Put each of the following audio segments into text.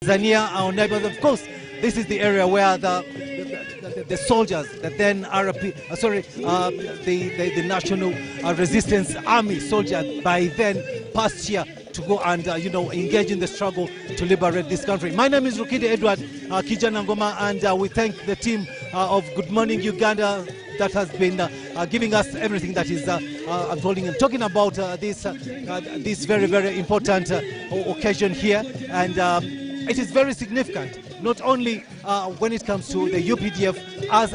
Tanzania, our neighbors. Of course, this is the area where the soldiers, the then the National Resistance Army soldiers by then passed here to go and engage in the struggle to liberate this country. My name is Rukidi Edward Kijana Ngoma, and we thank the team of Good Morning Uganda that has been giving us everything that is unfolding and talking about this very, very important occasion here. And it is very significant, not only when it comes to the UPDF as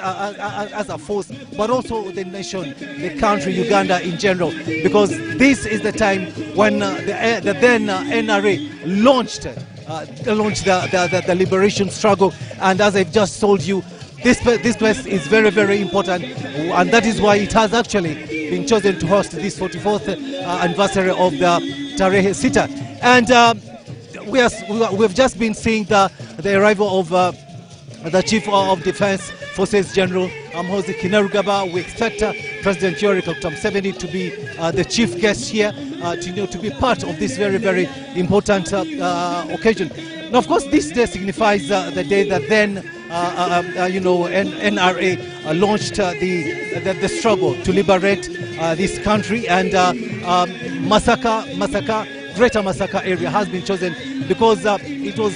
a force, but also the nation, the country, Uganda in general, because this is the time when the then NRA launched the liberation struggle. And as I've just told you, this place is very, very important, and that is why it has actually been chosen to host this 44th anniversary of the Tarehe Sita. And we've just been seeing the arrival of the Chief of Defense Forces General Muhoozi. We expect President Museveni to be the chief guest here, to be part of this very, very important occasion. Now, of course, this day signifies the day that then NRA launched the struggle to liberate this country, and Greater Masaka area has been chosen because it was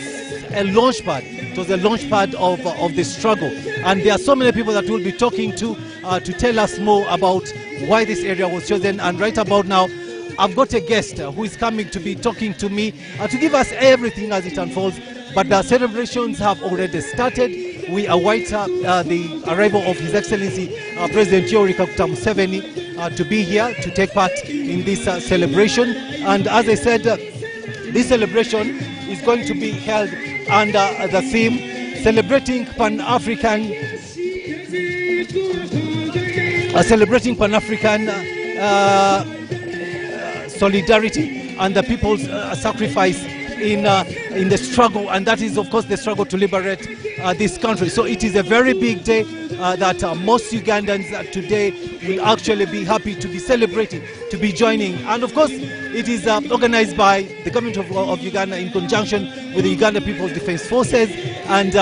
a launch pad. It was a launch pad of the struggle, and there are so many people that we'll be talking to tell us more about why this area was chosen. And right about now, I've got a guest who is coming to be talking to me to give us everything as it unfolds. But the celebrations have already started. We await the arrival of His Excellency President Museveni to be here to take part in this celebration. And as I said, this celebration is going to be held under the theme celebrating Pan-African solidarity and the people's sacrifice in the struggle, and that is of course the struggle to liberate this country. So it is a very big day that most Ugandans today will actually be happy to be celebrating, to be joining. And of course it is organized by the government of Uganda in conjunction with the Uganda People's Defense Forces. And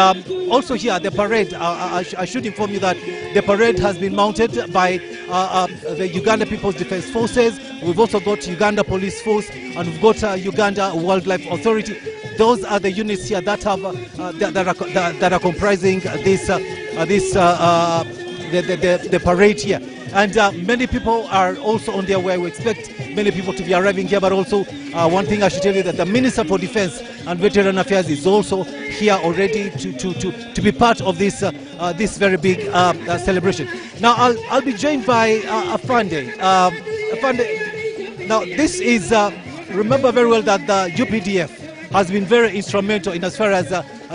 also here the parade, I should inform you that the parade has been mounted by the Uganda People's Defense Forces. We've also got Uganda Police Force, and we've got Uganda Wildlife Authority. Those are the units here that have that are comprising the parade here. And many people are also on their way. We expect many people to be arriving here. But also one thing I should tell you, that the Minister for Defense and Veteran Affairs is also here already to be part of this this very big celebration. Now I'll be joined by Afande. Now this is remember very well that the UPDF has been very instrumental in as far as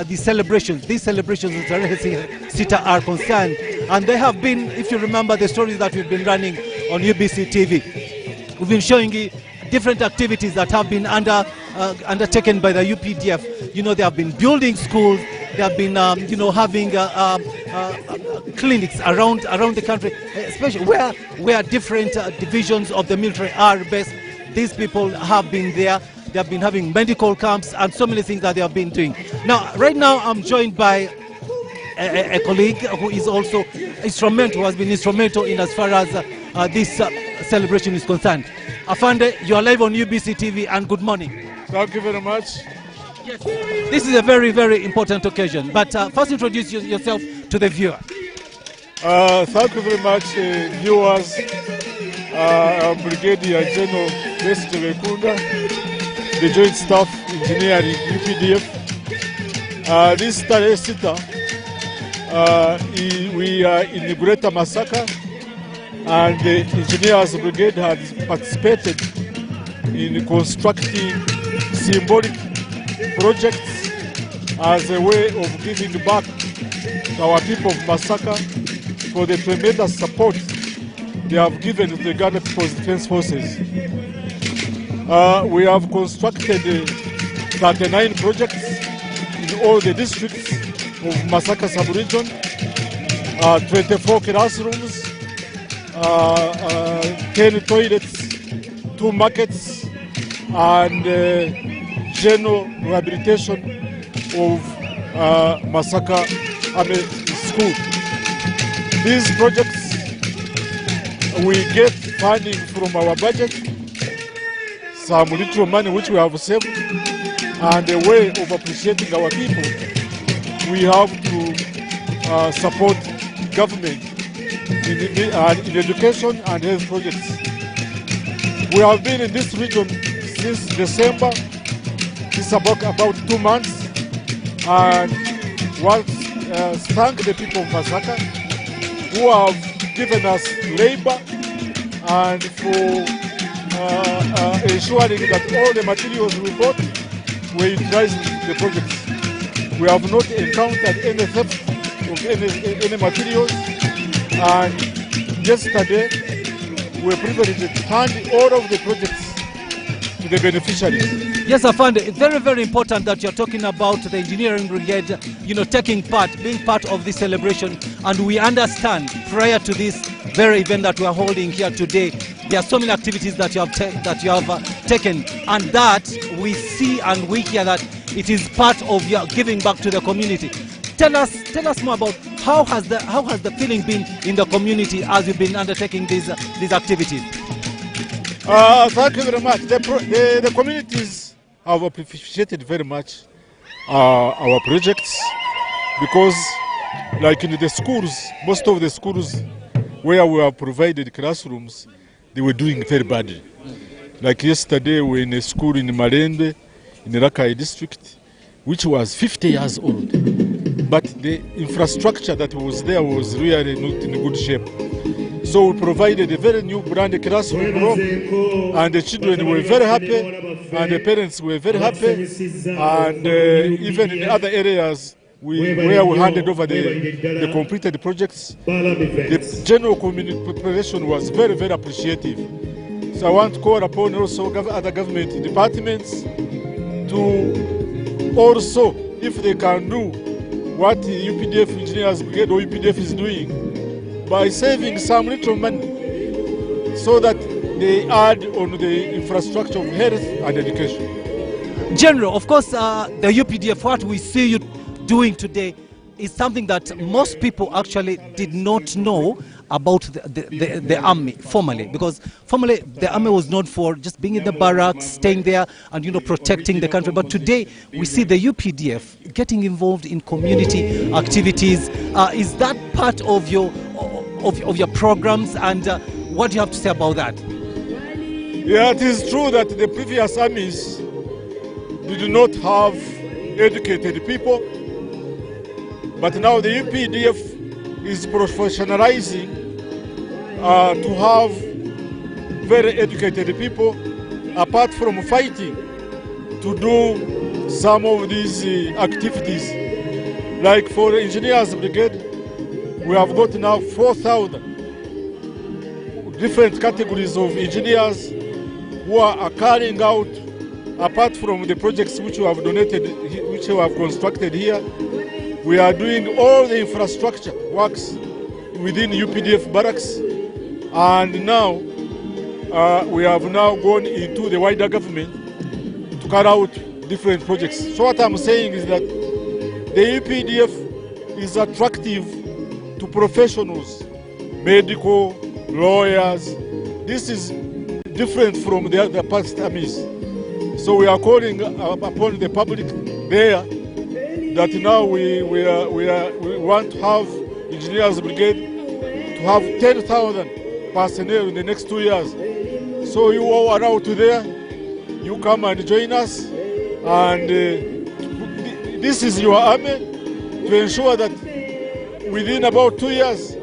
these celebrations of Tarehe Sita are concerned. And they have been, if you remember the stories that we've been running on UBC TV, we've been showing you different activities that have been undertaken by the UPDF. You know, they have been building schools, they have been having clinics around the country, especially where different divisions of the military are based. These people have been there. They have been having medical camps and so many things that they have been doing. Now, right now, I'm joined by a colleague who is also instrumental, who has been instrumental in as far as this celebration is concerned. Afande, you are live on UBC TV, and good morning. Thank you very much. Yes. This is a very, very important occasion, but first introduce yourself to the viewer. Thank you very much, viewers. Brigadier General Wesley Wekunda, the Joint Staff Engineering UPDF. This Tarehe Sita, we are in the Greater Masaka, and the Engineers Brigade has participated in constructing symbolic projects as a way of giving back to our people of Masaka for the tremendous support they have given to the Uganda People's Defense Forces. We have constructed 39 projects in all the districts of Masaka sub-region, 24 classrooms, 10 toilets, 2 markets, and general rehabilitation of Masaka Army School. These projects, we get funding from our budget, some little money which we have saved, and a way of appreciating our people, we have to support government in education and health projects. We have been in this region since December. It's about 2 months, and want to thank the people of Masaka who have given us labor and for ensuring that all the materials we bought were utilized in the projects. We have not encountered any theft of any materials, and yesterday we were privileged to hand all of the projects to the beneficiaries. Yes, Afande, it's very, very important that you're talking about the engineering brigade, taking part, being part of this celebration. And we understand prior to this very event that we are holding here today, there are so many activities that you have taken, and that we see and we hear that it is part of your giving back to the community. Tell us more about how has the feeling been in the community as you've been undertaking these activities. Thank you very much. The communities have appreciated very much our projects, because like in the schools, most of the schools where we have provided classrooms, they were doing very badly. Like yesterday we were in a school in Malende, in the Rakai district, which was 50 years old. But the infrastructure that was there was really not in good shape. So we provided a very new brand classroom, and the children were very happy, and the parents were very happy, and even in other areas where we handed over the completed projects, the general population was very, very appreciative. So I want to call upon also other government departments to also, if they can do what UPDF Engineers Brigade or UPDF is doing, by saving some little money so that they add on the infrastructure of health and education. General, of course, the UPDF, what we see you doing today is something that most people actually did not know about the army formally, because formerly the army was known for just being in the barracks, staying there and protecting the country. But today we see the UPDF getting involved in community activities. Is that part of your programs, and what do you have to say about that? Yeah, it is true that the previous armies did not have educated people, but now the UPDF is professionalizing to have very educated people, apart from fighting, to do some of these activities. Like for the Engineers Brigade, we have got now 4,000 different categories of engineers who are carrying out, apart from the projects which we have donated, which we have constructed here, we are doing all the infrastructure works within UPDF barracks, and now we have now gone into the wider government to carry out different projects. So what I'm saying is that the UPDF is attractive to professionals, medical, lawyers. This is different from the other past armies. So we are calling upon the public there that now we want to have Engineers Brigade to have 10,000 personnel in the next 2 years. So you all are out there, you come and join us, and this is your army to ensure that within about 2 years,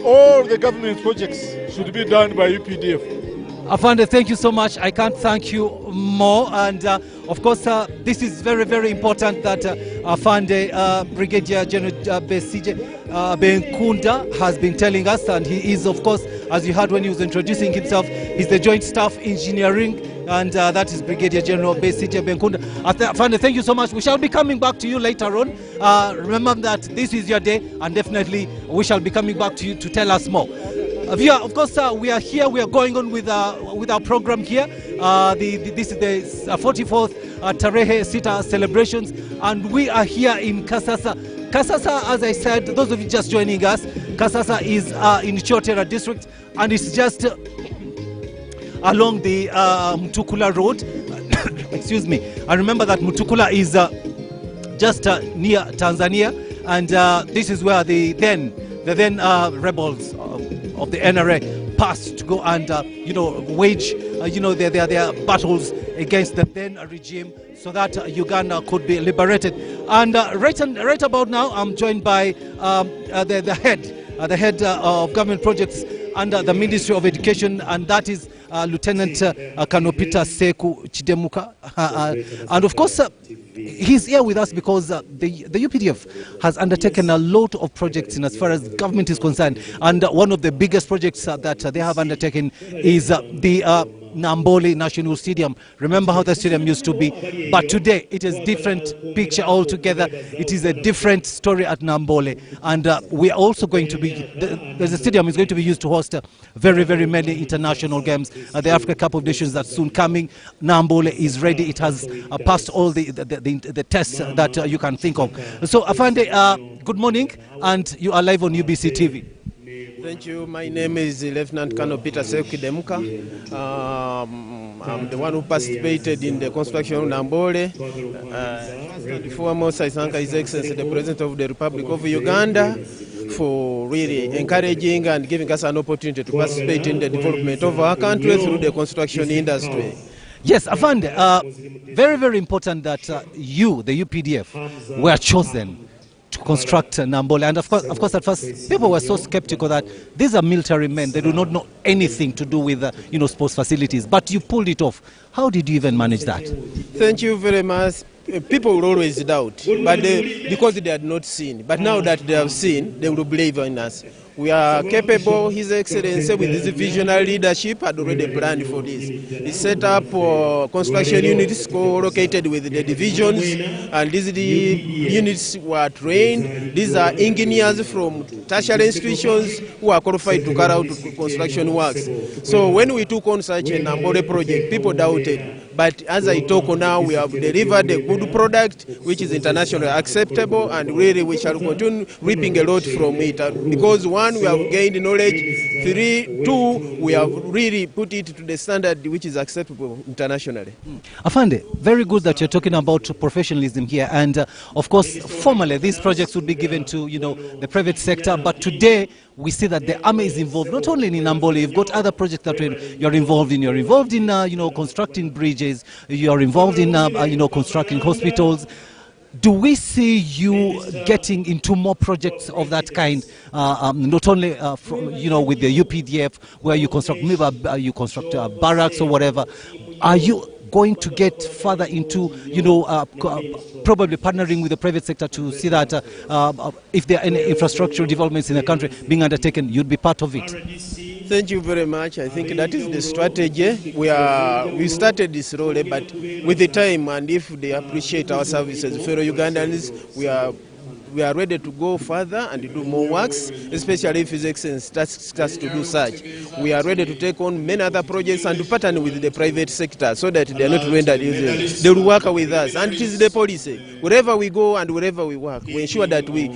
all the government projects should be done by UPDF. Afande, thank you so much. I can't thank you more. And of course, this is very, very important that Afande Brigadier General Besigye Benkunda has been telling us. And he is, of course, as you heard when he was introducing himself, he's the Joint Staff Engineering, and that is Brigadier General Besigye Benkunda. Afande, thank you so much. We shall be coming back to you later on. Remember that this is your day, and definitely we shall be coming back to you to tell us more. Via, of course, we are here. We are going on with our program here. This is the 44th Tarehe Sita celebrations, and we are here in Kasasa. Kasasa, as I said, those of you just joining us, Kasasa is in Chotera district, and it's just along the Mutukula road. Excuse me. I remember that Mutukula is just near Tanzania, and this is where the then rebels of the NRA passed to go and wage their battles against the then regime, so that Uganda could be liberated. And right about now, I'm joined by the head of government projects under the Ministry of Education, and that is Lieutenant Kanopita Seku Chidemuka. And of course, he's here with us because the UPDF has undertaken a lot of projects in as far as government is concerned. And one of the biggest projects that they have undertaken is the Nambole National Stadium. Remember how the stadium used to be, but today it is different picture altogether. It is a different story at Nambole, and we are also going to be, the stadium is going to be used to host very, very many international games. The Africa Cup of Nations that's soon coming. Nambole is ready. It has passed all the tests that you can think of. So Afande, good morning, and you are live on UBC TV. Thank you. My name is Lieutenant Colonel Peter Demuka. I'm the one who participated in the construction of Nambole. First and foremost, I thank His Excellency the President of the Republic of Uganda for really encouraging and giving us an opportunity to participate in the development of our country through the construction industry. Yes, Afande, very, very important that you, the UPDF, were chosen to construct Nambole. And of course, at first, people were so skeptical that these are military men. They do not know anything to do with, sports facilities. But you pulled it off. How did you even manage that? Thank you very much. People will always doubt, but because they had not seen. But now that they have seen, they will believe in us. We are capable. His Excellency, with his visionary leadership, had already planned for this. He set up construction units co-located with the divisions, and these units were trained. These are engineers from tertiary institutions who are qualified to carry out construction works. So when we took on such a Nambole project, people doubted. But as I talk now, we have delivered a good product which is internationally acceptable, and really we shall continue reaping a lot from it. Because one, we have gained knowledge. Two, we have really put it to the standard which is acceptable internationally. Afande, very good that you're talking about professionalism here. And of course, formally, these projects would be given to, the private sector. But today, we see that the army is involved, not only in Nambole, you've got other projects that you're involved in. You're involved in, constructing bridges. You're involved in, constructing hospitals. Do we see you getting into more projects of that kind, not only, with the UPDF, where you construct, barracks or whatever? Are you going to get further into, probably partnering with the private sector to see that if there are any infrastructural developments in the country being undertaken, you'd be part of it? Thank you very much. I think that is the strategy. We started this role, but with the time, and if they appreciate our services, fellow Ugandans, we are ready to go further and do more works, especially if His Excellency asks us to do such. We are ready to take on many other projects and to partner with the private sector so that they are not rendered useless. They will work with us, and it is the policy. Wherever we go and wherever we work, we ensure that we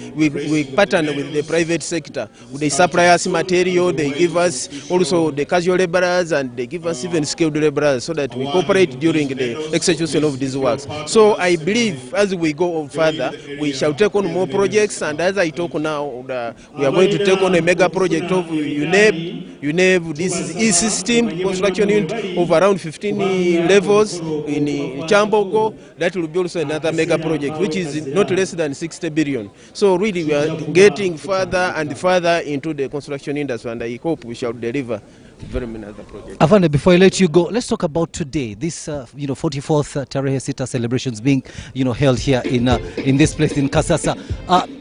partner with the private sector. They supply us material, they give us also the casual laborers, and they give us even skilled laborers so that we cooperate during the execution of these works. So I believe as we go further, we shall take on more projects, and as I talk now, we are going to take on a mega project of UNEB. This is E-System construction unit of around 15 levels in Chambogo. That will be also another mega project, which is not less than 60 billion. So really we are getting further and further into the construction industry, and I hope we shall deliver very many other projects. Afande, before I let you go, let's talk about today. This, 44th Tarehe Sita celebrations being, held here in this place in Kasasa.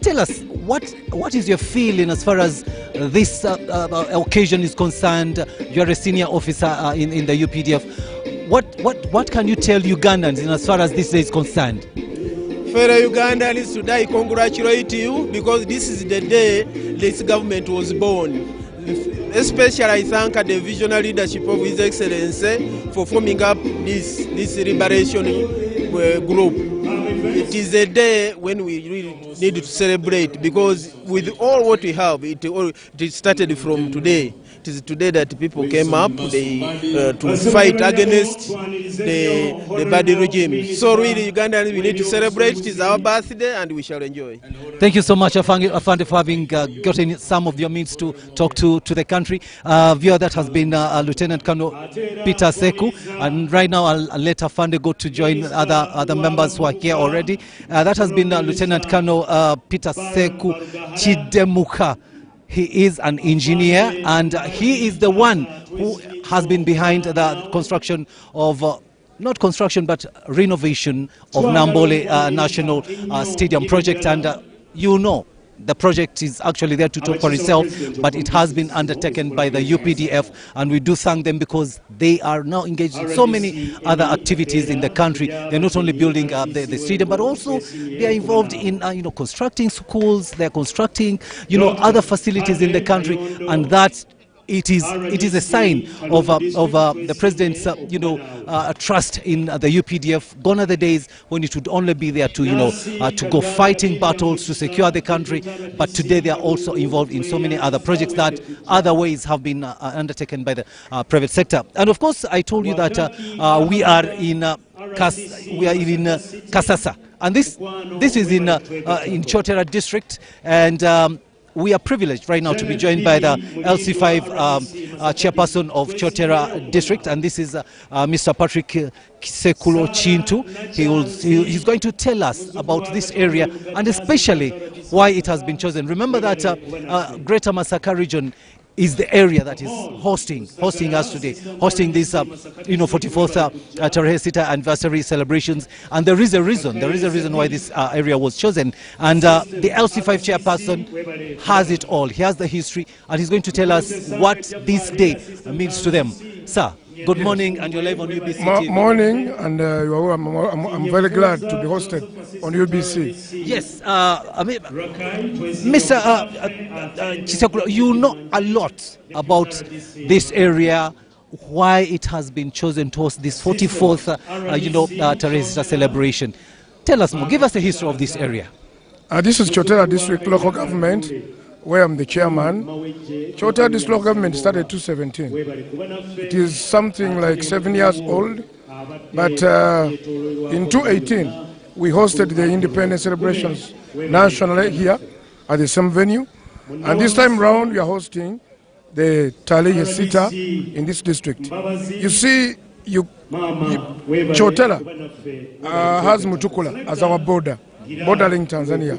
Tell us, what is your feeling as far as this occasion is concerned? You're a senior officer in the UPDF. What can you tell Ugandans in as far as this day is concerned? Fellow Ugandans, today I congratulate you because this is the day this government was born. especially I thank the visionary leadership of His Excellency for forming up this liberation group. It is a day when we really need to celebrate, because with all what we have, it started from today. It is today that people came up to fight against the bad regime. So really, Ugandans, we need to celebrate. It is our birthday and we shall enjoy. Thank you so much, Afande, for having gotten some of your means to talk to the country. Viewer, that has been Lieutenant Colonel Peter Seku, and right now I'll let Afande go to join other members who are here already. That has been Lieutenant Colonel Peter Seku Chidemuka. He is an engineer, and he is the one who has been behind the construction of not construction but renovation of Nambole National Stadium project. And you know, the project is actually there to talk for itself, but it has been undertaken by the UPDF, and we do thank them because they are now engaged in so many other activities in the country. They're not only building the stadium, but also they are involved in constructing schools. They're constructing other facilities in the country, and that it is a sign of the president's trust in the UPDF. Gone are the days when it would only be there to go fighting battles to secure the country, but today they are also involved in so many other projects that other ways have been undertaken by the private sector. And of course, I told you that we are in Kasasa, and this is in Chotera district, and we are privileged right now to be joined by the LC5 chairperson of Chotera district, and this is Mr. Patrick Sekulo Chintu. He's going to tell us about this area and especially why it has been chosen. Remember that Greater Masaka region is the area that is hosting us today, hosting this 44th Tarehe Sita anniversary celebrations, and there is a reason why this area was chosen, and the LC5 chairperson has it all. He has the history, and he's going to tell us what this day means to them. Sir, good morning, and you're live on UBC TV. Morning, and I'm very glad to be hosted on UBC. Yes, Mr. Chisekula, you know a lot about this area, why it has been chosen to host this 44th, Tarehe Sita celebration. Tell us more. Give us the history of this area. This is Chotera District Local Government, where I'm the chairman. Chotera District Local Government started 2017. It is something like 7 years old, but in 2018 we hosted the independence celebrations nationally here at the same venue, and this time round we are hosting the Tarehe Sita in this district. You see, Chotera has Mutukula as our bordering Tanzania.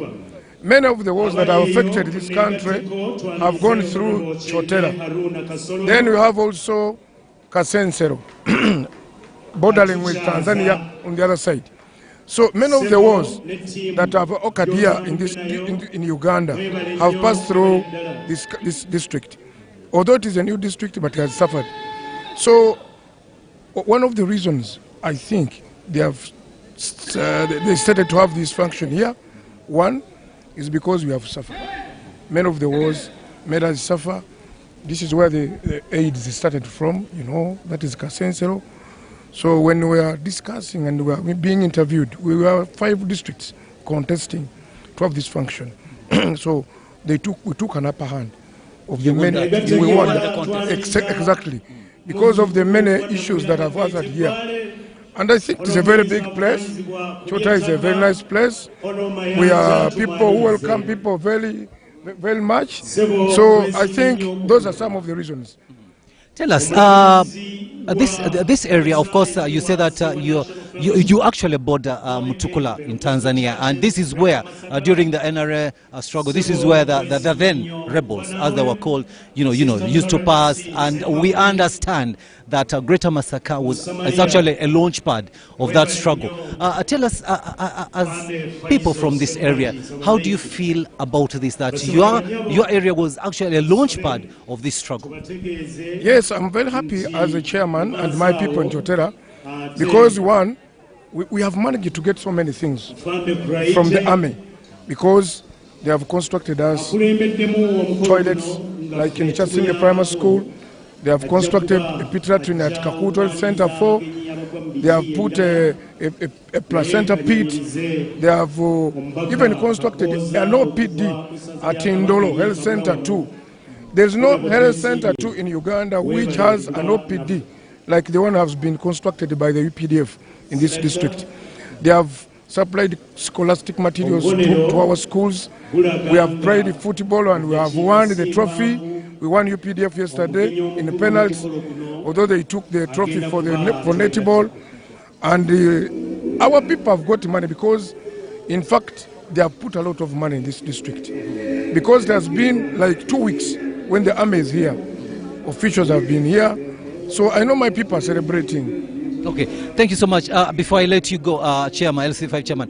Many of the wars that have affected this country have gone through Chotera. Then we have also Kasensero, bordering with Tanzania on the other side. So many of the wars that have occurred here in Uganda have passed through this district. Although it is a new district, but it has suffered. So one of the reasons I think they started to have this function here, one, is because we have suffered. Many of the wars made us suffer. This is where the AIDS started from, that is Kasensero. So when we are discussing and we are being interviewed, we were 5 districts contesting to have this function. So we took an upper hand of the many. We won exactly because of the many issues that have occurred here. And I think it's a very big place. Chotera is a very nice place. We are people who welcome people very, very much. So I think those are some of the reasons. Tell us, this area, of course, you say that you actually border Mutukula in Tanzania, and this is where, during the NRA struggle, this is where the then rebels, as they were called, used to pass, and we understand that Greater Masaka is actually a launch pad of that struggle. Tell us, as people from this area, how do you feel about this, that your area was actually a launch pad of this struggle? Yes, I'm very happy as a chairman and my people in Chotera, because one, we have managed to get so many things from the army, because they have constructed us toilets, like in Chasinde Primary School. They have constructed a pediatric at Kakuto Center 4. They have put a placenta pit. They have even constructed an OPD at Indolo Health Center 2. There's no health center 2 in Uganda which has an OPD like the one that has been constructed by the UPDF in this district. They have supplied scholastic materials to our schools. We have played football and we have won the trophy. We won UPDF yesterday in the penalties, although they took the trophy for netball. And our people have got money because, in fact, they have put a lot of money in this district. Because there's been like 2 weeks when the army is here, officials have been here. So I know my people are celebrating. Okay, thank you so much. Before I let you go, Chairman, LC5 Chairman,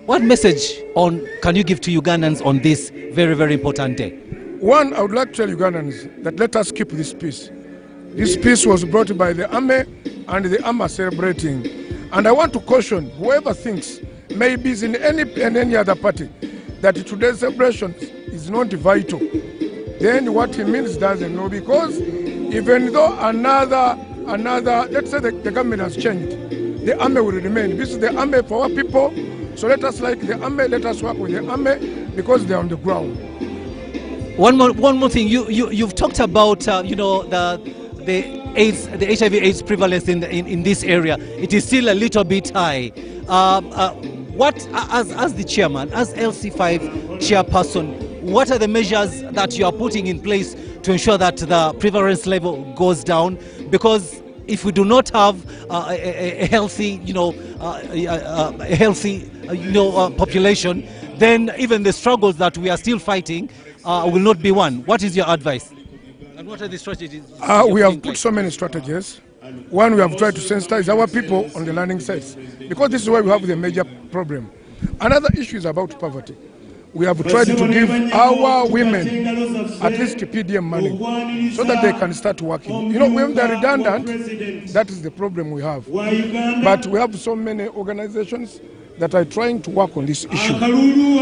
what message can you give to Ugandans on this very, very important day? One, I would like to tell Ugandans that let us keep this peace. This peace was brought by the army, and the army are celebrating. And I want to caution whoever thinks, maybe is in any other party, that today's celebration is not vital. Then what he means doesn't know, because even though another, let's say the government has changed, the army will remain. This is the army for our people, so let us like the army, let us work with the army, because they're on the ground. One more thing. You've talked about the HIV/AIDS prevalence in this area. It is still a little bit high. What as the chairman, as LC5 chairperson, what are the measures that you are putting in place to ensure that the prevalence level goes down? Because if we do not have a healthy, population, then even the struggles that we are still fighting will not be won. What is your advice? And what are the strategies? We have put so many strategies. One, we have tried to sensitize our people on the learning sites, because this is where we have the major problem. Another issue is about poverty. We have tried to give our women at least PDM money so that they can start working. When they're redundant, that is the problem we have. But we have so many organizations that are trying to work on this issue.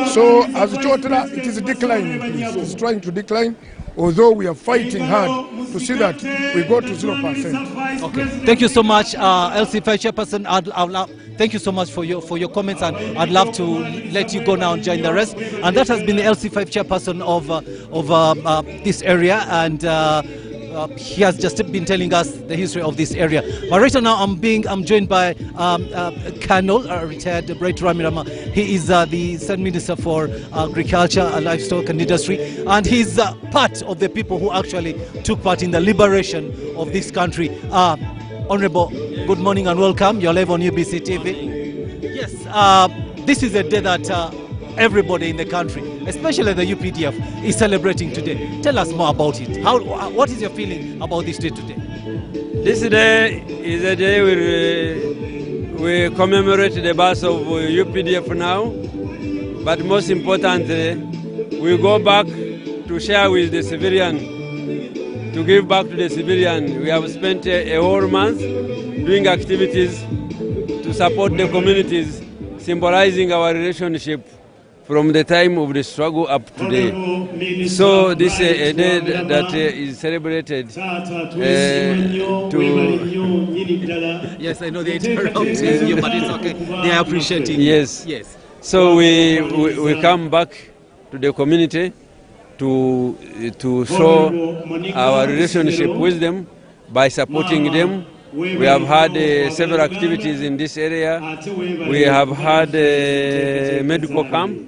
So as Chotara, it is declining, please. It's trying to decline, although we are fighting hard to see that we go to 0%. Okay, thank you so much, LC5 chairperson. Thank you so much for your comments, and I'd love to let you go now and join the rest. And that has been the LC5 chairperson of this area, and he has just been telling us the history of this area. But right now, I'm joined by Colonel, retired Bright Ramirama. He is the State Minister for Agriculture, Livestock and Industry, and he's part of the people who actually took part in the liberation of this country. Honorable, good morning and welcome. You're live on UBC TV. Yes, this is a day that everybody in the country, especially the UPDF, is celebrating today. Tell us more about it. What is your feeling about this day today? This day is a day where we commemorate the birth of UPDF now, but most importantly, we go back to share with the civilian, to give back to the civilian. We have spent a whole month doing activities to support the communities, symbolizing our relationship from the time of the struggle up to today. So this is a day that is celebrated Yes, I know they interrupted you, but it's okay. They are appreciating. Yes. Yes. So we come back to the community to show our relationship with them by supporting them. We have had several activities in this area. We have had a medical camp.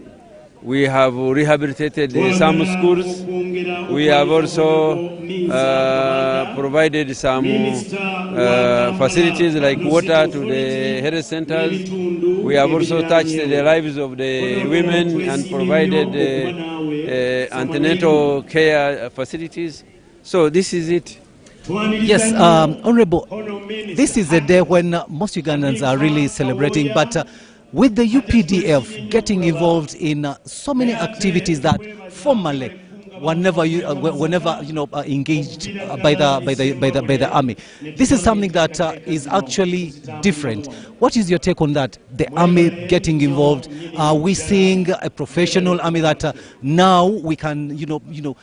We have rehabilitated some schools. We have also provided some facilities like water to the health centers. We have also touched the lives of the women and provided antenatal care facilities. So this is it. Yes, Honorable, this is a day when most Ugandans are really celebrating, but with the UPDF getting involved in so many activities that formerly whenever engaged by the army. This is something that is actually different. What is your take on that? The army getting involved? Are we seeing a professional army that now we can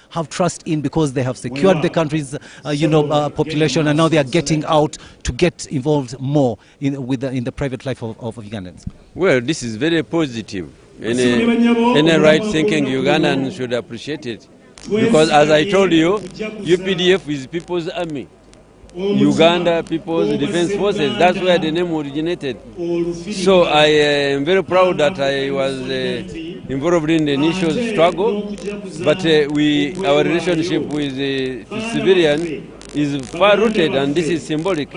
have trust in because they have secured the country's population, and now they are getting out to get involved more in the private life of Ugandans? Well, this is very positive. Any right-thinking Ugandan should appreciate it. Because as I told you, UPDF is People's Army. Uganda People's Defense Forces, that's where the name originated. So I am very proud that I was involved in the initial struggle, but our relationship with the civilian is far-rooted, and this is symbolic.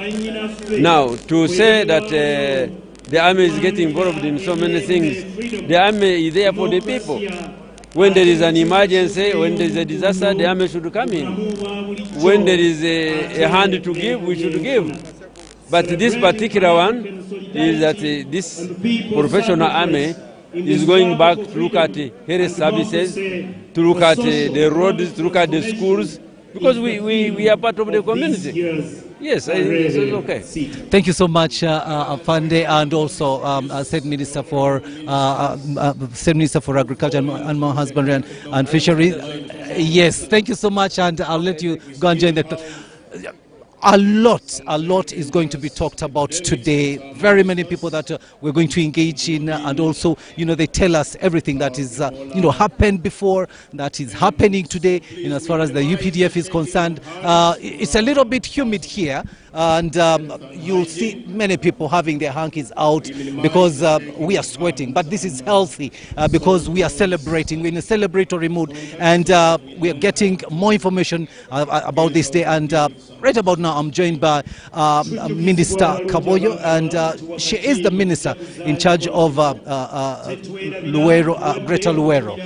Now, to say that the army is getting involved in so many things, the army is there for the people. When there is an emergency, when there is a disaster, the army should come in. When there is a hand to give, we should give. But this particular one is that this professional army is going back to look at health services, to look at the roads, to look at the schools, because we are part of the community. Yes, it's okay. Thank you so much, Afande, and also State Minister for Agriculture and Animal Husbandry and Fisheries. Yes, thank you so much, and I'll let you go and join the club. A lot is going to be talked about today. Very many people that we're going to engage in, and also, they tell us everything that is, happened before, that is happening today. As far as the UPDF is concerned, it's a little bit humid here, and you'll see many people having their hankies out because we are sweating. But this is healthy because we are celebrating. We're in a celebratory mood, and we are getting more information about this day. And right about now, I'm joined by Minister Kaboyo, and she is the minister in charge of Greater Luero.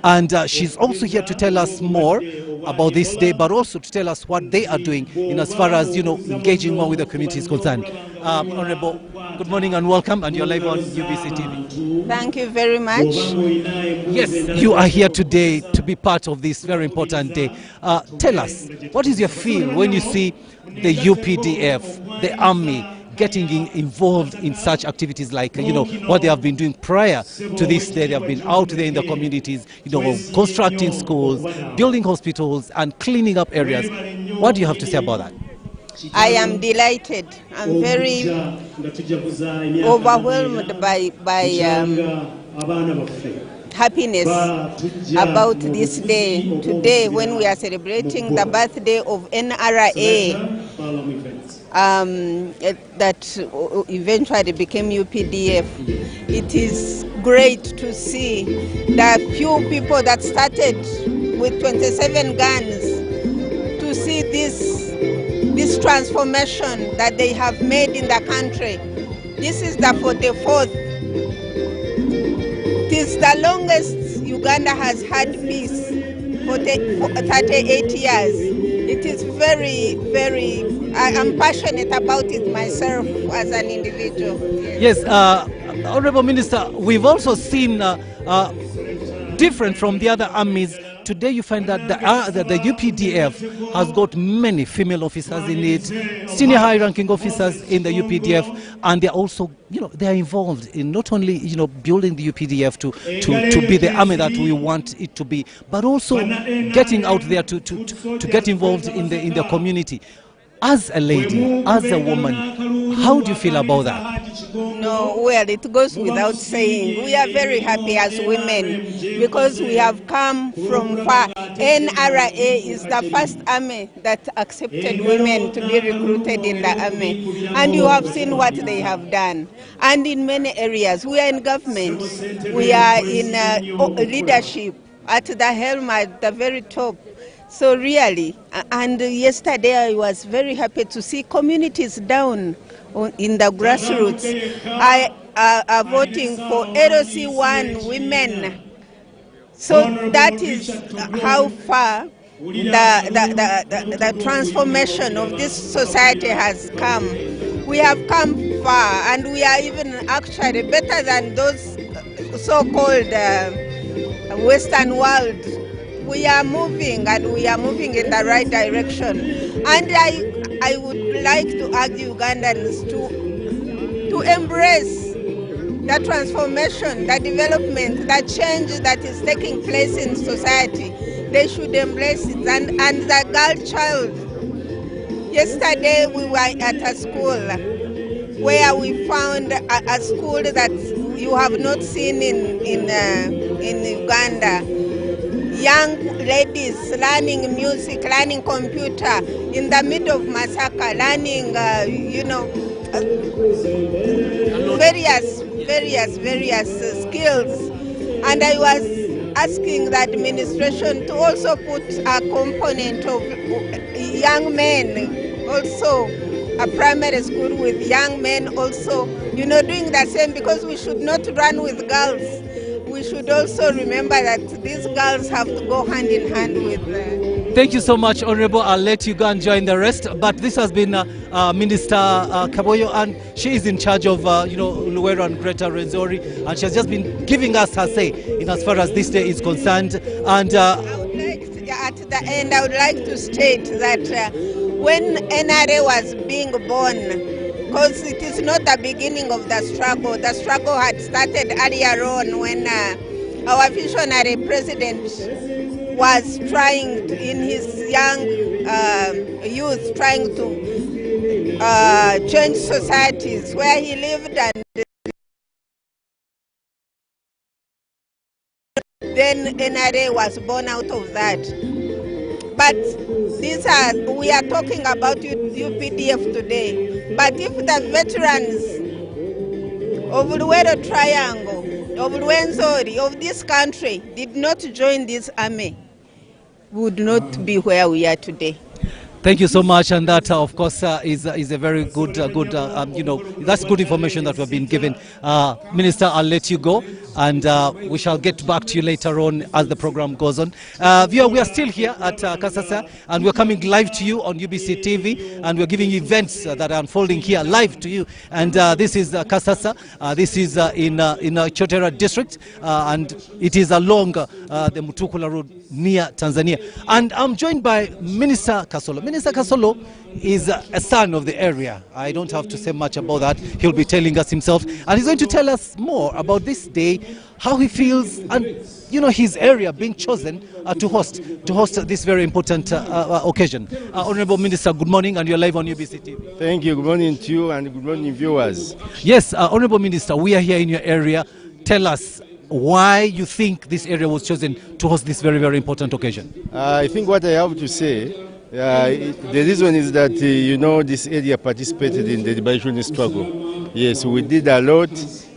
And she's also here to tell us more about this day, but also to tell us what they are doing in as far as, engaging more with the community is concerned. Honorable, good morning and welcome, and you're live on UBC TV. Thank you very much. Yes, you are here today to be part of this very important day. Tell us, what is your feel when you see the UPDF, the army, getting involved in such activities like, what they have been doing prior to this day? They have been out there in the communities, constructing schools, building hospitals, and cleaning up areas. What do you have to say about that? I am delighted. I'm very overwhelmed by happiness about this day. Today, when we are celebrating the birthday of NRA, that eventually became UPDF. It is great to see the few people that started with 27 guns to see this transformation that they have made in the country. This is the 44th. It is the longest Uganda has had peace for 38 years. It is very, I am passionate about it myself as an individual. Yes, Honorable Minister, we've also seen different from the other armies. Today you find that the UPDF has got many female officers in it, senior high-ranking officers in the UPDF, and they're also, they are involved in not only, building the UPDF to be the army that we want it to be, but also getting out there to get involved in the community. As a lady, as a woman, how do you feel about that? No, well, it goes without saying. We are very happy as women because we have come from far. NRA is the first army that accepted women to be recruited in the army. And you have seen what they have done. And in many areas, we are in government. We are in leadership, at the helm, at the very top. So really, and yesterday I was very happy to see communities down in the grassroots are voting for LC1 women. So that is how far the transformation of this society has come. We have come far, and we are even actually better than those so-called Western world we are moving, and we are moving in the right direction. And I would like to urge Ugandans to embrace the transformation, the development, the change that is taking place in society. They should embrace it. And the girl child, yesterday we were at a school where we found a school that you have not seen in Uganda. Young ladies learning music, learning computer in the middle of Masaka, learning, various skills. And I was asking the administration to also put a component of young men, also a primary school with young men also, doing the same, because we should not run with girls. We should also remember that these girls have to go hand in hand with Thank you so much, Honorable. I'll let you go and join the rest. But this has been Minister Kaboyo, and she is in charge of, Luwero and Greater Rwenzori, and she has just been giving us her say in as far as this day is concerned. And I would like to, at the end, I would like to state that when NRA was being born, because it is not the beginning of the struggle had started earlier on when our visionary president was trying in his young youth, trying to change societies where he lived, and then NRA was born out of that. But we are talking about UPDF today. But if the veterans of Luwero Triangle, of Rwenzori, of this country did not join this army, we would not be where we are today. thank you so much, and that, of course, is a very good, that's good information that we've been given. Minister, I'll let you go, and we shall get back to you later on as the program goes on. Viewer, we are still here at Kasasa, and we're coming live to you on UBC TV, and we're giving events that are unfolding here live to you. And this is Kasasa. This is in Chotera district, and it is along the Mutukula Road near Tanzania. And I'm joined by Minister Kasolo. Minister Kasolo is a son of the area. I don't have to say much about that. He'll be telling us himself, and he's going to tell us more about this day, how he feels, and his area being chosen to host this very important occasion. Honorable Minister, good morning, and you're live on UBC TV. Thank you. Good morning to you, and good morning, viewers. Yes, Honorable Minister, we are here in your area. Tell us why you think this area was chosen to host this very, very important occasion. I think what I have to say, the reason is that, this area participated in the liberation struggle. Yes, we did a lot,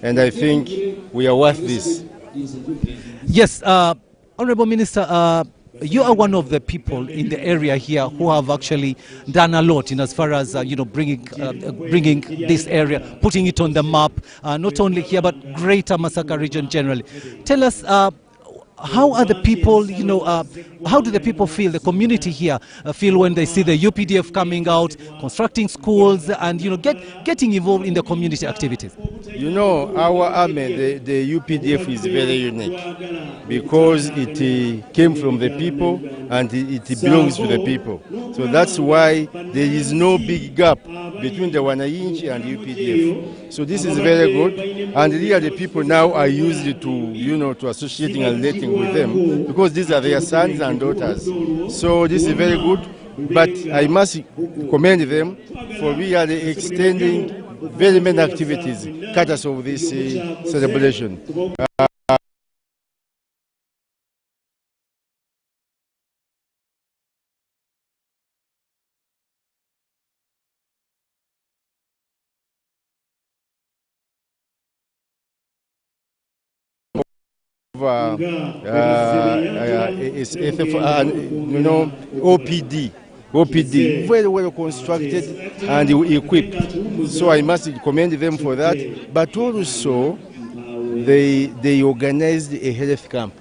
and I think we are worth this. Yes, Honorable Minister, you are one of the people in the area here who have actually done a lot in as far as bringing this area, putting it on the map, not only here but Greater Masaka region generally. Tell us, how are the people, how do the people feel, the community here feel when they see the UPDF coming out, constructing schools, and getting involved in the community activities? Our army, the UPDF, is very unique because it came from the people and it belongs to the people. So that's why there is no big gap between the Wananchi and UPDF. So this is very good, and really the people now are used to associating and relating with them because these are their sons and daughters. So this is very good, but I must commend them for really extending very many activities courtesy of this celebration. OPD, very well constructed and equipped. So I must commend them for that. But also, they organized a health camp,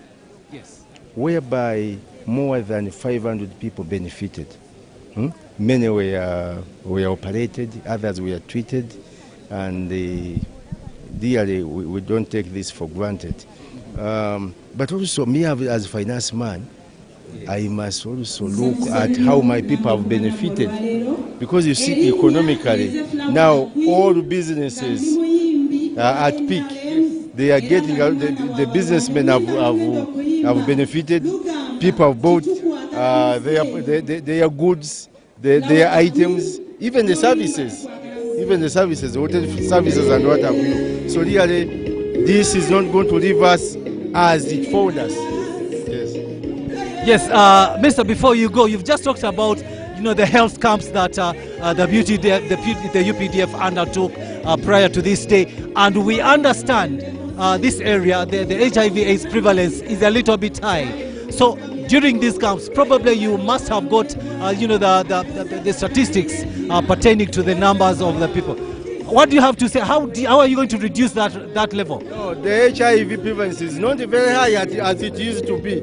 whereby more than 500 people benefited. Many were operated, others were treated, and dearly we don't take this for granted. But also, me as a finance man, I must also look at how my people have benefited. Because you see, economically, now all businesses are at peak. They are getting, the businessmen have benefited. People have bought their goods, their items, even the services, hotel services and what have you. So really, this is not going to leave us as it found us. Yes, Mr. Before you go, you've just talked about the health camps that the UPDF undertook prior to this day, and we understand this area, the HIV/AIDS prevalence is a little bit high. So during these camps, probably you must have got the statistics pertaining to the numbers of the people. What do you have to say? How are you going to reduce that level? No, the HIV prevalence is not very high as it used to be.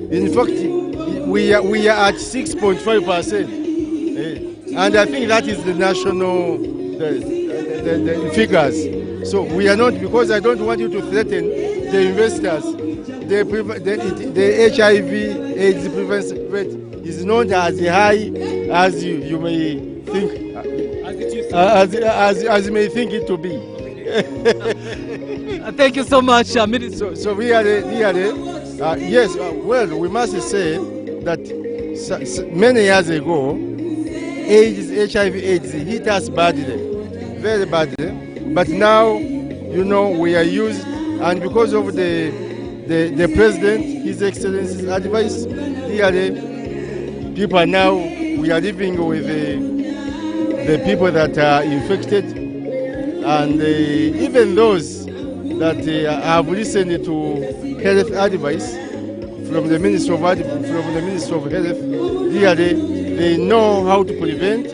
In fact, we are at 6.5%, and I think that is the national the figures. So we are not, because I don't want you to threaten the investors. The HIV/AIDS prevalence rate is not as high as you may think, as you may think it to be. Thank you so much, Minister. So we are yes. Well, we must say that many years ago, HIV/AIDS hit us badly, very badly. But now, we are used, and because of the President, His Excellency's advice, really, people now, we are living with the people that are infected, and even those that have listened to health advice from the Minister of Health, really, they know how to prevent,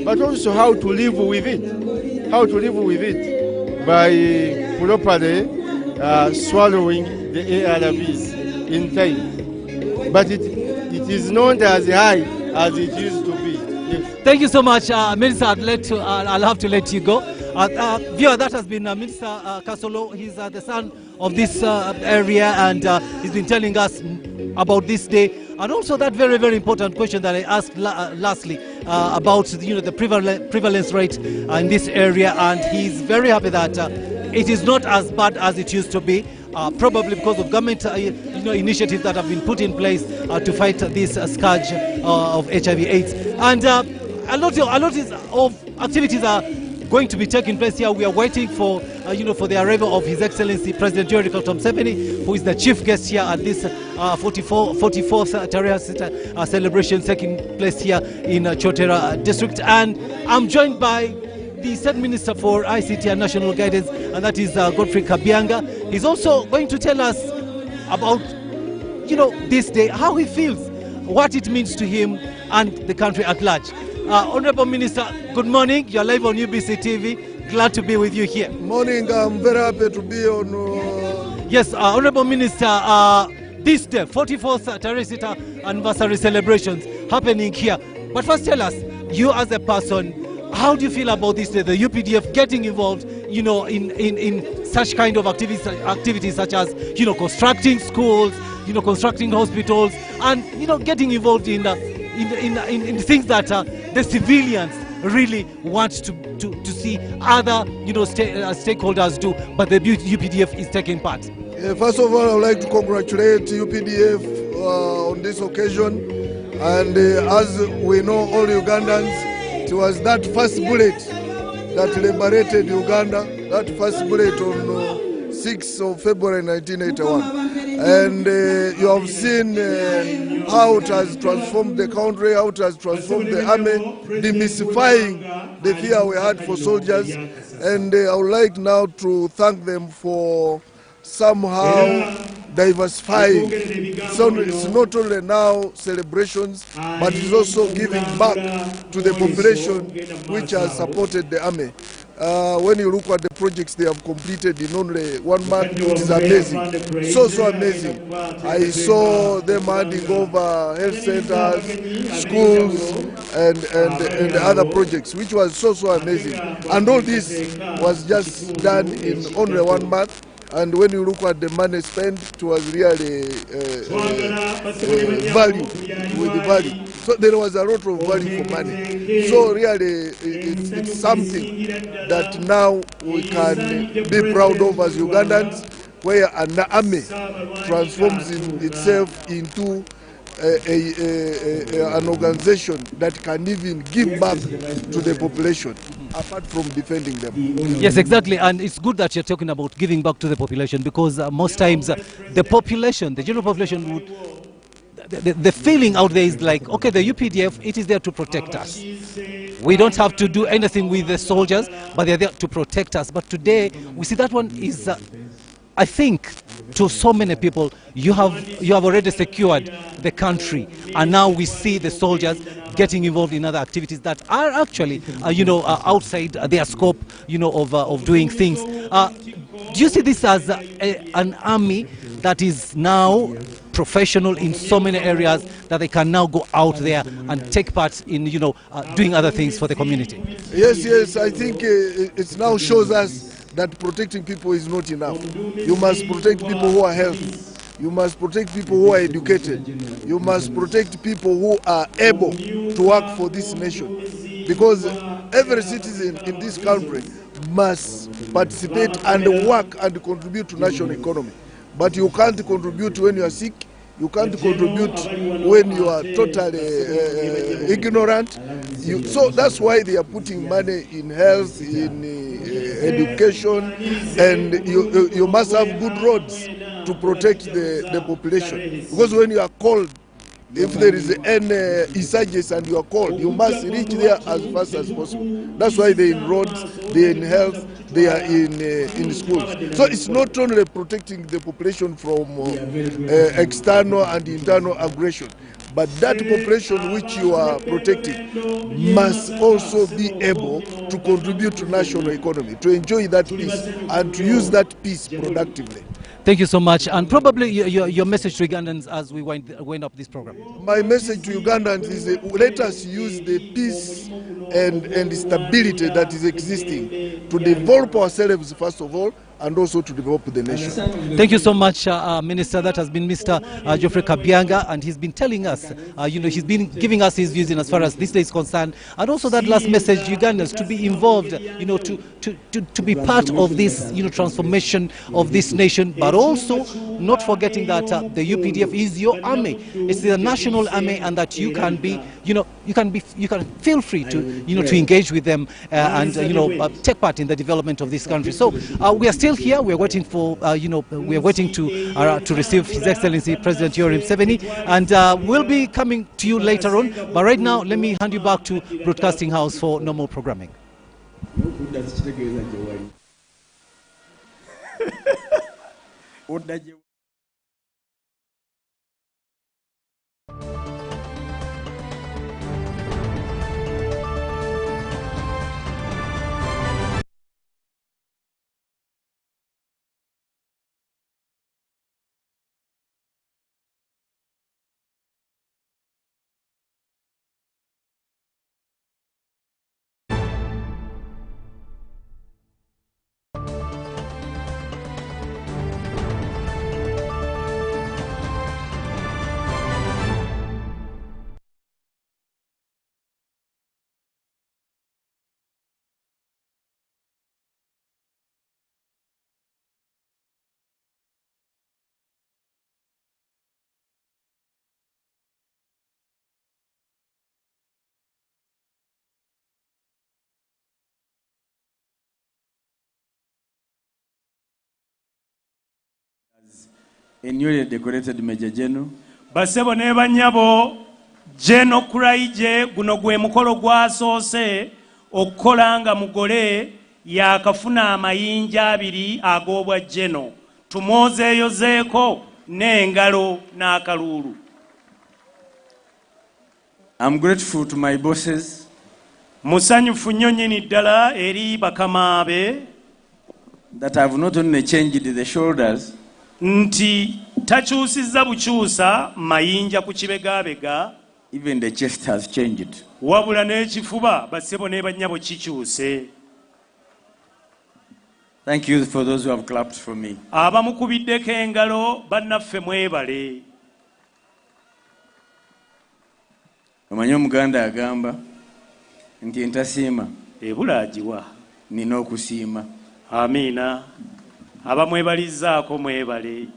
but also how to live with it. How to live with it by properly swallowing the ARVs in time. But it is not as high as it used to be. Yes. Thank you so much, Minister. I'll have to let you go. Viewer, that has been Minister Kasolo. He's the son of this area, and he's been telling us about this day, and also that very, very important question that I asked lastly about the prevalence rate in this area, and he's very happy that it is not as bad as it used to be, probably because of government initiatives that have been put in place to fight this scourge of HIV/AIDS, and a lot of activities are going to be taking place here. We are waiting for for the arrival of His Excellency President Yoweri Museveni, who is the chief guest here at this 44th Tarehe Sita celebration taking place here in Chotera district. And I'm joined by the State Minister for ICT and National Guidance, and that is Godfrey Kabianga. He's also going to tell us about this day, how he feels, what it means to him and the country at large. Honorable Minister, good morning. You're live on UBC TV. Glad to be with you here. Morning. I'm very happy to be on. Yes, Honorable Minister, this day, 44th Tarehe Sita anniversary celebrations happening here. But first, tell us, you as a person, how do you feel about this day, the UPDF getting involved, in such kind of activities such as, constructing schools, constructing hospitals, and getting involved in things that the civilians really want to see other stakeholders do, but the UPDF is taking part. First of all, I would like to congratulate UPDF on this occasion, and as we know, all Ugandans, it was that first bullet that liberated Uganda, that first bullet on 6th of February 1981. And you have seen how it has transformed the country, how it has transformed the army, demystifying the fear we had for soldiers. And I would like now to thank them for somehow diversifying. So it's not only now celebrations, but it's also giving back to the population which has supported the army. When you look at the projects they have completed in only 1 month, it is amazing. So amazing. I saw them handing over health centers, schools, and other projects, which was so amazing. And all this was just done in only 1 month. and when you look at the money spent, it was really value with the value. So there was a lot of value for money. So really, it's something that now we can be proud of as Ugandans, where an army transforms itself into an organization that can even give back to the population, apart from defending them. Yes, exactly, and it's good that you're talking about giving back to the population, because most times the population, the general population would, the feeling out there is like, okay, the UPDF, it is there to protect us. We don't have to do anything with the soldiers, but they're there to protect us. But today, we see that one is, I think, to so many people, you have already secured the country, and now we see the soldiers getting involved in other activities that are actually, outside their scope, of doing things. Do you see this as an army that is now professional in so many areas that they can now go out there and take part in, doing other things for the community? Yes, I think it now shows us that protecting people is not enough. You must protect people who are healthy. You must protect people who are educated. You must protect people who are able to work for this nation. Because every citizen in this country must participate and work and contribute to national economy. But you can't contribute when you are sick. You can't contribute when you are totally ignorant. So that's why they are putting money in health, in education, and you must have good roads to protect the population. Because when you are called, if there is any insurgency and you are called, you must reach there as fast as possible. That's why they are in roads, they are in health, they are in schools. So it's not only protecting the population from external and internal aggression, but that population which you are protecting must also be able to contribute to national economy, to enjoy that peace and to use that peace productively. Thank you so much. And probably your message to Ugandans as we wind up this program. My message to Ugandans is let us use the peace and stability that is existing to develop ourselves first of all, and also to develop the nation. Thank you so much, Minister. That has been Mr. Geoffrey Kabyanga, and he's been telling us, he's been giving us his views in as far as this day is concerned, and also that last message, Ugandans, to be involved, to be part of this, transformation of this nation, but also not forgetting that the UPDF is your army. It's the national army, and that you can be, you can feel free to, to engage with them and take part in the development of this country. So we are still here. We are waiting for, we are waiting to receive His Excellency President Yoweri Museveni, and we'll be coming to you later on. But right now, let me hand you back to Broadcasting House for normal programming. A newly decorated Major General. Basebo ne banyabo General Kuraije guno gwe mukolo gwasoose okukola nga mugole yakafuna amayinja abiri agobwa General. Tumwozeeyozeeko n'engalo n'akalulu. I'm grateful to my bosses. Musanyufu nnyo nnyini ddala eri bakamaabe that have not only changed the shoulders nti takyusizza bukyusa mayinja ku kibegabega, even the chest has changed. Wabula n'ekifuba basebo ne bannyabo kikyuse. Thank you for those who have clapped for me. Abamukubiddeko engalo bannaffe mwebale. Omanyi Omuganda agamba nti entasiima ebula agiwa. Nina okusiima. Amiina. Abamwebalizaako mwebale.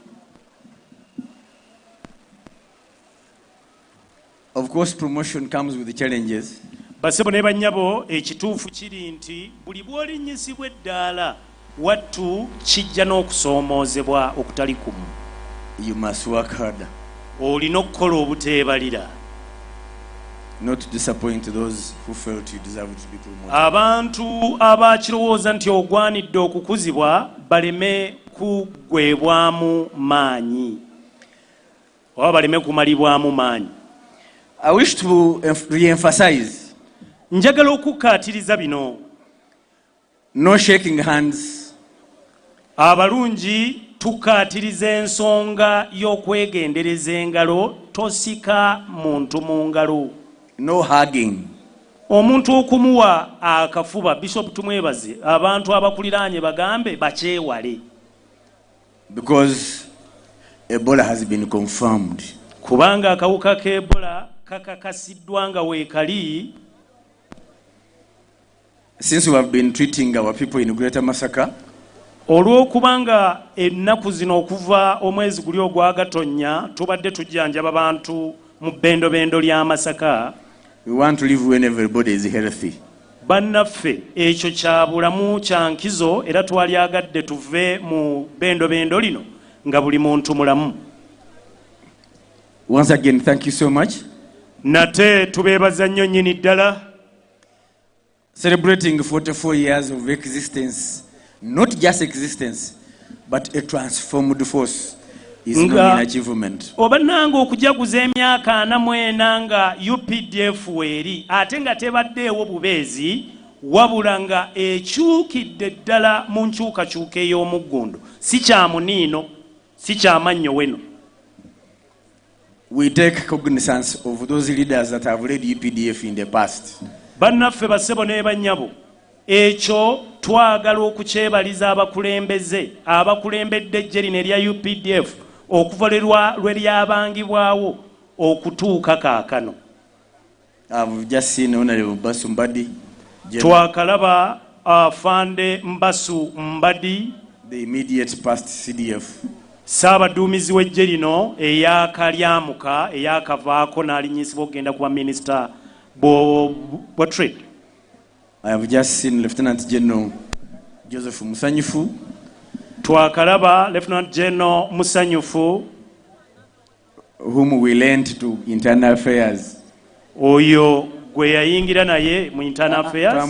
Of course, promotion comes with the challenges. Basebo ne bannyabo ekituufu kiri nti buli bw'olinnyisibwa eddaala wattu kijja n'okusoomoozebwa okutali kumu. You must work harder. Olina okukola obuteebalira. Not to disappoint those who felt you deserve to be promoted. Abantu abakirowooza nti ogwanidde okukuzibwa baleme kugwebwamu maanyi. Oba baleme kumalibwamu maanyi. I wish to re-emphasize. Njagala okukkaatiriza bino. No shaking hands. Abalungi tukkaatiriza ensonga y'okwegendereza engalo, tosika muntu mu ngalo. No hugging. Omuntu okumuwa akafuba, Bishop tumwebaze, abantu abakuliraanye bagambe bakyewale. Because Ebola has been confirmed. Kubanga akawuka ka Ebola kakakasiddwa nga weekali. Since we have been treating our people in Greater Masaka, olw'okubanga ennaku zino okuva omwezi guli ogwagatonnya tubadde tujjanjaba abantu mu bbendobendo lya Masaka. We want to live when everybody is healthy. Bannaffe ekyo kya bulamu kya nkizo era twalyagadde tuve mu bbendobendo lino nga buli muntu mulamu. Once again, thank you so much. Nate tubeebaza nnyo nnyini ddala. Celebrating 44 years of existence, not just existence, but a transformed force is not an achievement. Oba nanga okujaguza emyaka 40 nga UPDF weeri ate nga tebaddeewo bubeezi wabula nga ekyukidde ddala mu nkyukakyuka ey'omuggundu si kya muniino si kya mannyo weno. We take cognizance of those leaders that have led UPDF in the past. Bannaffe basebo ne bannyabo ekyo twagala okukyebaliza abakulembedde eggye lino erya UPDF okuva lwe lyabangibwawo okutuuka kaakano. I've just seen Honorable Mbasu Mbadi. Twakalaba Afande Mbasu Mbadi, the immediate past CDF. Ssaabaduumizi w'eggye lino eyakalyamuka eyakavaako n'alinyisibwa okugenda kuba minisita bwa trade. I have just seen Lieutenant General Joseph Musanyufu. Twakalaba Lieutenant General Musanyufu, whom we lent to internal affairs. Oyo gwe yayingira naye mu internal affairs.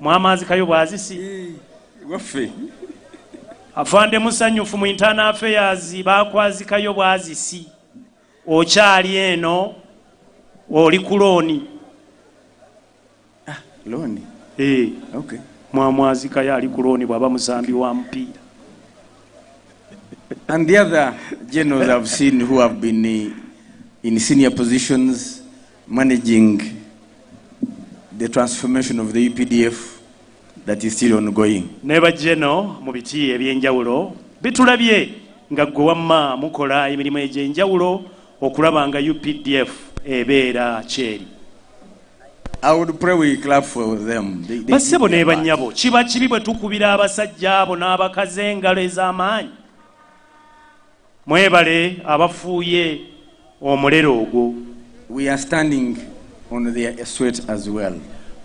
Mwamazikayo bwazisi. Waffe. Afande Musanyufu mu internal affairs bakwazikayo bwazisi. Okyali eno oli ku looni. Looni? Okay. Mwamwazikayo ali ku looni bw'aba musambi wa mupiira. And the other generals I've seen who have been in senior positions managing the transformation of the UPDF that is still ongoing. Neba General mu biti ebyenjawulo bitulabye nga gwe wamma mukola emirimu egy'enjawulo okulaba nga UPDF ebeera kyeri. I would pray we clap for them. Basebo ne bannyabo kiba kibi bwe tukubira abasajja abo n'abakazi engalo ez'amaanyi. Mwebale abafuuye omulero ogwo. We are standing on their sweat as well.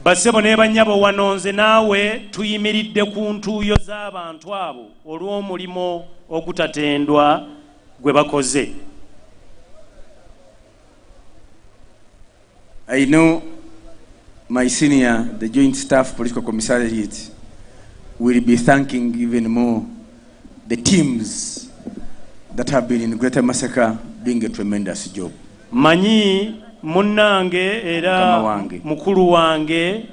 Basebo ne bannyabo wano nze naawe tuyimiridde ku ntuuyo z'abantu abo olw'omulimo ogutatendwa gwe bakoze. I know my senior, the Joint Staff Political Commissariat, will be thanking even more the teams that have been in Greater Masaka doing a tremendous job. Manyi munnange era mukulu wange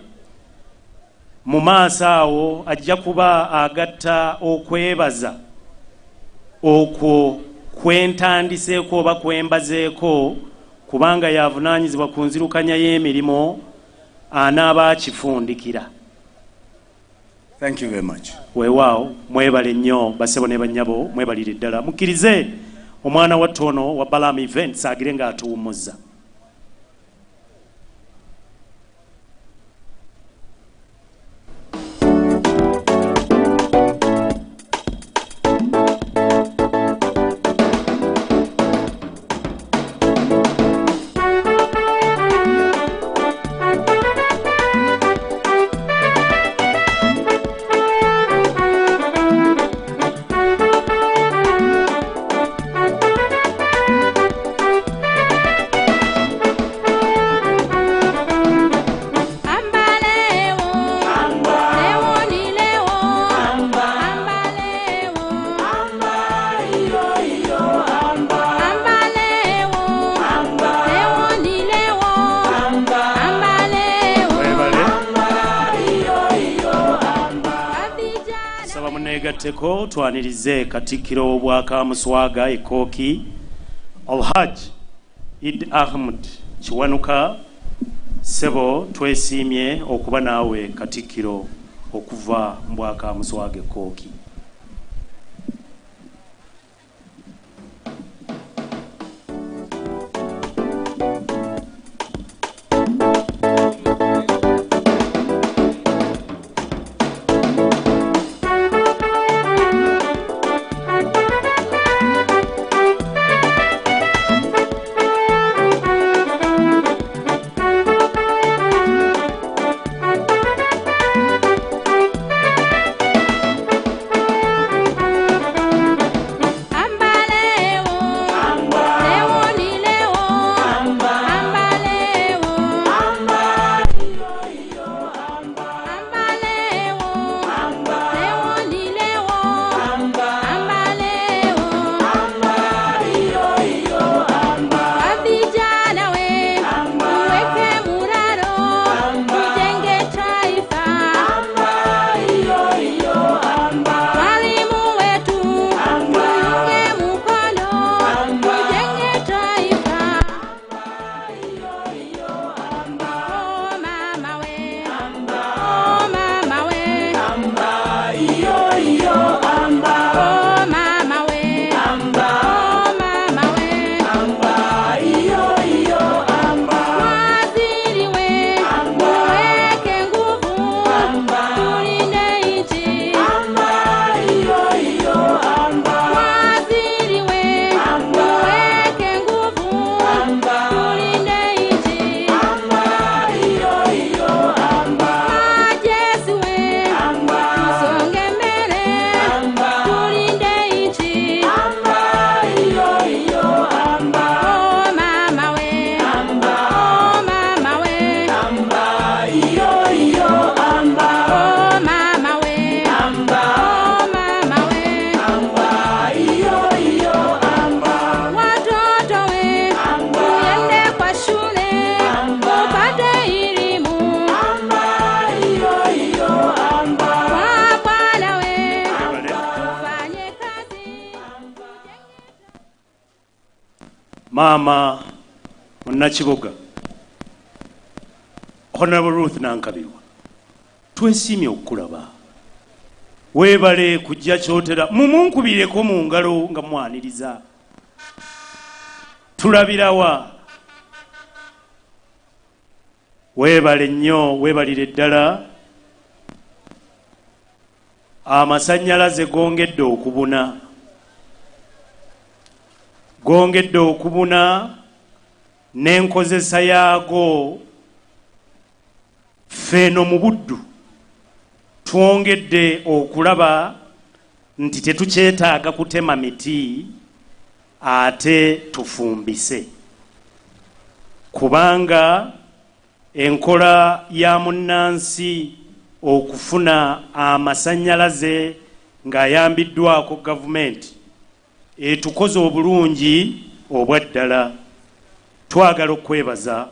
mu maaso awo ajja kuba agatta okwebaza okwo kwentandiseeko oba kwembazeeko kubanga yavunaanyizibwa ku nzirukanya y'emirimu anaaba akifundikira. Thank you very much. Weewaawo mwebale nnyo basebo ne bannyabo mwebalire ddala mukkirize omwana wattu ono wa Balaam Events agire ng'atuwumuzza. Teko twanirize Katikkiro Bwakamuswaga Ekooki Alhaj Id Ahmed Kiwanuka Sebo twesiimye okuba naawe Katikkiro okuva mu Bwakamuswaga Ekooki. Mama Munakibuga Honorable Ruth Nankabirwa twesiimye okulaba weebale kujja kyotera mumunkubireko mu ngalo nga mwaniriza tulabirawa weebale nnyo weebalire ddala amasannyalaze gongedde okubuna n'enkozesa yaago feno mu buddu twongedde okulaba nti tetukyetaaga kutema miti ate tufumbise kubanga enkola ya munnansi okufuna amasannyalaze ng'ayambiddwako gavumenti etukoze obulungi obwa ddala twagala okwebaza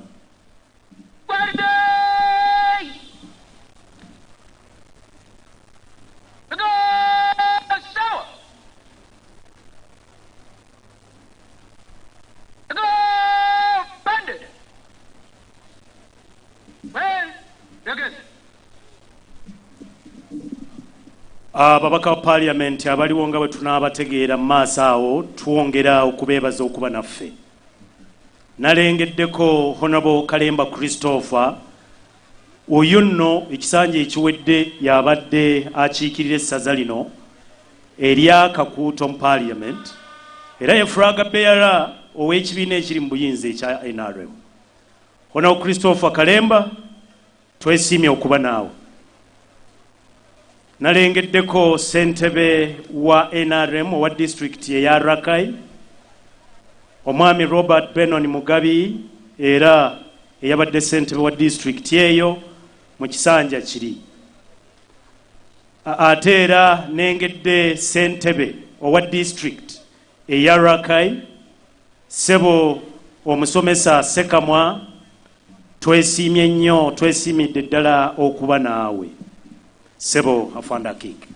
ababaka ba parliament abaliwo nga bwe tunaabategeera mu maaso awo twongera okubeebaza okuba naffe. Nalengeddeko Honorable Kalemba Christopher, oyo nno ekisanja ekiwedde yabadde akiikirira essaza lino erya Kakuuto mu parliament era ye flag bearer ow'ekibiina ekiri mu buyinza ekya NRM. Honorable Christopher Kalemba, twesiimye okuba naawe. Nalengeddeko ssentebe wa NRM owa district eya Rakai, Omwami Robert Benon Mugabi, era eyabadde ssentebe wa district eyo mu kisanja kiri. Ate era nengedde ssentebe owa district eya Rakai, Sebo omusomesa Sekamwa, twesiimye nnyo, twesiimidde ddala okuba naawe. Sebo afanda kik.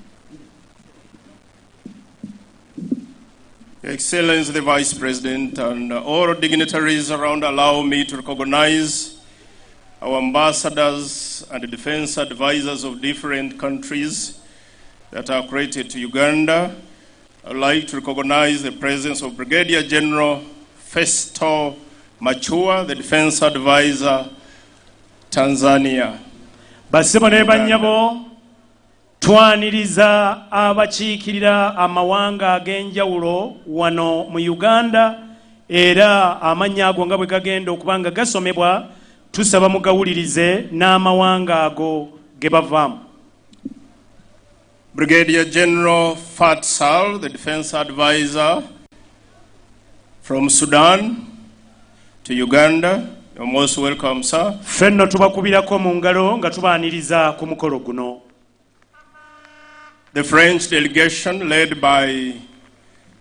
Excellency the Vice President and all dignitaries around, allow me to recognize our ambassadors and defense advisors of different countries that are accredited to Uganda. I'd like to recognize the presence of Brigadier General Festo Machua, the defense advisor, Tanzania. Basebo ne banyabo twaniriza abakiikirira amawanga ag'enjawulo wano mu Uganda era amannya ago nga bwe gagenda okubanga gasomebwa tusaba mugawulirize n'amawanga ago ge bavaamu. Brigadier General Fatsal, the defense advisor from Sudan to Uganda. You're most welcome, sir. Fenno tubakubirako mu ngalo nga tubaaniriza ku mukolo guno. The French delegation led by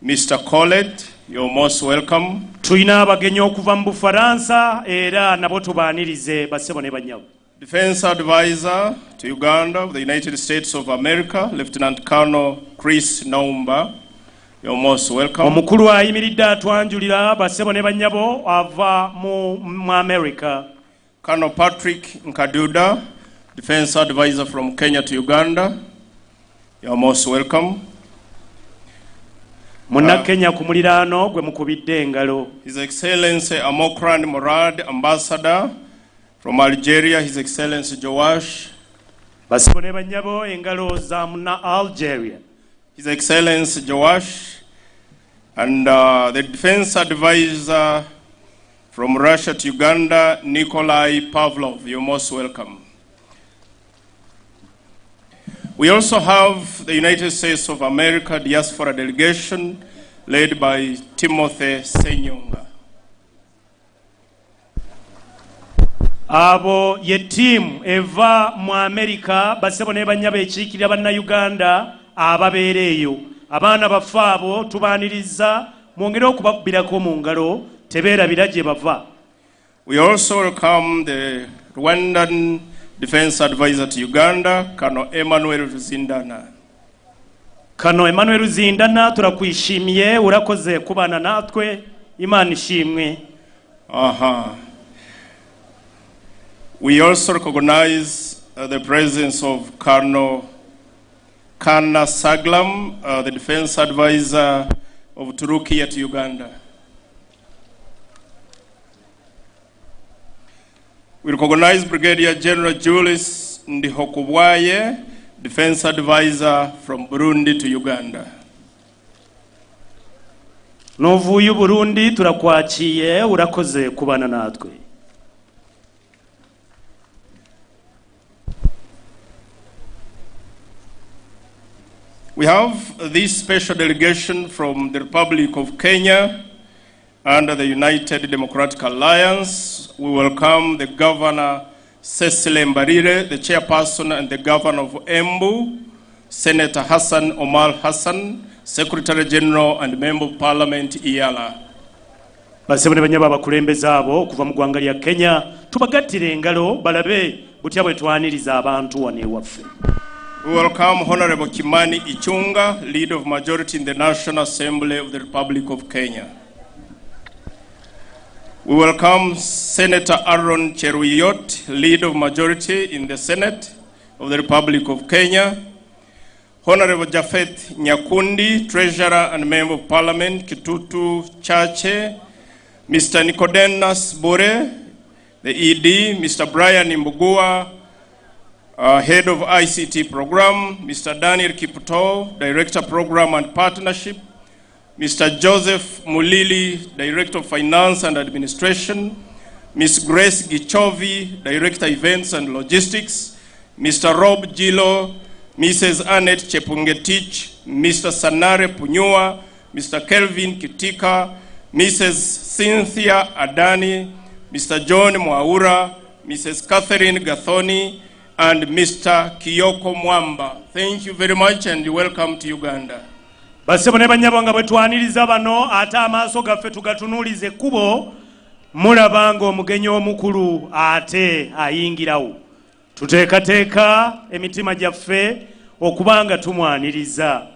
Mr. Collet, you're most welcome. Tuyina abagenyi okuva mu Bufaransa era nabo tubaanirize basebo ne banyabo. Defense advisor to Uganda of the United States of America, Lieutenant Colonel Chris Naumba, you're most welcome. Omukulu ayimiridde atwanjulira basebo ne banyabo ava mu America. Colonel Patrick Nkaduda, defense advisor from Kenya to Uganda, you're most welcome. Muna Kenya ku muliraano gwe mukubidde engalo. His Excellency Amokran Morad, ambassador from Algeria, His Excellency Joash. Basebo ne banyabo engalo za muna Algeria. His Excellency Joash, and the defense advisor from Russia to Uganda, Nikolai Pavlov, you're most welcome. We also have the United States of America diaspora delegation led by Timothy Senyonga. Abo ye team eva mu America basebo ne banyabo ekiikirira banna Uganda ababeereeyo. Abaana bafa abo tubaaniriza mwongere okubakubirako mu ngalo tebeerabira gye bava. We also welcome the Rwandan defense advisor to Uganda, Colonel Emmanuel Ruzindana. Colonel Emmanuel Ruzindana, turakwishimiye urakoze kubana natwe, Imana ishimwe. We also recognize the presence of Colonel Kana Saglam, the defense advisor of Turuki at Uganda. We recognize Brigadier General Julius Ndihokubwaye, defense advisor from Burundi to Uganda. Novuyu Burundi turakwachiye urakoze kubana natwe. We have this special delegation from the Republic of Kenya under the United Democratic Alliance. We welcome the Governor Cecil Mbarire, the chairperson, and the Governor of Embu, Senator Hassan Omar Hassan, Secretary General and Member of Parliament, Iyala. Basebo ne banyaba abakulembeze abo okuva mu ggwanga lya Kenya tubagattire engalo balabe butya bwe twaniriza abantu wano ewaffe. We welcome Honorable Kimani Ichunga, Leader of Majority in the National Assembly of the Republic of Kenya. We welcome Senator Aaron Cheruyot, Leader of Majority in the Senate of the Republic of Kenya. Honorable Jafet Nyakundi, Treasurer and Member of Parliament, Kitutu Chache, Mr. Nicodemus Bore, the ED, Mr. Brian Imbugua, Head of ICT Program, Mr. Daniel Kiputo, Director Program and Partnership, Mr. Joseph Mulili, Director of Finance and Administration, Ms. Grace Gichovi, Director Events and Logistics, Mr. Rob Gilo, Mrs. Annette Chepungetich, Mr. Sanare Punyua, Mr. Kelvin Kitika, Mrs. Cynthia Adani, Mr. John Mwaura, Mrs. Catherine Gathoni, and Mr. Kiyoko Mwamba. Thank you very much and welcome to Uganda. Basebone banyabanga bwetwaniriza bano ate amaaso gaffe tugatunuulize kubo mulabanga omugenyi omukulu ate ayingirawo. Tuteekateeka emitima gyaffe okubanga tumwaniriza.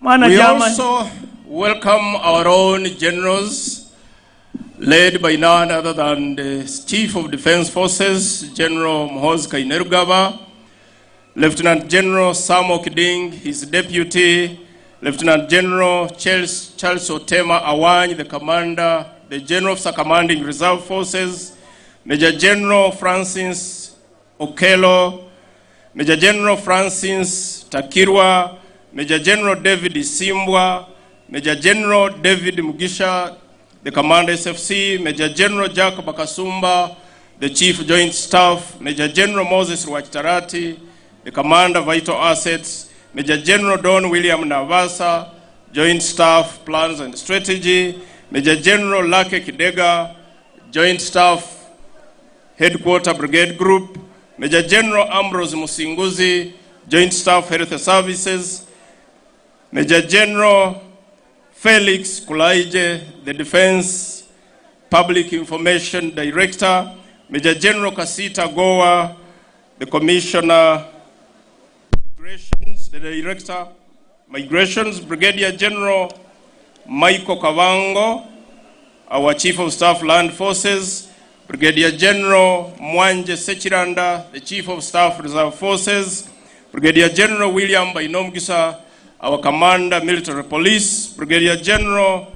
We also welcome our own generals, led by none other than the Chief of Defense Forces, General Muhoozi Kainerugaba, Lieutenant General Samuel Kiding, his deputy, Lieutenant General Charles Otema Awany, the commander, the General Officer commanding Reserve Forces, Major General Francis Okello, Major General Francis Takirwa, Major General David Isimbwa, Major General David Mugisha, the Commander SFC, Major General Jacob Akasumba, the Chief Joint Staff, Major General Moses Rwachitarati, the Commander Vital Assets, Major General Don William Navasa, Joint Staff Plans and Strategy, Major General Lake Kidega, Joint Staff Headquarter Brigade Group, Major General Ambrose Musinguzi, Joint Staff Health Services, Major General Felix Kulaije, the Defense Public Information Director, Major General Kasita Goa, the Commissioner Migrations, the Director Migrations, Brigadier General Michael Kavango, our Chief of Staff Land Forces, Brigadier General Mwanje Sechiranda, the Chief of Staff Reserve Forces, Brigadier General William Bainomgisa, our Commander Military Police, Brigadier General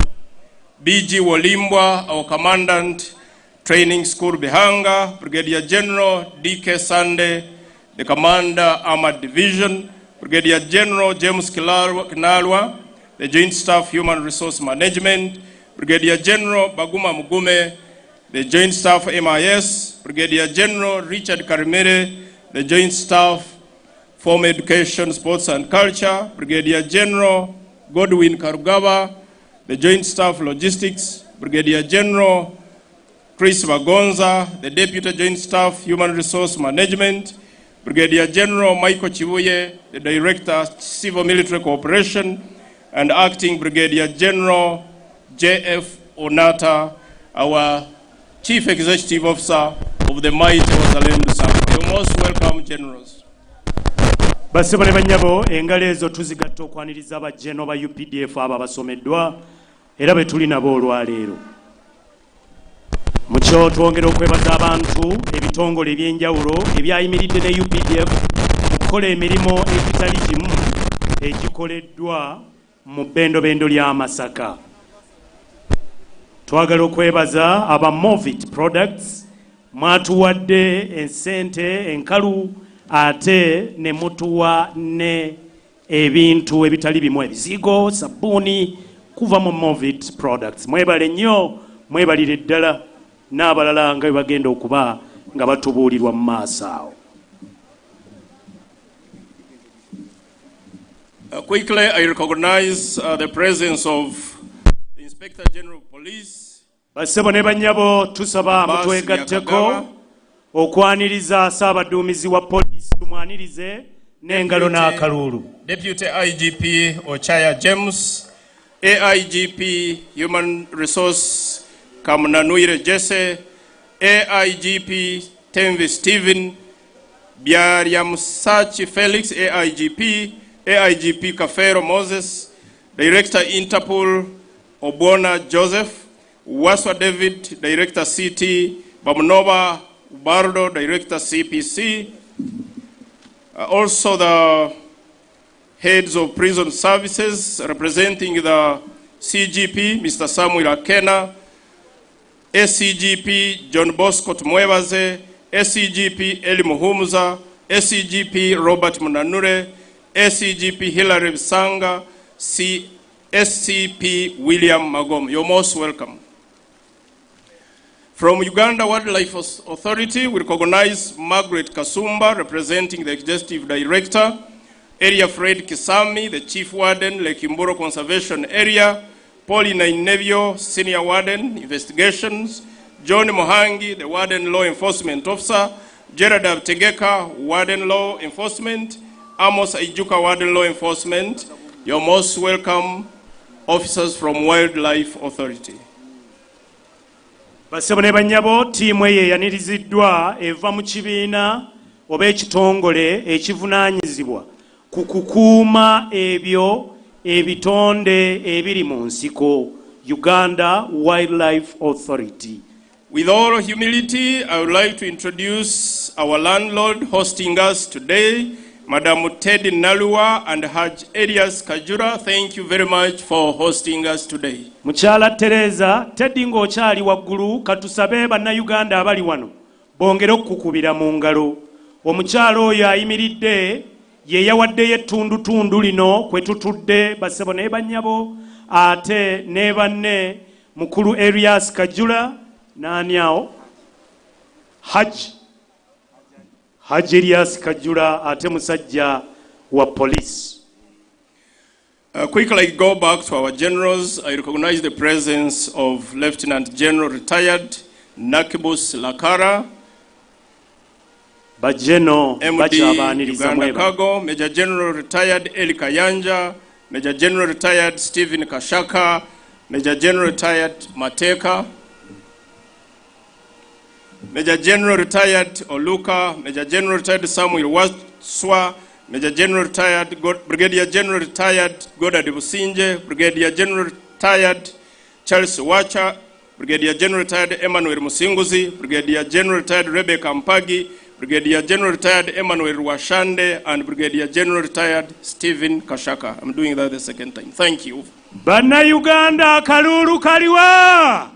B.G. Wolimbwa, our Commandant Training School Bihanga, Brigadier General D.K. Sande, the Commander Armored Division, Brigadier General James Kinalwa, the Joint Staff Human Resource Management, Brigadier General Baguma Mugume, the Joint Staff MIS, Brigadier General Richard Karimere, the Joint Staff Former Education, Sports and Culture, Brigadier General Godwin Karugaba, the Joint Staff Logistics, Brigadier General Chris Vagonza, the Deputy Joint Staff Human Resource Management, Brigadier General Michael Chibuye, the Director Civil Military Cooperation, and Acting Brigadier General J.F. Onata, our Chief Executive Officer of the mighty Wazalendo Sacco. You're most welcome, Generals. Basebone banyabo engalo ezo tuzigatta okwaniriza abajeno ba UPDF aba basomeddwa era be tuli nabo olwaleero. Mukyo twongera okwebaza abantu ebitongole ebyenjawulo ebyayimiridde ne UPDF okukola emirimu egitali gimu egikoleddwa mu bbendobendo lya Masaka. Twagala okwebaza aba Movit Products mwatuwadde ensente enkalu ate ne mutuwa ne ebintu ebitali bimu ebizigo sabuni kuva mu Movit Products. Mwebale nnyo, mwebalire ddala n'abalala nga bagenda okuba nga batubuulirwa mu maaso awo. Quickly, I recognize the presence of the Inspector General of Police. Basebo ne banyabo tusaba mutwegatteko okwaniriza Ssaabaduumizi wa poliisi tumwanirize n'engalo n'akalulu. Deputy IGP Ochaya James, AIGP Human Resource Kamunanuire Jesse, AIGP Tenvi Stephen, Byaryamusachi Felix, AIGP Kafero Moses, Director Interpol Obona Joseph, Waswa David, Director CT, Bamunova Ubardo, Director CPC, Also the heads of prison services representing the CGP, Mr. Samuel Akena, SCGP John Bosco Tumwebaze, SCGP Eli Muhumuza, SCGP Robert Munanure, SCGP Hilary Bisanga, SCP William Magom. You're most welcome. From Uganda Wildlife Authority, we recognize Margaret Kasumba, representing the Executive Director, Area Fred Kisami, the Chief Warden, Lake Imboro Conservation Area, Paulina Inevio, Senior Warden, Investigations, John Mohangi, the Warden Law Enforcement Officer, Gerard Abtegeka, Warden Law Enforcement, Amos Ijuka, Warden Law Enforcement. You're most welcome, officers from Wildlife Authority. Basebone banyabo tiimu eyo yaniriziddwa eva mu kibiina oba ekitongole ekivunaanyizibwa ku kukuuma ebyo ebitonde ebiri mu nsiko, Uganda Wildlife Authority. With all humility, I would like to introduce our landlord hosting us today, Madam Teddy Nalua and Haj Elias Kajura. Thank you very much for hosting us today. Muchala Teresa, Teddy ng'okyali waggulu, katusabe bannayuganda abali wano bongere okukubira mu ngalo. Omukyala oyo ayimiridde ye yawaddeyo ettundutundu lino kwe tutudde bassebo ne bannyabo ate ne banne mukulu Elias Kajura n'ani awo Haj Elias Kajura ate musajja wa police. Quickly go back to our generals. I recognize the presence of Lieutenant General Retired Nakibus Lakara, MD Uganda Cargo, Major General Retired Eli Kayanja, Major General Retired Stephen Kashaka, Major General Retired Mateka, Major General Retired Oluka, Major General Retired Samuel Waswa, Major General Retired Brigadier General Retired Godard Businje, Brigadier General Retired Charles Wacha, Brigadier General Retired Emmanuel Musinguzi, Brigadier General Retired Rebecca Mpagi, Brigadier General Retired Emmanuel Washande, and Brigadier General Retired Stephen Kashaka. I'm doing that the second time. Thank you. Banna Uganda akalulu kaliwa!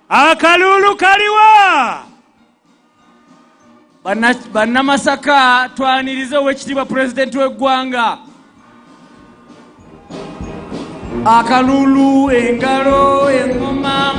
Akalulu kaliwa! Banna Masaka twanirize owekitiibwa President w'eggwanga. Akalulu, engalo, engoma.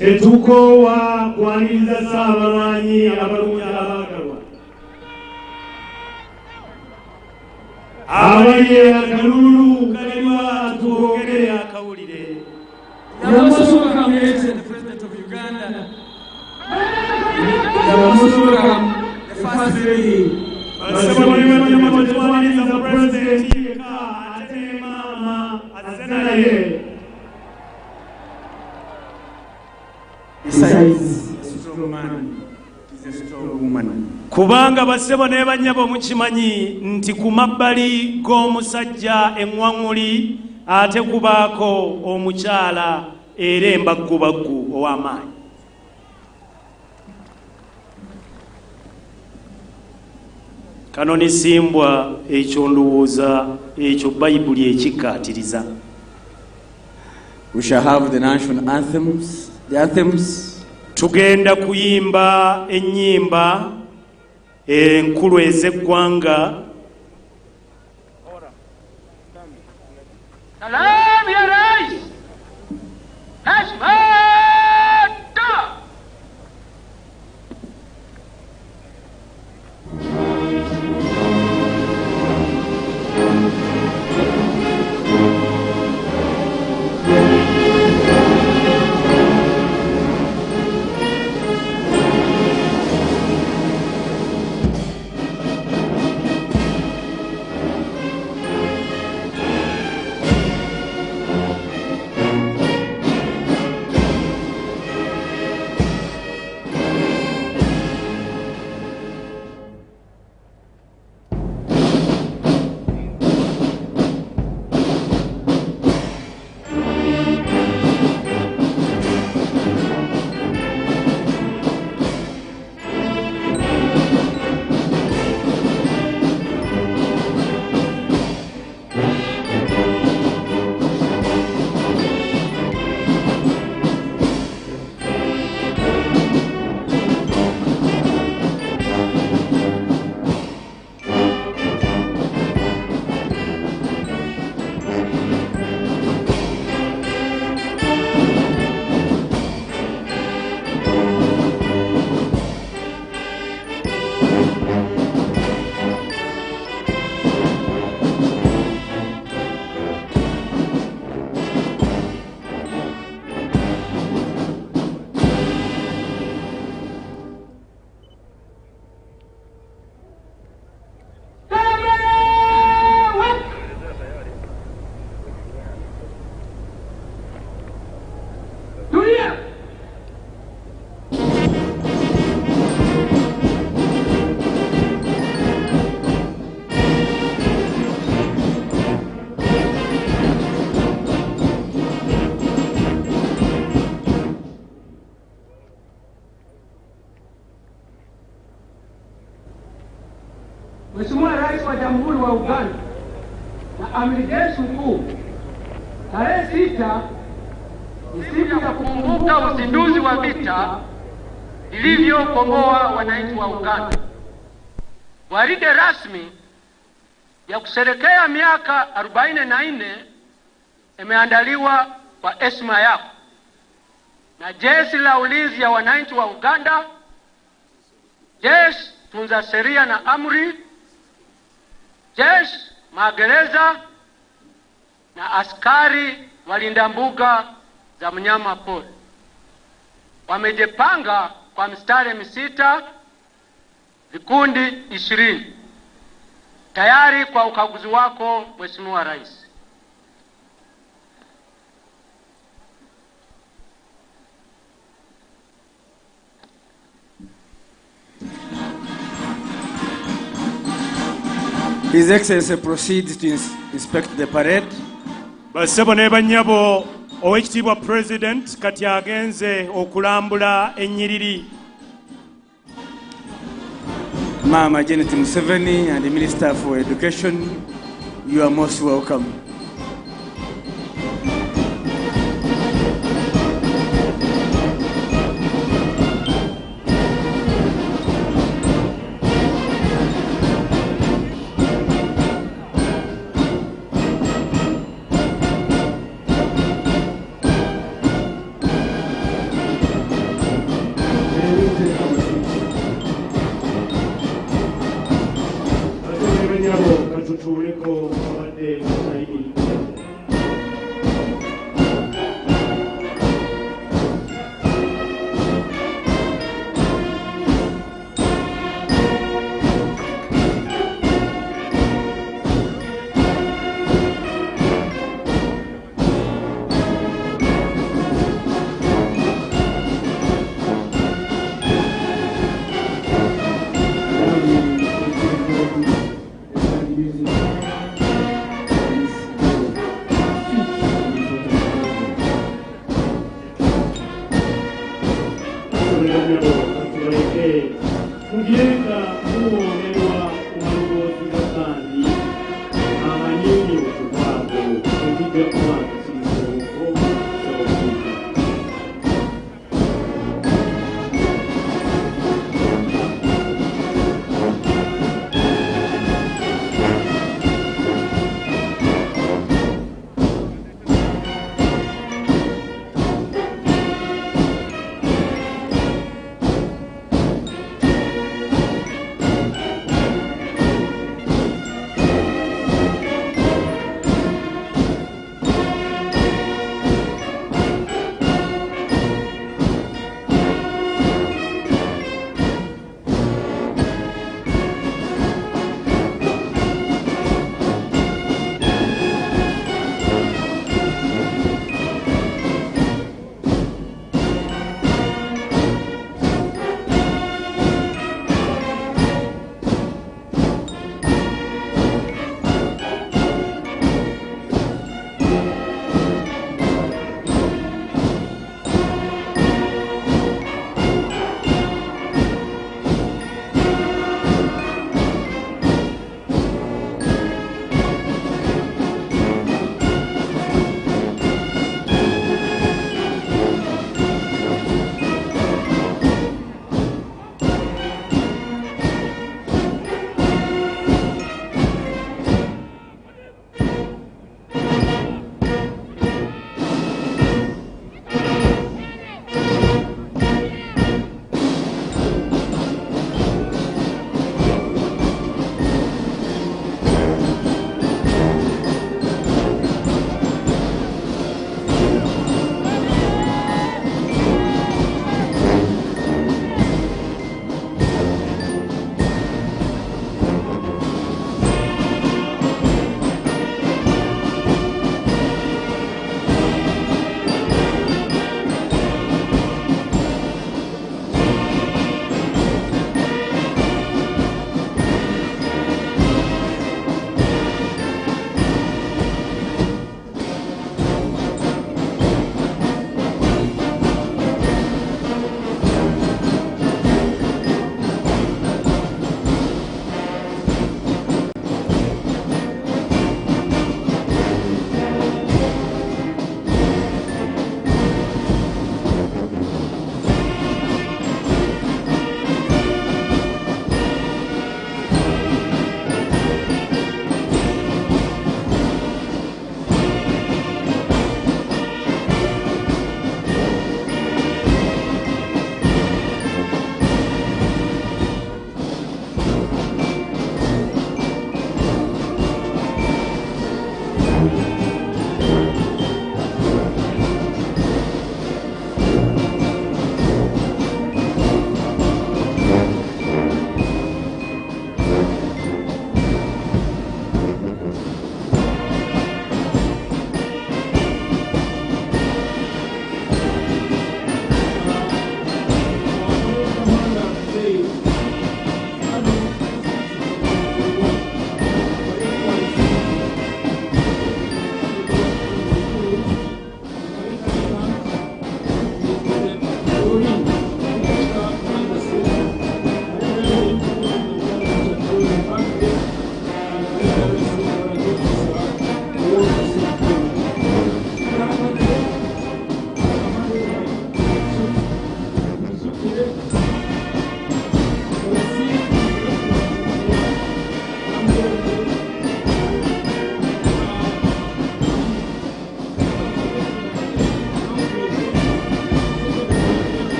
Tetukowa kwaniriza Saabalwanyi abalungi abaagalwa. Abaye akalulu kaliwa twogere akawulire. Most welcome, the President of Uganda. Most welcome, the First Lady. Kubanga bassebo ne bannyabo mukimanyi nti ku mabbali g'omusajja eŋŋwaŋŋuli ate kubaako omukyala era embaggubaggu ow'amaanyi. Kano nisimbwa ekyo ndowooza ekyo Bayibuli ekikkaatiriza. We shall have the national anthems. The anthems. Tugenda kuyimba ennyimba enkulu ez'eggwanga. Salam ya Rais. Hashmata. na amiri jeshi mkuu. Tarehe 6 ni siku ya kukumbuka uzinduzi wa vita vilivyokomboa wananchi wa Uganda. Gwaride rasmi ya kusherekea miaka 44 imeandaliwa kwa heshima yako na Jeshi la Ulinzi ya Wananchi wa Uganda, Jeshi Tunza Sheria na Amri, Jeshi Magereza na askari walinda mbuga za mnyama pori. Wamejipanga kwa mistari misita, vikundi 20, tayari kwa ukaguzi wako Mheshimiwa Rais. His Excellency proceeds to inspect the parade. Basebo ne banyabo Owekitiibwa President kati agenze okulambula ennyiriri. Mama Janet Museveni and the Minister for Education, you are most welcome. Tutuliko kwa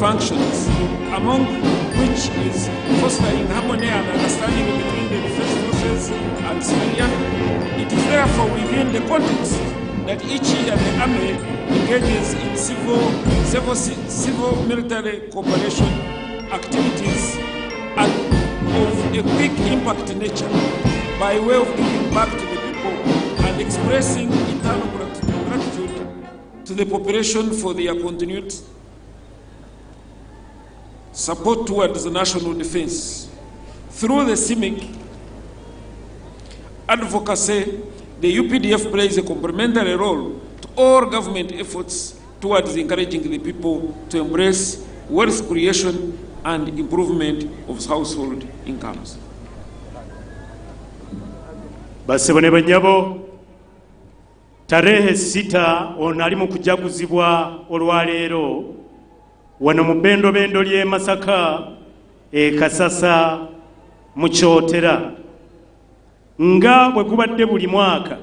Functions, among which is fostering harmony and understanding between the defense forces and civilian. It is therefore within the context that each year the Army engages in civil-military cooperation activities and of a quick impact nature by way of giving back to the people and expressing internal gratitude to the population for their continued support towards the national defense. Through the civic advocacy, the UPDF plays a complementary role to all government efforts towards encouraging the people to embrace wealth creation and improvement of household incomes. Basebone banyabo tarehe sita onali mu kujaguzibwa olwaleero wano mu bendo ly'e Masaka Kasasa mu Kyotera nga bwe kubadde buli mwaka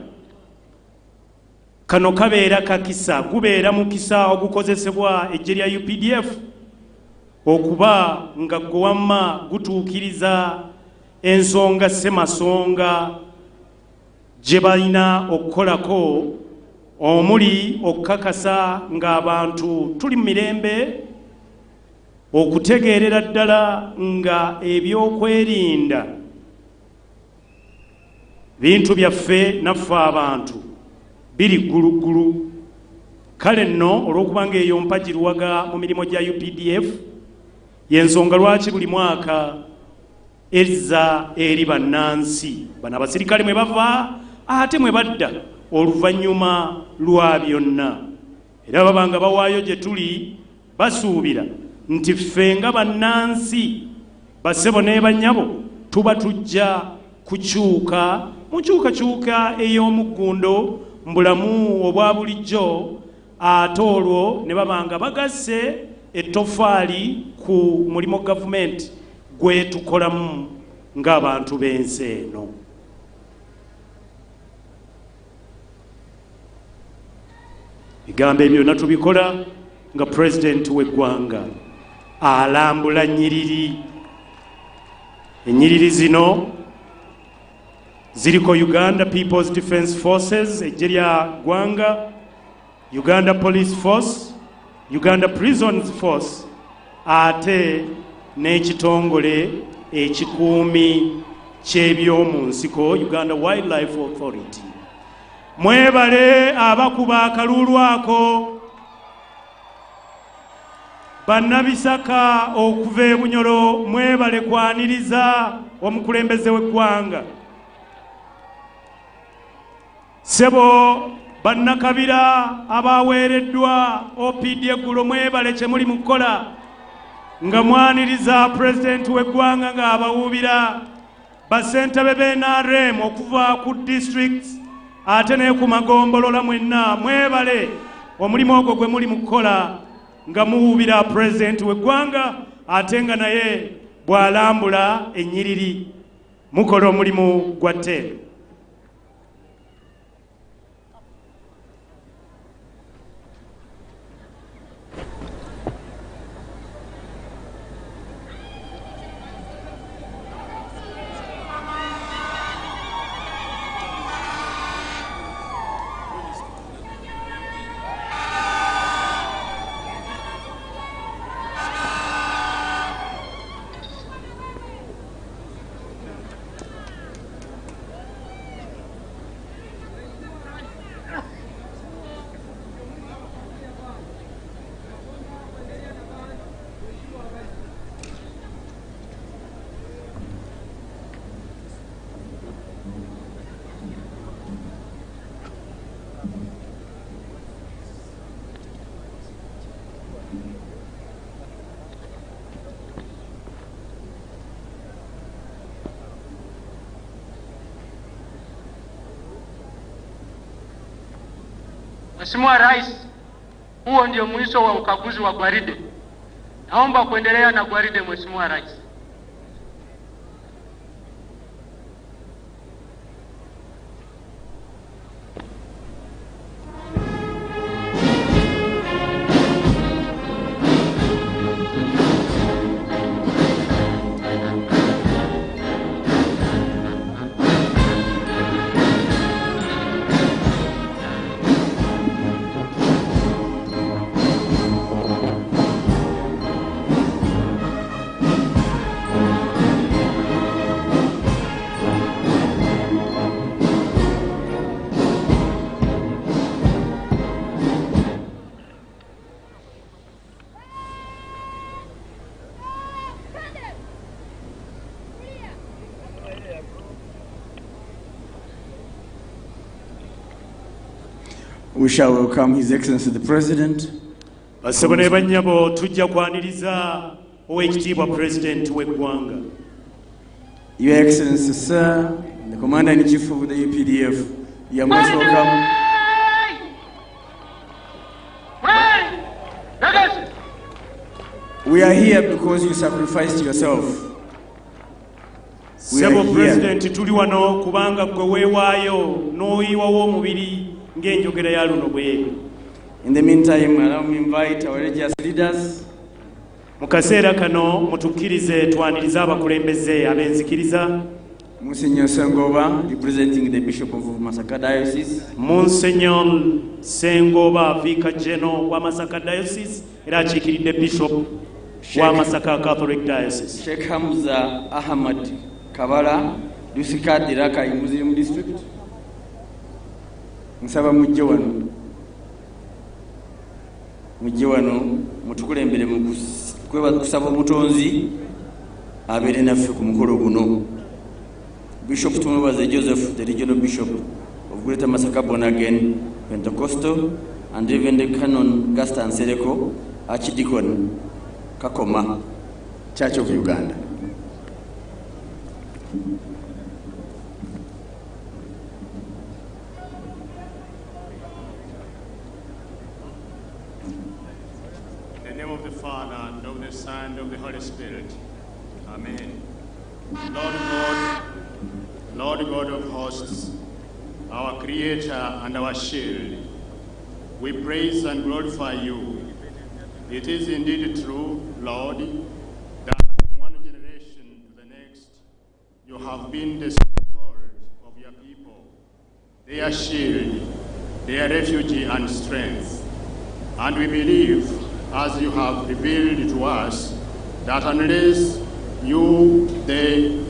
kano kabeera kakisa gubeera mukisa ogukozesebwa eggye lya UPDF okuba nga gwamma gutuukiriza ensonga ssemasonga gye balina okukolako omuli okukakasa ng'abantu tuli mu mirembe okutegeerera ddala nga ebyokwerinda bintu byaffe naffe abantu biri gguluggulu. Kale nno olw'okuba ng'eyo mpagiruwaga mu mirimu gya UPDF y'ensonga lwaki buli mwaka ezza eri bannansi bano abasirikale mwe bava ate mwe badda oluvannyuma lwa byonna, era baba nga bawaayo gye tuli basuubira nti ffe nga bannansi bassebo ne bannyabo tuba tujja kukyuka mu kyukakyuka ey'omuggundo mu bulamu obwa bulijjo, ate olwo ne baba nga bagasse ettofaali ku mulimo gavumenti gwe tukolamu ng'abantu b'ensi eno. Bigambo ebyo byonna tubikola nga pulezidenti w'eggwanga alambula nnyiriri. Ennyiriri zino ziriko Uganda People's Defence Forces eggye lya ggwanga, Uganda Police Force, Uganda Prisons Force, ate n'ekitongole ekikuumi ky'ebyomu nsiko Uganda Wildlife Authority. Mwebale abakuba akalulu ako, bannabisaka okuva e Bunyoro mwebale kwaniriza omukulembeze w'eggwanga. Sebo bannakabira abaweereddwa OPD eggulo mwebale kye muli mu kukola nga mwaniriza pulezidenti w'eggwanga ng'abawuubira bassentebe b'NRM okuva ku districts ate ne ku magombolola mwenna mwebale omulimu ogwo gwe muli mu kukola nga muwubira president w'eggwanga ate nga naye bw'alambula ennyiriri mukola omulimu gwa tteeka. Mheshimiwa Rais, huo ndio mwisho wa ukaguzi wa gwaride. Naomba kuendelea na gwaride, Mheshimiwa Rais. We shall welcome His Excellency the President. Basabone banyabo tujja kwaniriza Oweekitiibwa President w'eggwanga. Your Excellency, sir, the Commander-in-Chief of the UPDF, you are most welcome. We are here because you sacrificed yourself. Sebo President tuli wano kubanga gwe weewaayo n'oyiwawo omubiri ng'enjogera ya luno bw'eri. In the meantime, allow me to invite our religious leaders. Mu kaseera kano mutukkirize twanirize abakulembeze ab'enzikiriza. Monsignor Sengoba, representing the Bishop of Masaka Diocese. Monsignor Sengoba, Vicar General wa Masaka Diocese, era akiikiridde Bishop wa Masaka Catholic Diocese. Sheikh Hamza Ahmad Kabala, Lusika Diraka Muslim District. Nsaba mujje wano mutukulembere mu kusaba omutonzi abeere naffe ku mukolo guno. Bishop Tumubaze Joseph, the regional bishop of Greater Masaka Born Again Pentecostal, and even the Canon Gaston Sereko, Archdeacon Kakoma, Church of Uganda. In the name of the Father, and of the Son, and of the Holy Spirit. Amen. Lord God of hosts, our Creator and our shield, we praise and glorify you. It is indeed true, Lord, that from one generation to the next, you have been the stronghold of your people, their shield, their refuge and strength. And we believe, as you have revealed to us, that unless you, the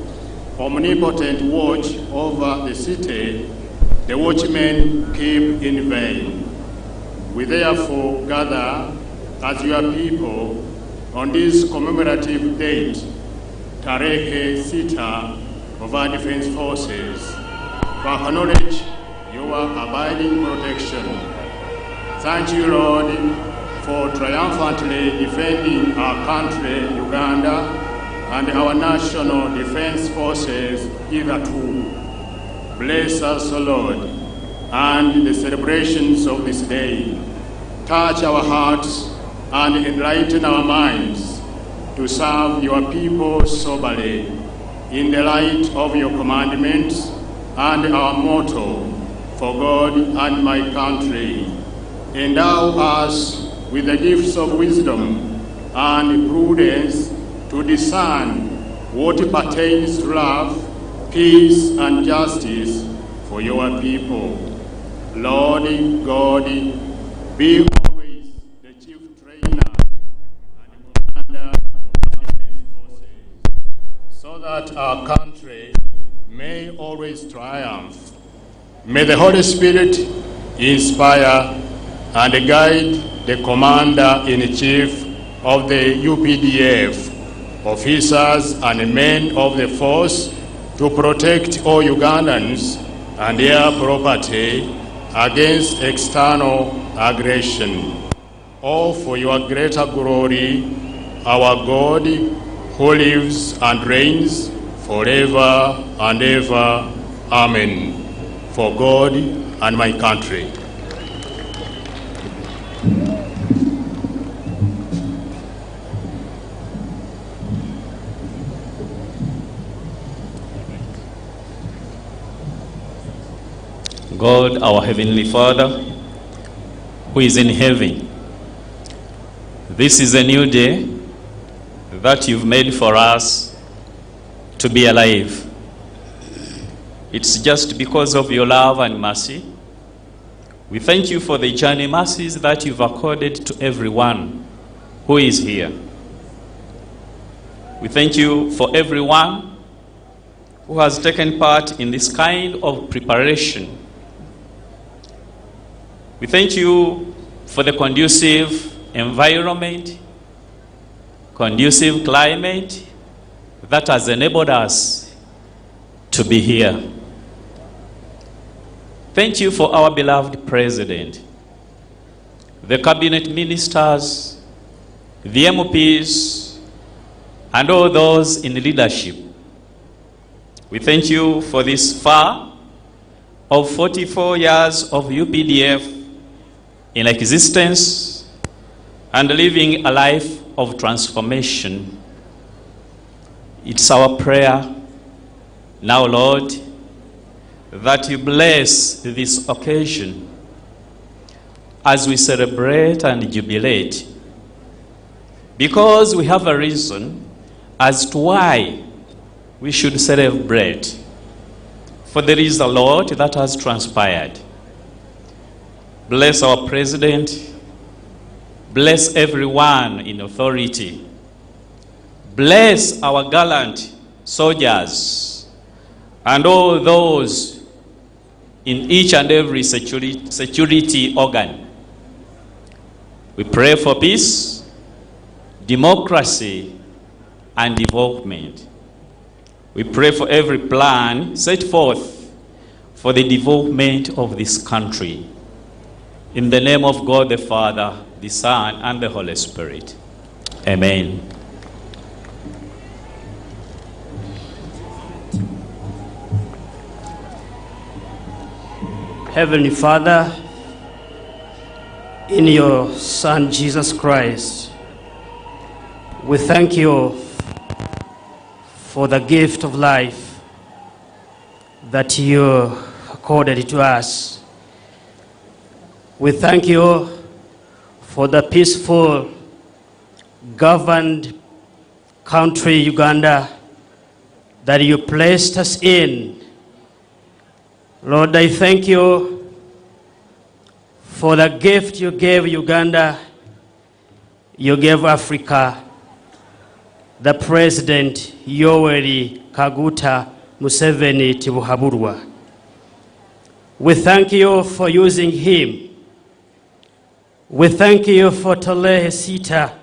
omnipotent, watch over the city, the watchmen keep in vain. We therefore gather as your people on this commemorative date, Tarehe Sita, of our defense forces, to acknowledge your abiding protection. Thank you, Lord, for triumphantly defending our country, Uganda, and our national defense forces hitherto. Bless us, O Lord, and the celebrations of this day. Touch our hearts and enlighten our minds to serve your people soberly in the light of your commandments and our motto, for God and my country. Endow us with the gifts of wisdom and prudence to discern what pertains to love, peace, and justice for your people. Lord God, be always the chief trainer and commander of the defense forces, so that our country may always triumph. May the Holy Spirit inspire and guide the Commander-in-Chief of the UPDF, officers and men of the force, to protect all Ugandans and their property against external aggression. All for your greater glory, our God, who lives and reigns forever and ever. Amen. For God and my country. God, our Heavenly Father, who is in heaven, this is a new day that you've made for us to be alive. It's just because of your love and mercy. We thank you for the journey mercies that you've accorded to everyone who is here. We thank you for everyone who has taken part in this kind of preparation. We thank you for the conducive environment, conducive climate that has enabled us to be here. Thank you for our beloved President, the cabinet ministers, the MPs, and all those in leadership. We thank you for this far of 44 years of UPDF in existence and living a life of transformation. It's our prayer now, Lord, that you bless this occasion as we celebrate and jubilate, because we have a reason as to why we should celebrate. For there is a lot that has transpired. Bless our president. Bless everyone in authority. Bless our gallant soldiers and all those in each and every security organ. We pray for peace, democracy, and development. We pray for every plan set forth for the development of this country. In the name of God the Father, the Son, and the Holy Spirit. Amen. Heavenly Father, in your Son Jesus Christ, we thank you for the gift of life that you accorded to us. We thank you for the peaceful, governed country, Uganda, that you placed us in. Lord, I thank you for the gift you gave Uganda, you gave Africa, the President Yoweri Kaguta Museveni Tibuhaburwa. We thank you for using him. We thank you for Tarehe Sita,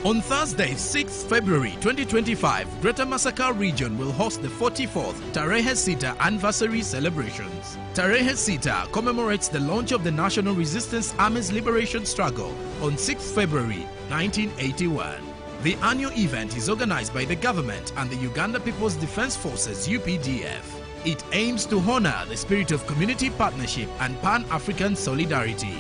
On Thursday, 6th February 2025, Greater Masaka region will host the 44th Tarehe Sita anniversary celebrations. Tarehe Sita commemorates the launch of the National Resistance Army's liberation struggle on 6th February 1981. The annual event is organized by the government and the Uganda People's Defense Forces UPDF. It aims to honor the spirit of community partnership and Pan-African solidarity.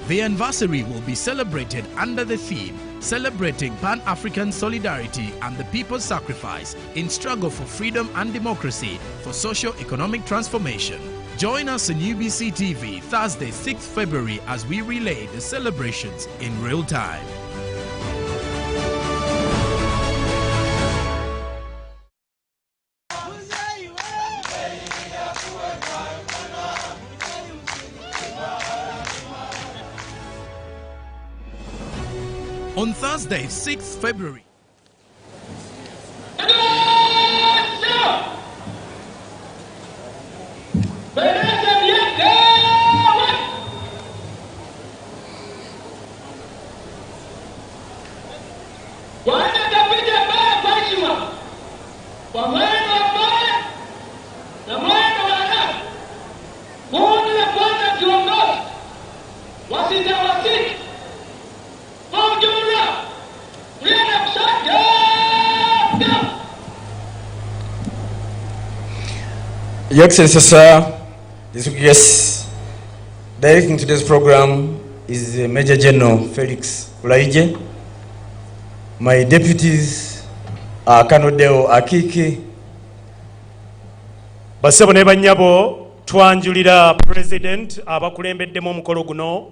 The anniversary will be celebrated under the theme Celebrating Pan-African Solidarity and the People's Sacrifice in Struggle for Freedom and Democracy for Socio-Economic Transformation. Join us on UBC TV Thursday, 6th February as we relay the celebrations in real time. On Thursday, 6th February. Your Excellency, sir, distinguished guests, directing today's program is Major General Felix Ulaije. My deputies are Colonel Deo Akiki. Basebo ne banyabo twanjulira President abakulembeddemu omukolo guno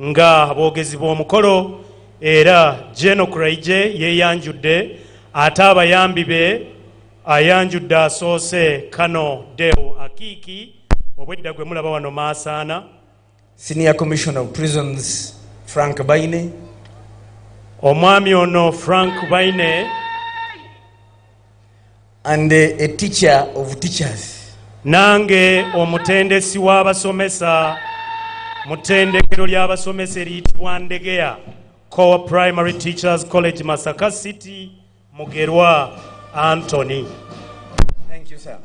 nga aboogezi b'omukolo era General Ulaije yeyanjudde ate abayambi be ayanjudde asoose Kano Deo Akiki obwedda gwe mulaba wano Maasaana. Senior Commissioner of Prisons Frank Baine. Omwami ono Frank Baine. And a teacher of teachers. Nange omutendesi w'abasomesa mu ttendekero ly'abasomesa eriyitibwa Ndegeya Core Primary Teachers College Masaka City Mugerwa Anthony. Thank you, sir.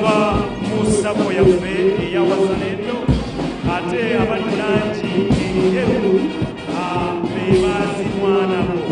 baba musabo yaffe eyawazalendo ate abali mu langi enjeru be baazimwanabo.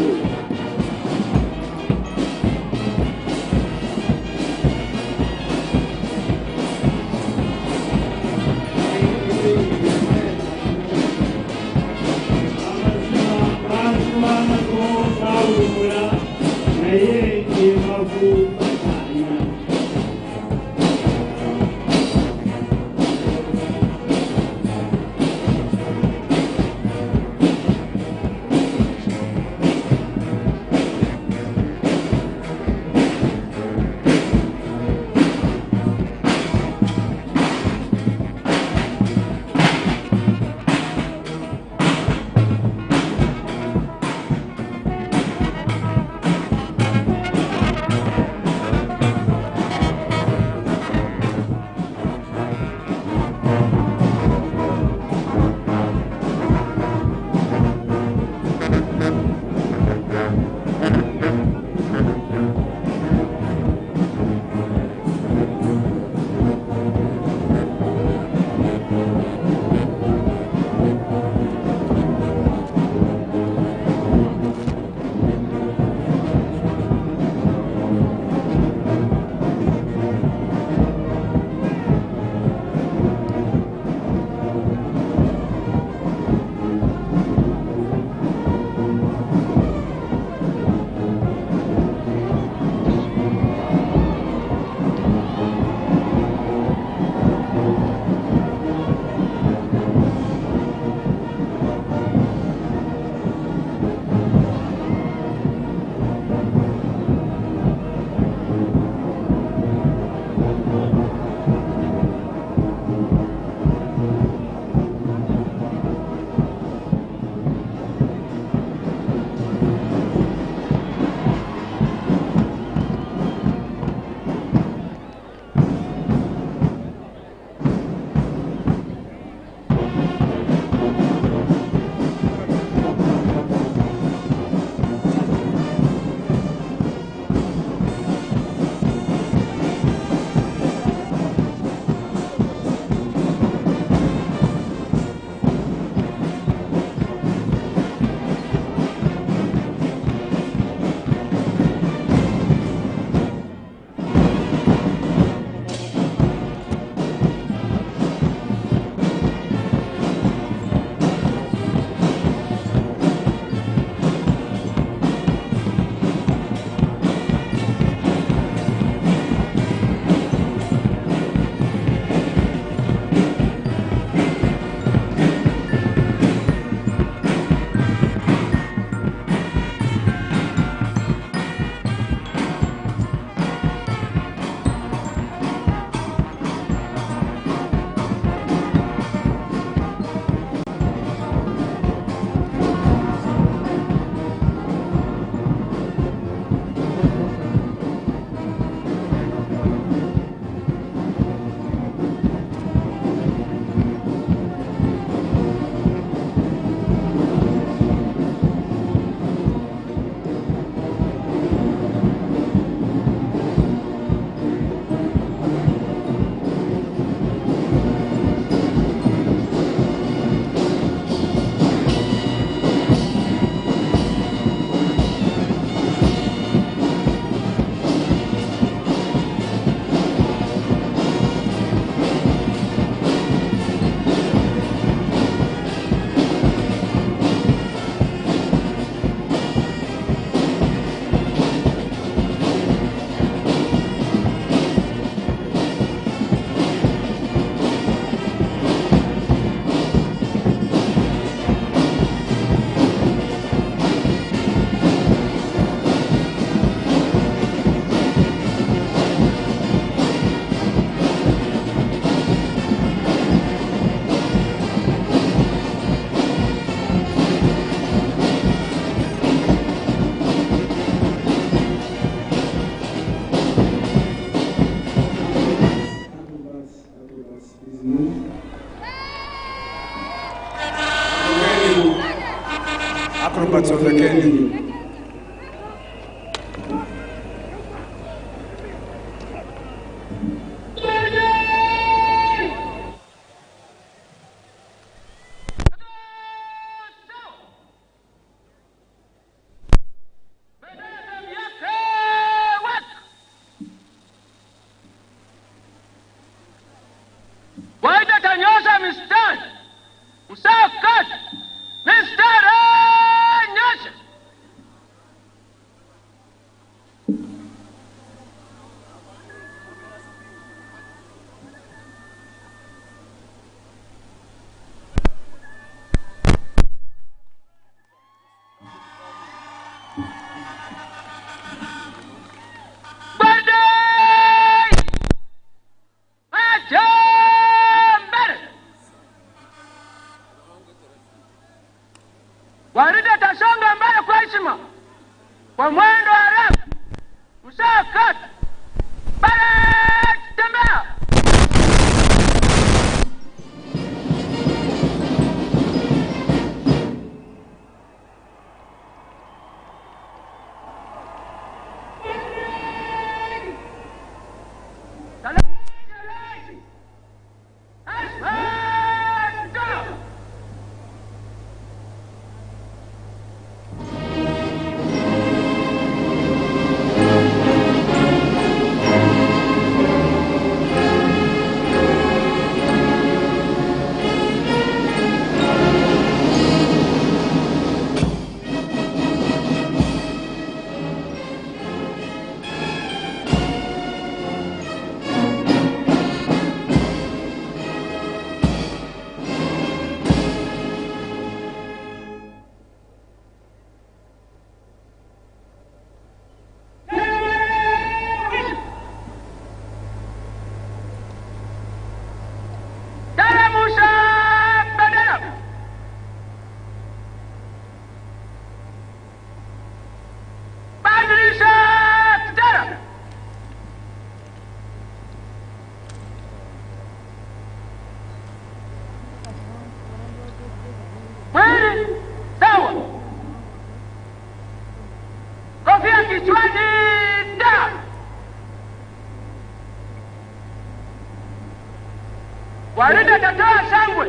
Gwaride tatoa shangwe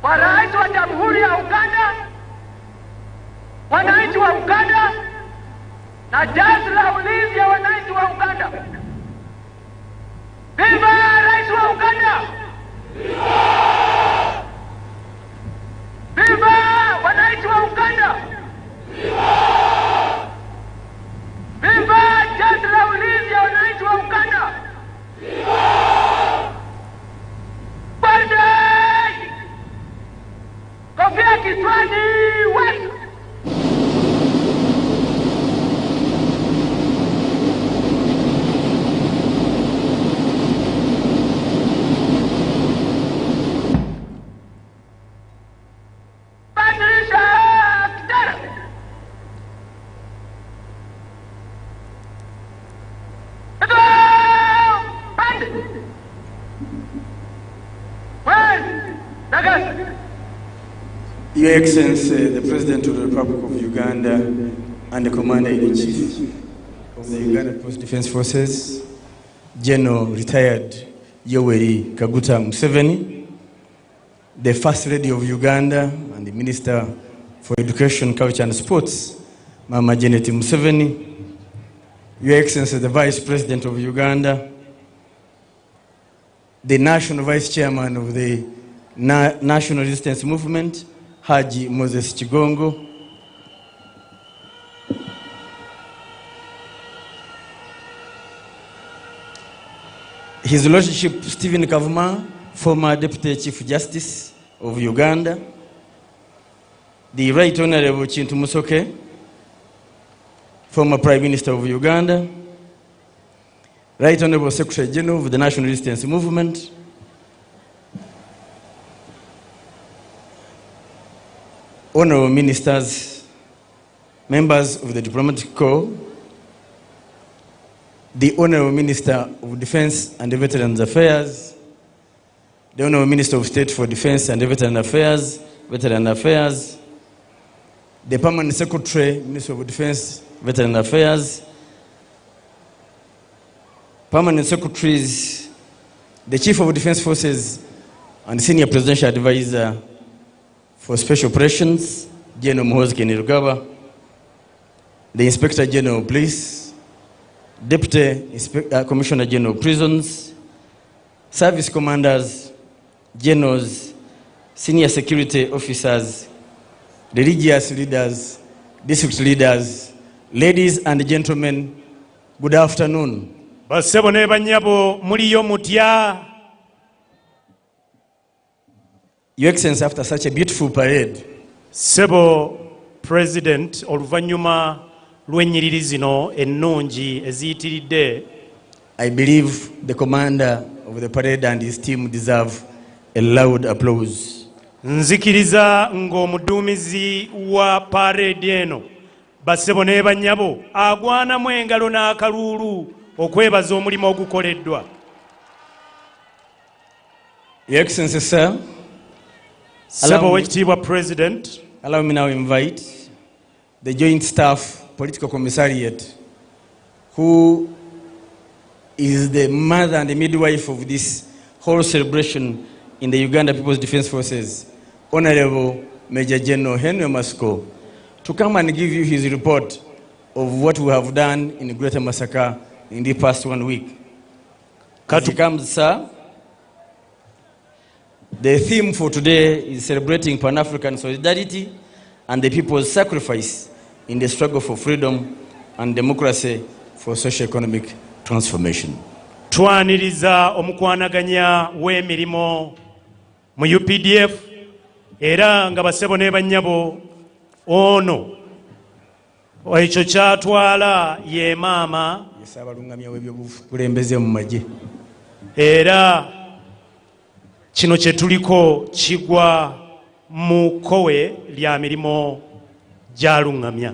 kwa rais wa Jamhuri ya Uganda, wananchi wa Uganda na jeshi la ulinzi ya wananchi wa Uganda. Viva rais wa Uganda! Viva wananchi wa Uganda! Viva jeshi la ulinzi ya wananchi wa Uganda! Bande! Kofia kichwani wetu! Your Excellency, the President of the Republic of Uganda and the Commander-in-Chief of the Uganda People's Defense Forces, General Retired Yoweri Kaguta Museveni, the First Lady of Uganda and the Minister for Education, Culture and Sports, Mama Janet Museveni, Your Excellency, the Vice President of Uganda, the National Vice Chairman of the National Resistance Movement, Haji Moses Chigongo, His Lordship Stephen Kavuma, former Deputy Chief Justice of Uganda, the Right Honorable Chintu Musoke, former Prime Minister of Uganda, Right Honorable Secretary General of the National Resistance Movement, Honorable Ministers, members of the Diplomatic Corps, the Honorable Minister of Defense and Veterans Affairs, the Honorable Minister of State for Defense and Veteran Affairs, the Permanent Secretary, Minister of Defense, Veteran Affairs, Permanent Secretaries, the Chief of Defense Forces and Senior Presidential Advisor for Special Operations, General Muhoozi, the Inspector General of Police, Deputy Commissioner General of Prisons, Service Commanders, Generals, Senior Security Officers, religious leaders, district leaders, ladies and gentlemen, good afternoon. Basebo ne banyabo muliyo mutya. Your Excellency, after such a beautiful parade, Sebo President oluvanyuma lw'ennyiriri zino ennungi eziyitiridde, I believe the commander of the parade and his team deserve a loud applause. Nzikiriza ng'omuduumizi wa parade eno basebo ne banyabo agwanamu engalo n'akaluulu okwebaza omulimu ogukoleddwa. Your Excellency, sir, Sebo Wekitiibwa President, allow me now invite the Joint Staff Political Commissariat, who is the mother and the midwife of this whole celebration in the Uganda People's Defense Forces, Honorable Major General Henry Masco, to come and give you his report of what we have done in Greater Masaka in the past 1 week. As he comes, sir, the theme for today is celebrating Pan-African solidarity and the people's sacrifice in the struggle for freedom and democracy for socio-economic transformation. Twaniriza omukwanaganya w'emirimu mu UPDF era nga basebo ne bannyabo ono ekyo kyatwala ye maama Ssabalungamya w'ebyobukulembeze mu magye. Era kino kye tuliko kigwa mu kkowe lya mirimu gy'alungamya.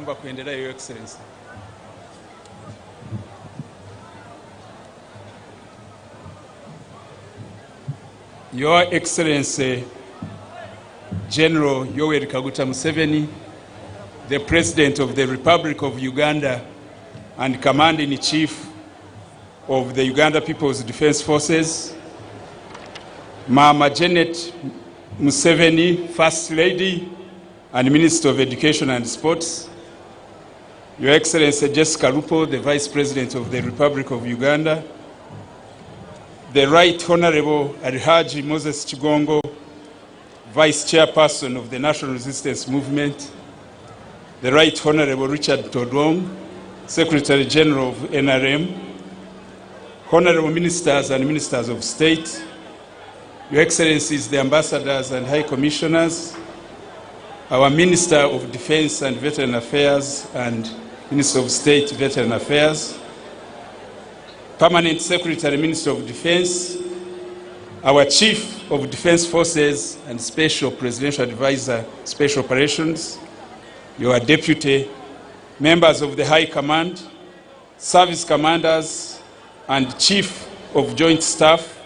naomba kuendelea, Your Excellency. Your Excellency General Yoweri Kaguta Museveni, the President of the Republic of Uganda and Commander-in-Chief of the Uganda People's Defense Forces, Mama Janet Museveni, First Lady and Minister of Education and Sports, Your Excellency Jessica Lupo, the Vice President of the Republic of Uganda, the Right Honorable Alhaji Moses Chigongo, Vice Chairperson of the National Resistance Movement, the Right Honorable Richard Todong, Secretary General of NRM, Honorable Ministers and Ministers of State, Your Excellencies, the Ambassadors and High Commissioners, our Minister of Defense and Veteran Affairs and Minister of State Veteran Affairs, Permanent Secretary, Minister of Defense, our Chief of Defense Forces and Special Presidential Advisor, Special Operations, your Deputy, members of the High Command, Service Commanders and Chief of Joint Staff,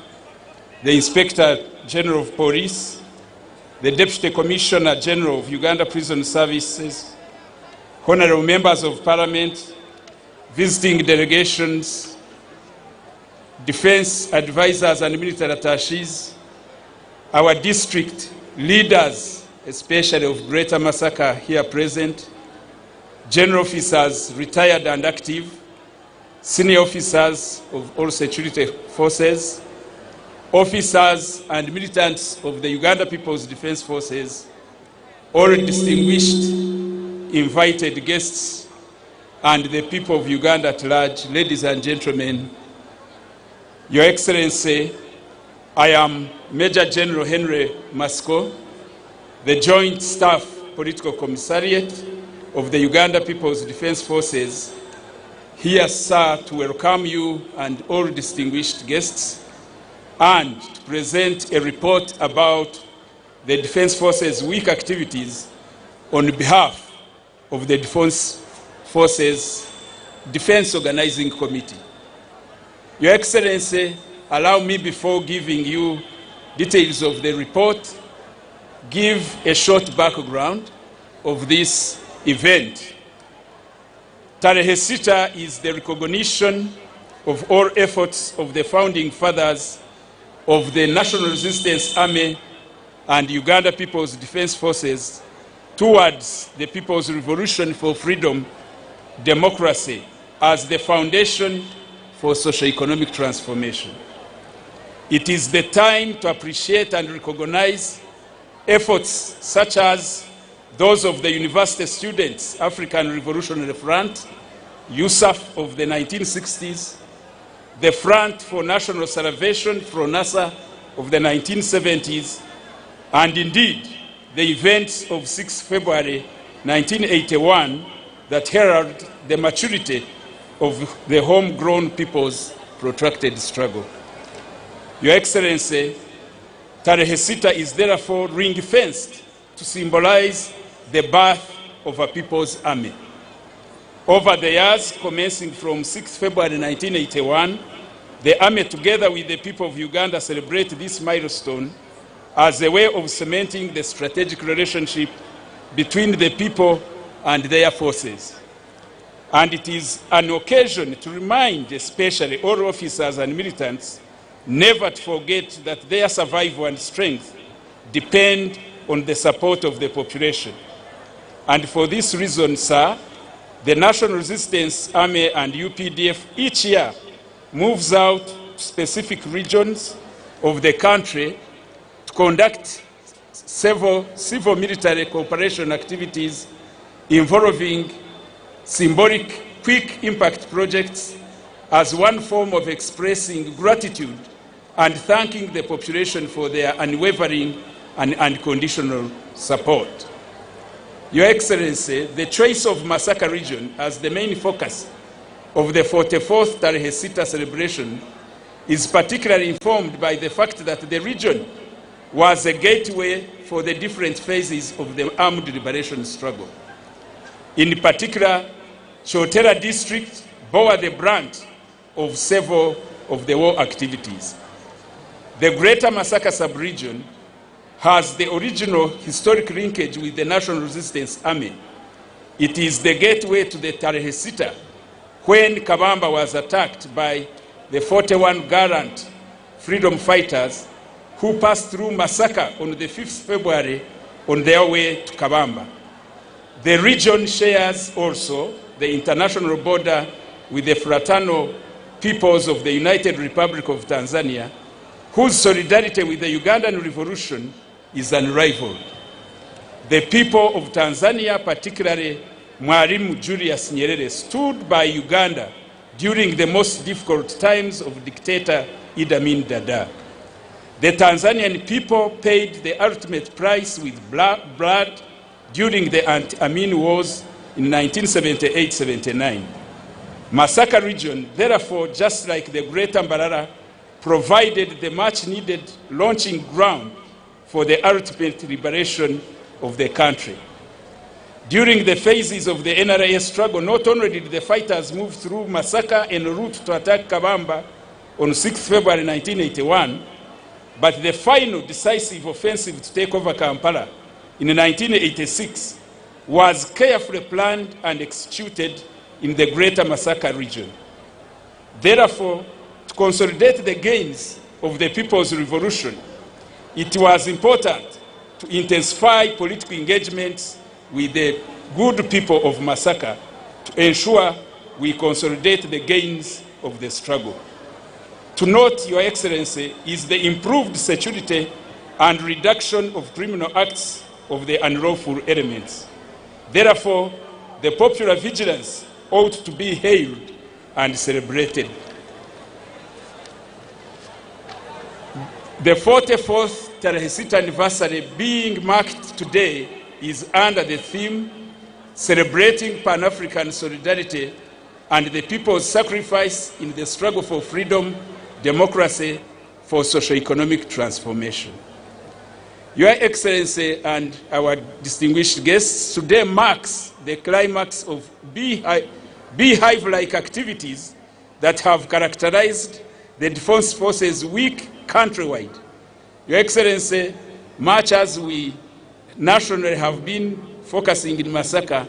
the Inspector General of Police, the Deputy Commissioner General of Uganda Prison Services, honorable members of Parliament, visiting delegations, defense advisors and military attaches, our district leaders, especially of Greater Masaka here present, general officers, retired and active, senior officers of all security forces, officers and militants of the Uganda People's Defense Forces, all distinguished invited guests, and the people of Uganda at large, ladies and gentlemen, Your Excellency, I am Major General Henry Masco, the Joint Staff Political Commissariat of the Uganda People's Defense Forces, here, sir, to welcome you and all distinguished guests and to present a report about the Defense Forces' week activities on behalf of the Defense Forces Defense Organizing Committee. Your Excellency, allow me, before giving you details of the report, give a short background of this event. Tarehe Sita is the recognition of all efforts of the founding fathers of the National Resistance Army and Uganda People's Defense Forces towards the People's Revolution for Freedom, Democracy as the foundation for socio-economic transformation. It is the time to appreciate and recognize efforts such as those of the University Students African Revolutionary Front, USAF of the 1960s, the Front for National Salvation, FRONASA, of the 1970s, and indeed the events of 6 February 1981 that heralded the maturity of the homegrown people's protracted struggle. Your Excellency, Tarehe Sita is therefore ring-fenced to symbolize the birth of a people's army. Over the years, commencing from 6 February 1981, the army, together with the people of Uganda, celebrate this milestone as a way of cementing the strategic relationship between the people and their forces. And it is an occasion to remind especially all officers and militants never to forget that their survival and strength depend on the support of the population. And for this reason, sir, the National Resistance Army and UPDF each year moves out to specific regions of the country to conduct several civil-military cooperation activities involving symbolic quick impact projects as one form of expressing gratitude and thanking the population for their unwavering and unconditional support. Your Excellency, the choice of Masaka region as the main focus of the 44th Tarehe Sita celebration is particularly informed by the fact that the region was a gateway for the different phases of the armed liberation struggle. In particular, Chotera district bore the brunt of several of the war activities. The Greater Masaka sub-region has the original historic linkage with the National Resistance Army. It is the gateway to the Tarehe Sita, when Kabamba was attacked by the 41 gallant freedom fighters who passed through Masaka on the 5th February on their way to Kabamba. The region shares also the international border with the fraternal peoples of the United Republic of Tanzania, whose solidarity with the Ugandan revolution is unrivaled. The people of Tanzania, particularly Mwalimu Julius Nyerere, stood by Uganda during the most difficult times of dictator Idi Amin Dada. The Tanzanian people paid the ultimate price with blood during the anti-Amin wars in 1978-79. Masaka region, therefore, just like the Greater Mbarara, provided the much-needed launching ground for the ultimate liberation of the country. During the phases of the NRA struggle, not only did the fighters move through Masaka en route to attack Kabamba on 6 February 1981, but the final decisive offensive to take over Kampala in 1986 was carefully planned and executed in the Greater Masaka region. Therefore, to consolidate the gains of the People's Revolution, it was important to intensify political engagements with the good people of Masaka to ensure we consolidate the gains of the struggle. To note, Your Excellency, is the improved security and reduction of criminal acts of the unlawful elements. Therefore, the popular vigilance ought to be hailed and celebrated. The 44th Tarehe Sita anniversary being marked today is under the theme Celebrating Pan-African Solidarity and the People's Sacrifice in the Struggle for Freedom, Democracy, for Socio-Economic Transformation. Your Excellency and our distinguished guests, today marks the climax of beehive-like activities that have characterized the Defense Forces Week countrywide. Your Excellency, much as we nationally have been focusing in Masaka,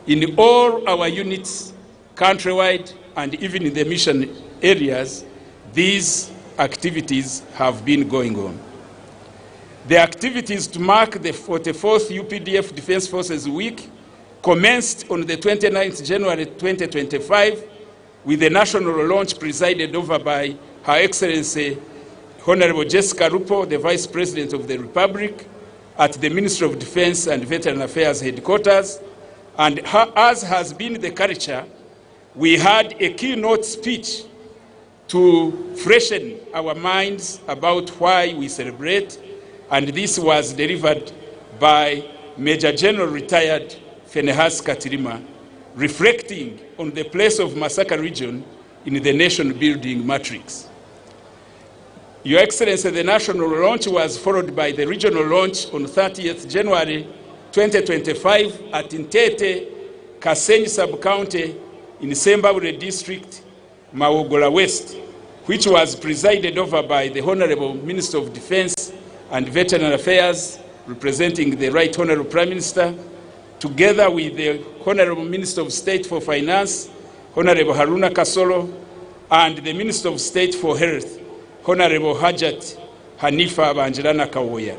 in all our units countrywide and even in the mission areas, these activities have been going on. The activities to mark the 44th UPDF Defense Forces Week commenced on the 29th January 2025 with the national launch presided over by Her Excellency Honorable Jessica Rupo, the Vice President of the Republic, at the Ministry of Defense and Veteran Affairs headquarters. And as has been the culture, we had a keynote speech to freshen our minds about why we celebrate, and this was delivered by Major General Retired Phinehas Katirima, reflecting on the place of Masaka region in the nation-building matrix. Your Excellency, the national launch was followed by the regional launch on 30th January 2025 at Ntete, Kasenyi Sub-County in Sembabule District, Mawogola West, which was presided over by the Honorable Minister of Defense and Veteran Affairs, representing the Right Honorable Prime Minister, together with the Honorable Minister of State for Finance, Honorable Haruna Kasolo, and the Minister of State for Health, Honorable Hajat Hanifa Banjirana Kawoya.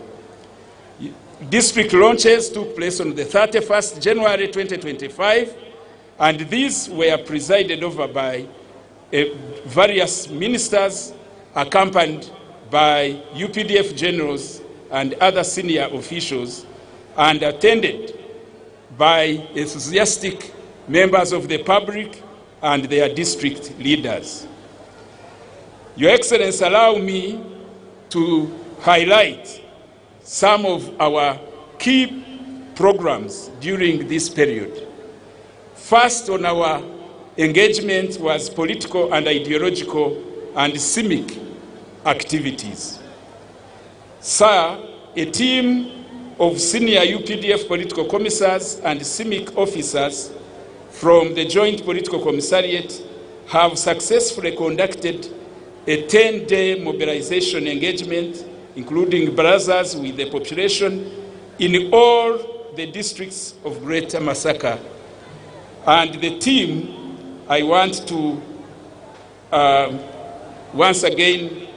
District launches took place on the 31st January 2025, and these were presided over by various ministers, accompanied by UPDF generals and other senior officials, and attended by enthusiastic members of the public and their district leaders. Your Excellency, allow me to highlight some of our key programs during this period. First on our engagement was political and ideological and civic activities. Sir, a team of senior UPDF political commissars and CIMIC officers from the Joint Political Commissariat have successfully conducted a 10-day mobilization engagement, including barazas with the population in all the districts of Greater Masaka. And the team, I want to once again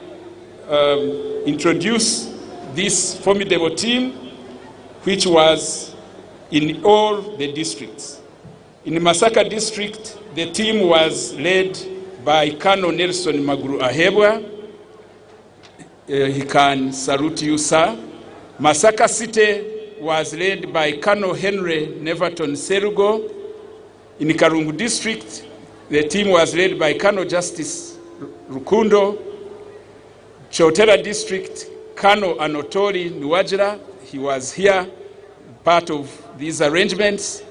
introduce this formidable team, which was in all the districts. In Masaka district, the team was led by Colonel Nelson Maguru Ahebwa. He can salute you, sir. Masaka City was led by Colonel Henry Neverton Serugo. In Karungu district, the team was led by Colonel Justice Rukundo. Chotera district, Colonel Anotori Nuwajira, he was here, part of these arrangements.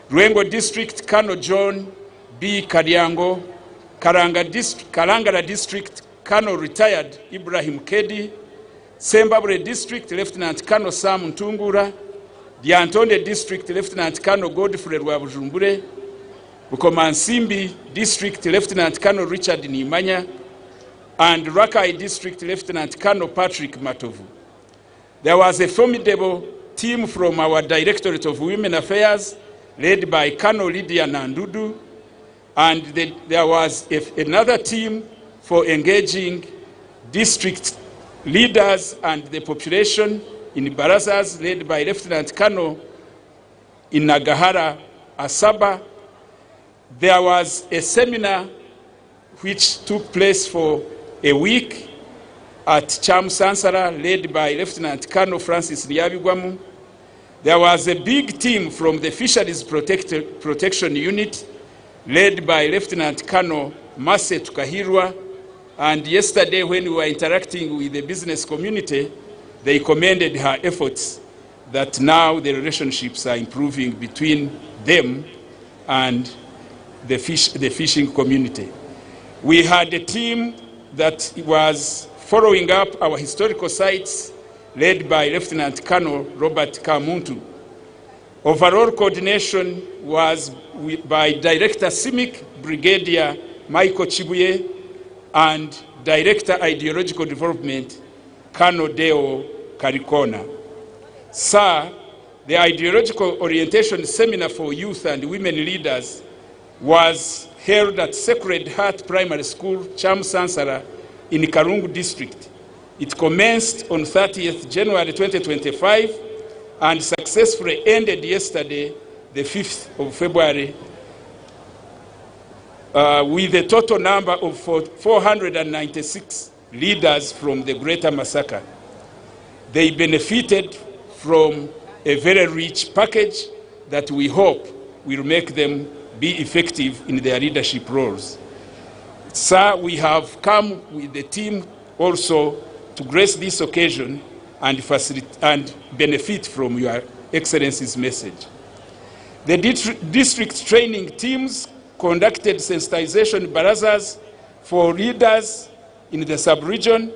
Ruengo district, Colonel John B. Kadiango. Kalangara district, Colonel retired Ibrahim Kedi. Sembabure district, Lieutenant Colonel Sam Ntungura. Diantonde district, Lieutenant Colonel Godfrey Rwabujumbure. Bukomansimbi district, Lieutenant Colonel Richard Nimanya. And Rakai district, Lieutenant Colonel Patrick Matovu. There was a formidable team from our Directorate of Women Affairs, led by Colonel Lydia Nandudu, and there was another team for engaging district leaders and the population in barazas, led by Lieutenant Colonel Inagahara Asaba. There was a seminar which took place for a week at Cham Sansara, led by Lieutenant Colonel Francis Liabigwamu. There was a big team from the Fisheries Protection Unit, led by Lieutenant Colonel Mase Tukahirwa. And yesterday, when we were interacting with the business community, they commended her efforts that now the relationships are improving between them and the fishing community. We had a team that was following up our historical sites, led by Lieutenant Colonel Robert Kamuntu. Overall coordination was by Director CIMIC, Brigadier Michael Chibuye, and Director Ideological Development, Colonel Deo Karikona. Sir, the Ideological Orientation Seminar for Youth and Women Leaders was held at Sacred Heart Primary School, Cham Sansara, in Karungu District. It commenced on 30th January 2025 and successfully ended yesterday, the 5th of February, with a total number of 496 leaders from the Greater Masaka. They benefited from a very rich package that we hope will make them be effective in their leadership roles. Sir, we have come with the team also to grace this occasion and benefit from Your Excellency's message. The district training teams conducted sensitization barazas for leaders in the sub-region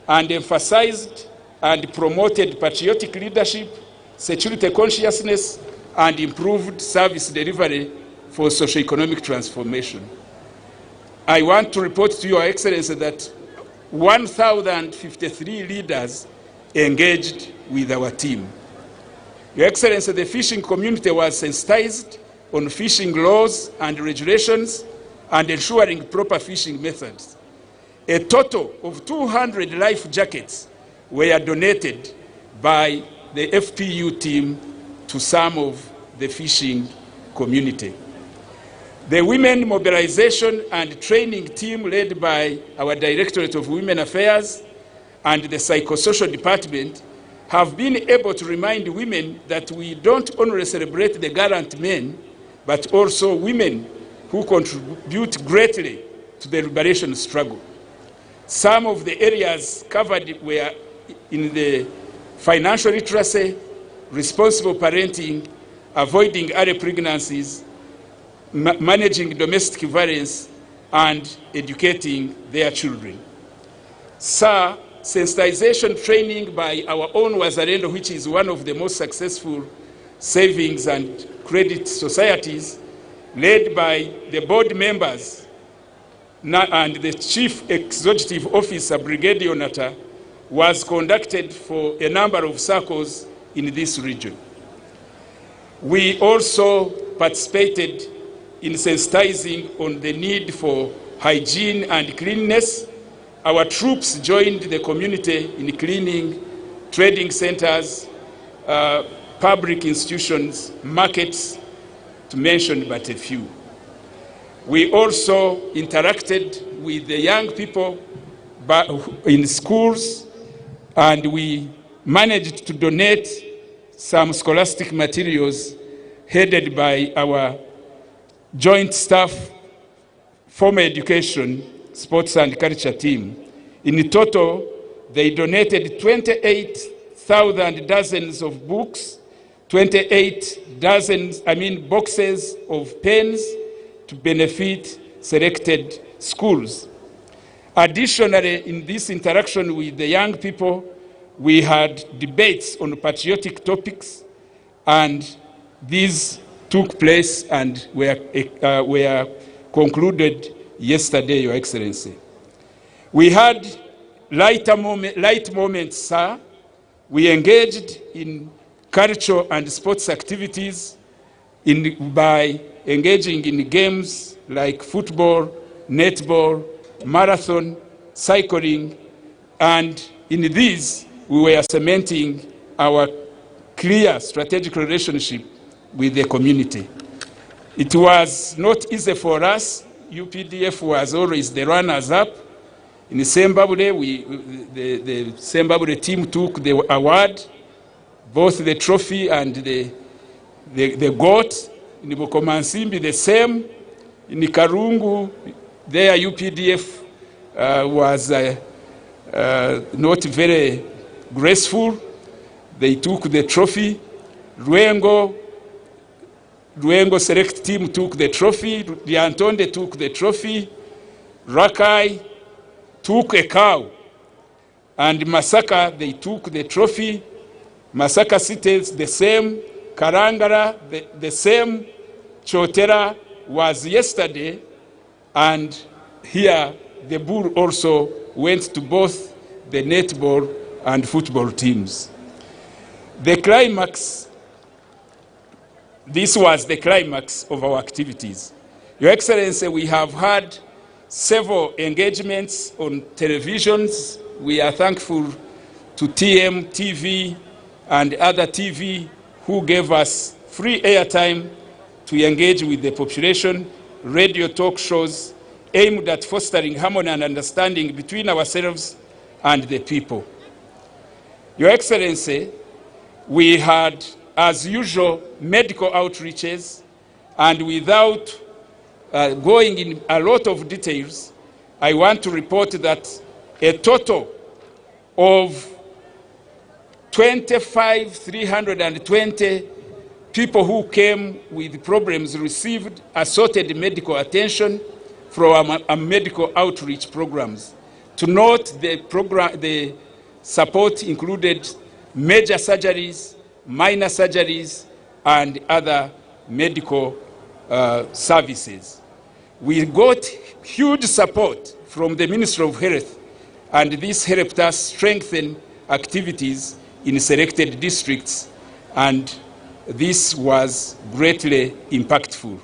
and emphasized and promoted patriotic leadership, security consciousness, and improved service delivery for socio-economic transformation. I want to report to Your Excellency that 1,053 leaders engaged with our team. Your Excellency, the fishing community was sensitized on fishing laws and regulations and ensuring proper fishing methods. A total of 200 life jackets were donated by the FPU team to some of the fishing community. The Women Mobilization and Training team, led by our Directorate of Women Affairs and the Psychosocial Department, have been able to remind women that we don't only celebrate the gallant men, but also women who contribute greatly to the liberation struggle. Some of the areas covered were in the financial literacy, responsible parenting, avoiding early pregnancies, managing domestic violence, and educating their children. Sir, sensitization training by our own Wazalendo, which is one of the most successful savings and credit societies, led by the board members and the Chief Executive Officer, Brigadier Onata, was conducted for a number of circles in this region. We also participated in sensitizing on the need for hygiene and cleanliness. Our troops joined the community in cleaning trading centers, public institutions, markets, to mention but a few. We also interacted with the young people in schools, and we managed to donate some scholastic materials headed by our joint staff, former education, sports and culture team. In total, they donated 28,000 dozens of books, 28 boxes of pens to benefit selected schools. Additionally, in this interaction with the young people, we had debates on patriotic topics, and these took place and were concluded yesterday, Your Excellency. We had light moments, sir. We engaged in cultural and sports activities by engaging in games like football, netball, marathon, cycling, and in these we were cementing our clear strategic relationship with the community. It was not easy for us. UPDF was always the runners-up. In Zimbabwe, the Zimbabwe team took the award, both the trophy and the goat. In Bukomansimbi, the same. In Karungu, their UPDF was not very graceful. They took the trophy. Ruengo select team took the trophy. Liantonde took the trophy. Rakai took a cow. And Masaka, they took the trophy. Masaka cities the same. Karangara, the same. Chotera was yesterday. And here, the bull also went to both the netball and football teams. The climax, this was the climax of our activities. Your Excellency, we have had several engagements on televisions. We are thankful to TM, TV, and other TV who gave us free airtime to engage with the population, radio talk shows aimed at fostering harmony and understanding between ourselves and the people. Your Excellency, we had, as usual, medical outreaches, and without going in a lot of details, I want to report that a total of 25,320 people who came with problems received assorted medical attention from our medical outreach programs. To note, the support included major surgeries, minor surgeries, and other medical services. We got huge support from the Ministry of Health, and this helped us strengthen activities in selected districts, and this was greatly impactful.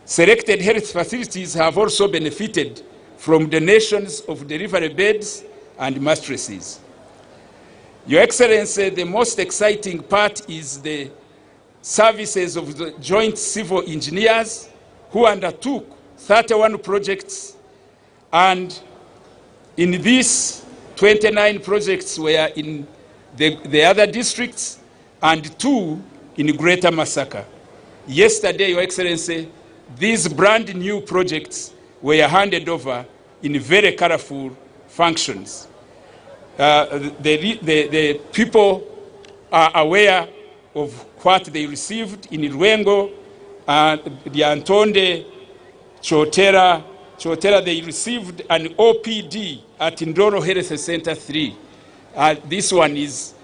Selected health facilities have also benefited from donations of delivery beds and mattresses. Your Excellency, the most exciting part is the services of the joint civil engineers who undertook 31 projects, and in these 29 projects were in the other districts and 2 in Greater Masaka. Yesterday, Your Excellency, these brand new projects were handed over in very colorful functions. The people are aware of what they received in Rwengo, Liantonde, Chotera, Chotera, they received an OPD at Ndoro Health Center 3. This one is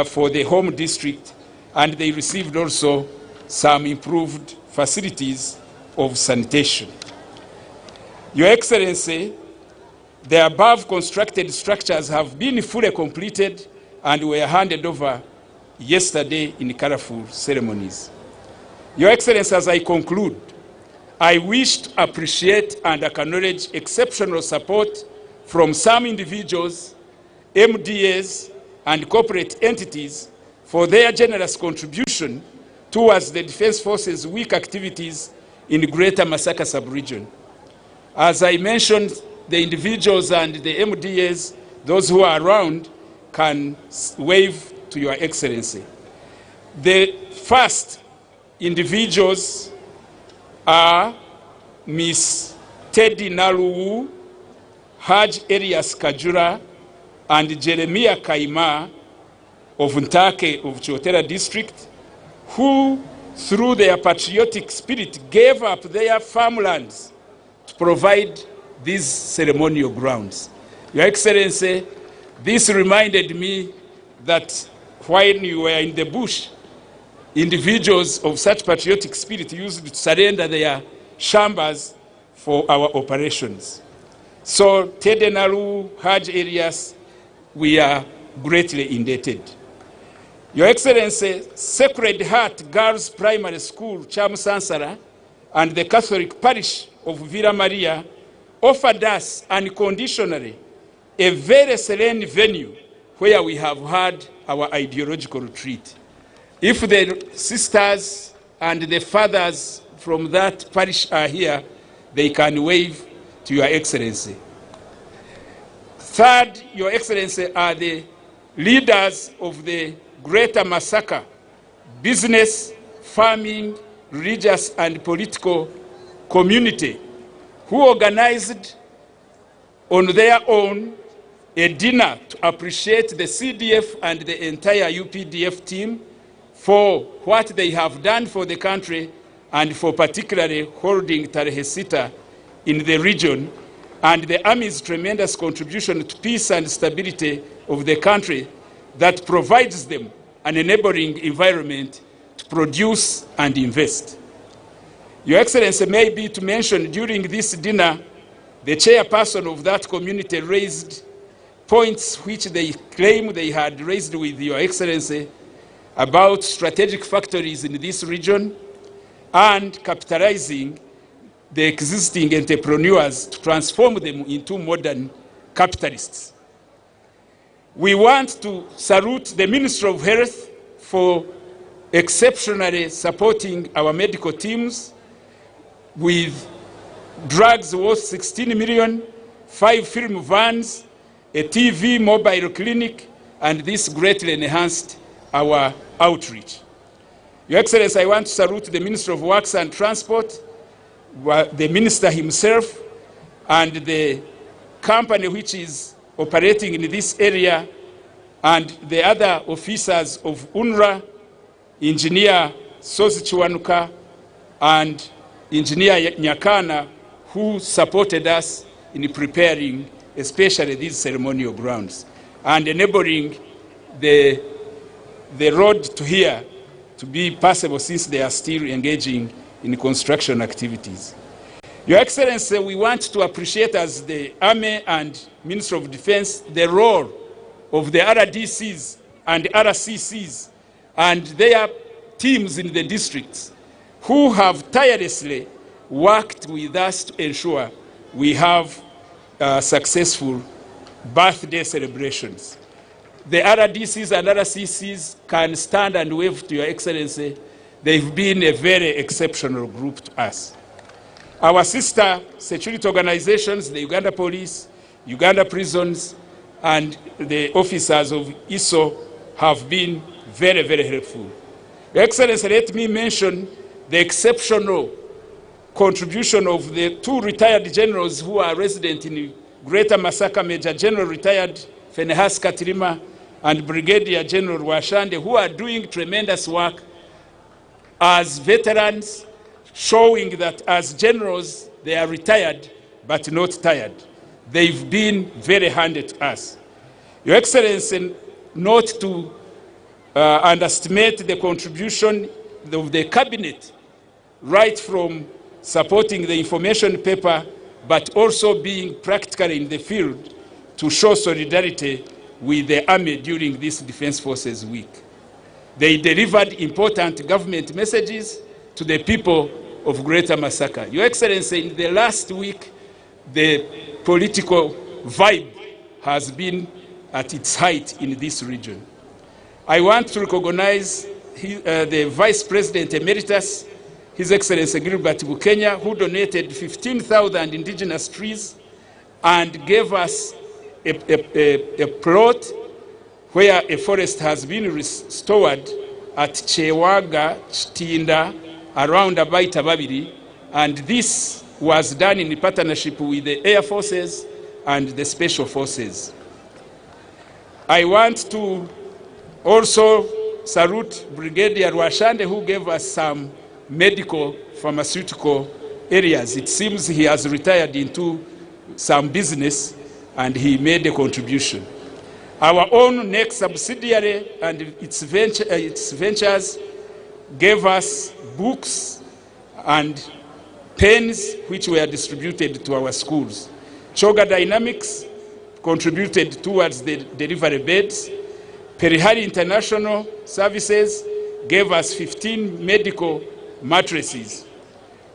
for the home district, and they received also some improved facilities of sanitation. Your Excellency, the above constructed structures have been fully completed and were handed over yesterday in colorful ceremonies. Your Excellency, as I conclude, I wish to appreciate and acknowledge exceptional support from some individuals, MDAs, and corporate entities for their generous contribution towards the Defense Forces' weak activities in the Greater Masaka sub-region. As I mentioned, the individuals and the MDAs, those who are around, can wave to Your Excellency. The first individuals are Miss Teddy Naluwu, Haj Elias Kajura, and Jeremiah Kaima of Ntake of Chotera district, who, through their patriotic spirit, gave up their farmlands to provide these ceremonial grounds. Your Excellency, this reminded me that when you were in the bush, individuals of such patriotic spirit used to surrender their shambas for our operations. So, Tedenaru, Haj Elias, we are greatly indebted. Your Excellency, Sacred Heart Girls Primary School, Chamusansara, and the Catholic Parish of Villa Maria offered us unconditionally a very serene venue where we have had our ideological retreat. If the sisters and the fathers from that parish are here, they can wave to Your Excellency. Third, Your Excellency, are the leaders of the Greater Masaka business, farming, religious, and political community who organized on their own a dinner to appreciate the CDF and the entire UPDF team for what they have done for the country and for particularly holding Tarehe Sita in the region, and the Army's tremendous contribution to peace and stability of the country that provides them an enabling environment to produce and invest. Your Excellency, may be to mention during this dinner, the chairperson of that community raised points which they claim they had raised with Your Excellency about strategic factories in this region and capitalizing the existing entrepreneurs to transform them into modern capitalists. We want to salute the Ministry of Health for exceptionally supporting our medical teams with drugs worth 16 million, 5 film vans, a TV mobile clinic, and this greatly enhanced our outreach. Your Excellency, I want to salute the Minister of Works and Transport, the Minister himself, and the company which is operating in this area, and the other officers of UNRWA, Engineer Sozi Chiwanuka and Engineer Nyakana, who supported us in preparing especially these ceremonial grounds and enabling the road to here to be passable since they are still engaging in construction activities. Your Excellency, we want to appreciate as the Army and Ministry of Defense the role of the RDCs and RCCs and their teams in the districts who have tirelessly worked with us to ensure we have successful birthday celebrations. The RDCs and RCCs can stand and wave to Your Excellency. They've been a very exceptional group to us. Our sister security organizations, the Uganda Police, Uganda Prisons, and the officers of ISO have been very, very helpful. Your Excellency, let me mention the exceptional contribution of the 2 retired generals who are resident in Greater Masaka, Major General retired Fenehas Katirima and Brigadier General Washande, who are doing tremendous work as veterans, showing that as generals they are retired, but not tired. They've been very handy to us. Your Excellency, not to underestimate the contribution of the Cabinet, right from supporting the information paper, but also being practically in the field to show solidarity with the Army during this Defense Forces Week. They delivered important government messages to the people of Greater Masaka. Your Excellency, in the last week, the political vibe has been at its height in this region. I want to recognize the Vice President Emeritus, His Excellency Gilbert Bukenya, who donated 15,000 indigenous trees and gave us a plot where a forest has been restored at Chewaga, Chitinda, around Abaita Babiri, and this was done in partnership with the Air Forces and the Special Forces. I want to also salute Brigadier Rwashande, who gave us some medical pharmaceutical areas. It seems he has retired into some business and he made a contribution. Our own next subsidiary and its ventures gave us books and pens which were distributed to our schools. Choga Dynamics contributed towards the delivery beds. Perihari International Services gave us 15 medical mattresses.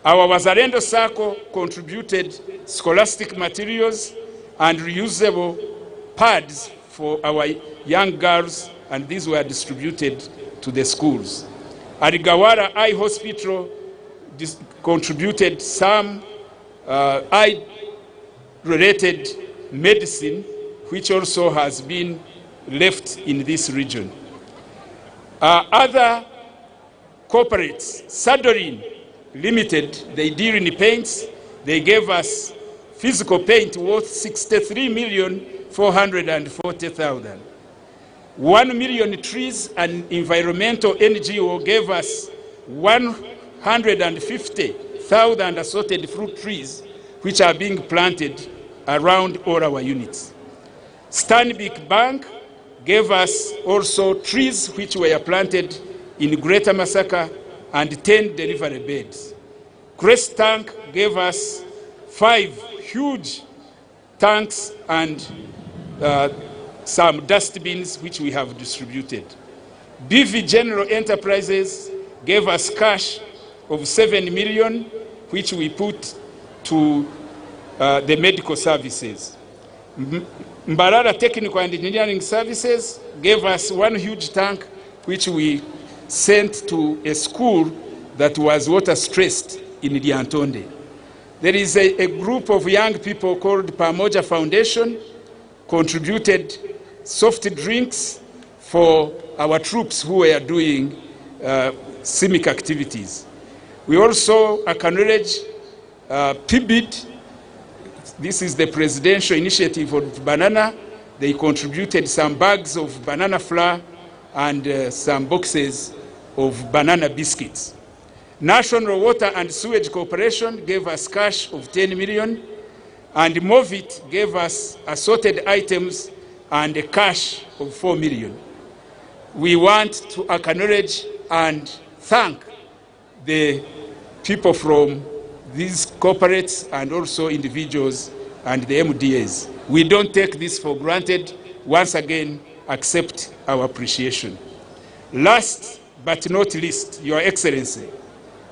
Our Wazalendo Circle contributed scholastic materials and reusable pads for our young girls, and these were distributed to the schools. Arigawara Eye Hospital contributed some eye-related medicine, which also has been left in this region. Other corporates, Sadorin Limited, they deal in paints. They gave us physical paint worth 63,440,000. 1 million trees, and environmental NGO gave us 150,000 assorted fruit trees, which are being planted around all our units. Stanbic Bank gave us also trees which were planted in Greater Masaka and 10 delivery beds. Crest Tank gave us 5 huge tanks and some dustbins which we have distributed. BV General Enterprises gave us cash of 7 million, which we put to the medical services. Mbarara Technical and Engineering Services gave us 1 huge tank, which we sent to a school that was water stressed in Liantonde. There is a group of young people called Pamoja Foundation, contributed soft drinks for our troops who were doing civic activities. We also acknowledge PIBID. This is the presidential initiative of banana. They contributed some bags of banana flour and some boxes of banana biscuits. National Water and Sewage Corporation gave us cash of 10 million, and Movit gave us assorted items and a cash of 4 million. We want to acknowledge and thank the people from these corporates and also individuals and the MDAs. We don't take this for granted. Once again, accept our appreciation. Last but not least, Your Excellency,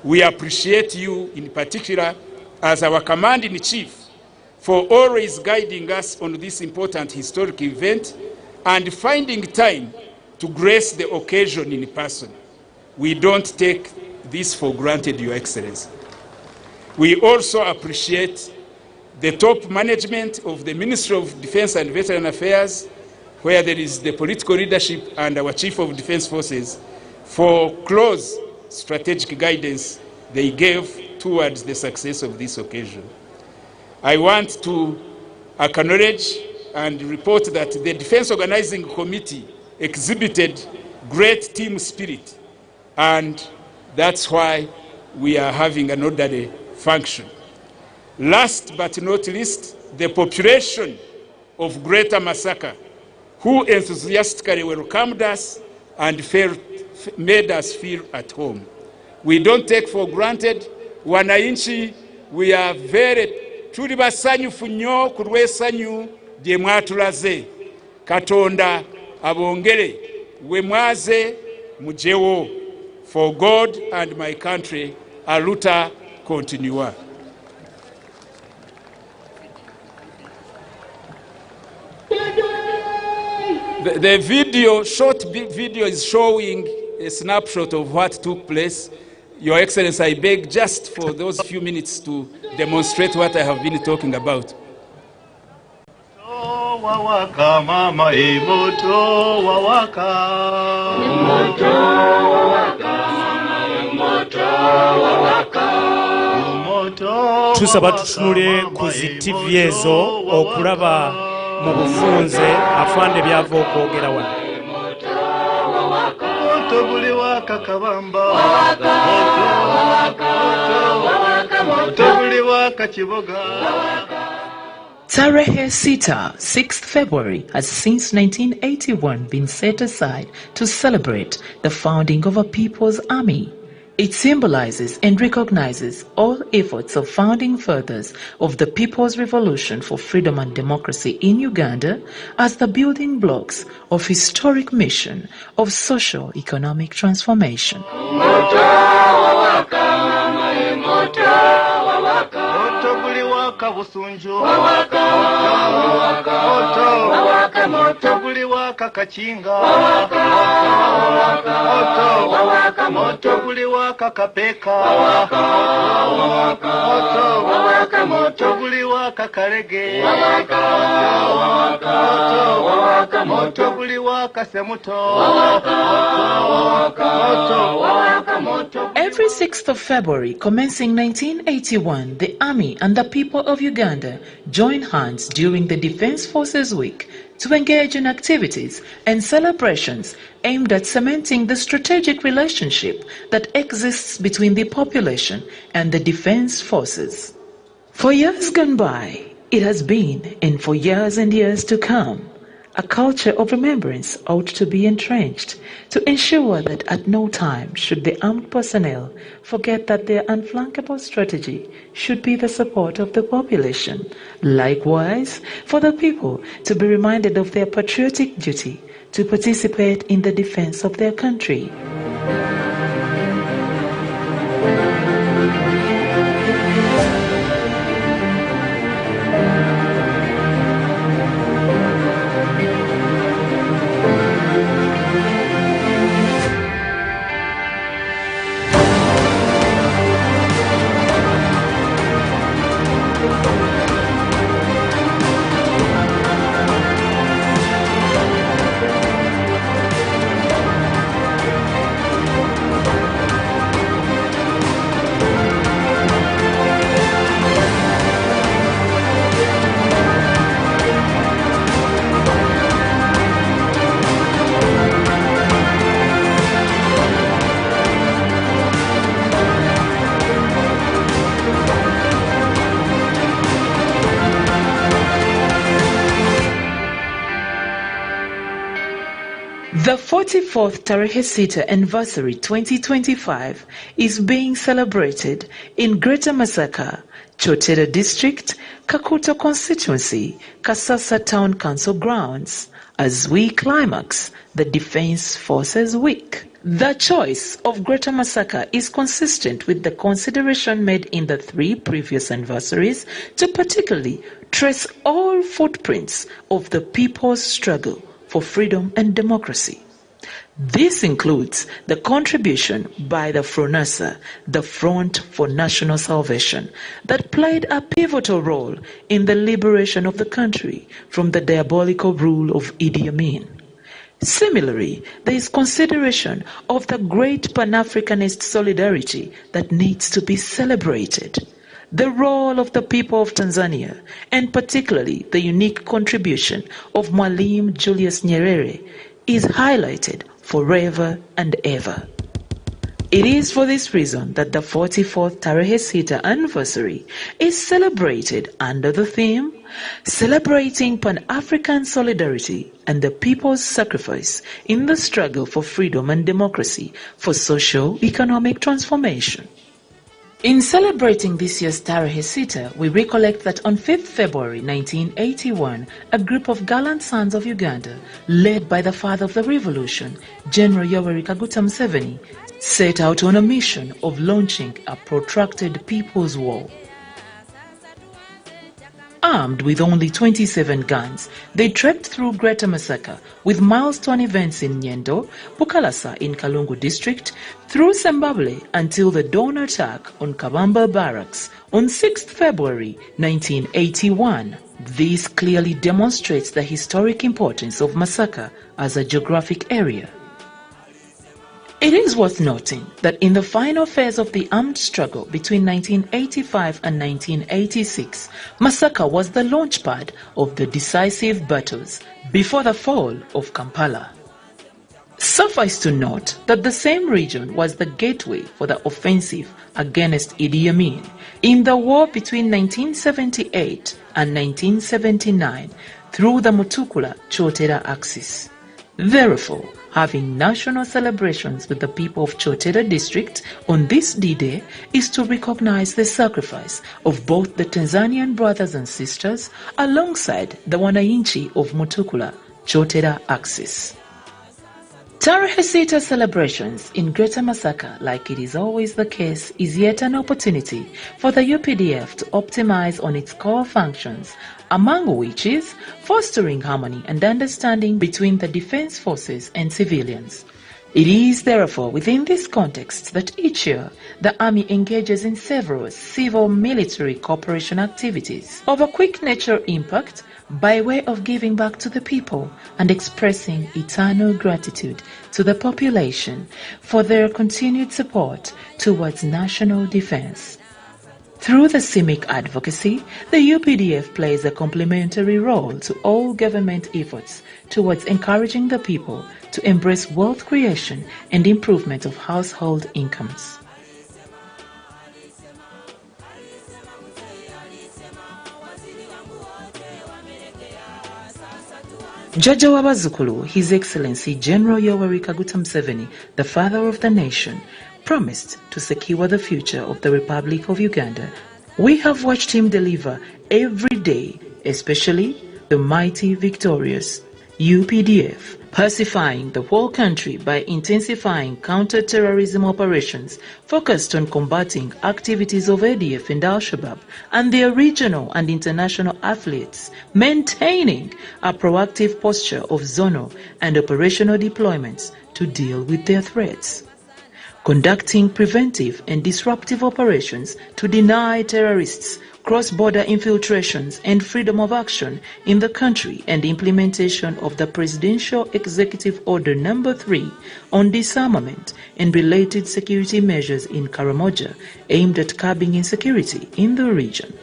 we appreciate you in particular as our Commander-in-Chief for always guiding us on this important historic event and finding time to grace the occasion in person. We don't take this for granted, Your Excellency. We also appreciate the top management of the Ministry of Defense and Veteran Affairs, where there is the political leadership and our Chief of Defense Forces, for close strategic guidance they gave towards the success of this occasion. I want to acknowledge and report that the Defense Organizing Committee exhibited great team spirit, and that's why we are having an orderly function. Last but not least, the population of Greater Masaka, who enthusiastically welcomed us and made us feel at home. We don't take for granted. Wananchi, we are tuli basanyufu nnyo ku lw'essanyu gye mwatulaze. Katonda abongere we mwaze mujewo. For God and my country, aluta continua. The short video is showing a snapshot of what took place. Your Excellency, I beg just for those few minutes to demonstrate what I have been talking about. Wawaka mama emoto wawaka emoto wawaka mama emoto wawaka tusaba tutunule ku TV ezo okulaba mu bufunze afande byava okwogera wano. Moto buli waka kabamba moto buli waka kiboga. Tarehe Sita, 6th February, has since 1981 been set aside to celebrate the founding of a people's army. It symbolizes and recognizes all efforts of founding fathers of the People's Revolution for Freedom and Democracy in Uganda as the building blocks of historic mission of socio-economic transformation. Kabusunju wawaka wawaka moto wawaka moto buli waka kachinga wawaka moto wawaka moto buli waka kapeka wawaka moto wawaka moto buli waka karege wawaka moto moto buli waka semuto wawaka moto. Every 6th of February, commencing 1981, the Army and the people of Uganda join hands during the Defense Forces Week to engage in activities and celebrations aimed at cementing the strategic relationship that exists between the population and the defense forces. For years gone by, it has been, and for years and years to come, a culture of remembrance ought to be entrenched to ensure that at no time should the armed personnel forget that their unflankable strategy should be the support of the population. Likewise, for the people to be reminded of their patriotic duty to participate in the defense of their country. The 44th Tarehe Sita Anniversary 2025 is being celebrated in Greater Masaka, Chotera District, Kakuto Constituency, Kasasa Town Council grounds as we climax the Defense Forces Week. The choice of Greater Masaka is consistent with the consideration made in the 3 previous anniversaries to particularly trace all footprints of the people's struggle for freedom and democracy. This includes the contribution by the FRONASA, the Front for National Salvation, that played a pivotal role in the liberation of the country from the diabolical rule of Idi Amin. Similarly, there is consideration of the great Pan-Africanist solidarity that needs to be celebrated. The role of the people of Tanzania, and particularly the unique contribution of Mwalimu Julius Nyerere, is highlighted forever and ever. It is for this reason that the 44th Tarehe Sita anniversary is celebrated under the theme Celebrating Pan-African Solidarity and the People's Sacrifice in the Struggle for Freedom and Democracy for Socio-Economic Transformation. In celebrating this year's Tarehe Sita, we recollect that on 5th February 1981, a group of gallant sons of Uganda, led by the father of the revolution, General Yoweri Kaguta Museveni, set out on a mission of launching a protracted people's war. Armed with only 27 guns, they trekked through Greater Masaka with milestone events in Nyendo, Bukalasa in Kalungu district, through Zimbabwe until the dawn attack on Kabamba Barracks on 6th February 1981. This clearly demonstrates the historic importance of Masaka as a geographic area. It is worth noting that in the final phase of the armed struggle between 1985 and 1986, Masaka was the launchpad of the decisive battles before the fall of Kampala. Suffice to note that the same region was the gateway for the offensive against Idi Amin in the war between 1978 and 1979 through the Mutukula-Chotera axis. Therefore, having national celebrations with the people of Chotera district on this D-Day is to recognize the sacrifice of both the Tanzanian brothers and sisters alongside the Wananchi of Mutukula-Chotera axis. Tarehe Sita celebrations in Greater Masaka, like it is always the case, is yet an opportunity for the UPDF to optimize on its core functions, among which is fostering harmony and understanding between the defense forces and civilians. It is therefore within this context that each year the Army engages in several civil-military cooperation activities of a quick nature impact by way of giving back to the people and expressing eternal gratitude to the population for their continued support towards national defense. Through the CIMIC advocacy, the UPDF plays a complementary role to all government efforts towards encouraging the people to embrace wealth creation and improvement of household incomes. Jaja Wabazukulu, His Excellency General Yoweri Kaguta Museveni, the father of the nation, promised to secure the future of the Republic of Uganda. We have watched him deliver every day, especially the mighty victorious UPDF, pacifying the whole country by intensifying counter-terrorism operations focused on combating activities of ADF and Al-Shabaab and their regional and international affiliates, maintaining a proactive posture of zonal and operational deployments to deal with their threats, conducting preventive and disruptive operations to deny terrorists cross-border infiltrations and freedom of action in the country, and implementation of the Presidential Executive Order No. 3 on disarmament and related security measures in Karamoja aimed at curbing insecurity in the region.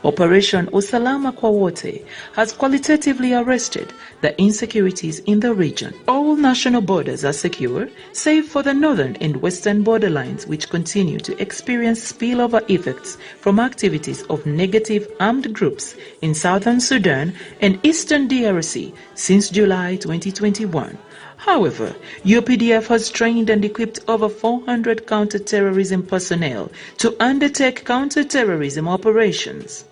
Operation Usalama kwa Wote has qualitatively arrested the insecurities in the region. All national borders are secure, save for the northern and western borderlines, which continue to experience spillover effects from activities of negative armed groups in southern Sudan and eastern DRC since July 2021. However, UPDF has trained and equipped over 400 counter-terrorism personnel to undertake counter-terrorism operations.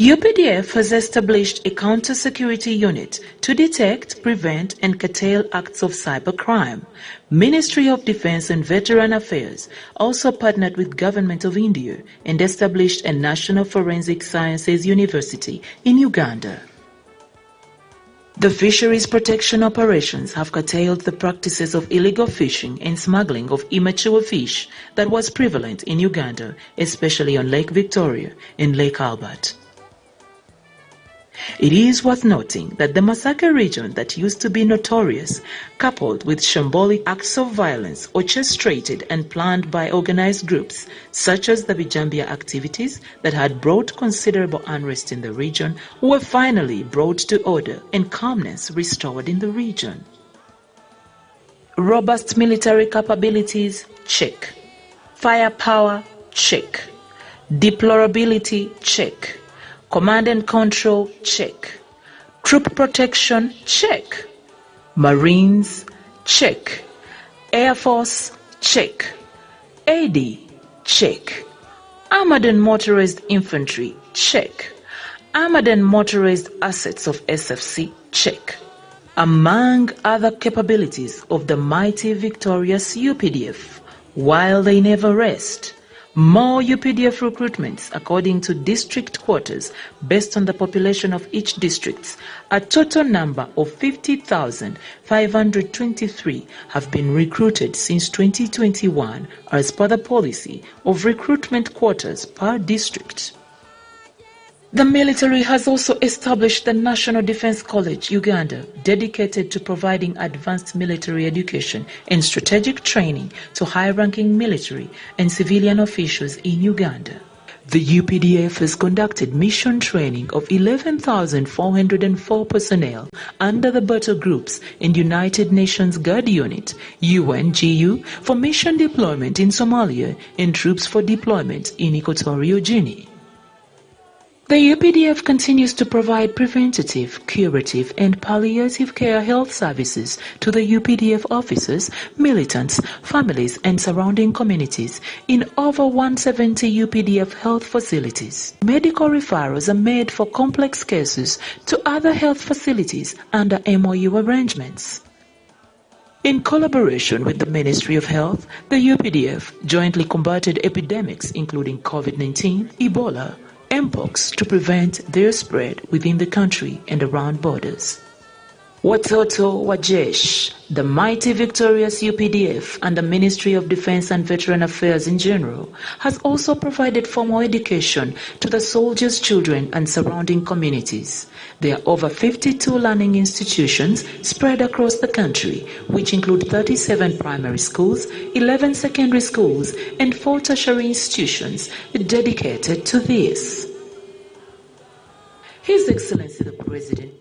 UPDF has established a counter-security unit to detect, prevent, and curtail acts of cybercrime. Ministry of Defense and Veteran Affairs also partnered with Government of India and established a National Forensic Sciences University in Uganda. The fisheries protection operations have curtailed the practices of illegal fishing and smuggling of immature fish that was prevalent in Uganda, especially on Lake Victoria and Lake Albert. It is worth noting that the Masaka region that used to be notorious, coupled with shambolic acts of violence orchestrated and planned by organized groups such as the Bijambia activities that had brought considerable unrest in the region, were finally brought to order and calmness restored in the region. Robust military capabilities, check. Firepower, check. Deplorability, check. Command and control, check. Troop protection, check. Marines, check. Air Force, check. AD, check. Armored and motorized infantry, check. Armored and motorized assets of SFC, check. Among other capabilities of the mighty victorious UPDF, while they never rest, more UPDF recruitments according to district quotas based on the population of each district. A total number of 50,523 have been recruited since 2021 as per the policy of recruitment quotas per district. The military has also established the National Defense College, Uganda, dedicated to providing advanced military education and strategic training to high-ranking military and civilian officials in Uganda. The UPDF has conducted mission training of 11,404 personnel under the battle groups and United Nations Guard Unit, UNGU, for mission deployment in Somalia and troops for deployment in Equatorial Guinea. The UPDF continues to provide preventative, curative, and palliative care health services to the UPDF officers, militants, families, and surrounding communities in over 170 UPDF health facilities. Medical referrals are made for complex cases to other health facilities under MOU arrangements. In collaboration with the Ministry of Health, the UPDF jointly combated epidemics including COVID-19, Ebola, Mpox to prevent their spread within the country and around borders. Watoto Wajesh, the mighty victorious UPDF and the Ministry of Defense and Veteran Affairs in general, has also provided formal education to the soldiers' children and surrounding communities. There are over 52 learning institutions spread across the country, which include 37 primary schools, 11 secondary schools, and 4 tertiary institutions dedicated to this. His Excellency the President.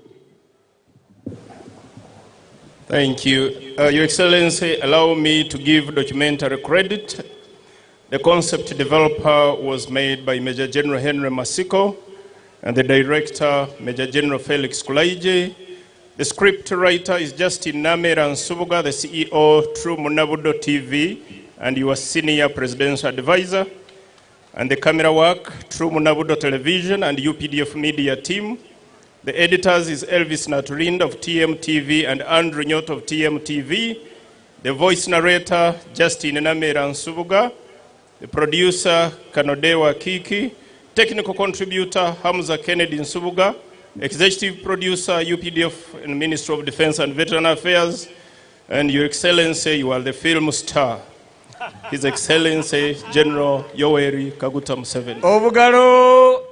Thank you. Your Excellency, allow me to give documentary credit. The concept developer was made by Major General Henry Masiko and the director, Major General Felix Kulaije. The script writer is Justin Namera Nsubuga, the CEO, True Munabudo TV, and your senior presidential advisor. And the camera work, True Munabudo Television and UPDF Media team. The editors is Elvis Naturind of TMTV and Andrew Nyot of TMTV. The voice narrator, Justin Namera Nsubuga. The producer, Kanodewa Kiki. Technical contributor, Hamza Kennedy Nsubuga. Executive producer, UPDF and Ministry of Defense and Veteran Affairs. And Your Excellency, you are the film star. His Excellency, General Yoweri Kaguta Museveni. Obugalo.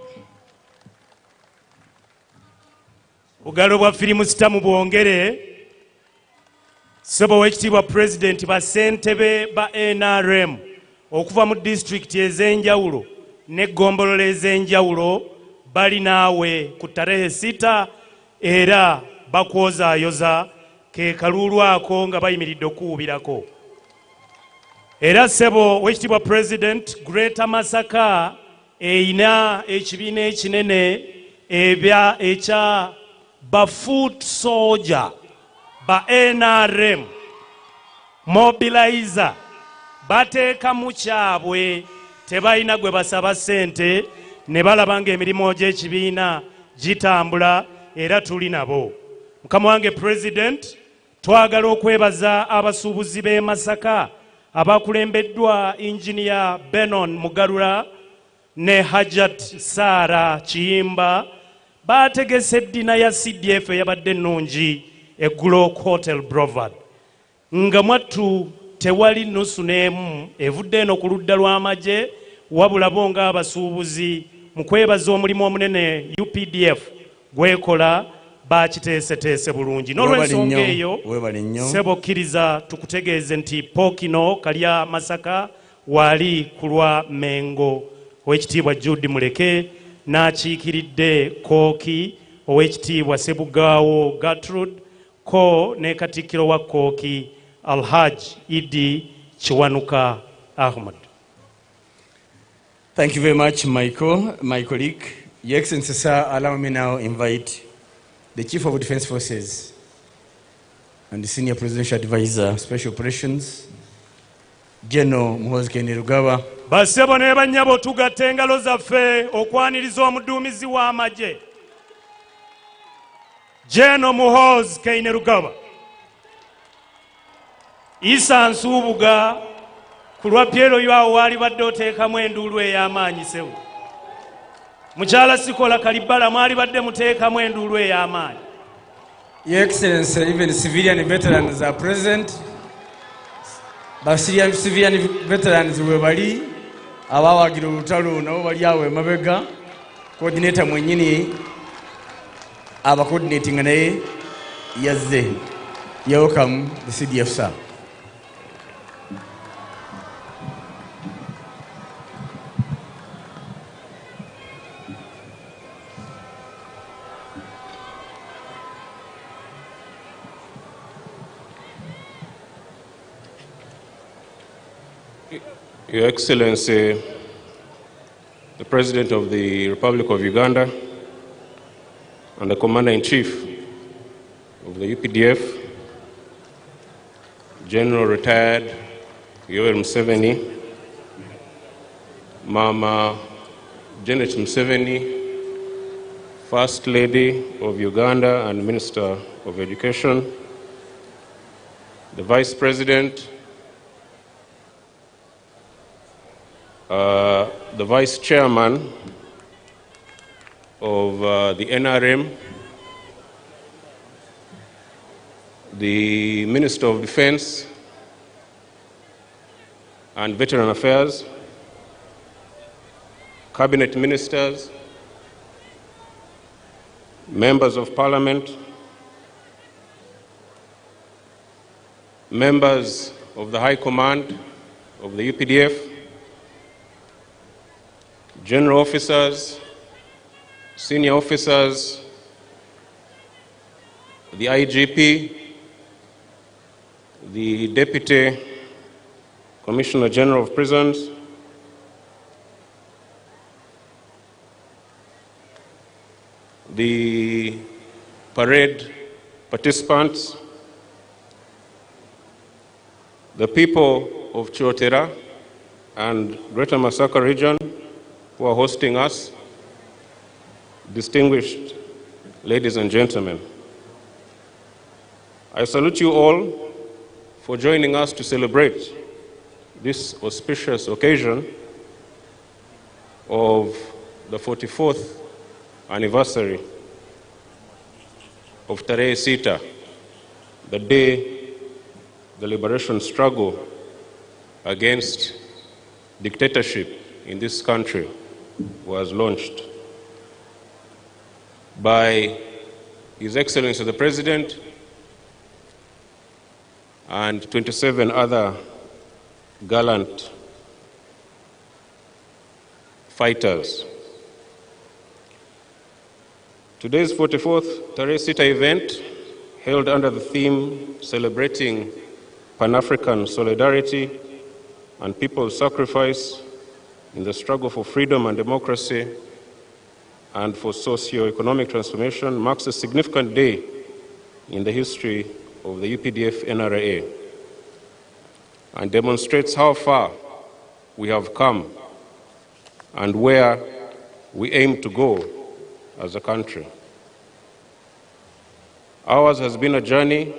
Bugalo bwa firimu sitamu bwongere. Sebo wekitibwa President ba Sentebe ba NRM okuva mu district ez'enjawulo ne gombolola ez'enjawulo bali naawe ku Tarehe Sita era bakwozaayoza ke kalulu ako nga bayimiridde okuwubirako. Era sebo wekitibwa President Greater Masaka eina ekibiina ekinene ekya ba foot soldier ba NRM mobilizer bateeka mu kyabwe tebalina gwe basaba ssente ne balaba ng'emirimu gy'ekibiina gitambula era tuli nabo. Mukama wange President, twagala okwebaza abasuubuzi b'e Masaka abakulembeddwa Engineer Benon Mugarura ne Hajat Sara Kiyimba bategese eddina ya CDF eyabadde ennungi eggulo Hotel Brevard. Nga mwattu tewali nusu n'emu evudde eno ku ludda lw'amagye wabula bo nga abasuubuzi mu kwebaza omulimu omunene UPDF gwekola bakiteeseteese bulungi. N'olw'ensonga eyo sebokkiriza tukutegeeze nti Pookino Kalya Masaka wali ku lwa Mengo ow'ekitiibwa Jude Muleke n'akiikiridde Kooki ow'ekitiibwa Sebugaawo Gertrude ko ne Katikkiro wa Kooki Alhaj Idi Chiwanuka Ahmad. Thank you very much, Michael, my colleague. Your Excellency, sir, allow me now invite the Chief of Defense Forces and the Senior Presidential Advisor, Special Operations, General Muhoozi. Basebo ne banyabo tugatte engalo zaffe okwaniriza omuduumizi w'amagye General Muhoozi Kainerugaba. Isa Nsubuga ku lwa Piero yawo wali badde oteekamu enduulu ey'amaanyi sewo. Mukyala Sikola Kalibala mwali badde muteekamu enduulu ey'amaanyi. Your Excellency, even civilian veterans are present. But civilian veterans we bali abawagira olutalo nabo bali awo emabega. Coordinator mwenyini aba coordinating naye yazze. You welcome the CDF, sir. Your Excellency, the President of the Republic of Uganda and the Commander-in-Chief of the UPDF, General Retired Museveni, Mama Janet Museveni, First Lady of Uganda and Minister of Education, the Vice President, the Vice Chairman of the NRM, the Minister of Defense and Veteran Affairs, Cabinet Ministers, Members of Parliament, members of the High Command of the UPDF, general officers, senior officers, the IGP, the Deputy Commissioner General of Prisons, the parade participants, the people of Chotera and Greater Masaka region who are hosting us, distinguished ladies and gentlemen. I salute you all for joining us to celebrate this auspicious occasion of the 44th anniversary of Tarehe Sita, the day the liberation struggle against dictatorship in this country was launched by His Excellency the President and 27 other gallant fighters. Today's 44th Tarehe Sita event, held under the theme celebrating Pan-African solidarity and people's sacrifice in the struggle for freedom and democracy and for socio-economic transformation, marks a significant day in the history of the UPDF NRA and demonstrates how far we have come and where we aim to go as a country. Ours has been a journey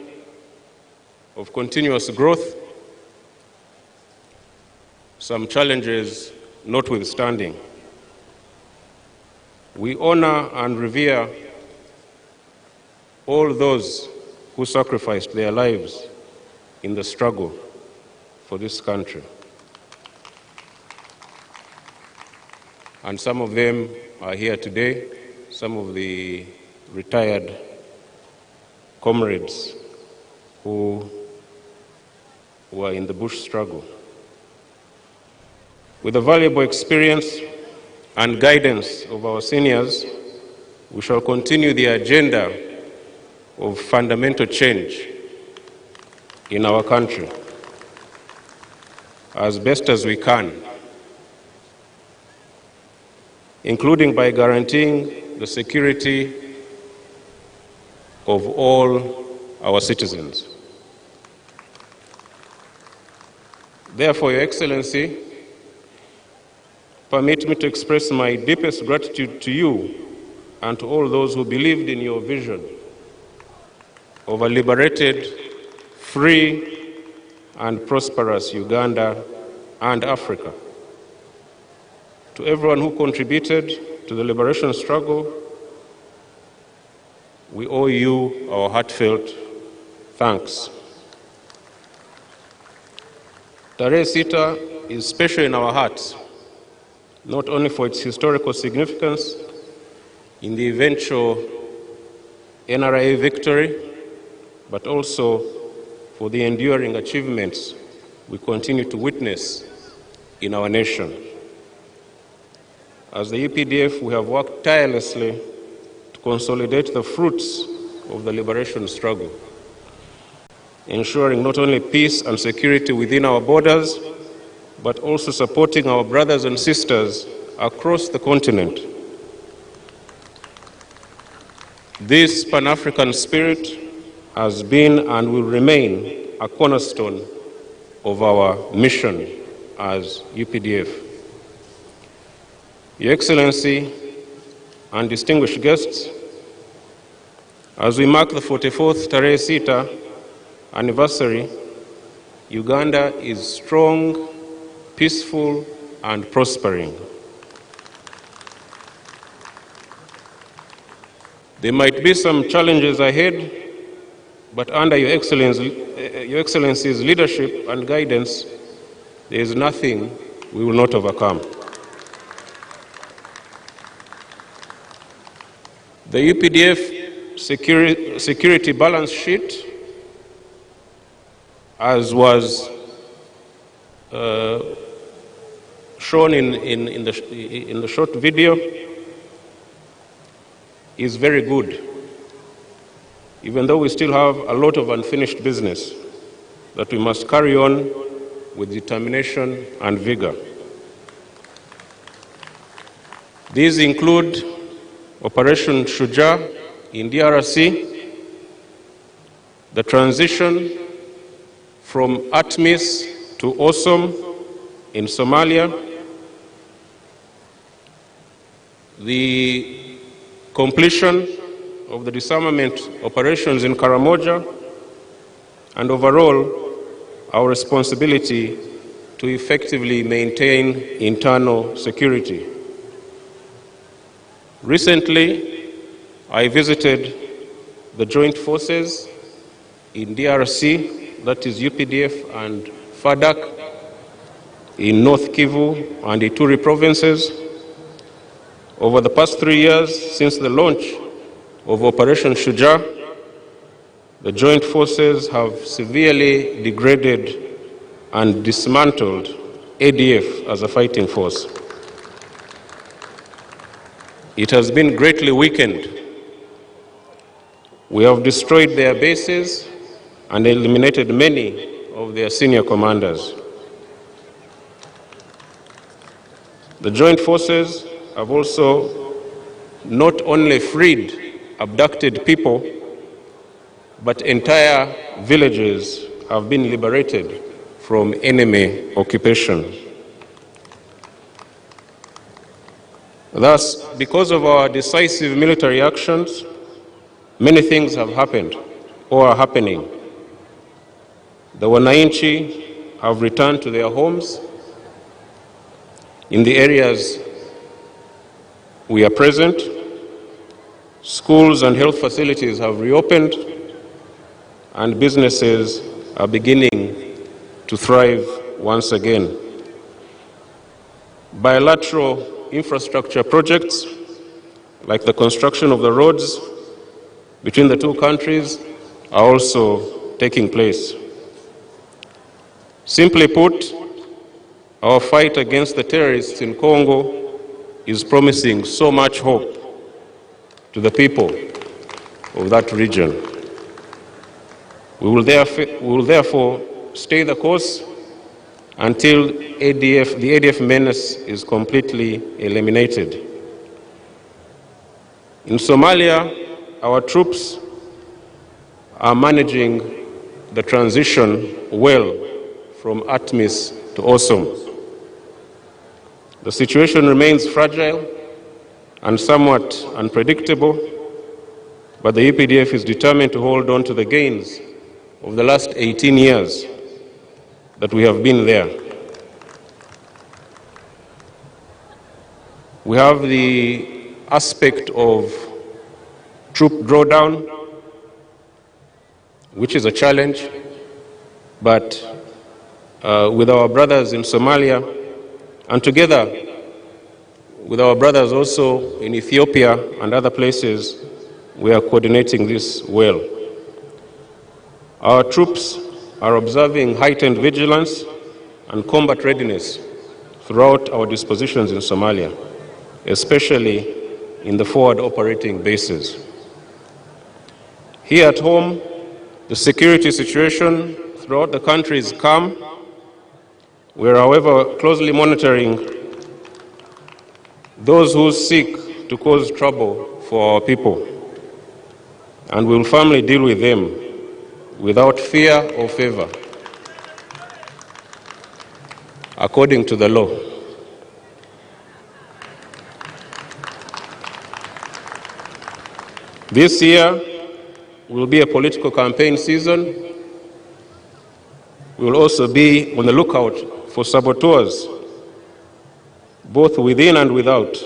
of continuous growth, some challenges notwithstanding. We honor and revere all those who sacrificed their lives in the struggle for this country. And some of them are here today, some of the retired comrades who were in the bush struggle. With the valuable experience and guidance of our seniors, we shall continue the agenda of fundamental change in our country as best as we can, including by guaranteeing the security of all our citizens. Therefore, Your Excellency, permit me to express my deepest gratitude to you and to all those who believed in your vision of a liberated, free, and prosperous Uganda and Africa. To everyone who contributed to the liberation struggle, we owe you our heartfelt thanks. Tarehe Sita is special in our hearts, not only for its historical significance in the eventual NRA victory, but also for the enduring achievements we continue to witness in our nation. As the UPDF, we have worked tirelessly to consolidate the fruits of the liberation struggle, ensuring not only peace and security within our borders, but also supporting our brothers and sisters across the continent. This Pan-African spirit has been and will remain a cornerstone of our mission as UPDF. Your Excellency and distinguished guests, as we mark the 44th Tarehe Sita anniversary, Uganda is strong, peaceful, and prospering. There might be some challenges ahead, but under Your Excellency's leadership and guidance, there is nothing we will not overcome. The UPDF security balance sheet, as was shown in the short video, is very good, even though we still have a lot of unfinished business that we must carry on with determination and vigor. These include Operation Shujaa in DRC, the transition from ATMIS to Awesome in Somalia, the completion of the disarmament operations in Karamoja, and overall, our responsibility to effectively maintain internal security. Recently, I visited the joint forces in DRC, that is UPDF and FADC, in North Kivu and Ituri provinces. Over the past 3 years, since the launch of Operation Shujaa, the joint forces have severely degraded and dismantled ADF as a fighting force. It has been greatly weakened. We have destroyed their bases and eliminated many of their senior commanders. The joint forces have also not only freed abducted people, but entire villages have been liberated from enemy occupation. Thus, because of our decisive military actions, many things have happened or are happening. The Wananchi have returned to their homes in the areas we are present. Schools and health facilities have reopened, and businesses are beginning to thrive once again. Bilateral infrastructure projects, like the construction of the roads between the two countries, are also taking place. Simply put, our fight against the terrorists in Congo is promising so much hope to the people of that region. We will therefore stay the course until the ADF menace is completely eliminated. In Somalia, our troops are managing the transition well from ATMIS to AWESOM. The situation remains fragile and somewhat unpredictable, but the UPDF is determined to hold on to the gains of the last 18 years that we have been there. We have the aspect of troop drawdown, which is a challenge, but with our brothers in Somalia, and together with our brothers also in Ethiopia and other places, we are coordinating this well. Our troops are observing heightened vigilance and combat readiness throughout our dispositions in Somalia, especially in the forward operating bases. Here at home, the security situation throughout the country is calm. We are, however, closely monitoring those who seek to cause trouble for our people, and we will firmly deal with them without fear or favor, according to the law. This year will be a political campaign season. We will also be on the lookout for saboteurs, both within and without.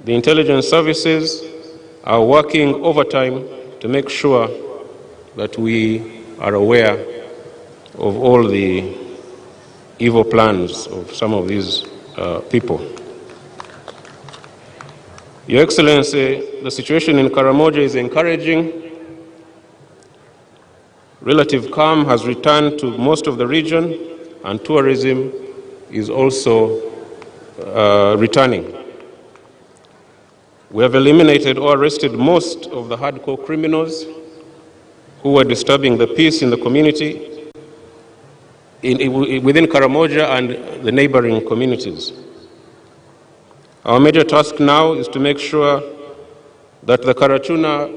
The intelligence services are working overtime to make sure that we are aware of all the evil plans of some of these people. Your Excellency, the situation in Karamoja is encouraging. Relative calm has returned to most of the region, and tourism is also returning. We have eliminated or arrested most of the hardcore criminals who were disturbing the peace in the community within Karamoja and the neighboring communities. Our major task now is to make sure that the Karachuna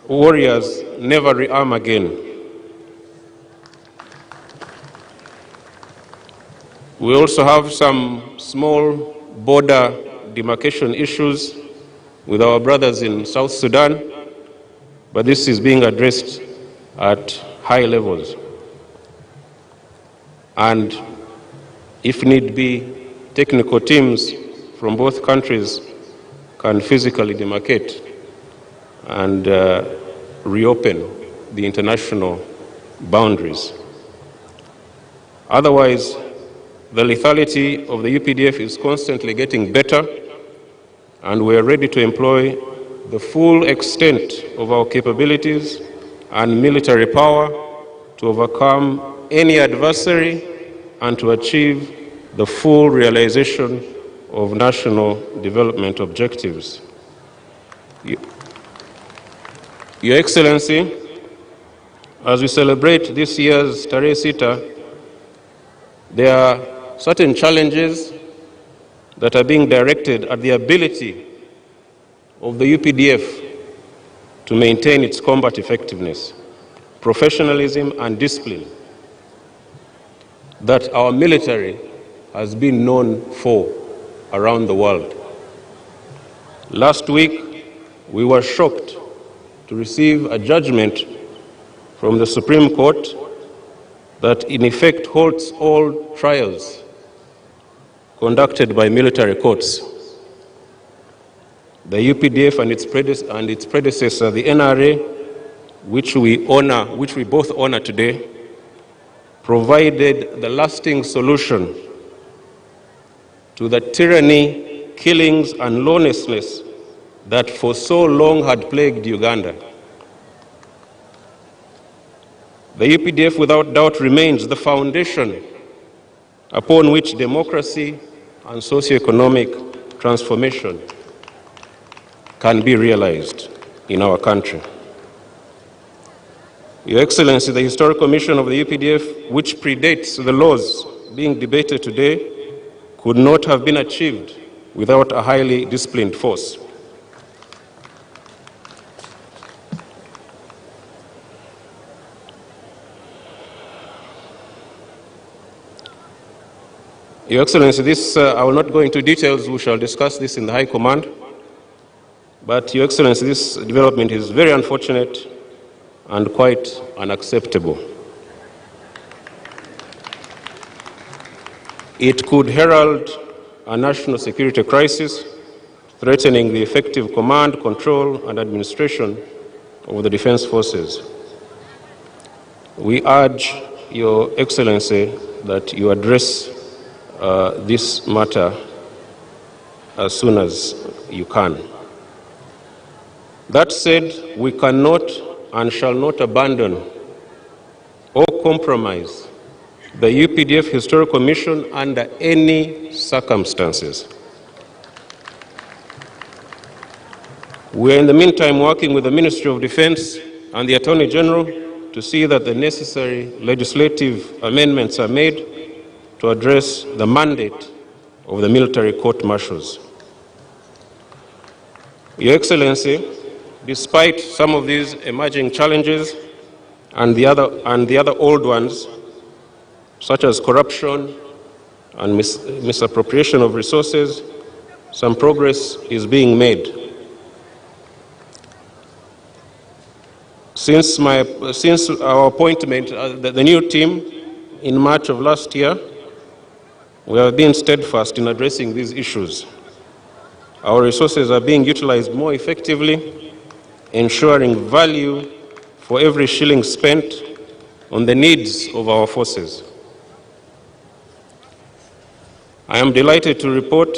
warriors never rearm again. We also have some small border demarcation issues with our brothers in South Sudan, but this is being addressed at high levels. And if need be, technical teams from both countries can physically demarcate and reopen the international boundaries. Otherwise, the lethality of the UPDF is constantly getting better, and we are ready to employ the full extent of our capabilities and military power to overcome any adversary and to achieve the full realization of national development objectives. Your Excellency, as we celebrate this year's Tarehe Sita, there are certain challenges that are being directed at the ability of the UPDF to maintain its combat effectiveness, professionalism, and discipline that our military has been known for around the world. Last week, we were shocked to receive a judgment from the Supreme Court that in effect holds all trials conducted by military courts. The UPDF and its predecessor, the NRA, which we both honor today, provided the lasting solution to the tyranny, killings, and lawlessness that for so long had plagued Uganda. The UPDF, without doubt, remains the foundation upon which democracy and socio-economic transformation can be realized in our country. Your Excellency, the historical mission of the UPDF, which predates the laws being debated today, could not have been achieved without a highly disciplined force. Your Excellency, I will not go into details. We shall discuss this in the High Command. But, Your Excellency, this development is very unfortunate and quite unacceptable. It could herald a national security crisis, threatening the effective command, control, and administration of the defense forces. We urge Your Excellency that you address this matter as soon as you can. That said, we cannot and shall not abandon or compromise the UPDF Historical Mission under any circumstances. We are in the meantime working with the Ministry of Defense and the Attorney General to see that the necessary legislative amendments are made to address the mandate of the military court-martials. Your Excellency, despite some of these emerging challenges and the other old ones, such as corruption and misappropriation of resources, some progress is being made. Since our appointment, the new team in March of last year, we have been steadfast in addressing these issues. Our resources are being utilized more effectively, ensuring value for every shilling spent on the needs of our forces. I am delighted to report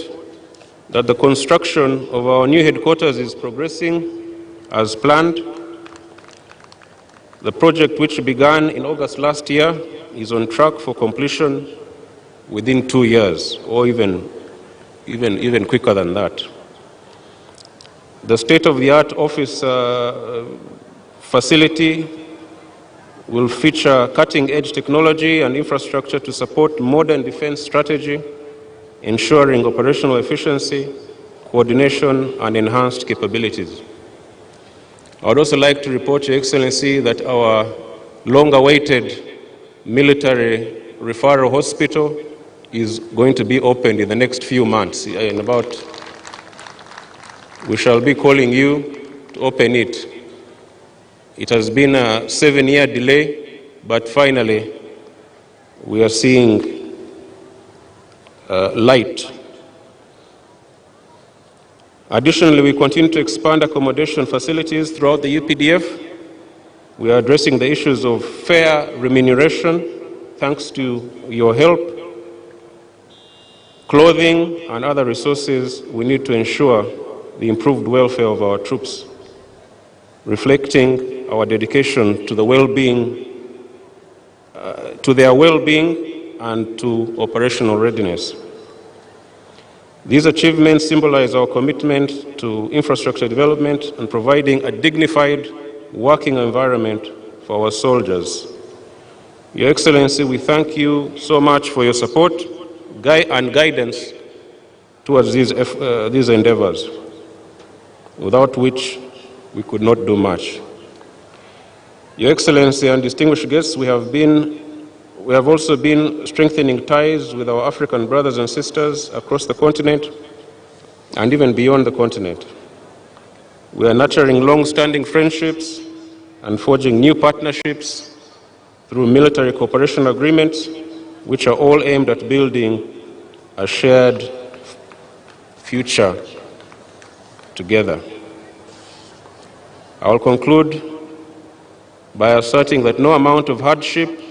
that the construction of our new headquarters is progressing as planned. The project, which began in August last year, is on track for completion within 2 years, or even quicker than that. The state-of-the-art office facility will feature cutting-edge technology and infrastructure to support modern defense strategy, ensuring operational efficiency, coordination, and enhanced capabilities. I would also like to report, Your Excellency, that our long-awaited military referral hospital is going to be opened in the next few months. We shall be calling you to open it. It has been a 7-year delay, but finally we are seeing light. Additionally, we continue to expand accommodation facilities throughout the UPDF. We are addressing the issues of fair remuneration, thanks to your help, clothing, and other resources we need to ensure the improved welfare of our troops, reflecting our dedication to the to their well-being and to operational readiness. These achievements symbolize our commitment to infrastructure development and providing a dignified working environment for our soldiers. Your Excellency, we thank you so much for your support and guidance towards these endeavors, without which we could not do much. Your Excellency and distinguished guests, we have also been strengthening ties with our African brothers and sisters across the continent and even beyond the continent. We are nurturing long-standing friendships and forging new partnerships through military cooperation agreements, which are all aimed at building a shared future together. I will conclude by asserting that no amount of hardship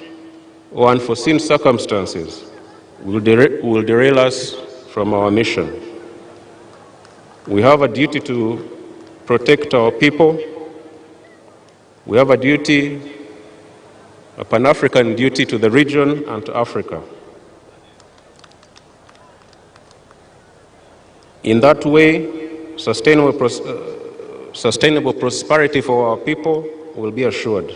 or unforeseen circumstances will derail us from our mission. We have a duty to protect our people. We have a duty, a Pan-African duty to the region and to Africa. In that way, sustainable prosperity for our people will be assured.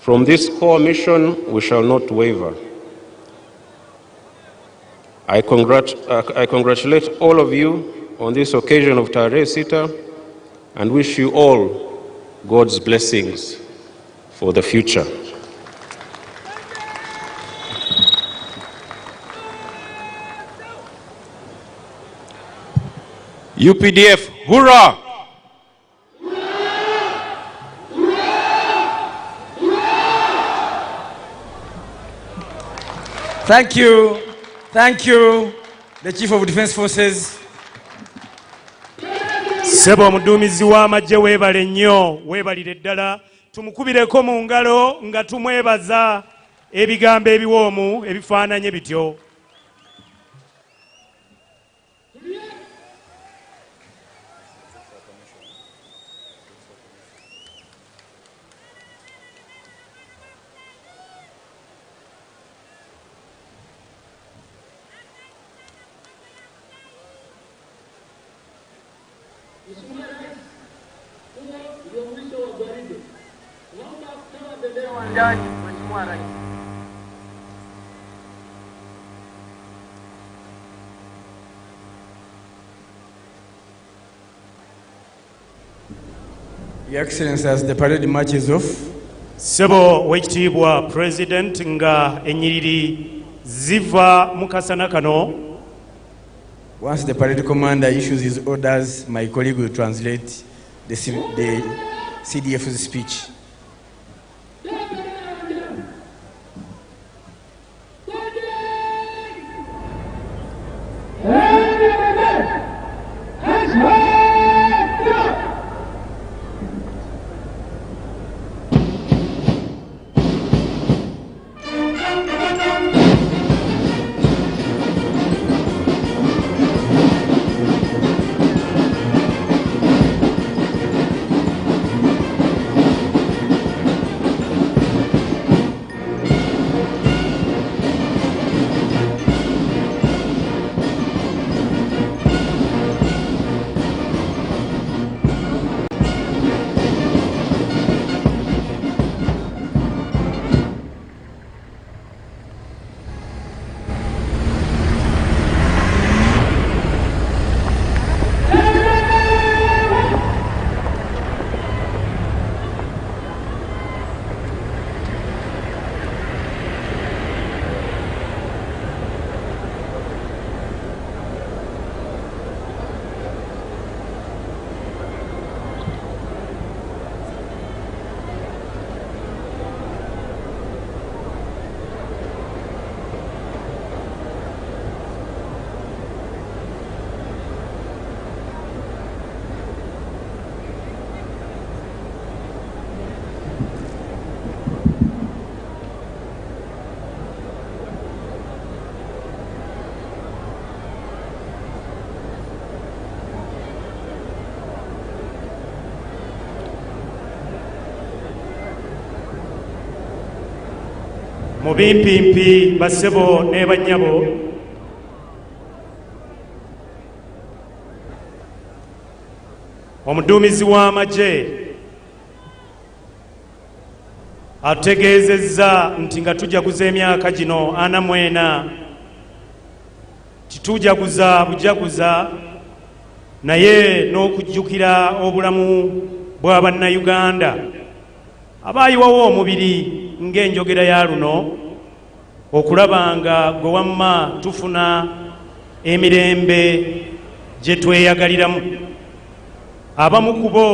From this core mission, we shall not waver. I congratulate all of you on this occasion of Tarehe Sita and wish you all God's blessings for the future. UPDF, hurrah! Thank you. Thank you, the Chief of Defense Forces. Sebo omuduumizi w'amagye weebale nnyo, weebalire ddala. Tumukubireko mu ngalo nga tumwebaza ebigambo ebiwoomu ebifaananye bityo. Your Excellency, as the parade marches off, Sebo wekitiibwa President nga ennyiriri ziva mu kasana kano. Once the parade commander issues his orders, my colleague will translate the CDF's speech. Mubimpimpi basebo ne banyabo omuduumizi w'amagye ategeezezza nti nga tujaguza emyaka gino 44 titujaguza bujaguza naye n'okujjukira obulamu bwa bannayuganda abaayiwawo omubiri ng'enjogera ya luno okulaba nga gwe wamma tufuna emirembe gye tweyagaliramu abamu ku bo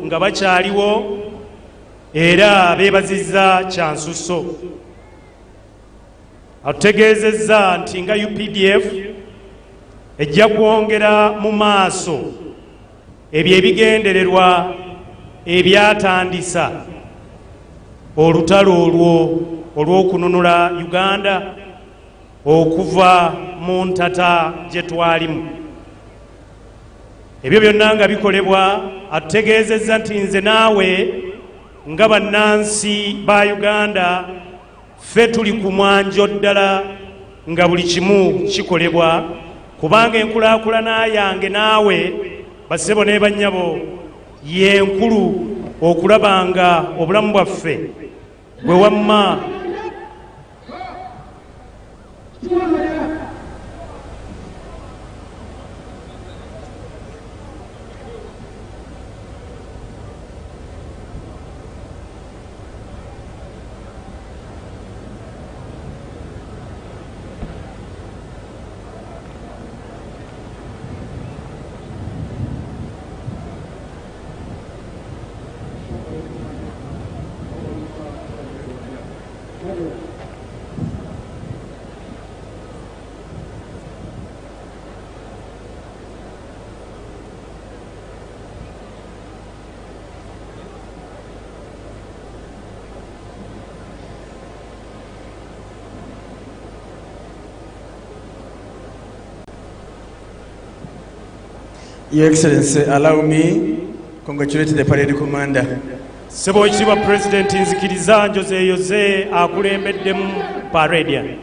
nga bakyaliwo era beebazizza kyansusso atutegeezezza nti nga UPDF ejja kwongera mu maaso ebyo ebigendererwa ebyatandisa olutalo olwo olw'okununula Uganda okuva mu ntata gye twalimu. Ebyo byonna nga bikolebwa atutegeezezza nti nze naawe nga bannansi ba Uganda ffe tuli ku mwanjo ddala nga buli kimu kikolebwa kubanga enkulaakulana yange naawe basebo ne bannyabo yenkulu okulaba nga obulamu bwaffe gwe wamma. Your Excellency, allow me congratulate the parade commander. Sebo ekitiibwa President nzikiriza njozeeyoze akulembeddemu parade.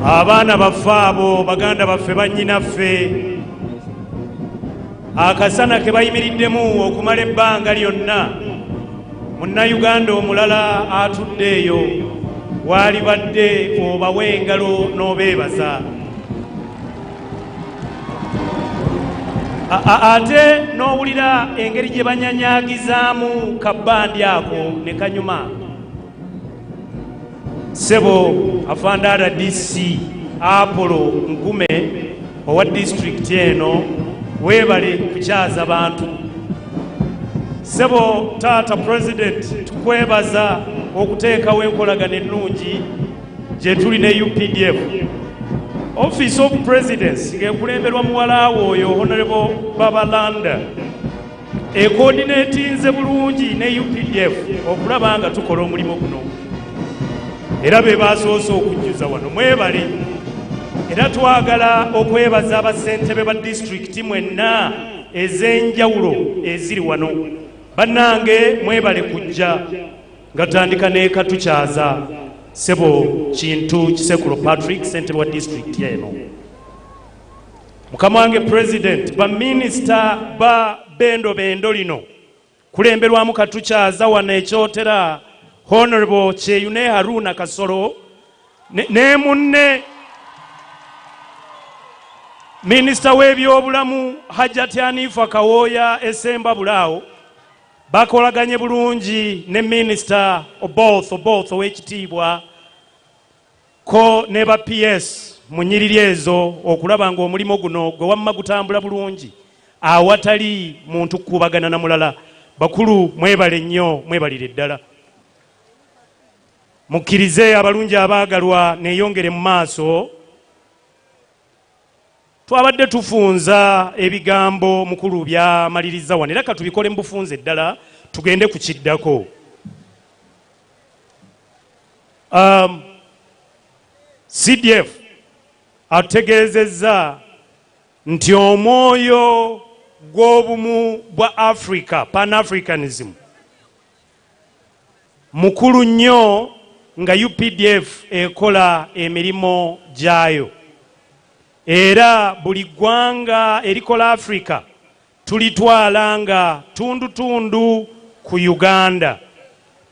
abaana baffe abo baganda baffe bannyinaffe akasana ke bayimiriddemu okumala ebbanga lyonna munnayuganda omulala atudde eyo waali badde obawe engalo n'obeebaza ate n'owulira engeri gye banyanyagizaamu kabbandi ako ne kanyuma sebo afandara DC Apollo Nkume owa district eno webale kukyaza bantu sebo taata president tukwebaza okuteekawo enkolagana ennungi gye tuli ne UPDF office of presidency ng'ekulemberwa muwalaawo oyo honorable Babalanda ekodineetinze bulungi ne UPDF okulaba nga tukola omulimu guno era be basoose okujjuza wano mwebale era twagala okwebaza abassentebe ba disitulikiti mwenna ez'enjawulo eziri wano bannange mwebale kujja nga tutandika ne katukyaza sebo kintu kisekulo Patrick ssentebe wa disitulikiti eno mukama wange president baminisita ba bendo lino kulemberwamu katukyaza wano ekyotera honorable Kyeyune Haruna Kasolo ne munne minisita w'ebyobulamu Hajjati Hanifa Kawoya Esemba Bulaawo bakolaganye bulungi ne minisita Oboth ow'ekitiibwa ko ne ba PS mu nnyiriri ezo okulaba ng'omulimu guno gwe wamma gutambula bulungi awatali muntu kukubagana na mulala bakulu mwebale nnyo mwebalire ddala mukkirize abalungi abaagalwa neeyongere mu maaso twabadde tufunza ebigambo mukulu byamaliriza wano era katubikole mu bufunze ddala tugende ku kiddako CDF ategeezezza nti omwoyo gw'obumu bwa Africa Pan-Africanism mukulu nnyo nga UPDF ekola emirimu gyayo era buli ggwanga erikola Africa tulitwala nga tundu ku Uganda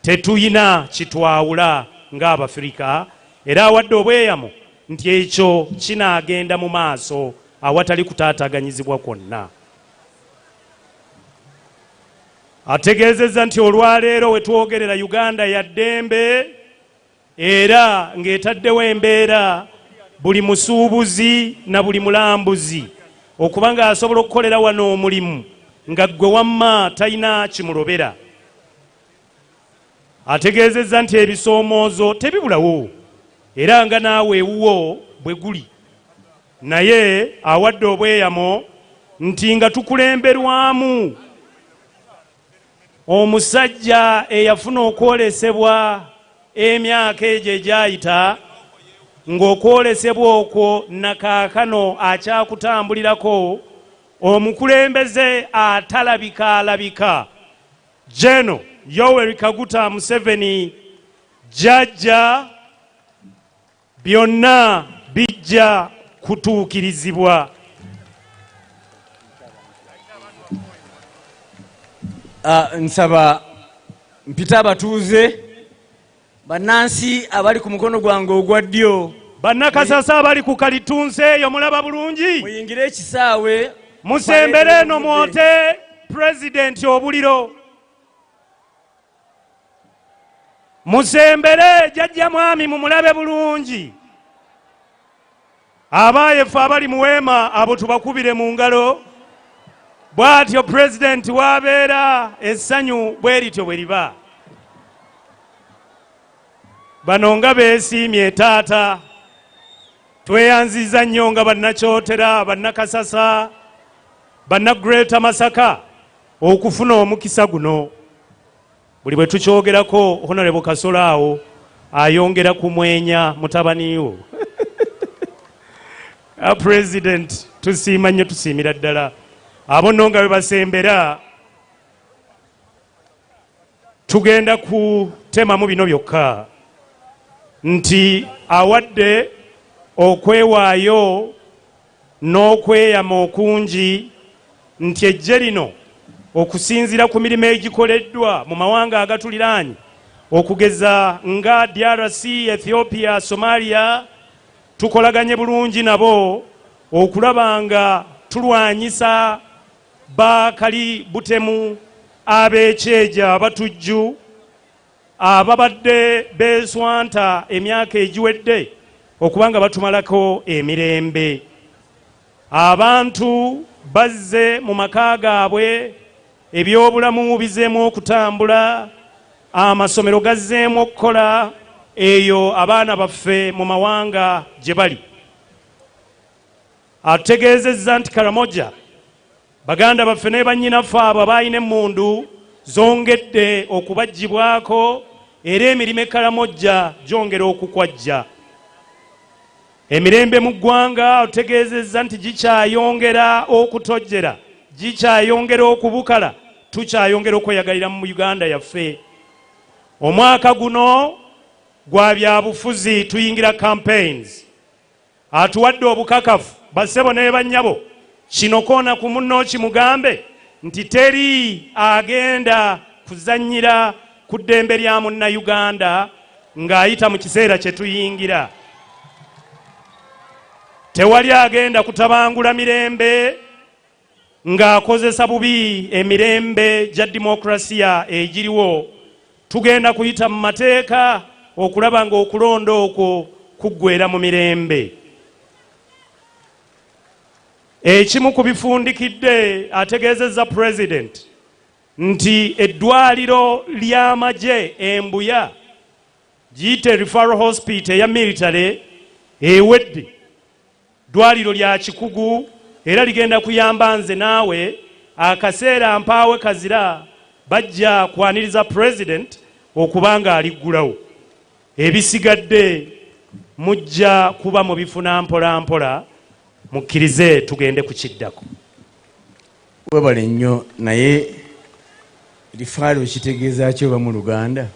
tetuyina kitwawula ng'Abafirika era awadde obweyamo nti ekyo kinaagenda mu maaso awatali kutaataganyizibwa kwonna ategeezezza nti olwaleero we twogerera Uganda ya ddembe era ng'etaddewo embeera buli musuubuzi na buli mulambuzi okuba nga asobola okukolera wano omulimu nga ggwe wamma talina kimulobera ategeezezza nti ebisoomoozo tebibulawo era nga naawe ewuwo bwe guli naye awadde obweyamo nti nga tukulemberwamu omusajja eyafuna okwolesebwa emyaka egyo egyayita ng'okwolesebwa okwo nakaakano akyakutambulirako omukulembeze atalabika Jeno Yoweri Kaguta Museveni jjajja byonna bijja kutuukirizibwa nsaba mpita abatuuze bannansi abali ku mukono gwange ogwa ddyo bannakasasa abali ku kalitunsi eyo mulaba bulungi muyingire ekisaawe musembere eno mwote pulezidenti obuliro musembere jjajja mwami mumulabe bulungi abaayefe abali mu weema abo tubakubire mu ngalo bw'atyo pulezidenti w'abeera essanyu bwe lityo bwe liba bano nga beesiimye taata tweyanziza nnyo nga bannakyotera bannakasasa bannagreta Masaka okufuna omukisa guno buli bwe tukyogerako honorable Kasola awo ayongera kumwenya mutabaniwo president tusiima nnyo tusiimira ddala abo nno nga bwe basembera tugenda kutemamu bino byokka nti awadde okwewaayo n'okweyama okungi nti eggye lino okusinziira ku mirimu egikoleddwa mu mawanga agatuliraanye okugeza nga DRC, Ethiopia, Somalia, tukolaganye bulungi nabo okulaba nga tulwanyisa bakali butemu ab'ekyeja abatujju ababadde beeswanta emyaka egiwedde okuba nga batumalako emirembe. Abantu bazze mu maka gaabwe, ebyobulamu bizeemu okutambula, amasomero gazzeemu okukola, eyo abaana baffe mu mawanga gye bali. Atutegeezezza nti Karamoja baganda baffe ne bannyinaffe abo abalina emmundu zongedde okubaggyibwako era emirimu e Karamoja gyongera okukwajja. Emirembe mu ggwanga atutegeezezza nti gikyayongera okutojjera, gikyayongera okubukala, tukyayongera okweyagalira mu Uganda yaffe. Omwaka guno gwa byabufuzi tuyingira campaigns. Atuwadde obukakafu bassebo ne bannyabo kino koona ku munno kimugambe nti teri agenda kuzannyira ku ddembe lya munnayuganda ng'ayita mu kiseera kye tuyingira. Tewali agenda kutabangula mirembe ng'akozesa bubi emirembe gya dimokrasiya egiriwo. Tugenda kuyita mu mateeka okulaba ng'okulonda okwo kuggweera mu mirembe. Ekimu ku bifundikidde ategeezezza President nti eddwaliro ly'amagye Embuya giyite Referral Hospital eya military ewedde. Ddwaliro lya kikugu era ligenda kuyamba nze naawe akaseera mpaawe kazira bajja kwaniriza President okubanga aliggulawo. Ebisigadde mujja kuba mu bifuna mpola mpola, mukkirize tugende ku kiddako. Webale nnyo naye rifaalo kitegeeza ki oba mu Luganda?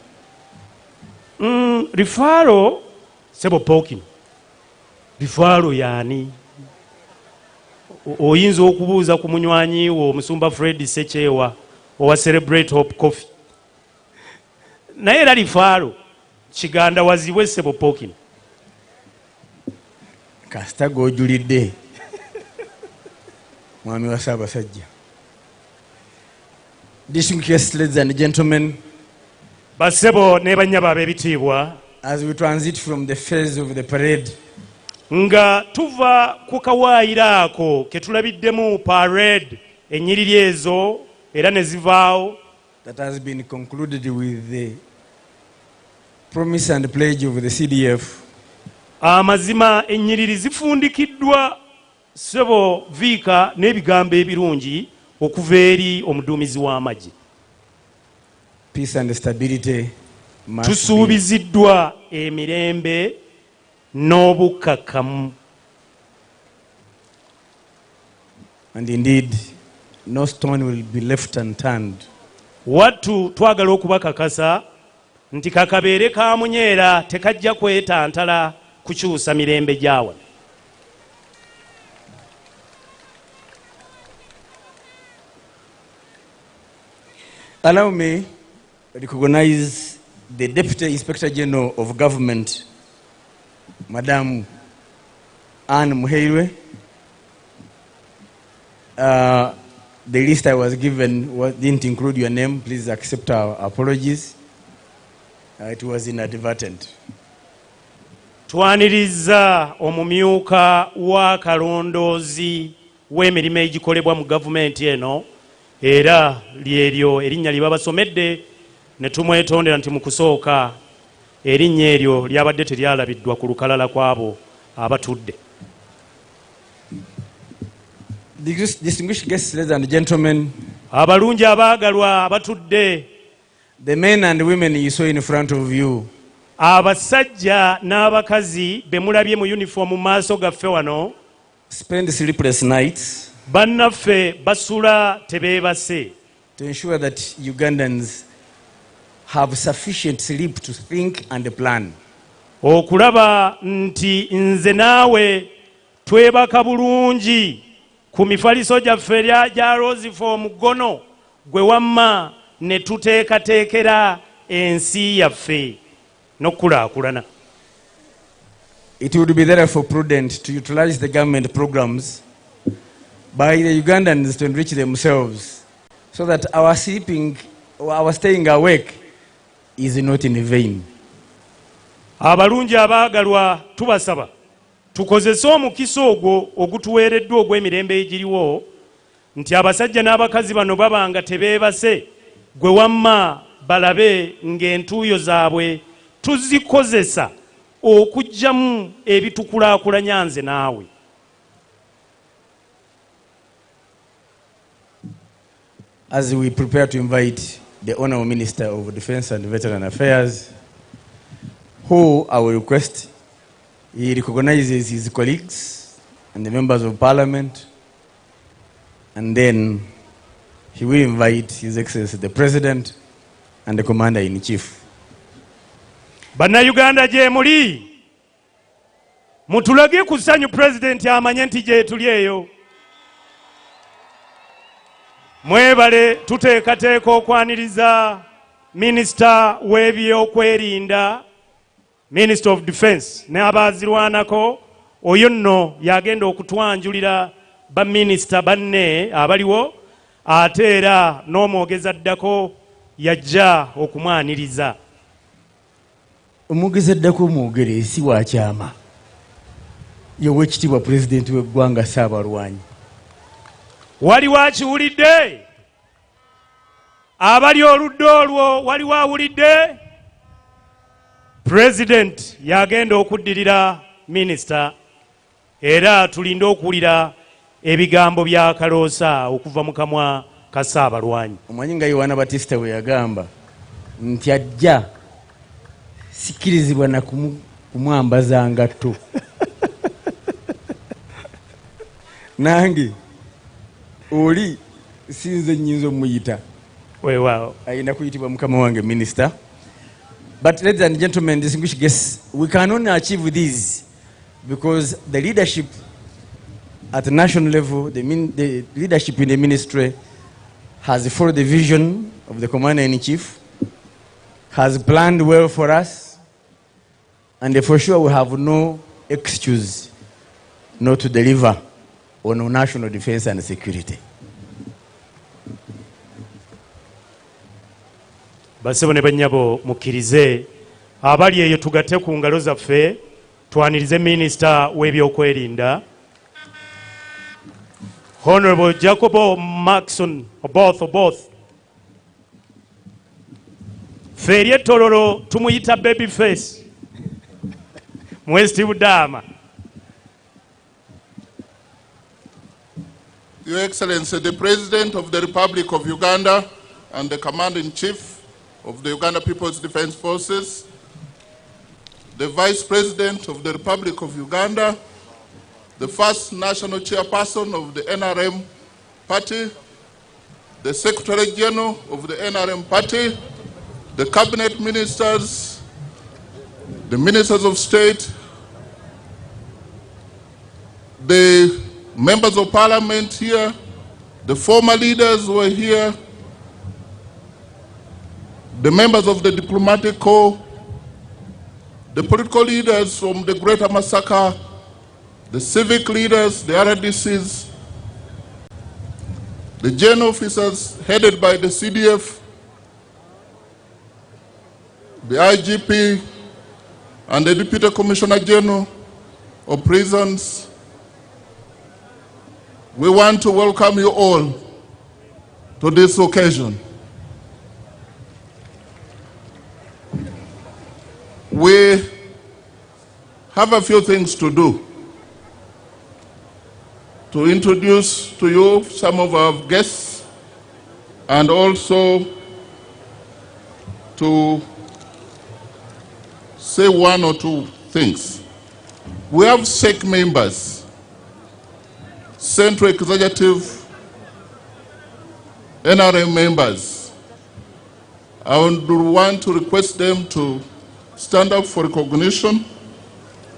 Rifaalo sebo pokino. Rifaalo yaani? Oyinza okubuuza ku munywanyi wo Omusumba Fred Sekyewa owa Celebrate Hope Coffee. Naye era rifaalo Kiganda waziwe sebo pokino. Kasita g'ojulidde mwami wa Ssaabasajja. Distinguished guests, ladies and gentlemen, bassebo ne bannyabo ab'ebitiibwa, as we transit from the phase of the parade, nga tuva ku kawaayiro ako ke tulabiddemu parade ennyiriri ezo era ne zivaawo, that has been concluded with the promise and pledge of the CDF. Amazima ennyiriri zifundikiddwa sebo viika n'ebigambo ebirungi okuva eri omuduumizi w'amagye. Peace and stability must tusuubiziddwa emirembe n'obukkakkamu. And indeed, no stone will be left unturned. Wattu twagala okubakakasa nti kakabeere kamunyeera tekajja kwetantala kukyusa mirembe gyawa. Allow me to recognize the Deputy Inspector General of Government, Madam Anne Muhoozi. The list I was given didn't include your name. Please accept our apologies. It was inadvertent. Twaniriza omumyuka wa kalondoozi w'emirimu egikolebwa mu gavumenti eno era lyeryo erinnya lye babasomedde ne tumwetondera nti mu kusooka erinnya eryo lyabadde teryalabiddwa ku lukalala kw'abo abatudde. Distinguished guests, ladies and gentlemen, abalungi abaagalwa abatudde, the men and women you saw in front of you, abasajja n'abakazi be mulabye mu uniform mu maaso gaffe wano, spend sleepless nights, bannaffe basula tebeebase, to ensure that Ugandans have sufficient sleep to think and plan. okulaba nti nze naawe twebaka bulungi ku mifaliso gyaffe gya Rosifo mugono gwe wamma ne tuteekateekera ensi yaffe n'okulaakulana. It would be therefore prudent to utilize the government programs by the Ugandans to enrich themselves so that our sleeping or our staying awake is not in vain. Abalungi abaagalwa tubasaba tukozese omukisa ogwo ogutuweereddwa ogw'emirembe egiriwo nti abasajja n'abakazi bano babanga tebeebase gwe wamma balabe ng'entuuyo zaabwe tuzikozesa okuggyamu ebitukulaakulanya nze naawe. As we prepare to invite the Honourable Minister of Defence and Veteran Affairs, who I will request he recognizes his colleagues and the members of Parliament, and then he will invite His Excellency the President and the Commander-in-Chief. Bannayuganda gye muli mutulage ku ssanyu President amanye nti gye tuli eyo. Mwebale tuteekateeka okwaniriza Minisita w'ebyokwerinda, Minister of Defence ne abaazirwanako oyo nno yagenda okutwanjulira baminisita banne abaliwo ate era n'omwogeza addako yajja okumwaniriza. Omwogeza addako omwogere si wa kyama y'Oweekitiibwa Pulezidenti w'eggwanga Ssaabalwanyi. Waliwo akiwulidde? Abali oludda olwo waliwo awulidde? President yagenda okuddirira minisita era tulinde okuwulira ebigambo bya Kaloosa okuva mu kamwa ka Ssaabalwanyi. Omanyi nga Yohana Batista bwe yagamba nti ajja sikirizibwa na kumwambaza ngatto. Nange oli sinze nnyinza omuyita weewaawo ayina kuyitibwa mukama wange minisita. But ladies and gentlemen, distinguished guests, we can only achieve this because the leadership at the national level, the leadership in the ministry has followed the vision of the Commander-in-Chief, has planned well for us, and for sure we have no excuse not to deliver on our national defense and security. Basebo ne bannyabo mukkirize abali eyo tugatte ku ngalo zaffe twanirize minisita w'ebyokwerinda Honorable Jacobo Maxon Oboth. Ffe ery'ettololo tumuyita baby face Mwesti Budama. Your Excellency, the President of the Republic of Uganda and the Commander-in-Chief of the Uganda People's Defense Forces, the Vice President of the Republic of Uganda, the first national chairperson of the NRM party, the Secretary General of the NRM party, the cabinet ministers, the ministers of state, the members of parliament here, the former leaders who are here, the members of the diplomatic corps, the political leaders from the Greater Massacre, the civic leaders, the RDCs, the general officers headed by the CDF, the IGP, and the Deputy Commissioner General of Prisons. We want to welcome you all to this occasion. We have a few things to do. To introduce to you some of our guests and also to say one or two things. We have SEC members, Central Executive NRM members. I would want to request them to stand up for recognition.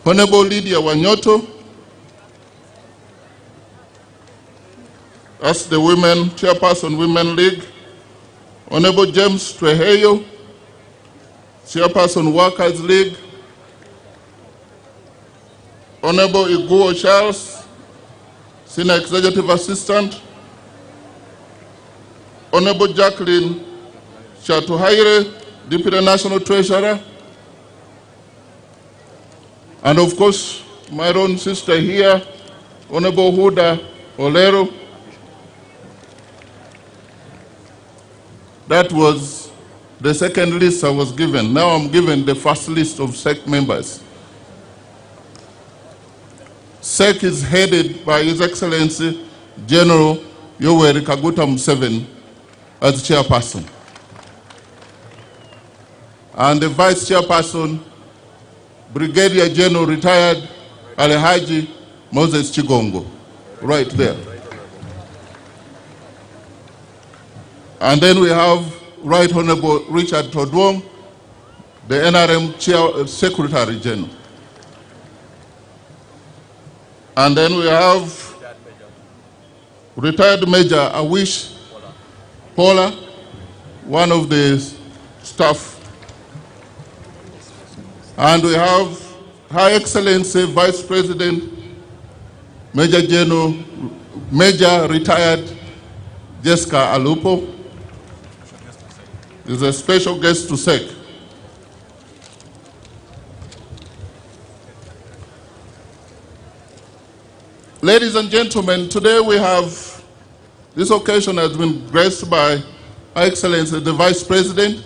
Honorable Lydia Wanyoto, as the Women Chairperson, Women League. Honorable James Treheyo, Chairperson, Workers League. Honorable Iguo Charles, Senior Executive Assistant. Honorable Jacqueline Chatuhaire, Deputy National Treasurer. And of course, my own sister here, Honorable Huda Olero. That was the second list I was given. Now I'm given the first list of SEC members. SEC is headed by His Excellency General Yoweri Kaguta Museveni as chairperson. And the vice chairperson, Brigadier General retired Alhaji Moses Chigongo, right there. And then we have Right Honorable Richard Todwong, the NRM Secretary General. And then we have retired Major Awish Paula, one of the staff. And we have Her Excellency Vice President, Major General, Major retired Jessica Alupo, is a special guest to SEC. Ladies and gentlemen, today we have, this occasion has been graced by Her Excellency the Vice President,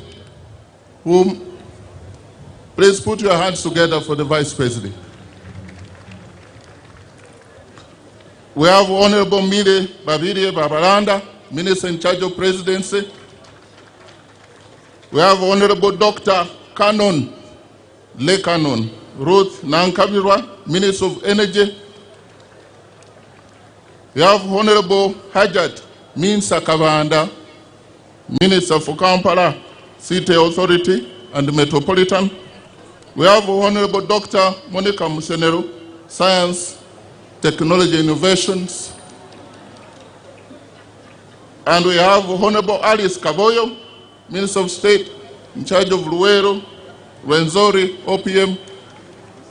whom, please put your hands together for the Vice President. We have Honorable Mide Babide Babalanda, Minister in charge of Presidency. We have Honorable Dr. Canon, Le Canon, Ruth Nankabirwa, Minister of Energy. We have Honorable Hajat Minsa Kavanda, Minister for Kampala City Authority and Metropolitan. We have Honorable Dr. Monica Musenero, Science, Technology, Innovations. And we have Honorable Alice Kaboyo, Minister of State in charge of Luero, Rwenzori, OPM.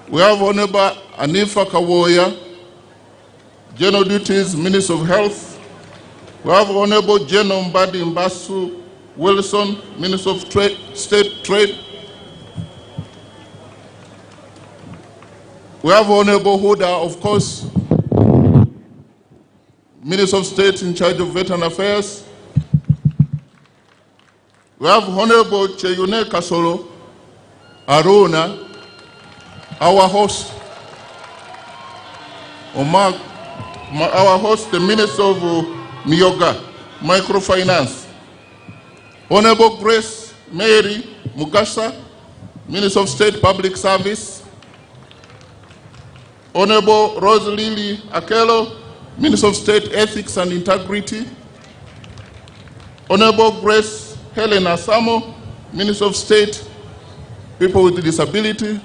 We have Honorable Anifa Kawoya, General Duties, Minister of Health. We have Honorable General Mbadi Mbasu Wilson, Minister of State Trade. We have Honorable Huda, of course, Minister of State in charge of Veteran Affairs. We have Honorable Cheyune Kasolo Aruna, our host, our host, the Minister of Miyoga, Microfinance. Honorable Grace Mary Mugasa, Minister of State Public Service. Honorable Rose Lily Akelo, Minister of State Ethics and Integrity. Honorable Grace Helen Asamo, Minister of State People with Disability.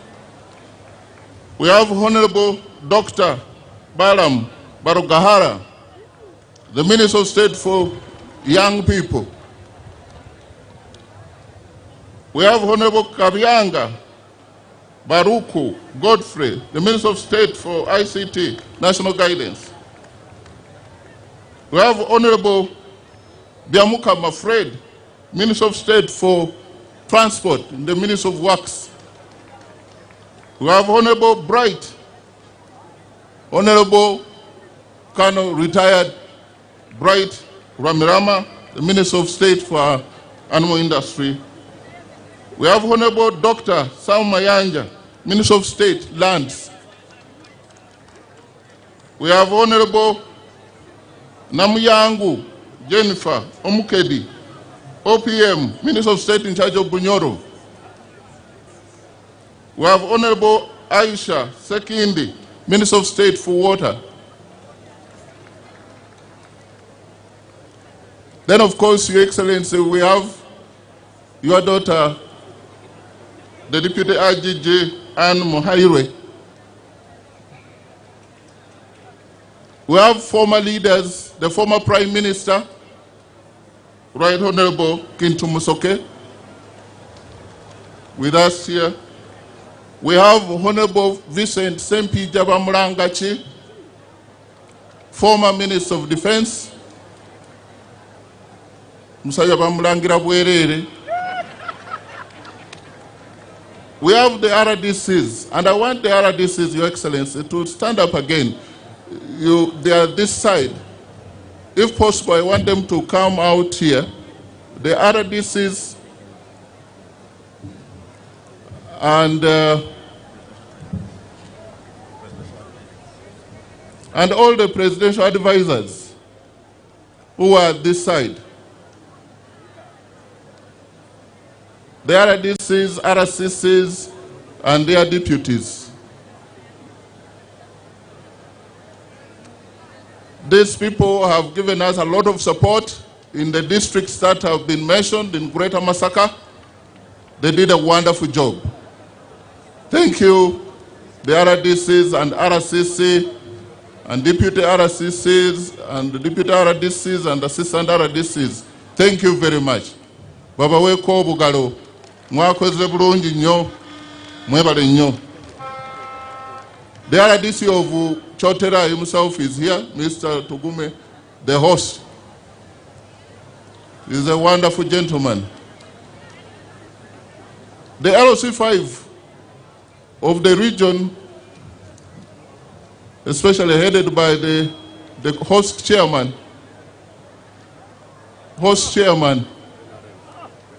We have Honorable Dr. Balam Barugahara, the Minister of State for Young People. We have Honorable Kabianga Baruku Godfrey, the Minister of State for ICT, National Guidance. We have Honorable Biamuka Mafred, Minister of State for Transport, the Minister of Works. We have Honorable Bright, Honorable Colonel retired Bright Ramirama, the Minister of State for Animal Industry. We have Honorable Dr. Sam Mayanja, Minister of State Lands. We have Honorable Namuyangu Jennifer Omukedi, OPM, Minister of State in charge of Bunyoro. We have Honorable Aisha Sekindi, Minister of State for Water. Then, of course, Your Excellency, we have your daughter, the Deputy IGG, and Muhoozi. We have former leaders, the former Prime Minister, Right Honorable Kintu Musoke, with us here. We have Honorable Vincent Sempi Jabamurangachi, former Minister of Defense, Musaya Bamurangira Bwerere. We have the RDCs, and I want the RDCs, Your Excellency, to stand up again. They are this side. If possible, I want them to come out here. The RDCs and all the presidential advisors who are this side. The RDCs, RCCs, and their deputies. These people have given us a lot of support in the districts that have been mentioned in Greater Masaka. They did a wonderful job. Thank you, the RDCs and RCC, and deputy RCCs, and the deputy RDCs, and assistant RDCs. Thank you very much. Baba weko bugalo, mwakoze bulungi nnyo, mwebale nnyo. The RDC of Chotera himself is here, Mr. Tugume, the host. He's a wonderful gentleman. The LOC5 of the region, especially headed by the host chairman,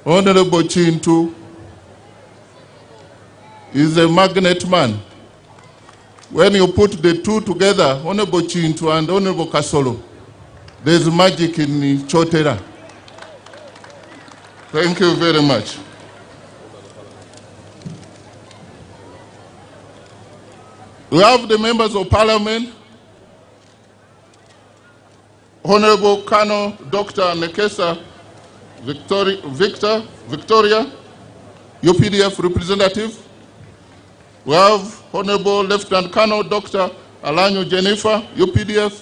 Honorable Chintu, is a magnet man. When you put the two together, Honorable Chintu and Honorable Kasolo, there's magic in Chotera. Thank you very much. We have the members of parliament, Honorable Colonel Dr. Nekesa Victoria, UPDF representative. We have Honorable Lieutenant Colonel Dr. Alanyo Jennifer, UPDF.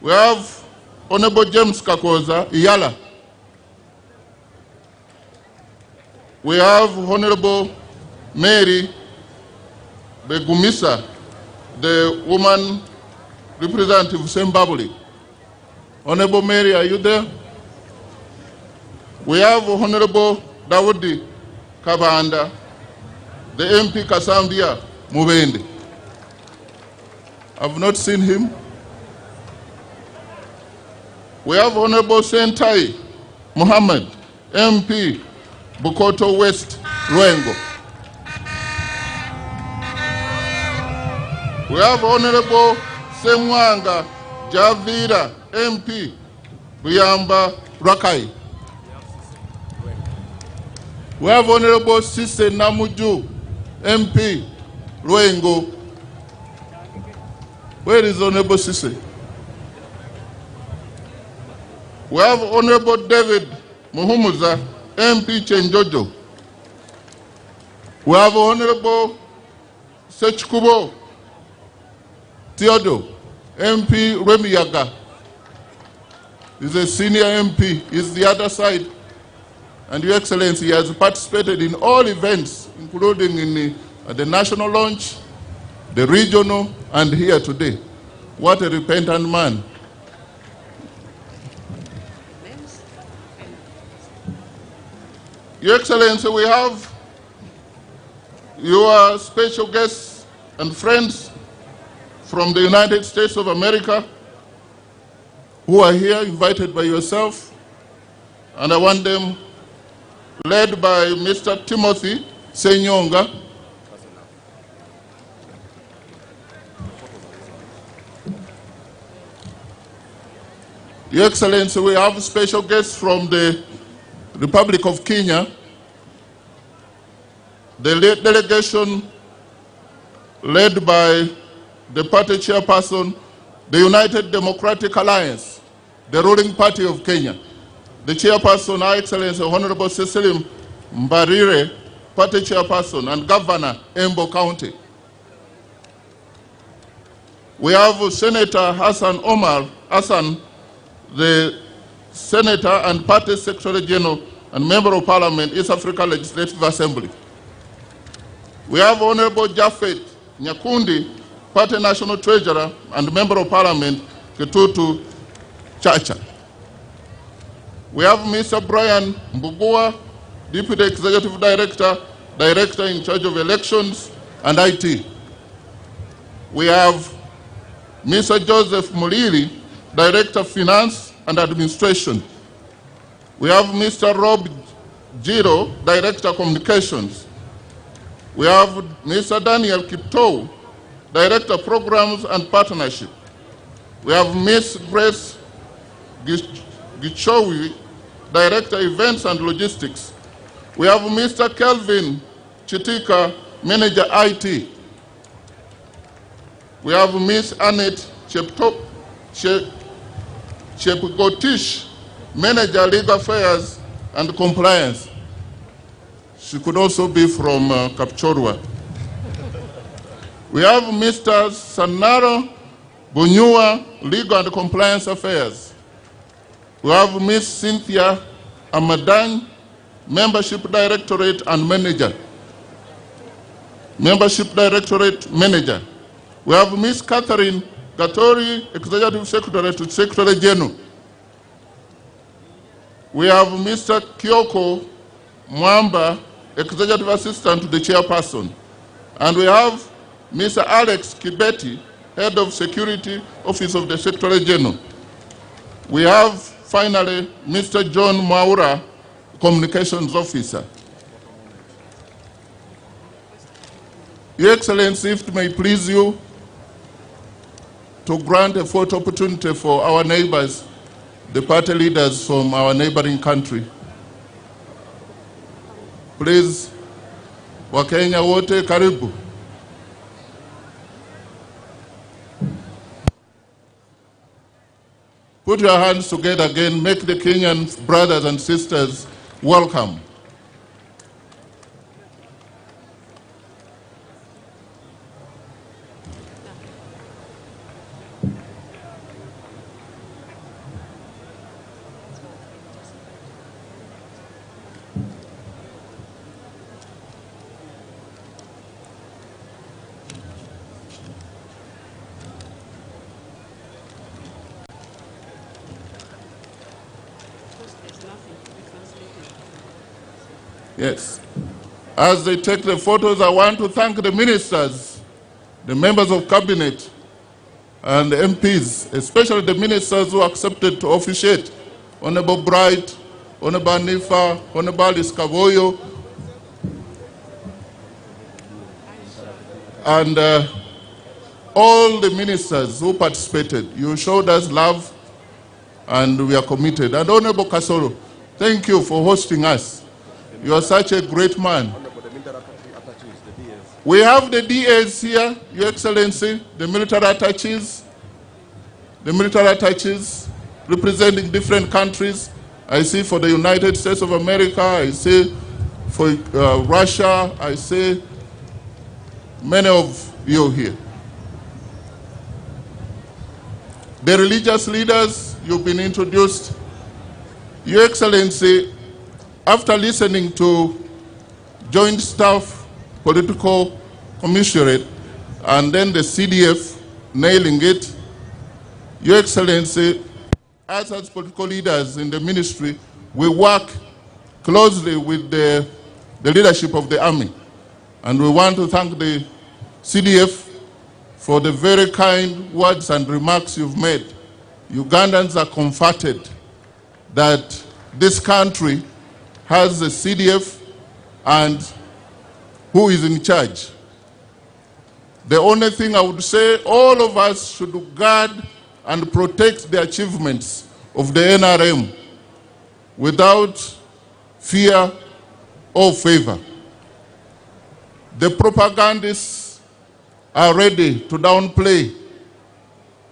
We have Honorable James Kakoza, Iyala. We have Honorable Mary Begumisa, the woman representative of Zimbabwe. Honorable Mary, are you there? We have Honorable Dawudi Kabanda, the MP Kasambia Mubende. I've not seen him. We have Honorable Sentai Muhammad, MP Bukoto West, Luengo. We have Honorable Semwanga Javira, MP Buyamba Rakai. We have Honorable Sise Namuju, MP Luengo. Where is Honorable Sise? We have Honorable David Muhoozi, MP Chenjojo. We have Honorable Sechkubo Theodore, MP Remiyaga. He's a senior MP. He's the other side. And Your Excellency, he has participated in all events, including in the national launch, the regional, and here today. What a repentant man. Your Excellency, we have your special guests and friends from the United States of America who are here, invited by yourself, and I want them led by Mr. Timothy Senyonga. Your Excellency, we have special guests from the Republic of Kenya, the delegation led by the party chairperson, the United Democratic Alliance, the ruling party of Kenya. The chairperson, Her Excellency Honorable Cecilia Mbarire, party chairperson, and Governor Embo County. We have Senator Hassan Omar Hassan, the Senator and Party Secretary General and Member of Parliament, East Africa Legislative Assembly. We have Honorable Jafet Nyakundi, Party National Treasurer and Member of Parliament, Kitutu Chacha. We have Mr. Brian Mbugua, Deputy Executive Director, Director in charge of Elections and IT. We have Mr. Joseph Muliri, Director of Finance and Administration. We have Mr. Rob Giro, Director of Communications. We have Mr. Daniel Kipto, Director of Programs and Partnership. We have Ms. Grace Gichowi, Director of Events and Logistics. We have Mr. Kelvin Chitika, Manager IT. We have Ms. Annette Chepgotish, Manager Legal Affairs and Compliance. She could also be from Kapchorwa. We have Mr. Sanaro Bunyua, Legal and Compliance Affairs. We have Ms. Cynthia Amadan, Membership Directorate and Manager. Membership Directorate Manager. We have Ms. Catherine Gatori, Executive Secretary to Secretary General. We have Mr. Kyoko Mwamba, Executive Assistant to the Chairperson. And we have Mr. Alex Kibeti, Head of Security, Office of the Secretary General. We have, finally, Mr. John Maura, Communications Officer. Your Excellency, if it may please you, to grant a photo opportunity for our neighbors, the party leaders from our neighboring country. Please, Wakenya wote karibu. Put your hands together again, make the Kenyan brothers and sisters welcome. Yes. As they take the photos, I want to thank the ministers, the members of cabinet, and the MPs, especially the ministers who accepted to officiate. Honorable Bright, Honorable Nifa, Honorable Iskavoyo, and all the ministers who participated. You showed us love, and we are committed. And Honorable Kasoro, thank you for hosting us. You are such a great man. We have the DAs here, Your Excellency, the military attaches representing different countries. I see for the United States of America, I see for Russia, I see many of you here. The religious leaders, you've been introduced. Your Excellency, after listening to Joint Staff Political Commissariat and then the CDF nailing it, Your Excellency, us as political leaders in the ministry, we work closely with the leadership of the army. And we want to thank the CDF for the very kind words and remarks you've made. Ugandans are comforted that this country has a CDF and who is in charge. The only thing I would say, all of us should guard and protect the achievements of the NRM without fear or favor. The propagandists are ready to downplay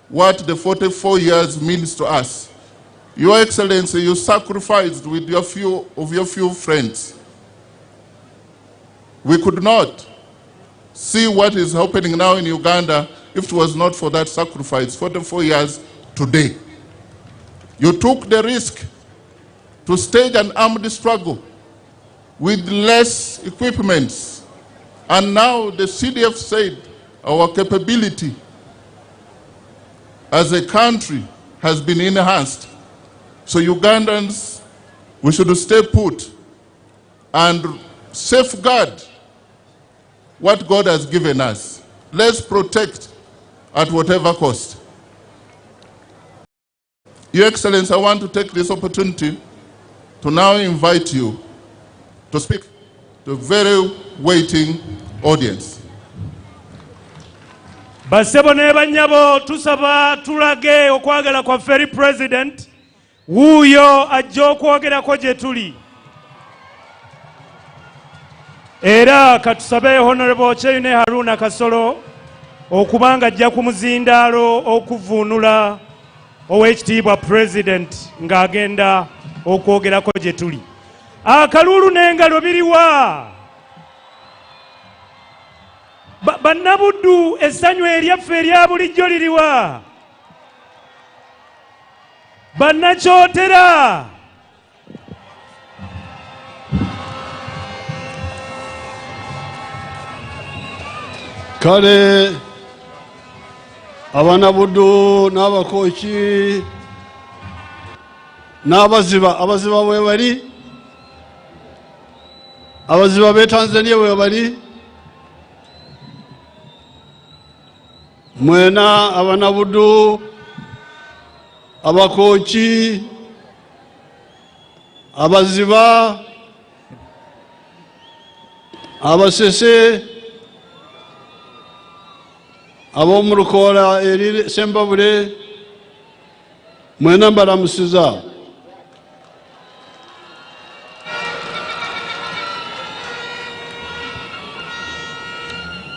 what the 44 years means to us. Your Excellency, you sacrificed with your few friends. We could not see what is happening now in Uganda if it was not for that sacrifice 44 years today. You took the risk to stage an armed struggle with less equipments. And now the CDF said our capability as a country has been enhanced. So Ugandans, we should stay put and safeguard what God has given us. Let's protect at whatever cost. Your Excellency, I want to take this opportunity to now invite you to speak to a very waiting audience. Basebo ne banyabo tusaba tulage okwagala kwa Ferry President wuyo ajja okwogerako gye tuli. Era katusabe Honorable Cheyune Haruna Kasolo okubanga ajja ku muzindaalo okuvuunula Oweekitiibwa President ng'agenda okwogerako gye tuli. Akalulu n'engalo biriwa. Bannabuddu essanyu eryaffe erya bulijjo liriwa. Bannakyotera. Kale abanabuddu n'abakooki n'abaziba bwe bali, abaziba b'e Tanzania bwe bali, mwena abanabuddu, abakooki, abaziba, abasese, ab'omu Lukoola eri Sembabule, mwena mbalamusiza.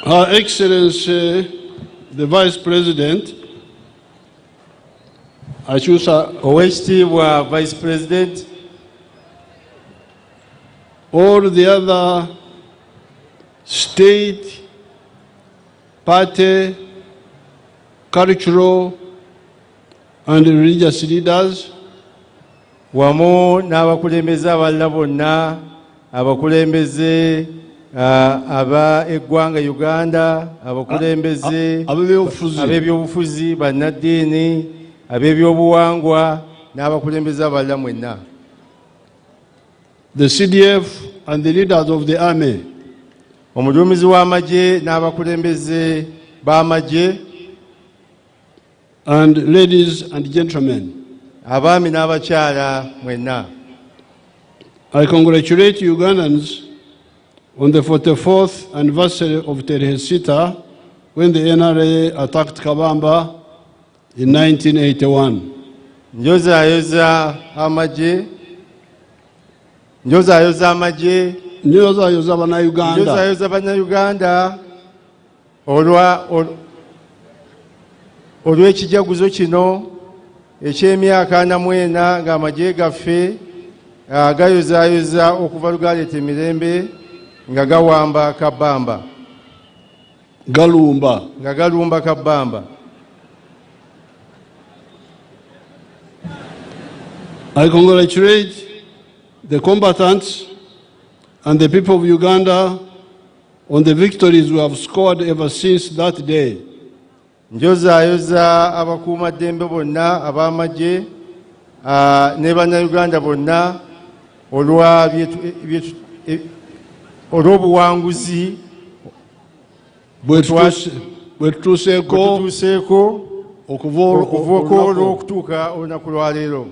Her Excellency, the Vice President, Achusa Oweekitiibwa Vice President, all the other state, party, cultural and religious leaders, wamu n'abakulembeze abalala bonna, abakulembeze aba eggwanga Uganda, abakulembeze ab'ebyobufuzi, bannaddiini, ab'ebyobuwangwa n'abakulembeze abalala mwenna. The CDF and the leaders of the army, omuduumizi w'amagye n'abakulembeze b'amagye, and ladies and gentlemen, abaami n'abakyala mwenna. I congratulate Ugandans on the 44th anniversary of Tarehe Sita, when the NRA attacked Kabamba in 1981. Njozayoza amagye, njozayoza bannayuganda olw'ekijaguzo kino eky'emyaka 40 ng'amagye gaffe gayozayoza okuva lugaleeta emirembe nga gawamba Kabamba, galumba Kabamba. I congratulate the combatants and the people of Uganda on the victories we have scored ever since that day. Njozayoza abakuumaddembe bonna ab'amagye ne bannayuganda bonna olw'obuwanguzi bwe tutuuseeko okuva olw'okutuuka olunaku lwa leero.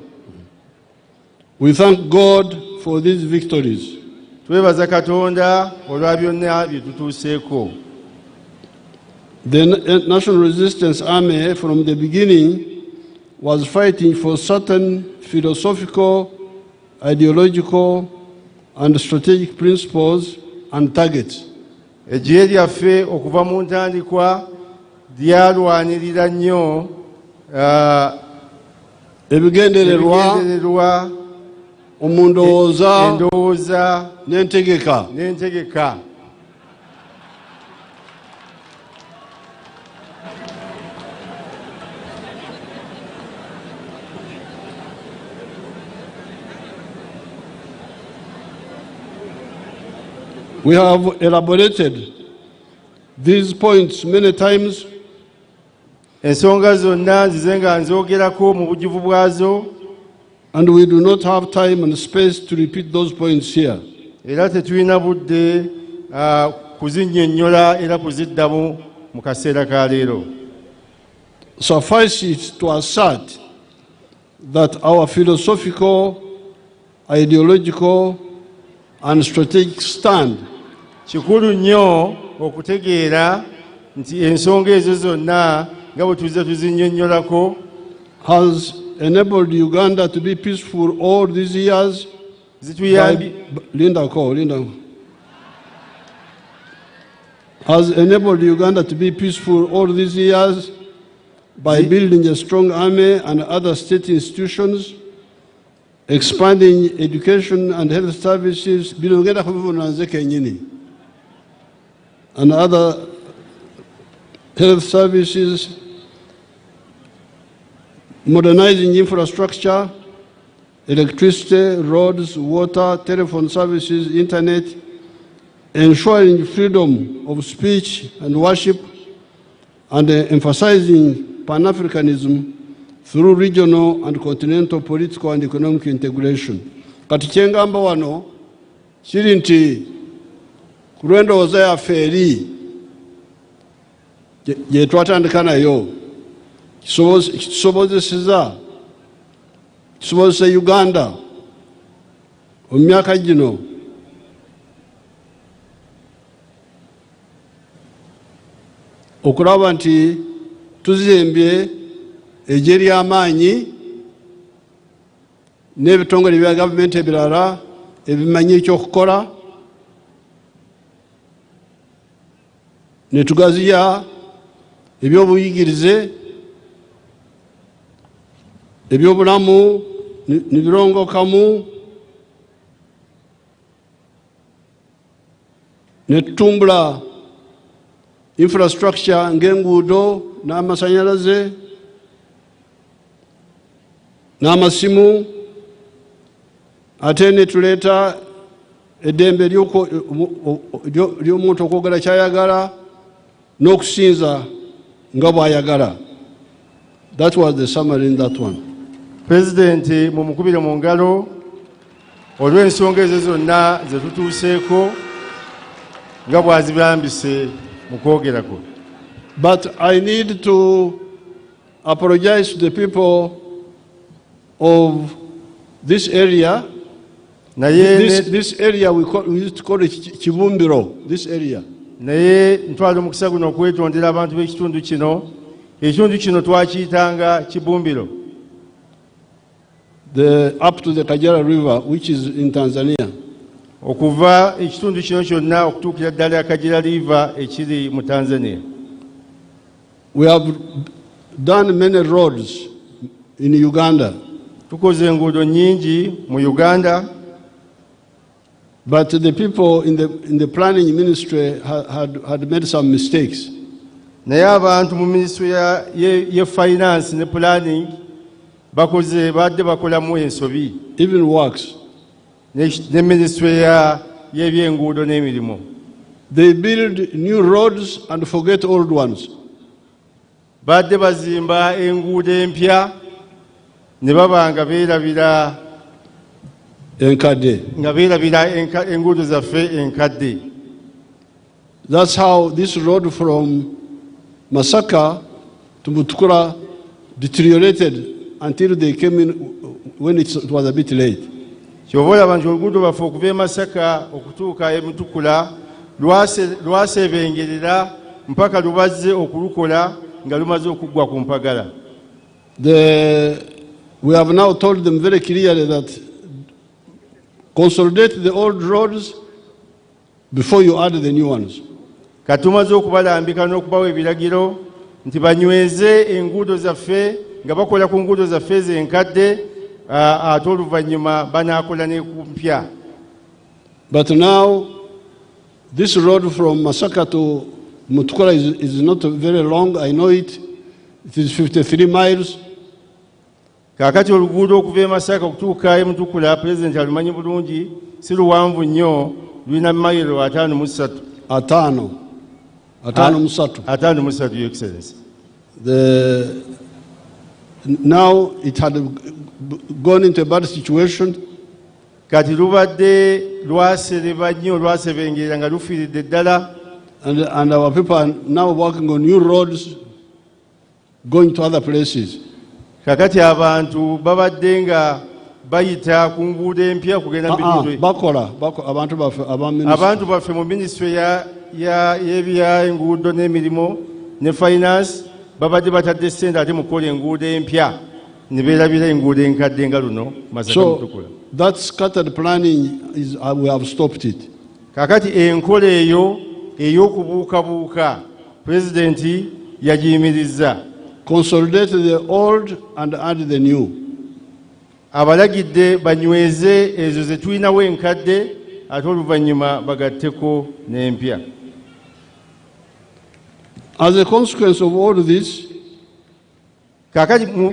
We thank God for these victories. Twebaza Katonda olwa byonna bye tutuuseeko. The National Resistance Army from the beginning was fighting for certain philosophical, ideological and strategic principles and targets. Eggye lyaffe okuva mu ntandikwa lyalwanirira nnyo ebigendererwa, endowooza n'entegeka. We have elaborated these points many times. Ensonga zonna nzizenga nzogerako mu bujuvu bwazo. And we do not have time and space to repeat those points here. Era tetulina budde kuzinnyonnyola era kuziddamu mu kaseera ka leero. Suffice it to assert that our philosophical, ideological, and strategic stand kikulu nnyo okutegeera nti ensonga ezo zonna nga bwe tuze tuzinnyonnyolako has enabled Uganda to be peaceful all these years. Has enabled Uganda to be peaceful all these years by building a strong army and other state institutions, expanding education and health services, and other health services, modernizing infrastructure, electricity, roads, water, telephone services, internet, ensuring freedom of speech and worship, and emphasizing Pan-Africanism through regional and continental political and economic integration. Kati kyengamba wano kiri nti kulwendowooza yaffe eri gye twatandika nayo kisobozesa Uganda mu myaka gino okulaba nti tuzembye eggye ly'amaanyi n'ebitongole bya gavumenti ebirala ebimanyi ekyokukola ne tugaziya ebyobuyigirize ebyobulamu ne birongokamu ne tutumbula infrastructure ng'enguudo n'amasanyalaze n'amasimu ate ne tuleeta eddembe ly'omuntu okwogera kyayagala n'okusinza nga bw'ayagala. That was the summary in that one. President mumukubire mu ngalo olw'ensonga ezo zonna ze tutuuseeko nga bw'azibambise mu kwogerako. But I need to apologize to the people of this area. This area we used to call it Kibumbiro, this area. Naye ntwala omukisa guno okwetondera abantu b'ekitundu kino. Ekitundu kino twakiyitanga Kibumbiro. Up to the Kajara River, which is in Tanzania. Okuva ekitundu kino kyonna okutuukira ddala Kajara River ekiri mu Tanzania. We have done many roads in Uganda. Tukoze enguudo nnyingi mu Uganda. But the people in the planning ministry had made some mistakes. Naye abantu mu ministry ye finance ne planning badde bakolamu ensobi. Even works. Ne ministry y'ebyenguudo n'emirimu. They build new roads and forget old ones. Badde bazimba enguudo empya ne babanga beerabira enkadde. Nga beerabira enguudo zaffe enkadde. That's how this road from Masaka to Mutukula deteriorated until they came in when it was a bit late. Kyobola abantu oluguudo baffe okuva e Masaka okutuuka e Mutukula lwasebengerera mpaka lubazze okulukola nga lumaze okuggwa ku mpagala. We have now told them very clearly that consolidate the old roads before you add the new ones. Katumaze okubalambika n'okubawa ebiragiro nti banyweze enguudo zaffe nga bakola ku nguudo zaffe enkadde ate oluvannyuma banaakola ne ku mpya. But now this road from Masaka to Mutukula is not very long. I know it. It is 53 miles. Kaakati oluguudo okuva e Masaka okutuuka e Mutukula President alumanyi bulungi si luwanvu nnyo lulina mayiro 53. Atano musatu, Your Excellency. Now it had gone into a bad situation. Kati lubadde lwasereba nnyo, lwasebengerera nga lufiiridde ddala. And our people are now working on new roads, going to other places. Kakati abantu babadde nga bayita ku nguudo empya kugenda mu bitundu. Bakola abantu baffe mu minisitule y'ebyenguudo n'emirimu ne finance babadde batadde ssente ate mu kukola enguudo empya ne beerabira enguudo enkadde nga luno Masaka Mutukula. That scattered planning we have stopped it. Kakati enkola eyo ey'okubuukabuuka Pulezidenti yagiyimirizza. Consolidate the old and add the new. Abalagidde banyweze ezo ze tulinawo enkadde ate oluvannyuma bagatteko n'empya. As a consequence of all this, kakati mu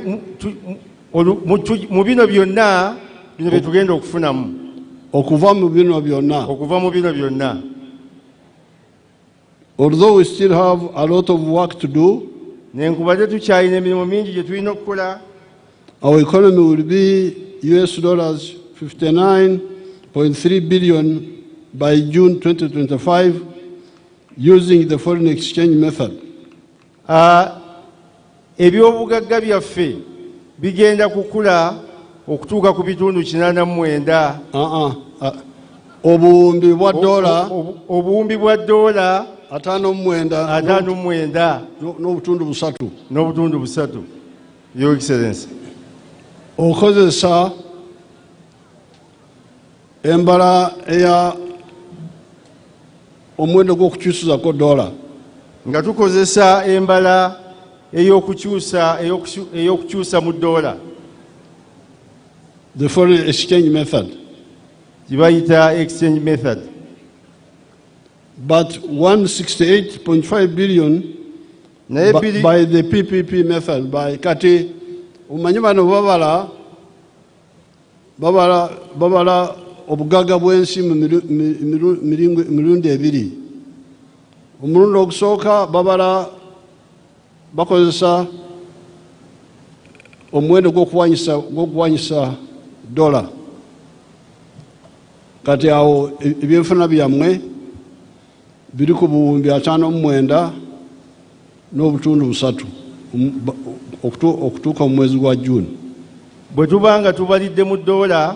bino byonna bino bye tugenda okufunamu. Okuva mu bino byonna. Although we still have a lot of work to do, our economy will be US$ 59.3 billion by June 2025 using the foreign exchange method. Ebyobugagga byaffe bigenda kukula okutuuka ku bitundu 89. Obuwumbi bwa dola $5.9 n'obutundu busatu. Your Excellency. Okozesa embala eya omuwendo gw'okukyusizako dola. Nga tukozesa embala ey'okukyusa mu dola. The foreign exchange method. Kibayita exchange method. But 168.5 billion by the PPP method, by kati umanyi bano babala obugaga bw'ensi mu mirundi ebiri. Omulundi ogusooka bakozesa omuwendo gw'okuwanyisa dola. Kati awo ebyenfuna byammwe biri ku buwumbi 59 n'obutundu busatu okutuuka mu mwezi gwa June. Bwe tubanga tubalidde mu dola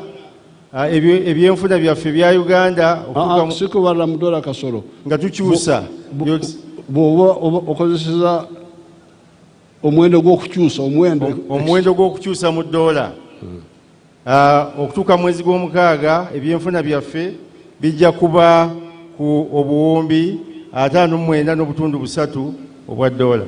ebyenfuna byaffe bya Uganda si kubalira mu dola kasolo nga tukyusa bw'oba okozeseza omuwendo gw'okukyusa mu dola okutuuka mwezi gw'omukaaga ebyenfuna byaffe bijja kuba ku obuwumbi 59 n'obutundu busatu obwa dola.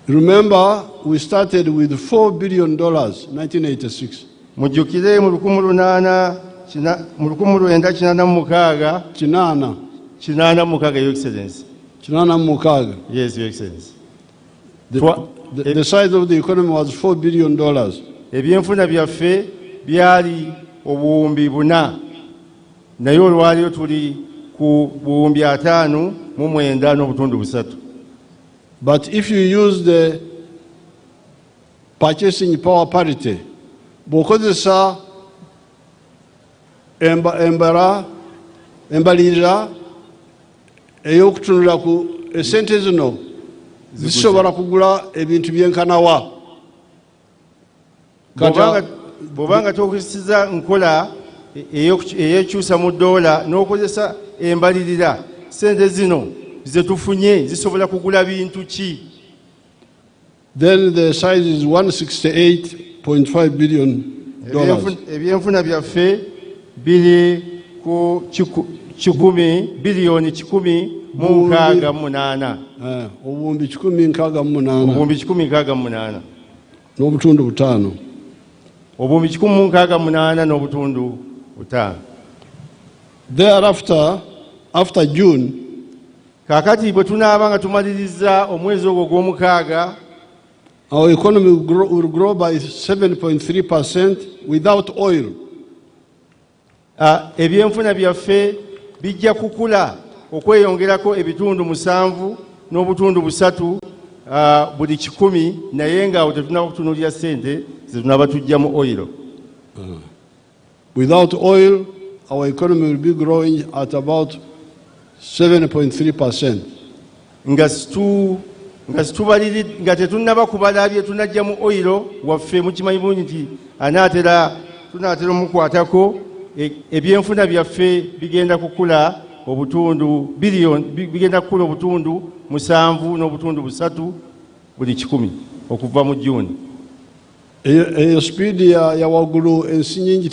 Remember, we started with $4 billion 1986. Mujjukire mu 1986 Your Excellency. 86. Yes, Your Excellency. The size of the economy was $4 billion. Ebyenfuna byaffe byali obuwumbi 4 naye olwaliyo tuli ku buwumbi 59 n'obutundu busatu. But if you use the purchasing power parity, bw'okozesa embalirira ey'okutunula ku esente zino zisobola kugula ebintu byenkanawa. Bw'obanga tokozesa nkola eyekyusa mu dola n'okozesa embalirira, sente zino ze tufunye zisobola kugula bintu ki? Then the size is $168.5 billion. Ebyenfuna byaffe biri ku biliyoni 168. Obuwumbi 168 n'obutundu 5. Obuwumbi 168 n'obutundu 5. Thereafter, after June, kakati bwe tunaaba nga tumaliriza omwezi ogwo gw'omukaaga, our economy will grow by 7.3% without oil. Ebyenfuna byaffe bijja kukula okweyongerako ebitundu 7 n'obutundu 3 buli 100 naye ng'awo tetunaba kutunuulira ssente zetunaba tujja mu oil. Without oil, our economy will be growing at about 7.3%. nga tetunaba kubala bye tunajja mu oil waffe mukimanyi bulungi nti tunaatera omukwatako ebyenfuna byaffe bigenda kukula obutundu bigenda kukula obutundu 7 n'obutundu 3 buli 100 okuva mu June. Eyo speed ya waggulu ensi nyingi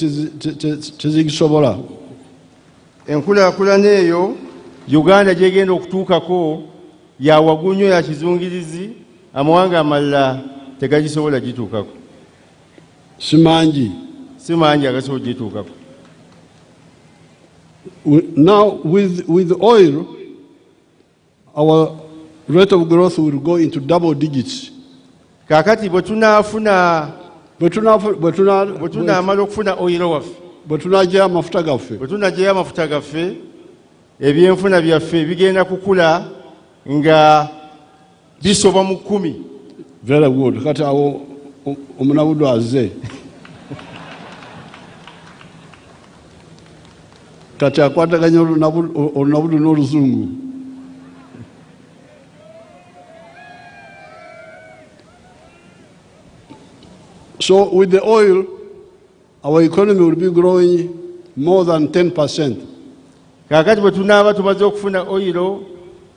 tezigisobola. Enkulaakulana eyo Uganda gyegenda okutuukako ya waggulu nnyo ya kizungirizi, amawanga amalala tegagisobola gituukako. Simanji agasobola gituukako. Now with oil, our rate of growth will go into double digits. Kakati bwetunaamala okufuna oil waffe, bwetunagyayo amafuta gaffe, ebyenfuna byaffe bigenda kukula nga bisoba mu 10. Very good. Kati awo omunabudu azze. Kati akwataganya olunabudu n'oluzungu. So with the oil, our economy will be growing more than 10%. Kakati bwetunaaba tumaze okufuna oil,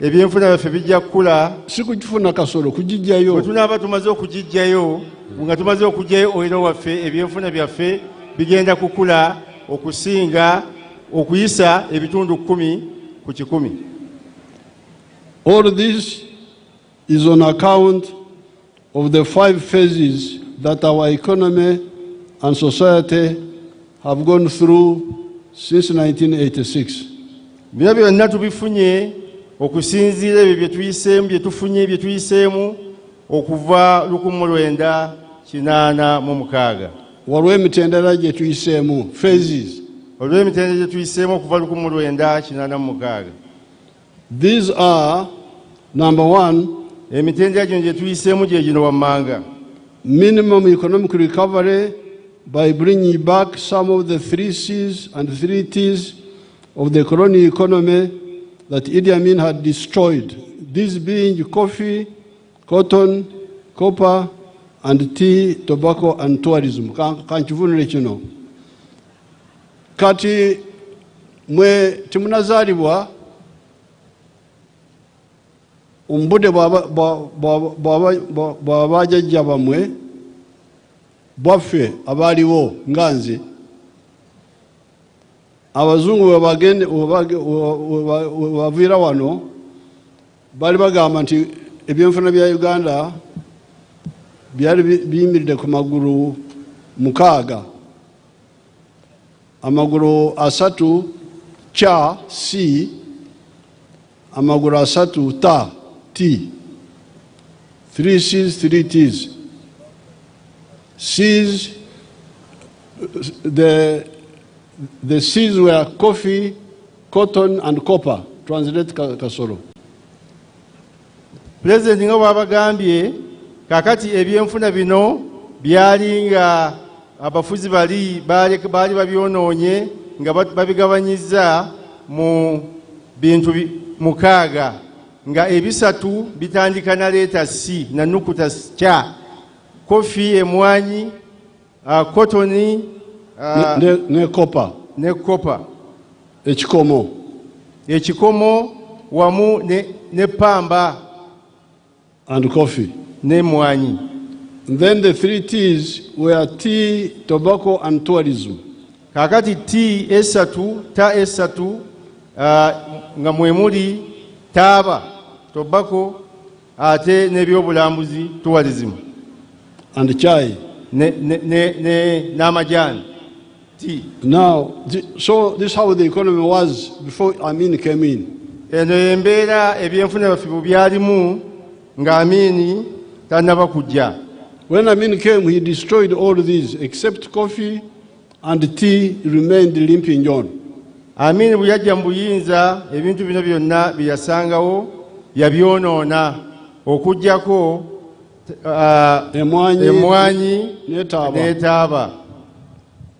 ebyenfuna byaffe bijja kukula. Si kugifuna kasolo, kugijjayo. Bwetunaaba tumaze okugijjayo, nga tumaze okugyayo oil waffe, ebyenfuna byaffe bigenda kukula okusinga okuyisa ebitundu 10 ku 100. All this is on account of the 5 phases that our economy and society have gone through since 1986. Bino byonna tubifunye okusinziira ebyo bye tuyiseemu okuva 1986. Waliwo emitendera gye tuyiseemu, phases. Waliwo emitendera gye tuyiseemu okuva 1986. These are, number 1, emitendera gino gye tuyiseemu gye gino wammanga. Minimum economic recovery by bringing back some of the 3 C's and 3 T's of the colonial economy that Idi Amin had destroyed, these being coffee, cotton, copper, and tea, tobacco, and tourism. Kanchivunire kino. Kati mwe timunazaalibwa ombude bw'abajjajja bamwe bwaffe abaaliwo nga nze, abazungu baviira wano baali bagamba nti ebyenfuna bya Uganda byali biyimiridde ku magulu 6, amagulu 3 cha C, amagulu 3 ta T, 3 C's, 3 T's. C's, the C's were coffee, cotton, and copper. Translate Kasoro. President nga bw'abagambye, kakati ebyenfuna bino byali nga abafuzi baali babyonoonye nga babigabanyizza mu bintu 6, nga ebisatu bitandika na leeta C na nukuta cha: kofi, emwanyi, kotoni ne copper. Ekikomo wamu ne pamba and coffee. Ne mwanyi. Then the 3 T's were tea, tobacco, and tourism. Kakati tea esatu, ta esatu, nga mwemuli taaba, tobacco, ate n'ebyobulambuzi, tourism. And chai. N'amajani. Tea. Now, so this is how the economy was before Amin came in. Eno embeera ebyenfuna byaffe byalimu nga Amin tannaba kujja. When Amin came, he destroyed all these except coffee and tea remained limping on. Amin bwe yajja mu buyinza ebintu bino byonna bye yasangawo yabyonoona okuggyako emmwanyi n'etaaba.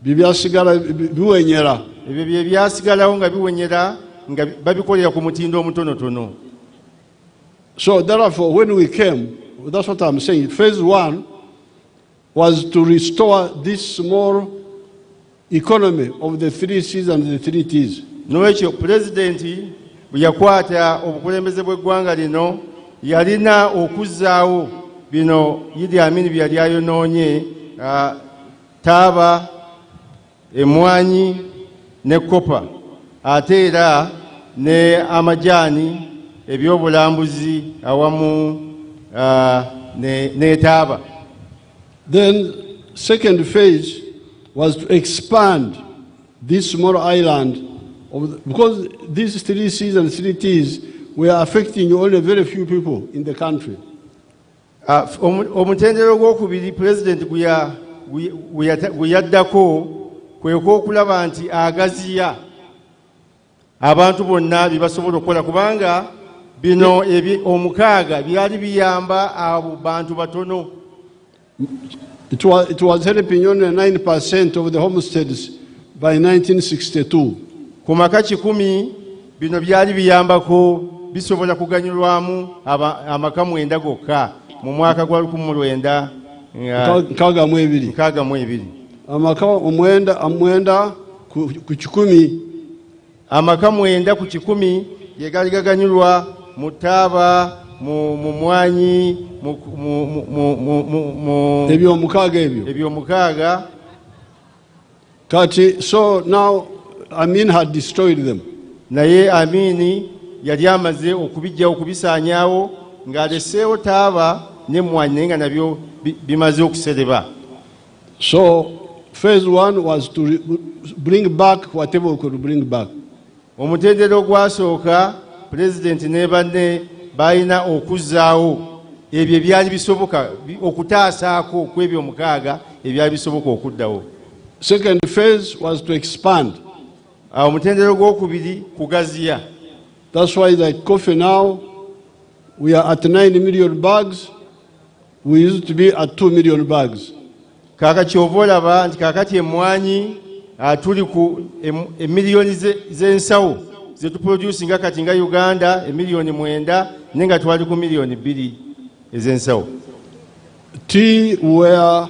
Bibyasigala biwenyera. Ebyo bye byasigalawo nga biwenyera nga babikolera ku mutindo omutonotono. So therefore when we came, that's what I'm saying, phase 1 was to restore this small economy of the 3 C's and the 3 T's. Noekyo President bwe yakwata obukulembeze bw'eggwanga lino yalina okuzzaawo bino Idi Amin bye yali ayonoonye, taaba, emmwanyi ne kopa, ate era ne amajaani, ebyobulambuzi awamu n'etaaba. Then second phase was to expand this small island because these 3 C's and 3 T's were affecting only very few people in the country. Omutendero gw'okubiri President gwe yaddako kwe kw'okulaba nti agaziya abantu bonna bye basobola okukola kubanga bino omukaaga byali biyamba abo bantu batono. It was helping only 9% of the homesteads by 1962. Ku maka 10 bino byali biyambako bisobola kuganyulwamu amaka 9 gokka mu mwaka gwa 1962. Amaka 9 ku 10. Amaka 9 ku 10 ye gali gaganyulwa mu taaba, mu mwanyi, ebyomukaaga. Kati, so now Amin had destroyed them. Naye Amin yali amaze okubijja okubisaanyaawo ng'aleseewo taaba ne mwanyi naye nga nabyo bimaze okusereba. So phase 1 was to bring back whatever we could bring back. Omutendero gwasooka President ne banne balina okuzzaawo ebyo ebyali bisoboka okutaasaako ku ebyo omukaaga ebyali bisoboka okuddawo. Second phase was to expand. Omutendero gw'okubiri kugaziya. That's why like coffee now we are at 9 million bags. We used to be at 2 million bags. Kaka kyova olaba nti kakati emmwanyi tuli ku emiliyoni z'ensawo zetuproducinga kati nga Uganda emiliyoni 9 naye nga twali ku miliyoni 2 ez'ensawo. Tea were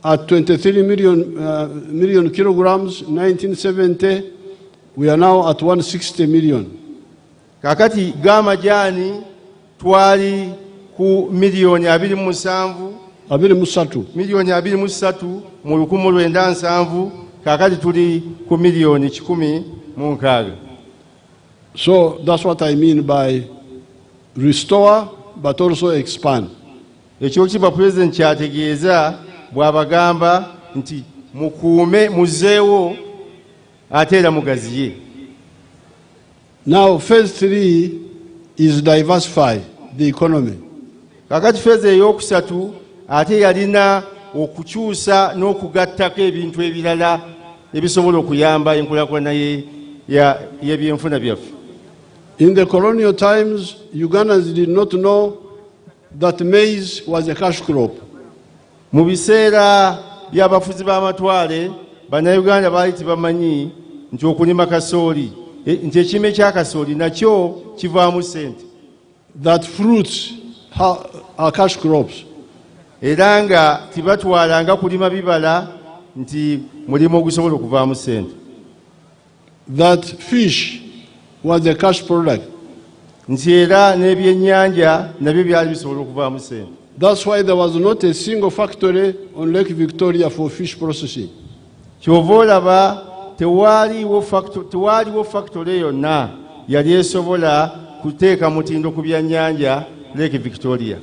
at 23 million kilograms 1970. We are now at 160 million. Kakati g'amajaani twali ku miliyoni 27 miliyoni 23 mu 1970. Kakati tuli ku miliyoni 16. So that's what I mean by restore but also expand. Ekyo kiba President kyategeeza bw'abagamba nti mukuume muzeewo ate era mugaziye. Now phase 3 is diversify the economy. Kakati phase ey'okusatu ate yalina okukyusa n'okugattako ebintu ebirala ebisobola okuyamba enkulaakulana y'ebyenfuna byaffe. In the colonial times, Ugandans did not know that maize was a cash crop. Mu biseera by'abafuzi b'amatwale bannayuganda baali tebamanyi nti okulima kasooli nti ekirime kya kasooli nakyo kivaamu ssente. That fruits are cash crops. Era nga tibatwalanga kulima bibala nti mulimu ogusobola okuvaamu ssente. That fish was a cash product. Nti era n'ebyennyanja nabyo byali bisobola okuvaamu ssente. That's why there was not a single factory on Lake Victoria for fish processing. Kyova olaba tewaaliwo factory yonna yali esobola kuteeka mutindo ku byannyanja Lake Victoria.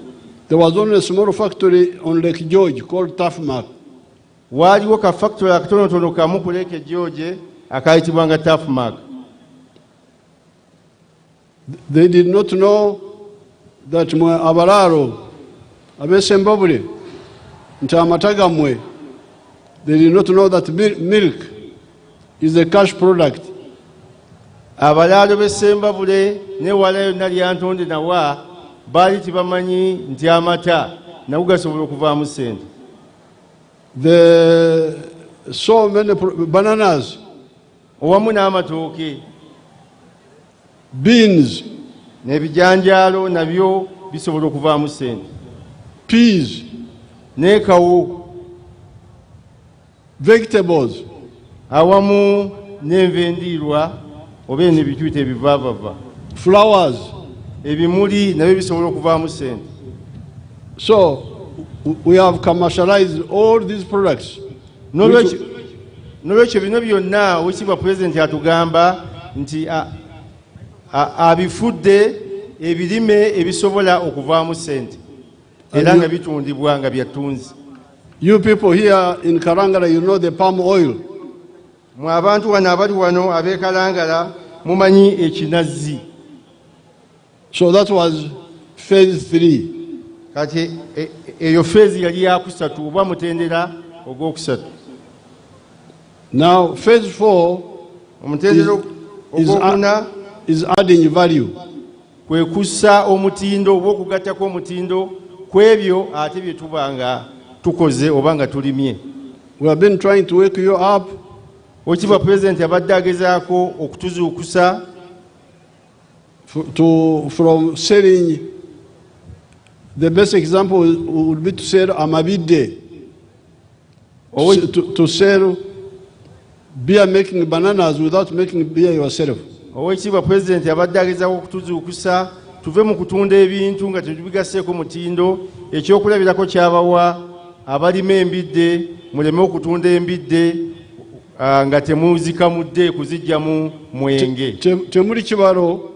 There was only a small factory on Lake George called Taffmark. Waaliwo ka factory akatonotono kamu ku Lake George akayitibwanga Taffmark. They did not know that abalalo abesembabule nti amata gammwe. They did not know that milk is a cash product abalaalo b'Essembabule ne wala yonna lyantonde nawa baali tebamanyi nti amata nago gasobola okuvaamu ssente. So many bananas, owamu n'amatooke, beans, n'ebijanjaalo nabyo bisobola okuvaamu ssente, peas, ne kawo, vegetables, awamu n'enva endiirwa oba n'ebituyita ebivaavava, flowers, ebimuli nabyo bisobola okuvaamu ssente. So we have commercialized all these products. N'olwekyo bino byonna Oweekitiibwa Pulezidenti atugamba nti abifudde ebirime ebisobola okuvaamu ssente era nga bitundibwa nga bya ttunzi. You people here in Karangala, you know the palm oil. Mwe abantu wano abali wano ab'e Karangala mumanyi ekinazi. So that was phase 3. Kati eyo phase yali yakusatu oba mutendera ogwokusatu. Now phase 4 is adding value. Kwe kussa omutindo oba okugattako omutindo kwebyo ate bye tubanga tukoze oba nga tulimye. We have been trying to wake you up. Oweekitiibwa Pulezidenti abadde agezaako okutuzuukusa from selling. The best example would be to sell amabide, to sell beer making bananas without making beer yourself. Oweekitiibwa Pulezidenti abadde agezaako okutuzuukusa tuve mu kutunda ebintu nga tetubigaseeko mutindo. Ekyokulabirako kyabawa abalima embidde muleme okutunda embidde nga temuzikamudde kuziggyamu mwenge. Temuli kibalo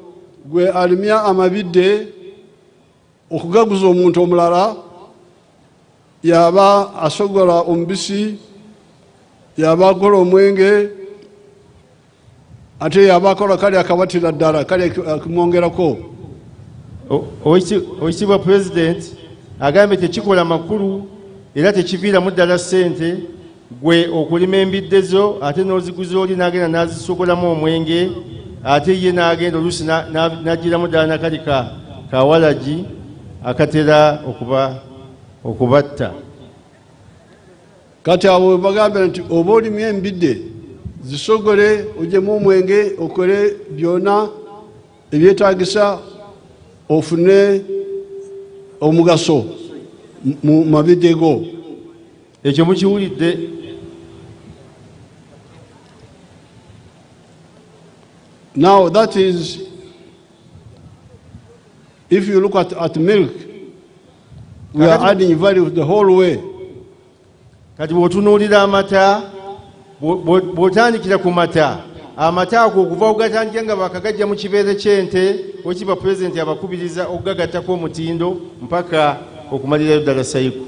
gwe alimya amabidde okugaguza omuntu omulala yaba asogola omubisi yaba akola omwenge ate yaba akola kali akabatira ddala kali akumwongerako. Oweekitiibwa Pulezidenti agambye tekikola makulu era tekiviiramu ddala ssente gwe okulima embidde zo ate n'oziguza oli n'agenda n'azisogolamu omwenge ate ye n'agenda oluusi n'aggiramu ddala nakali kawalagi akatera okubatta. Kati abo bagambye nti oba olimya embidde zisogole ojjemu omwenge okole byonna ebyetaagisa ofune omugaso mu mabidde go. Ekyo mukiwulidde. Now that is, if you look at milk, we are adding value the whole way. Kati bw'otunuulira amata, bw'otandikira ku mata, amata ago okuva ogatandika nga bakagajja mu kibeere ky'ente, Oweekitiibwa Pulezidenti abakubiriza okugagattako omutindo mpaka okumalirayo ddala sayiko.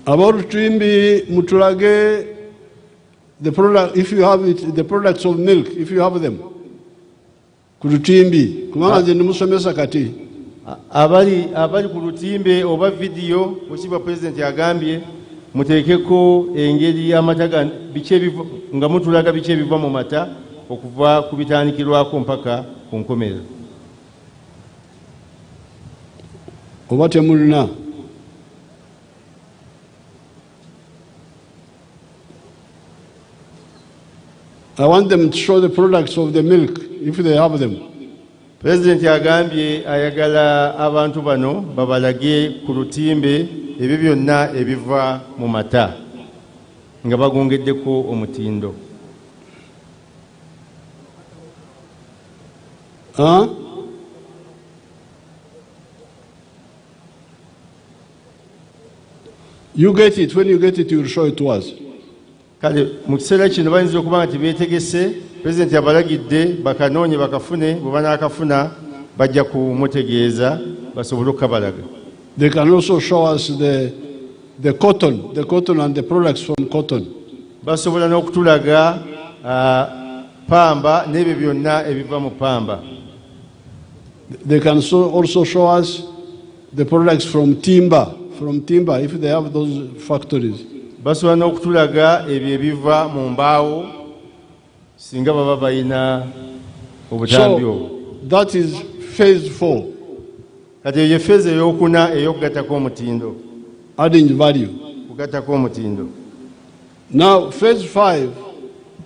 Ab'olutimbi mutulage the product, if you have it, the products of milk, if you have them. Ku lutimbi, kubanga nze ndimusomesa kati. Abali ku lutimbe oba vidiyo, Oweekitiibwa Pulezidenti agambye muteekeko engeri y'amata nga mutulaga biki ebiva mu mata okuva ku bitandikirwako mpaka ku nkomerero. Oba temulina? I want them to show the products of the milk, if they have them. Pulezidenti agambye ayagala abantu bano babalage ku lutimbe ebyo byonna ebiva mu mata nga bagongeddeko omutindo. You get it. When you get it, you will show it to us. Kale mu kiseera kino bayinza okuba nti beetegese, Pulezidenti abalagidde bakanoonye bakafune, bwe banaakafuna bajja kumutegeeza basobole okukabalaga. They can also show us the cotton and the products from cotton. Basobola n'okutulaga pamba n'ebyo byonna ebiva mu pamba. They can also show us the products from timber, if they have those factories. Basobola n'okutulaga ebyo ebiva mu mbaawo singa baba balina obutambi. That is phase 4. Kati eyo phase eyokuna eyokugattako omutindo. Adding value. Kugattako omutindo. Now phase 5.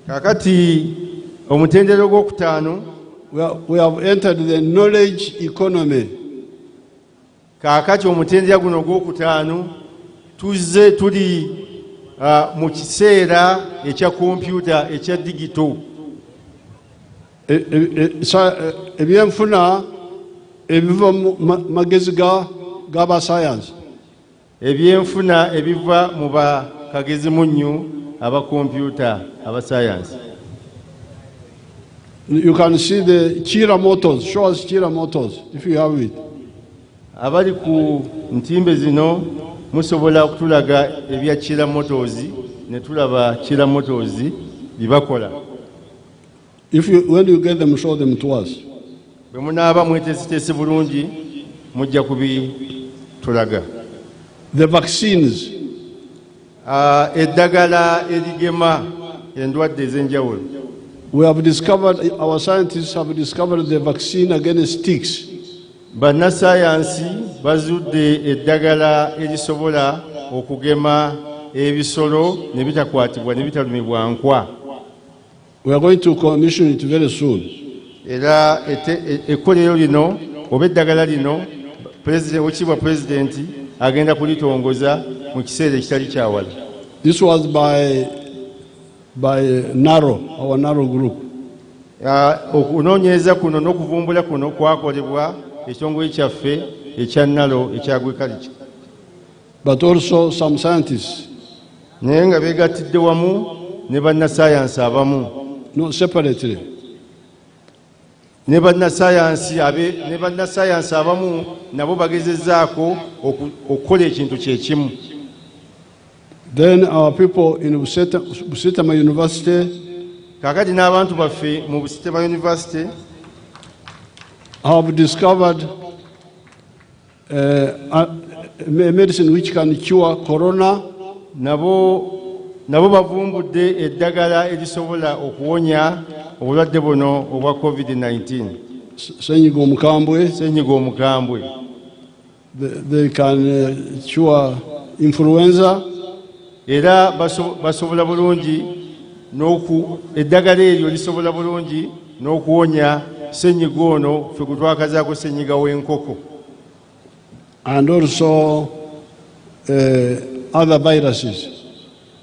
Kakati omutendero gwokutaano. We have entered the knowledge economy. Kakati omutendera guno gwokutaano tuzze tuli mu kiseera ekya kompyuta ekya digito. Ebyenfuna ebiva mu magezi g'abasayansi. Ebyenfuna ebiva mu bakagezi munnyu aba kompyuta abasayansi. You can see the Chira motors. Show us Chira motors if you have it. Abali ku ntimbe zino musobola okutulaga ebya Chira motors ne tulaba Chira motors bibakola. When you get them, show them to us. Bwe munaaba mwetesitesi bulungi mujja kubitulaga. The vaccines. Eddagala erigema endwadde ez'enjawulo. We have discovered, our scientists have discovered the vaccine against ticks. Bannasayansi bazudde eddagala erisobola okugema ebisolo ne bitakwatibwa ne bitalumibwa nkwa. We are going to commission it very soon. Era ekkolero lino oba eddagala lino oweekitiibwa pulezidenti agenda kulitongoza mu kiseera ekitali kyawala. This was by NARO, our NARO group. Okunoonyereza kuno n'okuvumbula kuno kwakolebwa ekitongole kyaffe ekya NARO ekya Agriculture. But also some scientists. Naye nga beegattidde wamu ne bannasayansi abamu. No, separately. Ne bannasayansi abamu nabo bagezezzaako okukola ekintu kyekimu. Then our people in Busitama University, kakati n'abantu baffe mu Busitama University have discovered a medicine which can cure corona. Nabo bavumbudde eddagala erisobola okuwonya obulwadde buno obwa COVID-19. Senyiga omukambwe. They can cure influenza. Era basobola bulungi eddagala eryo lisobola bulungi n'okuwonya senyiga ono ffe gutwakazaako senyiga w'enkoko. And also other viruses.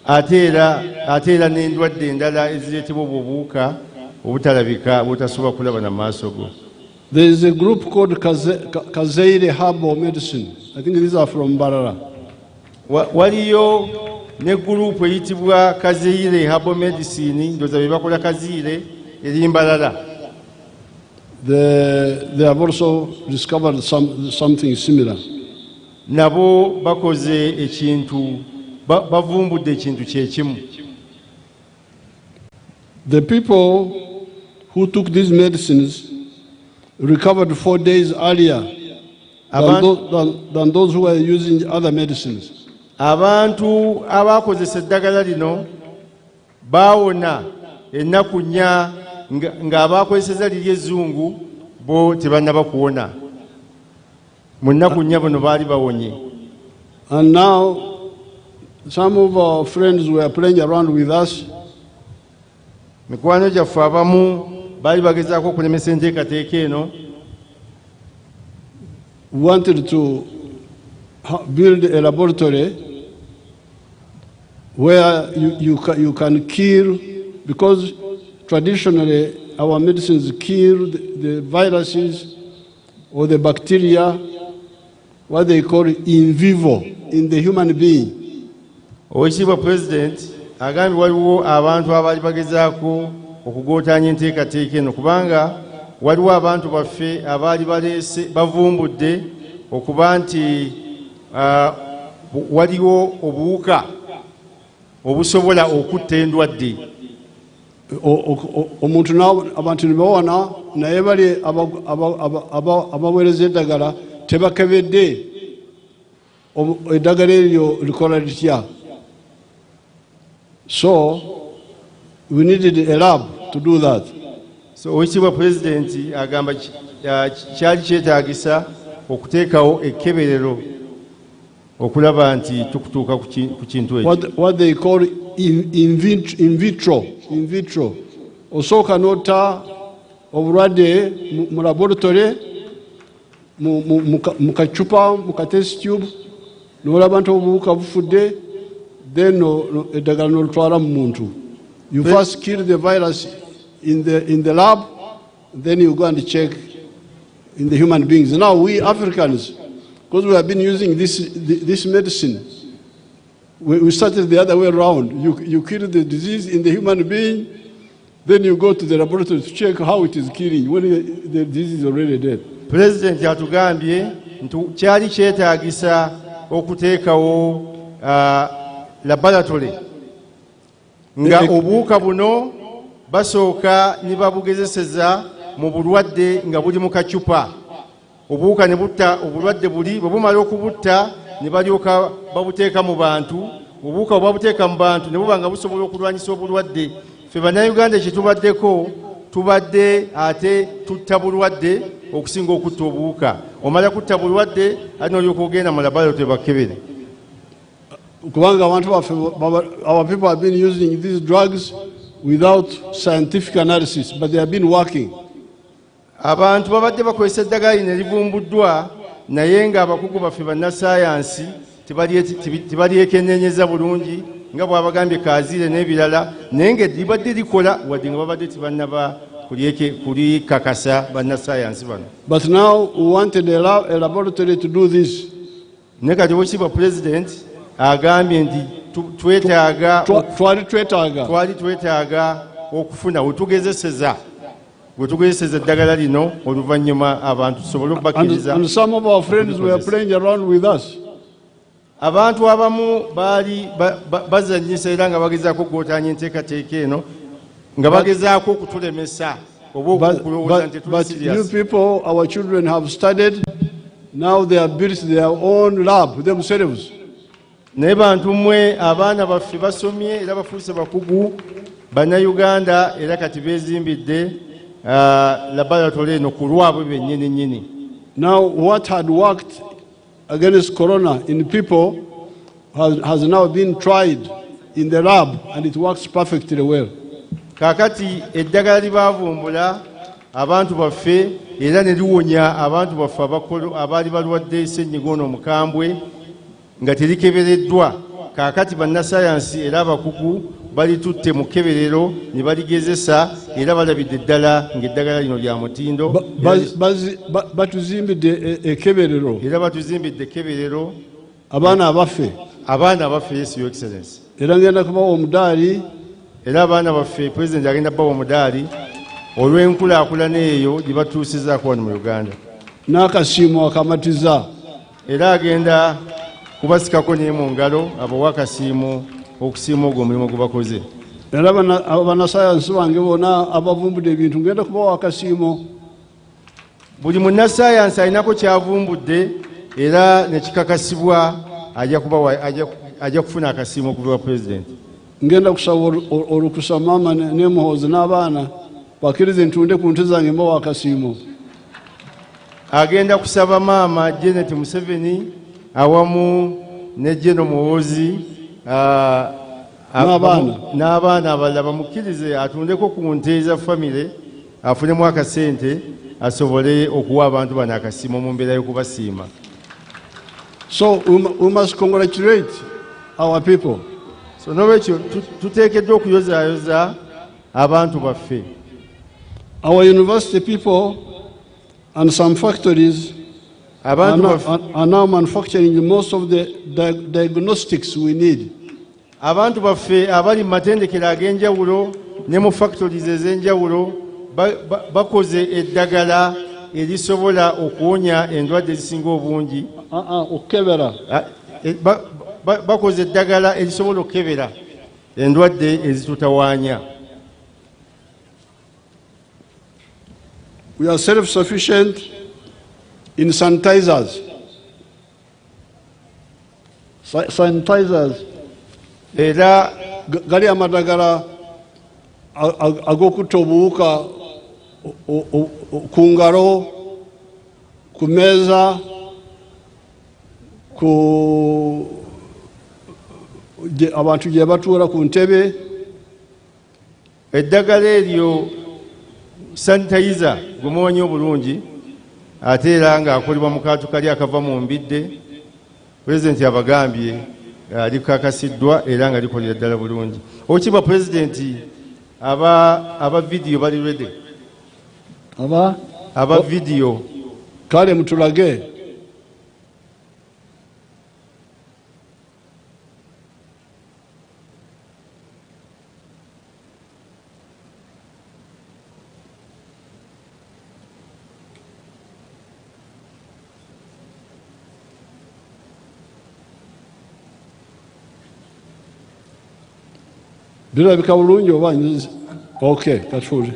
Ate era n'endwadde endala ezireetebwa obuwuka obutalabika butasobola kulaba na maaso go. There is a group called Kazeire Herbal Medicine. I think these are from Mbarara. Waliyo ne gurupu eyitibwa Kazeire Herbal Medicine, ndoza bye bakola Kazeire eri Mbarara. They have also discovered something similar. Nabo bakoze ekintu bavumbudde ekintu kyekimu. The people who took these medicines recovered 4 days earlier than those who were using other medicines. Abantu abakozesa eddagala lino baawona ennaku nnya ng'abakozeseza liri ezzungu bo tebannaba kuwona. Mu nnaku nnya bano baali bawonye. And now some of our friends were playing around with us. Mikwano gyaffe abamu baali bagezaako okulemesa enteekateeka eno. Wanted to build a laboratory where you can kill, because traditionally our medicines kill the viruses or the bacteria, what they call in vivo, in the human being. Oweekitiibwa Pulezidenti agambye waliwo abantu abaali bagezaako okugootaanya enteekateeka eno kubanga waliwo abantu baffe abaali bavumbudde okuba nti waliwo obuwuka obusobola okutta endwadde. Omuntu abantu nibawona naye bali abaweereza eddagala tebakebedde eddagala eryo likola litya. So we needed a lab to do that. So oweekitiibwa Pulezidenti agamba kyali kyetaagisa okuteekawo ekkeberero okulaba nti tukutuuka ku kintu ekyo. What they call in vitro. Osooka n'otta obulwadde mu laboratory mu kacupa mu test tube n'olaba nti obuwuka bufudde, then eddagala n'olutwala mu muntu. You first kill the virus in the lab, then you go and check in the human beings. Now we Africans, because we have been using this medicine, we started the other way around. You kill the disease in the human being, then you go to the laboratory to check how it is killing when the disease is already dead. President atugambye nti kyali kyetaagisa okuteekawo laboratory nga obuwuka buno basooka ne babugezeseza mu bulwadde nga buli mu kacupa. Obuwuka ne butta obulwadde buli, bwe bumala okubutta ne balyoka babuteeka mu bantu. Obuwuka bwe babuteeka mu bantu ne buba nga busobola okulwanyisa obulwadde. Ffe Bannayuganda kye tubaddeko, tubadde ate tutta bulwadde okusinga okutta obuwuka. Omala kutta bulwadde ate n'olyoka ogenda mu laboratory bakkebere. Kubanga abantu baffe, our people have been using these drugs without scientific analysis, but they have been working. Abantu babadde bakozesa eddagala lino erivumbuddwa naye nga abakugu baffe bannasayansi tebalyekennenyeza bulungi nga bw'abagambye kaziire n'ebirala, naye nga libadde likola wadde nga babadde tebannaba kulikakasa bannasayansi bano. But now we wanted a laboratory to do this. Naye kati oweekitiibwa President agambye nti twali twetaaga okufuna wetugezeseza eddagala lino oluvannyuma abantu tusobole okubakkiriza. And some of our friends were playing around with us. Abantu abamu baali bazannyisa era nga bagezaako okwotaanya enteekateeka eno nga bagezaako okutulemesa oba okulowooza nti tuli serious. But you people, our children have studied, now they have built their own lab themselves. Naye bantu mmwe abaana baffe basomye era bafuuse bakugu Bannayuganda era kati beezimbidde laboratory eno ku lwabwe bennyini nnyini. Now what had worked against corona in people has now been tried in the lab and it works perfectly well. Kaakati eddagala libavumbula abantu baffe era ne liwonya abantu baffe abaali balwadde ssennyiga ono omukambwe nga terikebereddwa. Kaakati bannasayansi era abakugu balitutte mu kkeberero ne baligezesa era balabidde ddala ng'eddagala lino lya mutindo. Batuzimbidde ekkeberero. Era batuzimbidde ekkeberero abaana abaffe. Yes, Your Excellency. Era ngenda kubawa omudaali. Era abaana baffe President agenda bawa omudaali olw'enkulaakulana eyo gye batuusizaako wano mu Uganda. N'akasiimo akamatiza. Era agenda kubasikako naye mu ngalo abawa akasiimo okusiima ogwo omulimu gwe bakoze. Era bannasayansi bange bonna abavumbudde ebintu ngenda kubawa akasiimo. Buli munnasayansi alinako kyavumbudde era ne kikakasibwa ajja kufuna akasiimo okuva President. Ngenda kusaba olukusa maama ne Muhoozi n'abaana bakkirize ntunde ku nte zange mbawa akasiimo. Agenda kusaba maama Janet Museveni awamu ne General Muhoozi n'abaana abalala bamukkirize atundeko ku nte za famire afunemu akasente asobole okuwa abantu bano akasiimo mu mbeera y'okubasiima. So we must congratulate our people. So n'olwekyo tuteekeddwa okuyozaayoza abantu baffe. Our university people and some factories are now manufacturing most of the diagnostics we need. Abantu baffe abali mu matendekero ag'enjawulo ne mu factories ez'enjawulo bakoze eddagala erisobola okuwonya endwadde ezisinga obungi. Okukebera. Bakoze eddagala erisobola okukebera endwadde ezitutawaanya. We are self-sufficient in sanitizers. Era gali amadagala ag'okutta obuwuka ku ngalo, ku meza, abantu gye batuula ku ntebe. Eddagala eryo sanitayiza gumumanyi obulungi ate era ng'akolebwa mu kantu kali akava mu mbidde. Pulezidenti abagambye likakasiddwa era nga likolera ddala bulungi. Okiba Pulezidenti aba vidiyo bali ready? Aba vidiyo kale mutulage. Birabika bulungi oba nzizi? Okay, katuule.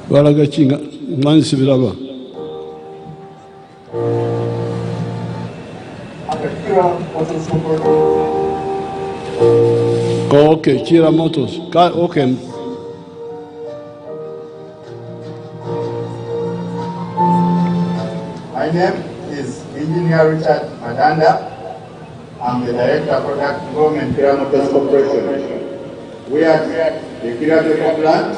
Balaga kinga mwansi biraba. Okay, Kira Motors. Okay. My name is Engineer Richard Madanda. I'm the Director of Product Development, Kira Motors Corporation. We are the Kira Vehicle plant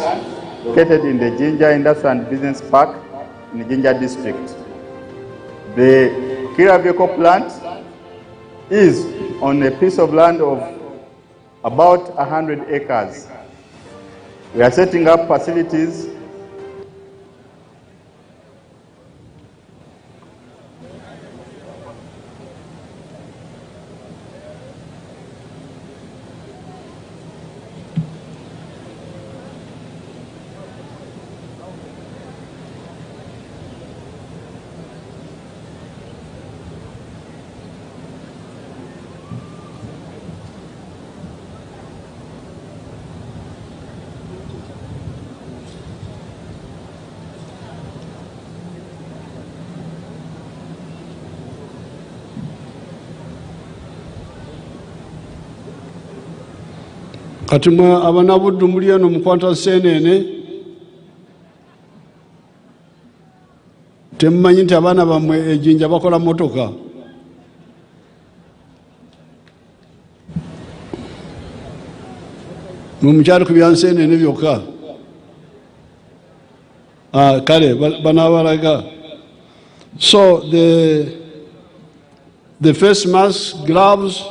located in the Jinja Industrial and Business Park in the Jinja district. The Kira Vehicle plant is on a piece of land of about 100 acres. We are setting up facilities kati mwe abanabuddu muli eno mukwata senene temumanyi nti abaana bammwe ejinja bakola motoka. Mumukyali ku byansenene byokka. Kale banabalaga. So the face masks, gloves,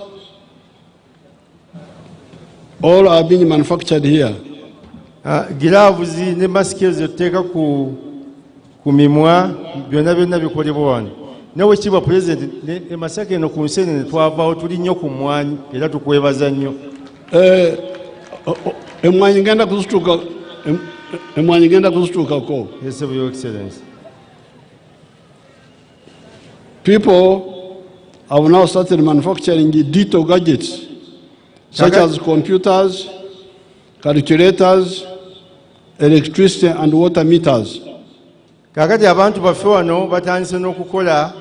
all are being manufactured here. Gloves ne mask ezoteeka ku mimwa byonna bikolebwa wano. Nawe Chiba President ne Masaka eno ku nsenene twavaawo tuli nnyo ku mmwanyi era tukwebaza nnyo. Emmwanyi ngenda kuzituukako. Yes, Your Excellency. People have now started manufacturing digital gadgets such as computers, calculators, electricity and water meters. Kakati abantu baffe wano batandise n'okukola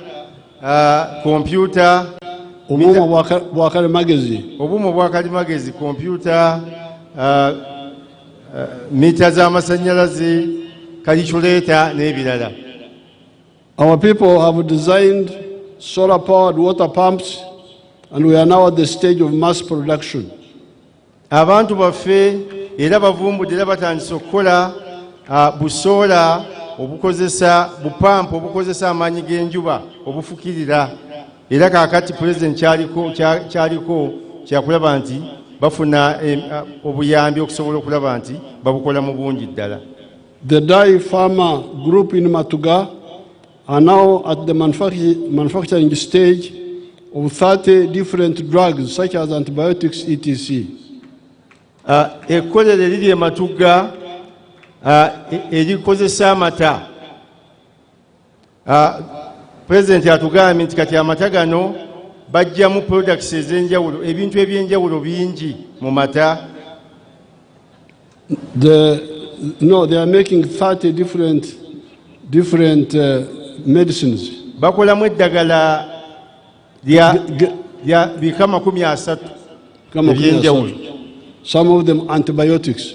computer, obuuma bwa kalimagezi, computer, mita z'amasannyalaze, calculator n'ebirala. Our people have designed solar-powered water pumps, and we are now at the stage of mass production. Abantu baffe era bavumbudde era batandise okukola busola obukozesa bupampu obukozesa amaanyi g'enjuba obufukirira era kaakati president kyaliko kyakulaba nti bafuna obuyambi okusobola okulaba nti babukola mu bungi ddala. The dye farmer group in Matuga are now at the manufacturing stage of 30 different drugs such as antibiotics etc. Ekkolere liri e Matuga erikozesa amata. President atugambye nti kati amata gano bajjamu products ez'enjawulo ebintu ebyenjawulo bingi mu mata. No, they are making 30 different medicines. Bakolamu eddagala lya bika 30 ebyenjawulo. Some of them antibiotics.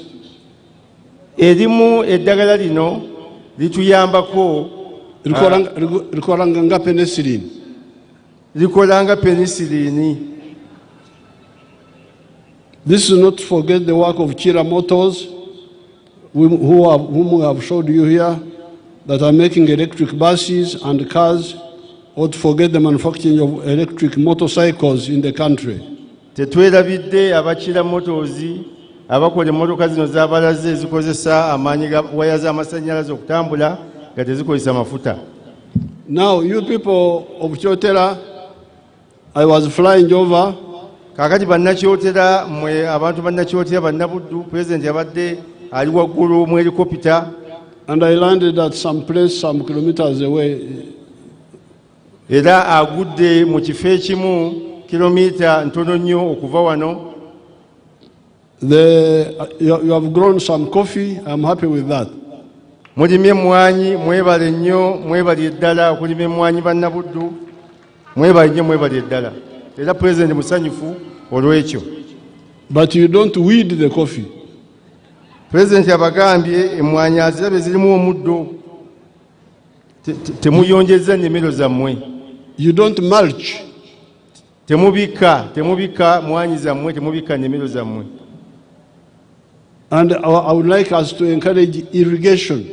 Erimu eddagala lino lituyambako likolanga penicillin. Likolanga penicillin. This is not to forget the work of Chira Motors, whom we have showed you here, that are making electric buses and cars, or to forget the manufacturing of electric motorcycles in the country. Tetwerabidde abakira motozi abakola emmotoka zino z'abalaze ezikozesa amaanyi ga waya z'amasannyalaze okutambula nga tezikozesa mafuta. Now, you people of Kyotera, I was flying over. Kakati bannakyotera mwe abantu bannakyotera bannabuddu president yabadde ali waggulu mu helicopter. And I landed at some place some kilometers away. Era agudde mu kifo ekimu kilomita ntono nnyo okuva wano. You have grown some coffee. I'm happy with that. Mulimye emmwanyi mwebale nnyo mwebali eddala okulima emmwanyi bannabuddu mwebale nnyo mwebali eddala era president musanyufu olw'ekyo. But you don't weed the coffee. President abagambye emmwanyi azirabe zirimu omuddo temuyonjeza nnimiro zammwe. You don't mulch. Temubika mwanyi zammwe temubika nnimiro zammwe. And I would like us to encourage irrigation.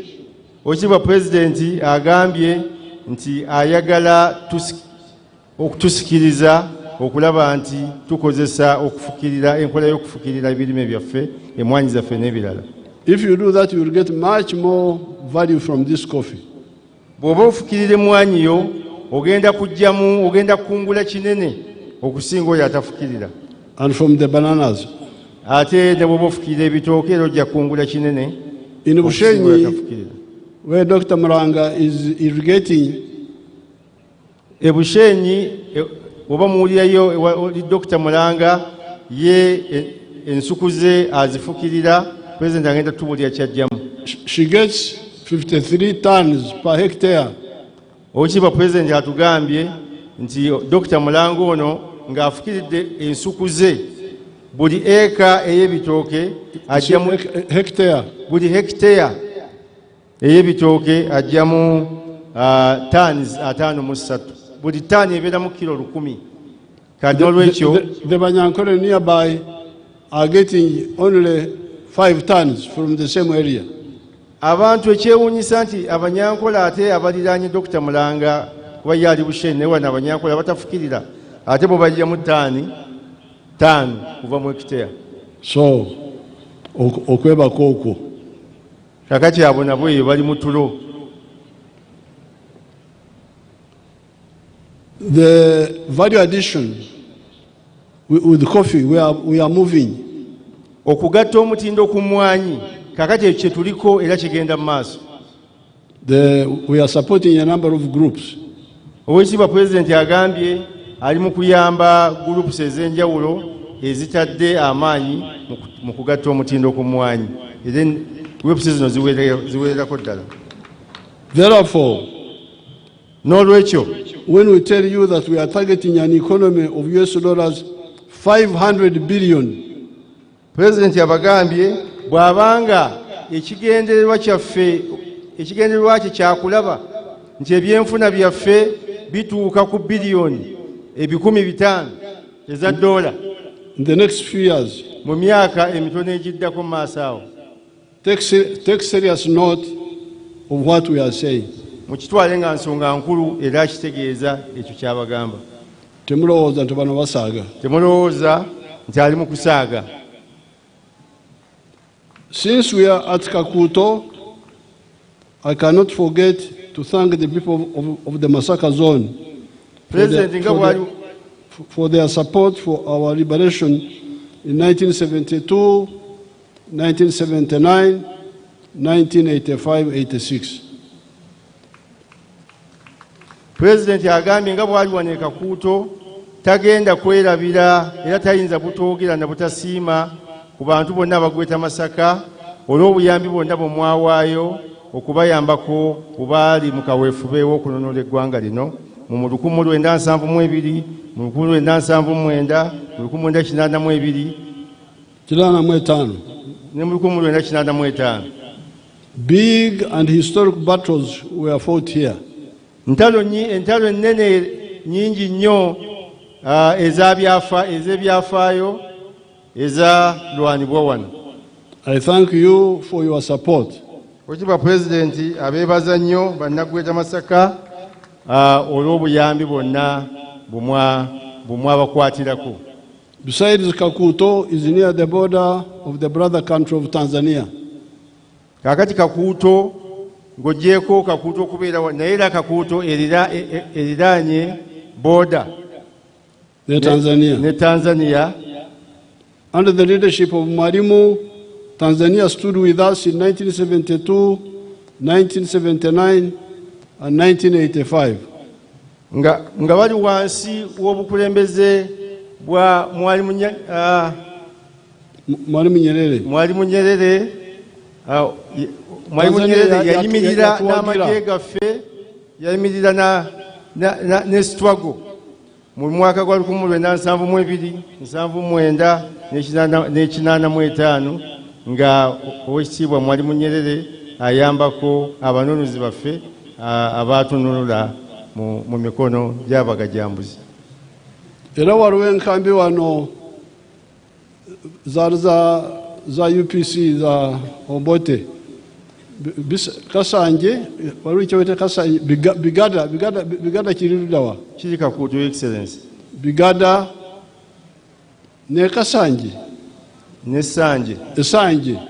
Okiba president agambye nti ayagala okutusikiriza okulaba nti tukozesa okufukirira enkola y'okufukirira ebirime byaffe emmwanyi zaffe n'ebirala. If you do that, you will get much more value from this coffee. Bw'oba ofukirira emmwanyi yo ogenda kungula kinene okusinga oyo atafukirira. And from the bananas. Ate ne bw'oba ofukirira ebitooke era ojja kungula kinene. In Bushenyi, where Dr. Muranga is irrigating, Bushenyi oba muwulirayo Dr. Muranga ye ensuku ze azifukirira president agenda tubulira kyajjamu. She gets 53 tons per hectare. Okiba president atugambye nti Dr. Muranga ono ng'afukiridde ensuku ze buli eka ey'ebitooke ajjamu buli hectare ey'ebitooke ajjamu tons 53. Buli tani ebeeramu kilo 1,000. Kati olw'ekyo the Banyankole nearby are getting only 5 tons from the same area. Abantu ekyewuunyisa nti Abanyankola ate abaliraanye Dr. Muranga kuba ye ali Bushenyi naye wano Abanyankola batafukirira ate bo bajjamu tani 5 kuva mu hectare. So okwebako okwo kakati abo nabo eyo bali mu tulo. The value addition with coffee, we are moving. Okugatta omutindo ku mmwanyi kakati ekyo kye tuliko era kigenda mu maaso. We are supporting a number of groups. Oweekitiibwa president agambye ali mu kuyamba groups ez'enjawulo ezitadde amaanyi mu kugatta omutindo ku mmwanyi. Era groups zino ziwererako ddala. Therefore, n'olwekyo when we tell you that we are targeting an economy of US$ 500 billion, president abagambye bw'abanga ekigendererwa kye kyakulaba nti ebyenfuna byaffe bituuka ku biliyoni $500 eza dola. In the next few years, mu myaka emitono egiddako mu maaso awo. Take serious note of what we are saying. Mukitwale nga nsonga nkulu era kitegeeza ekyo kyabagamba. Temulowooza nti bano basaaga. Temulowooza nti ali mu kusaaga. Since we are at Kakuto, I cannot forget to thank the people of the Masaka zone for their support for our liberation in 1972, 1979, 1985-86. President agambye nga bwali wano e Kakuuto tagenda kwerabira era tayinza butoogera na butasiima ku bantu bonna abagweta Masaka olw'obuyambi bwonna bwe mwawaayo okubayambako kubaali mu kaweefube w'okununula eggwanga lino mu 1972, mu 1979, mu 1982 ne mu 1985. Big and historic battles were fought here. Entalo ennene nyingi nnyo ez'ebyafaayo ezalwanibwa wano. I thank you for your support. Okiba President abeebaza nnyo bannagweta Masaka olw'obuyambi bwonna bumwabakwatirako. Besides, Kakuto is near the border of the brother country of Tanzania. Kakati Kakuto ng'ogyeko Kakuto okubeera naye era Kakuto eriraanye border ne Tanzania. Under the leadership of Mwalimu, Tanzania stood with us in 1972, 1979 and 1985. Nga bali wansi w'obukulembeze bwa Mwalimu Nyerere. Mwalimu Nyerere yayimirira n'amagye gaffe, yayimirira ne struggle mu mwaka gwa 1972, 1979 ne 85 nga owekitiibwa Mwalimu Nyerere ayambako abanoonyezi baffe abaatunulula mu mikono gy'abagajambuzi. Era waliwo enkambi wano zaali za UPC za Obote Kasanje, waliwo ekyawete Kasanje, Bigada kirirudawa kiri Kakuuto, Your Excellency. Bigada ne Kasanje ne Sanje.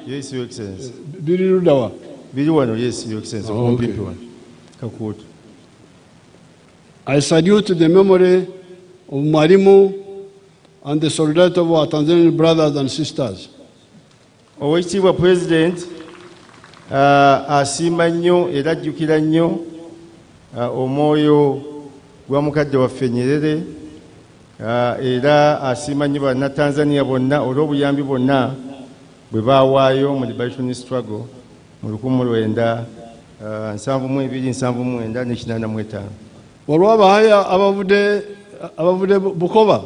Yes, Your Excellency. Birirudawa biri wano. Yes, Your Excellency. Okay. Kakuuto. I salute the memory of Mwalimu and the solidarity of our Tanzanian brothers and sisters. Owekitiibwa President asiima nnyo era ajjukira nnyo omwoyo gwa mukadde waffe Nyerere era asiima nnyo bannatanzania bonna olw'obuyambi bonna bwe baawaayo mu liberation struggle mu 1972, 1979 ne 85. Waliwo abahaya abavude Bukoba.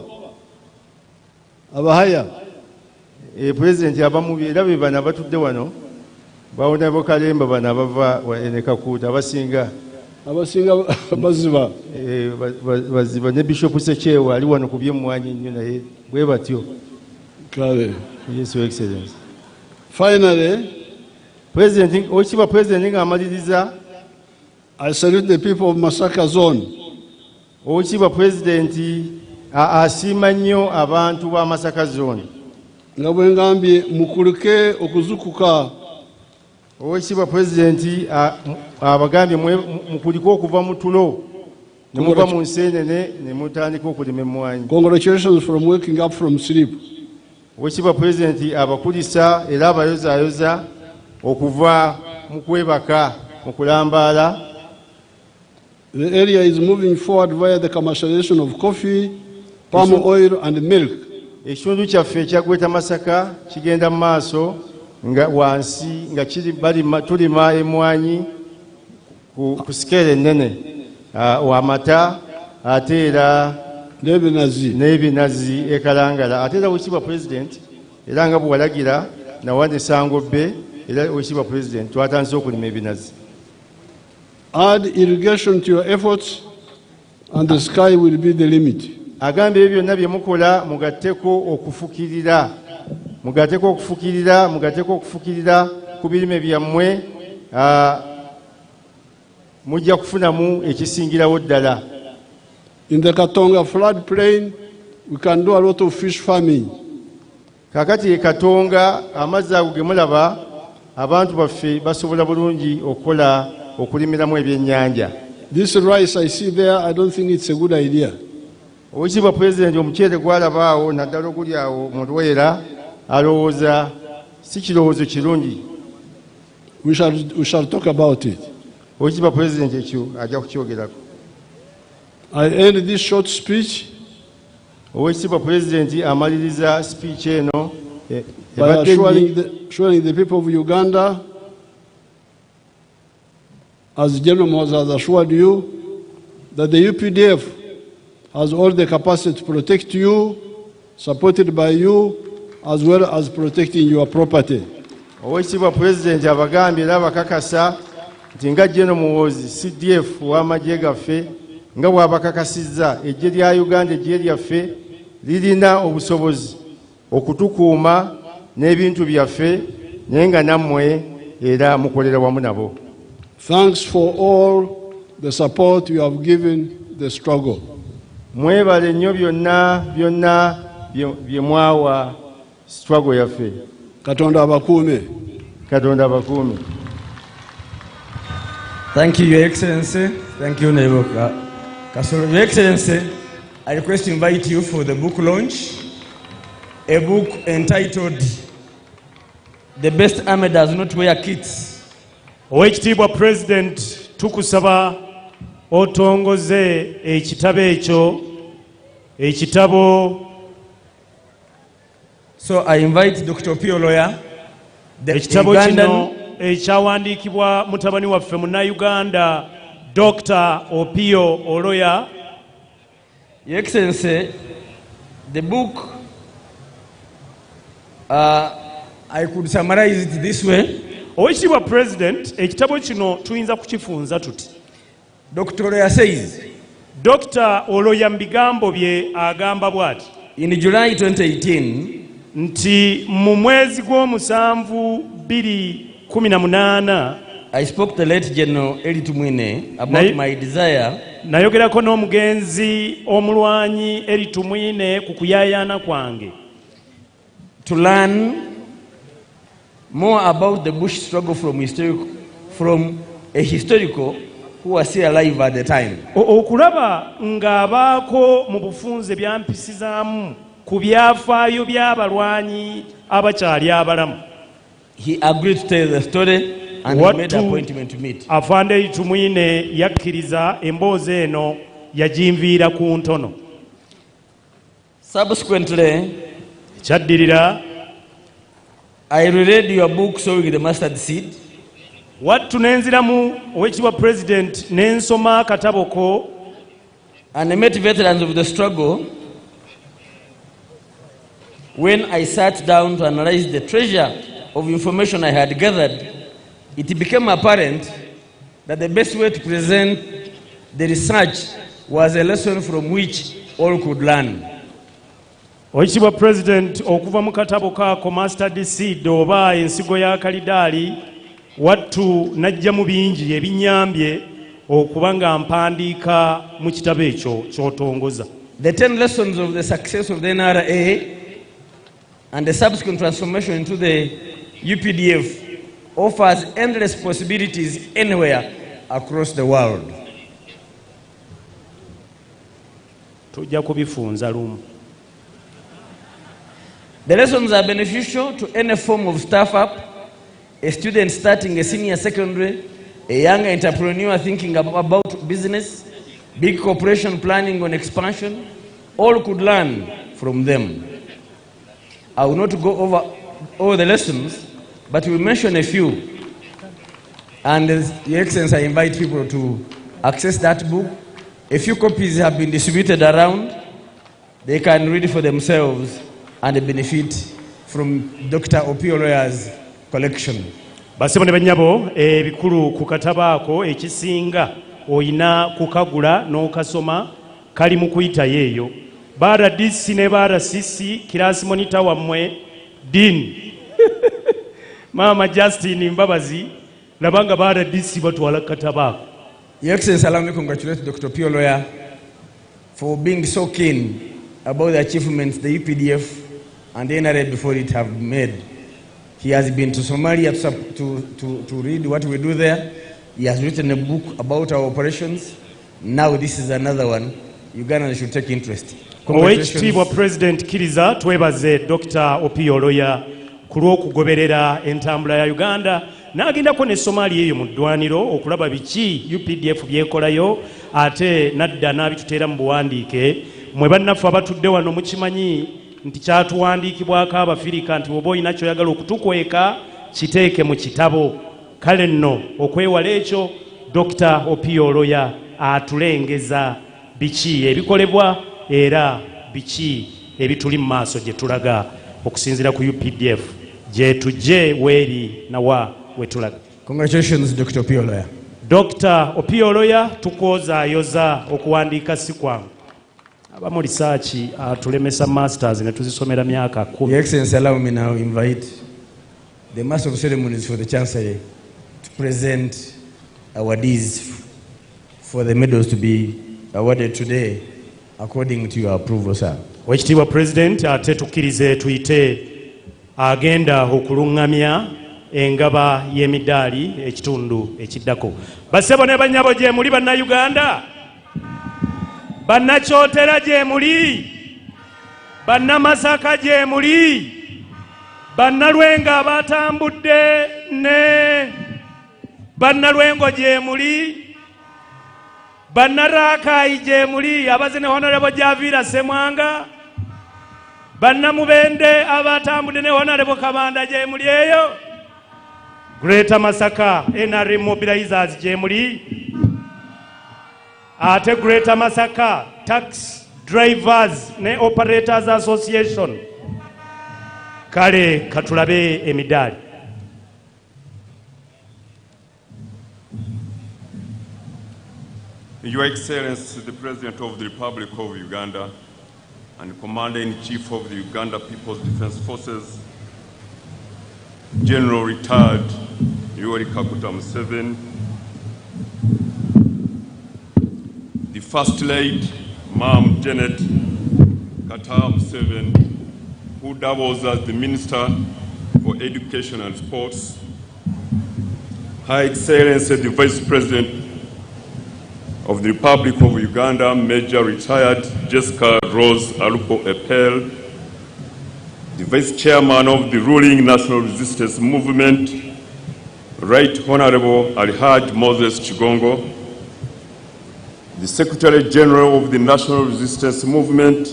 Abahaya President abamu era be bano abatudde wano bawona bokalemba bano abava ene Kakuuto abasinga baziba ne Bishop Sekyewa ali wano ku by'emmwanyi nnyo naye bwe batyo. Yes, Your Excellency. Finally, Okiba President ng'amaliriza, I salute the people of Masaka zone. Okiba President asiima nnyo abantu ba Masaka zone. Nga bwe ngambye mukuluke okuzukuka. Oweekitiibwa President abagambye mukulike okuva mu tulo ne muva mu nseenene ne mutandika okulima emmwanyi. Congratulations from waking up from sleep. Oweekitiibwa President abakulisa era abayozaayoza okuva mu kwebaka mu kulambaala. The area is moving forward via the commercialization of coffee, palm oil and milk. Ekitundu kyaffe ekyagweta Masaka kigenda mu maaso nga wansi nga tulima emmwanyi ku sikeera ennene w'amata ate era n'ebinazi ekalangala. Ate era Oweekitiibwa President era nga bwe walagira nawa ne Sangobbe era Oweekitiibwa President twatandise okulima ebinazi. Add irrigation to your efforts and the sky will be the limit. Agambye ebyo byonna bye mukola mugatteko okufukirira mugateko okufukirira ku birime byammwe mujja kufunamu ekisingirawo ddala. In the Katonga floodplain, we can do a lot of fish farming. Kakati Katonga amazzi ago ge mulaba abantu baffe basobola bulungi okulimiramu ebyennyanja. This rice I see there, I don't think it's a good idea. Oweekitiibwa Pulezidenti, omuceere gwalabaawo naddala oguli awo mu Lwera alowooza si kirowoozo kirungi. We shall talk about it. Oweekitiibwa Pulezidenti ekyo ajja kukyogerako. I end this short speech Oweekitiibwa Pulezidenti amaliriza speech eno by assuring the people of Uganda, as General Muhoozi has assured you, that the UPDF has all the capacity to protect you, supported by you, as well as protecting your property. Oweekitiibwa Pulezidenti abagambye era abakakasa nti nga General Muhoozi CDF w'amagye gaffe nga bw'abakakasizza eggye lya Uganda eggye lyaffe lirina obusobozi okutukuuma n'ebintu byaffe naye nga nammwe era mukolera wamu nabo. Thanks for all the support you have given the struggle. Mwebale nnyo byonna bye mwawa struggle yaffe. Katonda abakuume. Katonda abakuume. Thank you, Your Excellency. Thank you, Neighbor Kasolo. Your Excellency, I request to invite you for the book launch, a book entitled The Best Army Does Not Wear Kits. Oweekitiibwa President, tukusaba otongoze ekitabo ekyo, ekitabo. So I invite Dr. Opio Lawyer, the ekitabo kino ekyawandiikibwa mutabani waffe Munnayuganda Dr. Opio Oloya. Your Excellency, the book, I could summarize it this way. Oweekitiibwa President, ekitabo kino tuyinza kukifunza tuti. Dr. Oloya says, Dr. Oloya mu bigambo bye agamba bw'ati. In July 2018, nti mu mwezi gw'omusanvu 2018, I spoke to the late General Eli Tumwine about my desire nayogerako n'omugenzi omulwanyi Eli Tumwine ku kuyayaana kwange to learn more about the Bush struggle from a historical who was still alive at the time. Okulaba ng'abaako mu bufunze byampisizaamu ku byafaayo by'abalwanyi abakyali abalamu. He agreed to tell the story and he made an appointment to meet. Afande Eli Tumwine yakkiriza emboozi eno yajinviira ku ntono. Subsequently, kyaddirira, I reread your book, Sowing the Mustard Seed. Wattu nenziramu Oweekitiibwa President nensoma akatabo ko. And I met veterans of the struggle. When I sat down to analyze the treasure of information I had gathered, it became apparent that the best way to present the research was a lesson from which all could learn. Oweekitiibwa President, okuva mu katabo kaako Mustard Seed oba ensigo ya kalidaali, wattu najja mu bingi ebinnyambye okuba nga mpandiika mu kitabo ekyo ky'otongoza. The 10 lessons of the success of the NRA and the subsequent transformation into the UPDF offers endless possibilities anywhere across the world. Tujja kubifunza lumu. The lessons are beneficial to any form of startup, a student starting a senior secondary, a young entrepreneur thinking about business, big corporation planning on expansion. All could learn from them. I will not go over all the lessons, but we will mention a few. And Your Excellency, I invite people to access that book. A few copies have been distributed around. They can read for themselves and benefit from Dr. Opio Oloya's collection. Basebo ne bannyabo, ebikulu ku katabo ako ekisinga oyina kukagula n'okasoma kali mu kuyita yeeyo. Baara DC ne baara CC, kirasi monita wammwe, Dean. Mama Justin Mbabazi, Labanga Bada DC Batwala Katabak. Your Excellency, allow me to congratulate Dr. Pio Lawyer for being so keen about the achievements the UPDF and the NRA before it have made. He has been to Somalia to read what we do there. He has written a book about our operations. Now this is another one. Uganda should take interest. Oweekitiibwa President Kiriza twebaze Dr. Opio Lawyer ku lw'okugoberera entambula ya Uganda n'agendako ne Somalia eyo mu ddwaniro okulaba biki UPDF byekolayo ate nadda n'abituteera mu buwandiike. Mwe bannaffe abatudde wano mukimanyi nti kyatuwandiikibwako Abafirika nti oba olina kyoyagala okutukweka kiteeke mu kitabo. Kale nno okwewala ekyo Dr. Opio Lawyer atulengeza biki ebikolebwa era biki ebituli mu maaso gye tulaga okusinziira ku UPDF gye tujje weeri nawa wetulaga. Congratulations, Dr. Opio Lawyer. Dr. Opio Lawyer tukozaayoza okuwandiika si kwangu. Abamu research atulemesa masters ne tuzisomera myaka 10. Your Excellency, allow me now invite the Master of Ceremonies for the Chancellery to present awardees for the medals to be awarded today according to your approval, sir. Oweekitiibwa President ate tukkirize tuyite agenda okulungamya engaba y'emidaali ekitundu ekiddako. Bassebo ne bannyabo gye muli bannayuganda, bannakyotera gye muli, bannamasaka gye muli, bannalwenga abatambudde ne bannalwengo gye muli, bannarakayi gye muli abaze ne Honorable Javira Semwanga, bannamubende abatambudde ne Honorable Kabanda gye muli eyo, Greater Masaka NRM Mobilizers gye muli, ate Greater Masaka Tax Drivers ne Operators Association. Kale katulabe emidaali. Your Excellency, the President of the Republic of Uganda and Commander-in-Chief of the Uganda People's Defense Forces, General Retired Yoweri Kaguta Museveni, the First Lady, Ma'am Janet Kata Museveni, who doubles as the Minister for Education and Sports, Her Excellency, the Vice President of the Republic of Uganda, Major Retired Jessica Rose Alupo Epel, the Vice Chairman of the ruling National Resistance Movement, Right Honorable Alhaj Moses Chigongo, the Secretary General of the National Resistance Movement,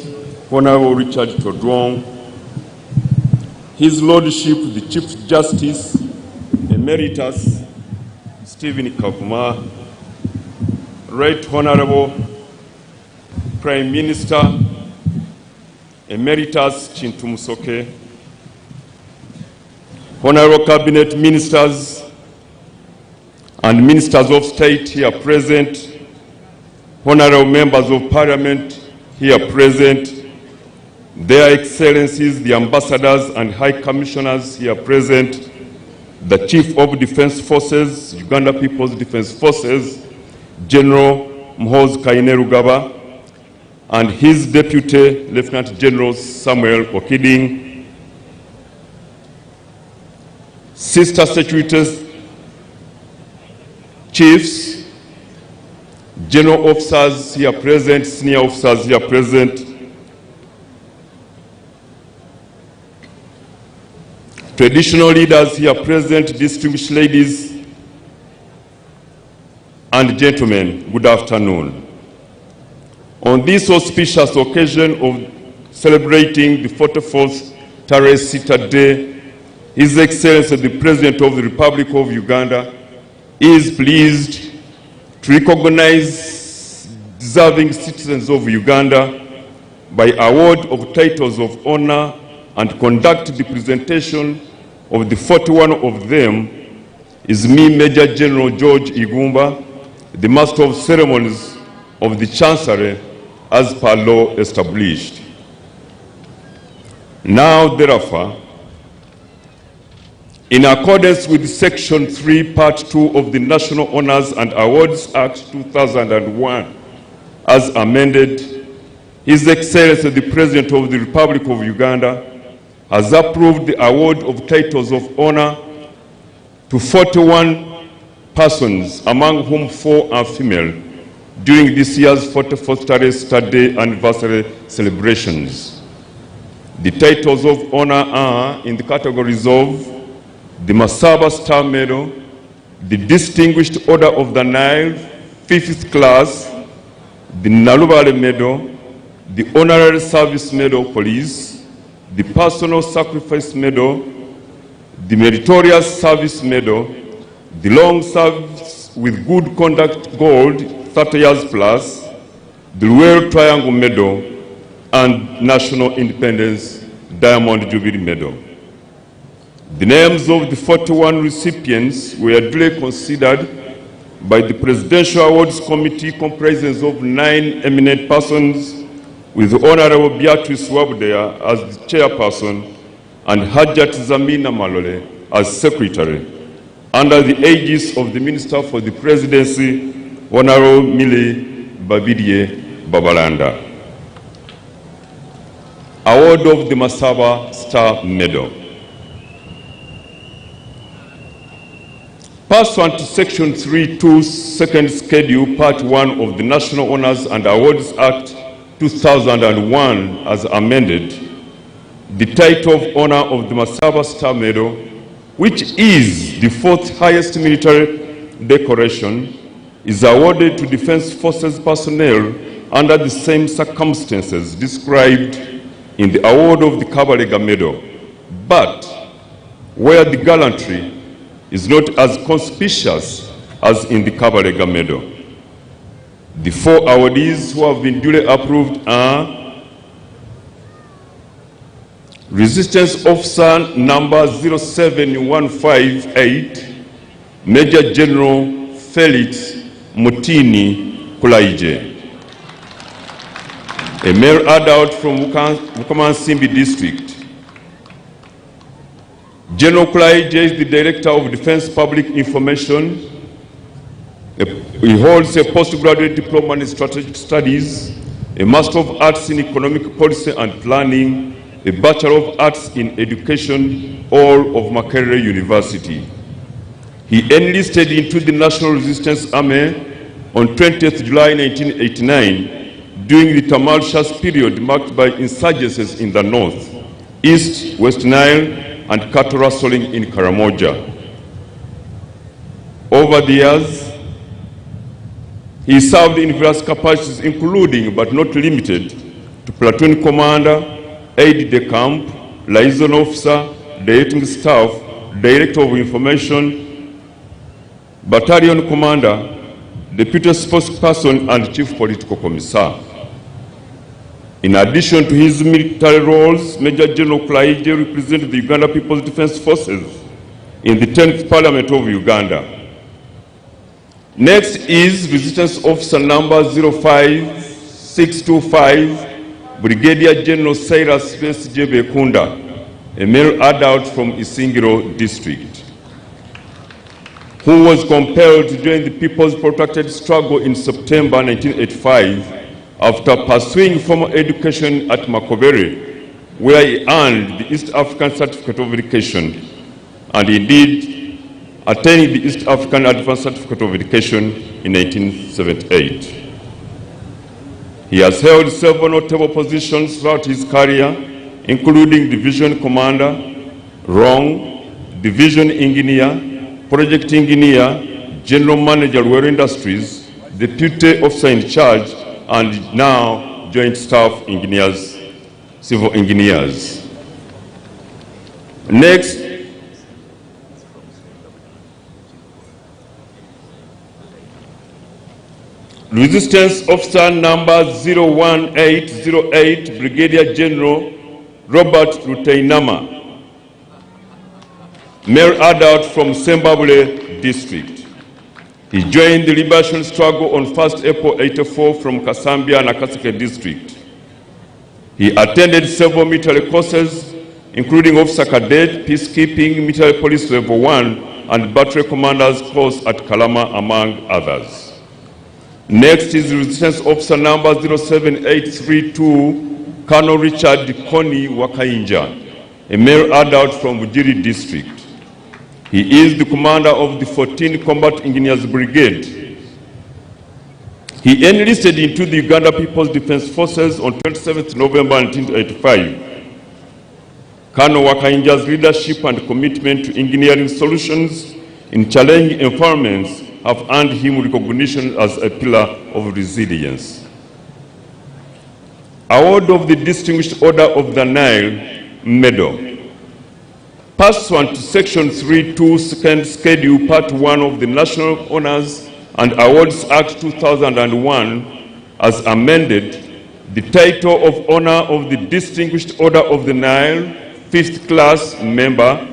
Honorable Richard Todwong, His Lordship, the Chief Justice Emeritus Stephen Kakuma, Right Honorable Prime Minister Emeritus Chintu Musoke, Honorable Cabinet Ministers and Ministers of State here present, Honorable Members of Parliament here present, Their Excellencies, the Ambassadors and High Commissioners here present, the Chief of Defense Forces, Uganda People's Defense Forces, General Muhoozi Kainerugaba, and his Deputy Lieutenant General Samuel Okiding, Sister Secretaries, Chiefs, General Officers here present, Senior Officers here present, Traditional leaders here present, distinguished ladies and gentlemen, good afternoon. On this auspicious occasion of celebrating the 44th Tarehe Sita Day, His Excellency the President of the Republic of Uganda is pleased to recognize deserving citizens of Uganda by award of titles of honor and conduct the presentation of the 41 of them is me, Major General George Igumba, the Master of Ceremonies of the Chancellery as per law established. Now, therefore, In accordance with Section 3, Part 2 of the National Honors and Awards Act 2001, as amended, His Excellency the President of the Republic of Uganda has approved the award of titles of honor to 41 persons, among whom 4 are female, during this year's 44th Tarehe Sita Day anniversary celebrations. The titles of honor are in the categories of the Masaba Star Medal, the Distinguished Order of the Nile, 5th class, the Nalubale Medal, the Honorary Service Medal Police, the Personal Sacrifice Medal, the Meritorious Service Medal, the Long Service with Good Conduct Gold, 30 years plus, the Royal Triangle Medal, and National Independence Diamond Jubilee Medal. The names of the 41 recipients were duly considered by the Presidential Awards Committee, comprising of 9 eminent persons, with Honorable Beatrice Wabudea as the chairperson and Hajat Zamina Malole as secretary, under the aegis of the Minister for the Presidency, Honorable Mili Babidie Babalanda. Award of the Masaba Star Medal. Pursuant to Section 3.2, Second Schedule, Part 1 of the National Honors and Awards Act 2001, as amended, the title of honor of the Masaba Star Medal, which is the 4th highest military decoration, is awarded to Defense Forces personnel under the same circumstances described in the award of the Kabalega Medal, but where the gallantry is not as conspicuous as in the Kabalega Medal. The 4 awardees who have been duly approved are Resistance Officer number 07158, Major General Felix Mutini Kulaije, a male adult from Bukamansimbi District. General Kulaije is the Director of Defense Public Information. He holds a postgraduate diploma in strategic studies, a Master of Arts in Economic Policy and Planning, a Bachelor of Arts in Education, all of Makerere University. He enlisted into the National Resistance Army on 20th July 1989 during the tumultuous period marked by insurgencies in the north, east, West Nile, and cattle rustling in Karamoja. Over the years, he served in various capacities, including but not limited to platoon commander, aide-de-camp, liaison officer, directing staff, director of information, battalion commander, deputy spokesperson, and chief political commissar. In addition to his military roles, Major General Kulaije represented the Uganda People's Defense Forces in the 10th Parliament of Uganda. Next is Resistance Officer number 05625, Brigadier General Cyrus Jebe Kunda, a male adult from Isingiro District, who was compelled to join the People's Protracted Struggle in September 1985 after pursuing formal education at Makobere, where he earned the East African Certificate of Education, and indeed attaining the East African Advanced Certificate of Education in 1978. He has held several notable positions throughout his career, including Division Commander, Rong, Division Engineer, Project Engineer, General Manager, Ware Industries, Deputy Officer in Charge, and now Joint Staff Engineers, Civil Engineers. Next, Resistance Officer number 01808, Brigadier General Robert Rutainama, male adult from Sembabule District. He joined the liberation struggle on 1st April 84 from Kasambia, Nakaseke District. He attended several military courses, including Officer Cadet, Peacekeeping, Military Police Level 1, and Battery Commander's course at Kalama, among others. Next is Resistance Officer number 07832, Colonel Richard Koni Wakainja, a male adult from Bujiri District. He is the commander of the 14th Combat Engineers Brigade. He enlisted into the Uganda People's Defense Forces on 27th November 1985. Colonel Wakainja's leadership and commitment to engineering solutions in challenging environments have earned him recognition as a pillar of resilience. Award of the Distinguished Order of the Nile Medal. Pursuant to Section 3.2, Second Schedule, Part 1 of the National Honors and Awards Act 2001, as amended, the title of Honor of the Distinguished Order of the Nile, 5th class member,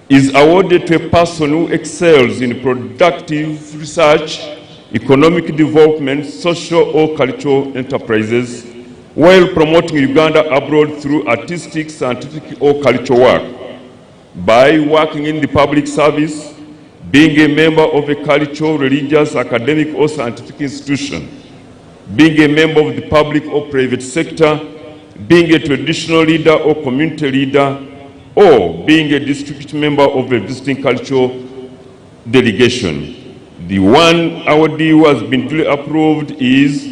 is awarded to a person who excels in productive research, economic development, social or cultural enterprises, while promoting Uganda abroad through artistic, scientific or cultural work, by working in the public service, being a member of a cultural, religious, academic or scientific institution, being a member of the public or private sector, being a traditional leader or community leader, or being a district member of a visiting cultural delegation. The one awardee who has been duly approved is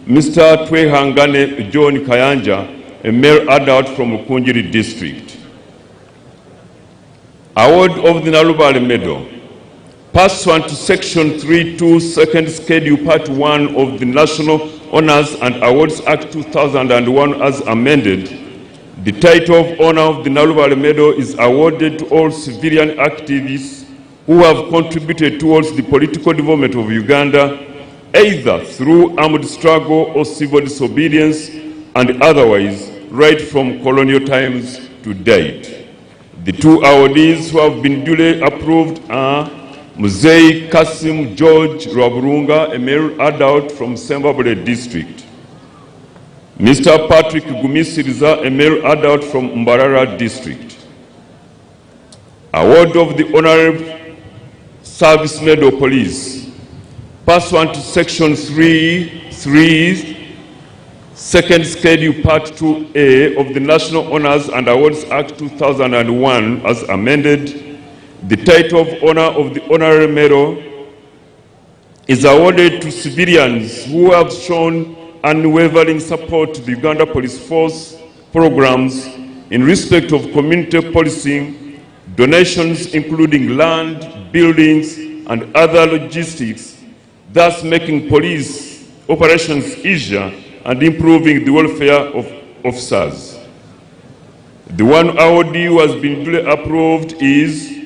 Mr. Twehangane John Kayanja, a male adult from Ukunjiri District. Award of the Nalubale Medal. Pursuant to Section 3.2, Second Schedule, Part 1 of the National Honors and Awards Act 2001 as amended, the title of Honor of the Nalubale Medal is awarded to all civilian activists who have contributed towards the political development of Uganda, either through armed struggle or civil disobedience, and otherwise, right from colonial times to date. The two awardees who have been duly approved are Musei Kasim George Rwaburunga, a male adult from Sembabule District. Mr. Patrick Gumisiriza, a male adult from Mbarara District. Award of the Honorable Service Medal Police. Pursuant to Section 3.3, Second Schedule, Part 2A of the National Honors and Awards Act 2001 as amended, the title of Honor of the Honorary Medal is awarded to civilians who have shown unwavering support to the Uganda Police Force programs in respect of community policing, donations including land, buildings, and other logistics, thus making police operations easier and improving the welfare of officers. The one awardee who has been duly approved is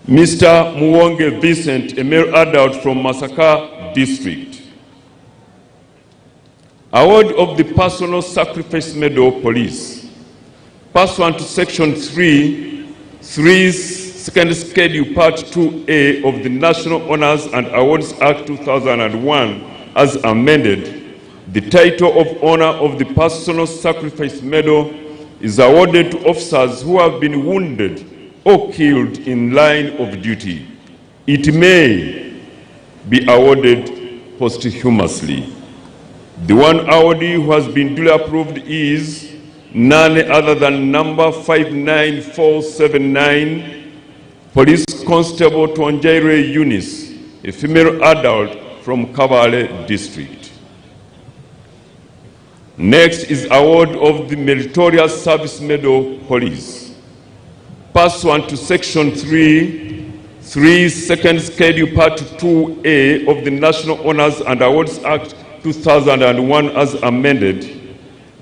Mr. Muwonge Vincent, a male adult from Masaka District. Award of the Personal Sacrifice Medal Police. Pursuant to Section 3, Second Schedule, Part 2A of the National Honors and Awards Act 2001 as amended, the title of Honor of the Personal Sacrifice Medal is awarded to officers who have been wounded or killed in line of duty. It may be awarded posthumously. The one awardee who has been duly approved is none other than number 59479, Police Constable Tonjaire Eunice, a female adult from Kabale District. Next is award of the Meritorious Service Medal Police. Pursuant to Section 3, Second Schedule, Part 2A of the National Honors and Awards Act 2001 as amended,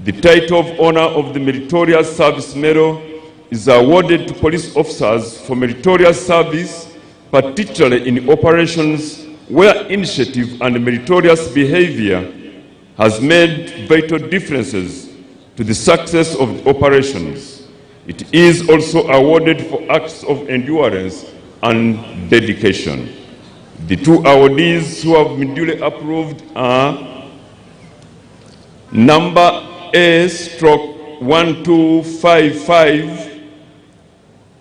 the title of Honor of the Meritorious Service Medal is awarded to police officers for meritorious service, particularly in operations where initiative and meritorious behavior has made vital differences to the success of operations. It is also awarded for acts of endurance and dedication. The two awardees who have been duly approved are number A/1255,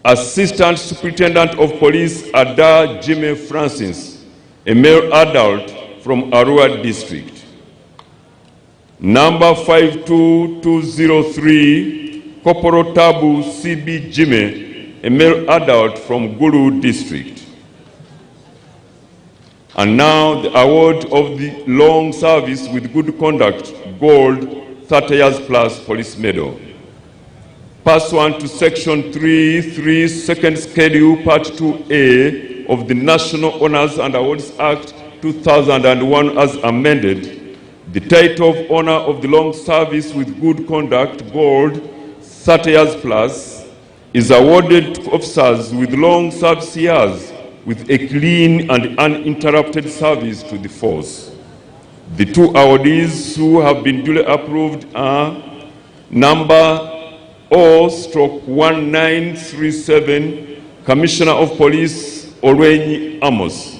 Assistant Superintendent of Police Ada Jimmy Francis, a male adult from Arua District. Number 52203, Corporal Tabu CB Jimmy, a male adult from Gulu District. And now the award of the long service with good conduct, gold, 30 years plus police medal. Pursuant to Section 3.3, Second Schedule, Part 2A of the National Honors and Awards Act 2001 as amended, the title of Honor of the Long Service with Good Conduct, gold, 30 years plus, is awarded to officers with long service years with a clean and uninterrupted service to the force. The two awardees who have been duly approved are number O/1937, Commissioner of Police Orenyi Amos,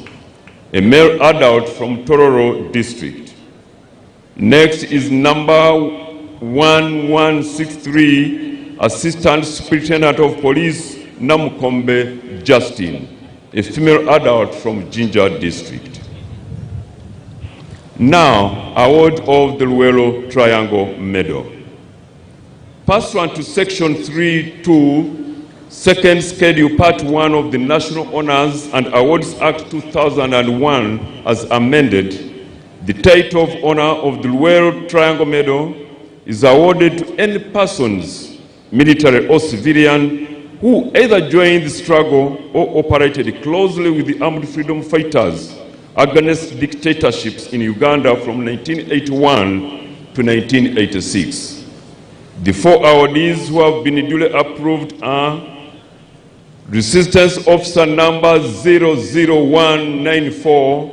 a male adult from Tororo District. Next is number 1163, Assistant Superintendent of Police Namukombe Justin, a female adult from Jinja District. Now, award of the Luelo Triangle Medal. Pursuant to Section 3.2, Second Schedule, Part 1 of the National Honors and Awards Act 2001 as amended, the title of Honor of the Luelo Triangle Medal is awarded to any persons, military or civilian, who either joined the struggle or operated closely with the armed freedom fighters against dictatorships in Uganda from 1981 to 1986. The four awardees who have been duly approved are Resistance Officer number 00194,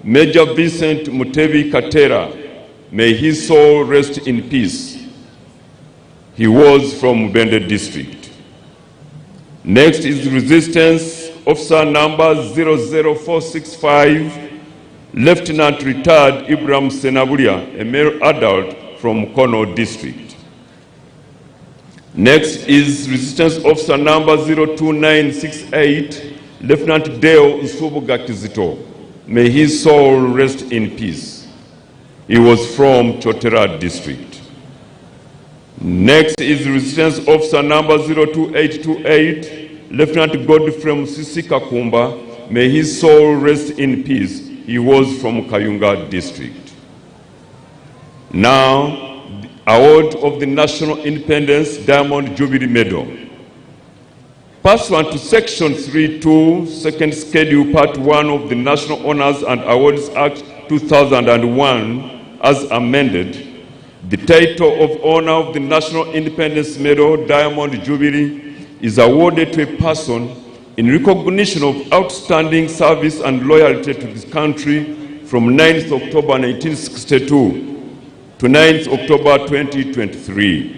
Major Vincent Mutebi Katera. May his soul rest in peace. He was from Bende District. Next is Resistance Officer number 00465, Lieutenant Retired Ibrahim Senabulia, a male adult from Kono District. Next is Resistance Officer number 02968, Lieutenant Deo Usubuga Kizito. May his soul rest in peace. He was from Chotera District. Next is Resistance Officer number 02828, Lieutenant Godfrey Musisi Kakumba. May his soul rest in peace. He was from Kayunga District. Now, the award of the National Independence Diamond Jubilee Medal. Pursuant to Section 3.2, Second Schedule, Part 1 of the National Honors and Awards Act 2001, as amended, the title of Honor of the National Independence Medal, Diamond Jubilee, is awarded to a person in recognition of outstanding service and loyalty to this country from 9th October 1962 to 9th October 2023.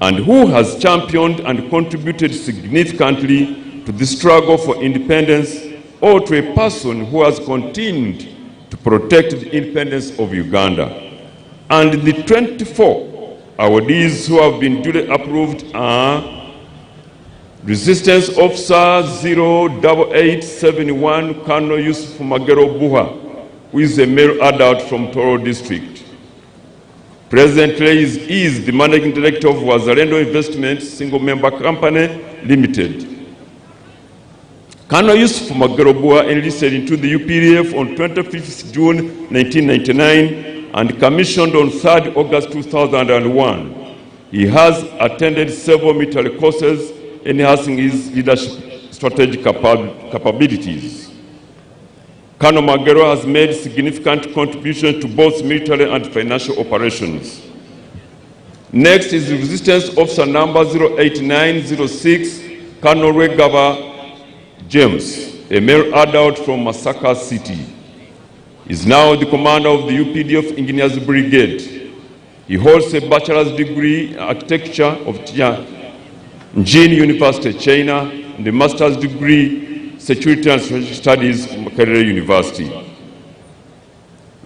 And who has championed and contributed significantly to the struggle for independence, or to a person who has continued to protect the independence of Uganda. And the 24 awardees who have been duly approved are Resistance Officer 08871, Colonel Yusuf Magero Buha, who is a male adult from Toro District. Presently is the Managing Director of Wazalendo Investments, Single Member Company, Limited. Colonel Yusuf Magerobua enlisted into the UPDF on 25th June 1999 and commissioned on 3rd August 2001. He has attended several military courses, enhancing his leadership strategic capabilities. Colonel Magero has made significant contributions to both military and financial operations. Next is Resistance Officer number 08906, Colonel Regava James, a male adult from Masaka City. He is now the commander of the UPDF Engineers Brigade. He holds a bachelor's degree in architecture of Njin University, China, and a master's degree Security and Strategic Studies from Makerere University.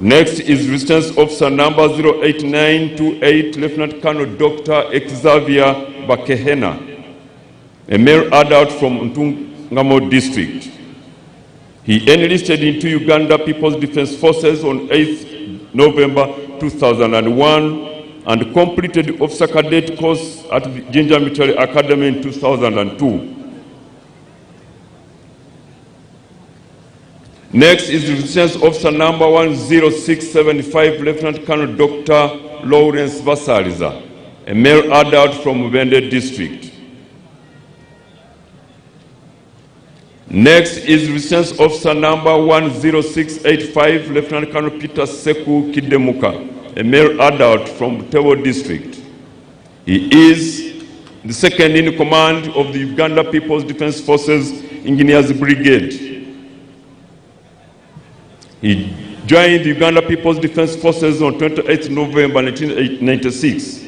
Next is Resistance Officer number 08928, Lieutenant Colonel Dr. Xavier Bakehena, a male adult from Ntungamo district. He enlisted into Uganda People's Defense Forces on 8th November 2001 and completed the officer cadet course at the Jinja Military Academy in 2002. Next is Resistance Officer number 10675, Lieutenant Colonel Dr. Lawrence Basaliza, a male adult from Mubende district. Next is Resistance Officer number 10685, Lieutenant Colonel Peter Seku Kidemuka, a male adult from Butewo district. He is the second in command of the Uganda People's Defense Forces Engineers Brigade. He joined the Uganda People's Defense Forces on 28 November 1996.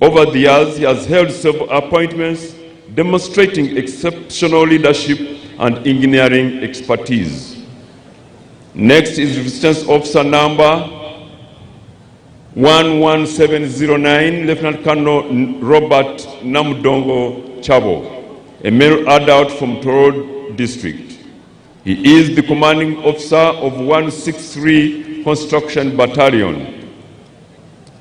Over the years, he has held several appointments demonstrating exceptional leadership and engineering expertise. Next is Resistance Officer number 11709, Lieutenant Colonel Robert Namdongo Chabo, a male adult from Toro district. He is the commanding officer of 163 Construction Battalion.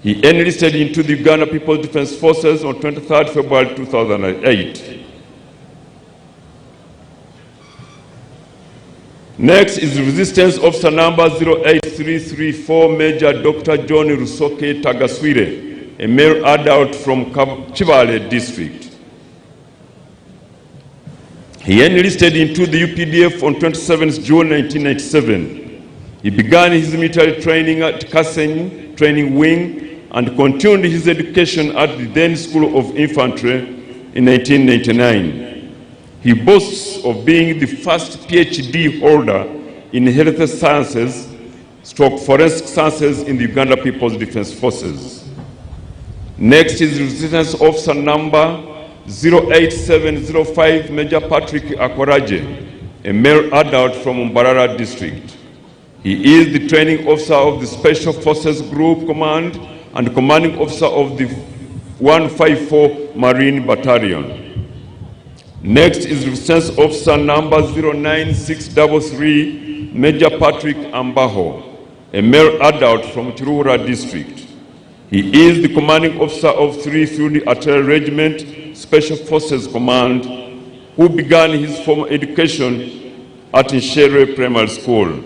He enlisted into the Uganda People's Defense Forces on 23rd February 2008. Next is Resistance Officer number 08334, Major Dr. John Rusoke Tagaswire, a male adult from Chivale district. He enlisted into the UPDF on 27th June 1997. He began his military training at Kasen Training Wing and continued his education at the then School of Infantry in 1999. He boasts of being the first PhD holder in health sciences, forensic sciences in the Uganda People's Defense Forces. Next is Resistance Officer number 08705, Major Patrick Akoraje, a male adult from Mbarara district. He is the training officer of the Special Forces Group Command and commanding officer of the 154 Marine Battalion. Next is Resistance Officer number 09633, Major Patrick Ambaho, a male adult from Chiruhura district. He is the commanding officer of 3 Field Artillery Regiment, Special Forces Command, who began his formal education at Nshere Primary School.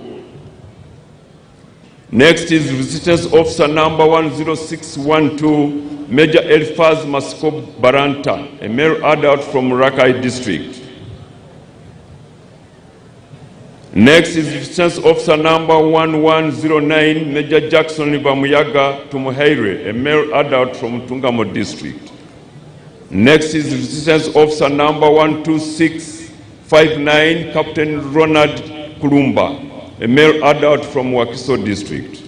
Next is Resistance Officer number 10612, Major Elfaz Maskob Baranta, a male adult from Rakai district. Next is Resistance Officer number 1109, Major Jackson Bamuyaga Tumuheire, a male adult from Tungamo district. Next is Resistance Officer number 12659, Captain Ronald Kulumba, a male adult from Wakiso district.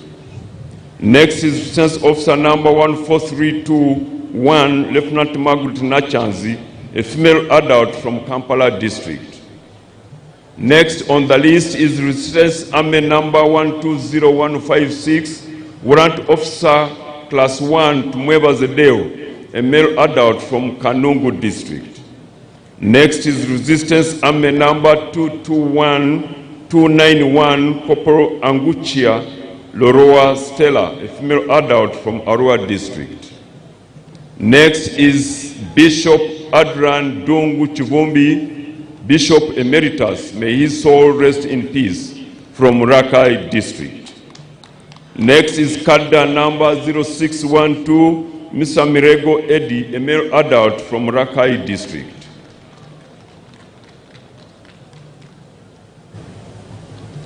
Next is Resistance Officer number 14321, Lieutenant Margaret Nachanzi, a female adult from Kampala district. Next on the list is Resistance Army number 120156, Warrant Officer Class 1 Tumweba Zedeo, a male adult from Kanungu district. Next is Resistance Army number 221291, Corporal Anguchia Loroa Stella, a female adult from Arua district. Next is Bishop Adran Dungu Chivumbi, Bishop Emeritus, may his soul rest in peace, from Rakai district. Next is Kadda number 0612, Mr. Mirego Eddie, a male adult from Rakai district.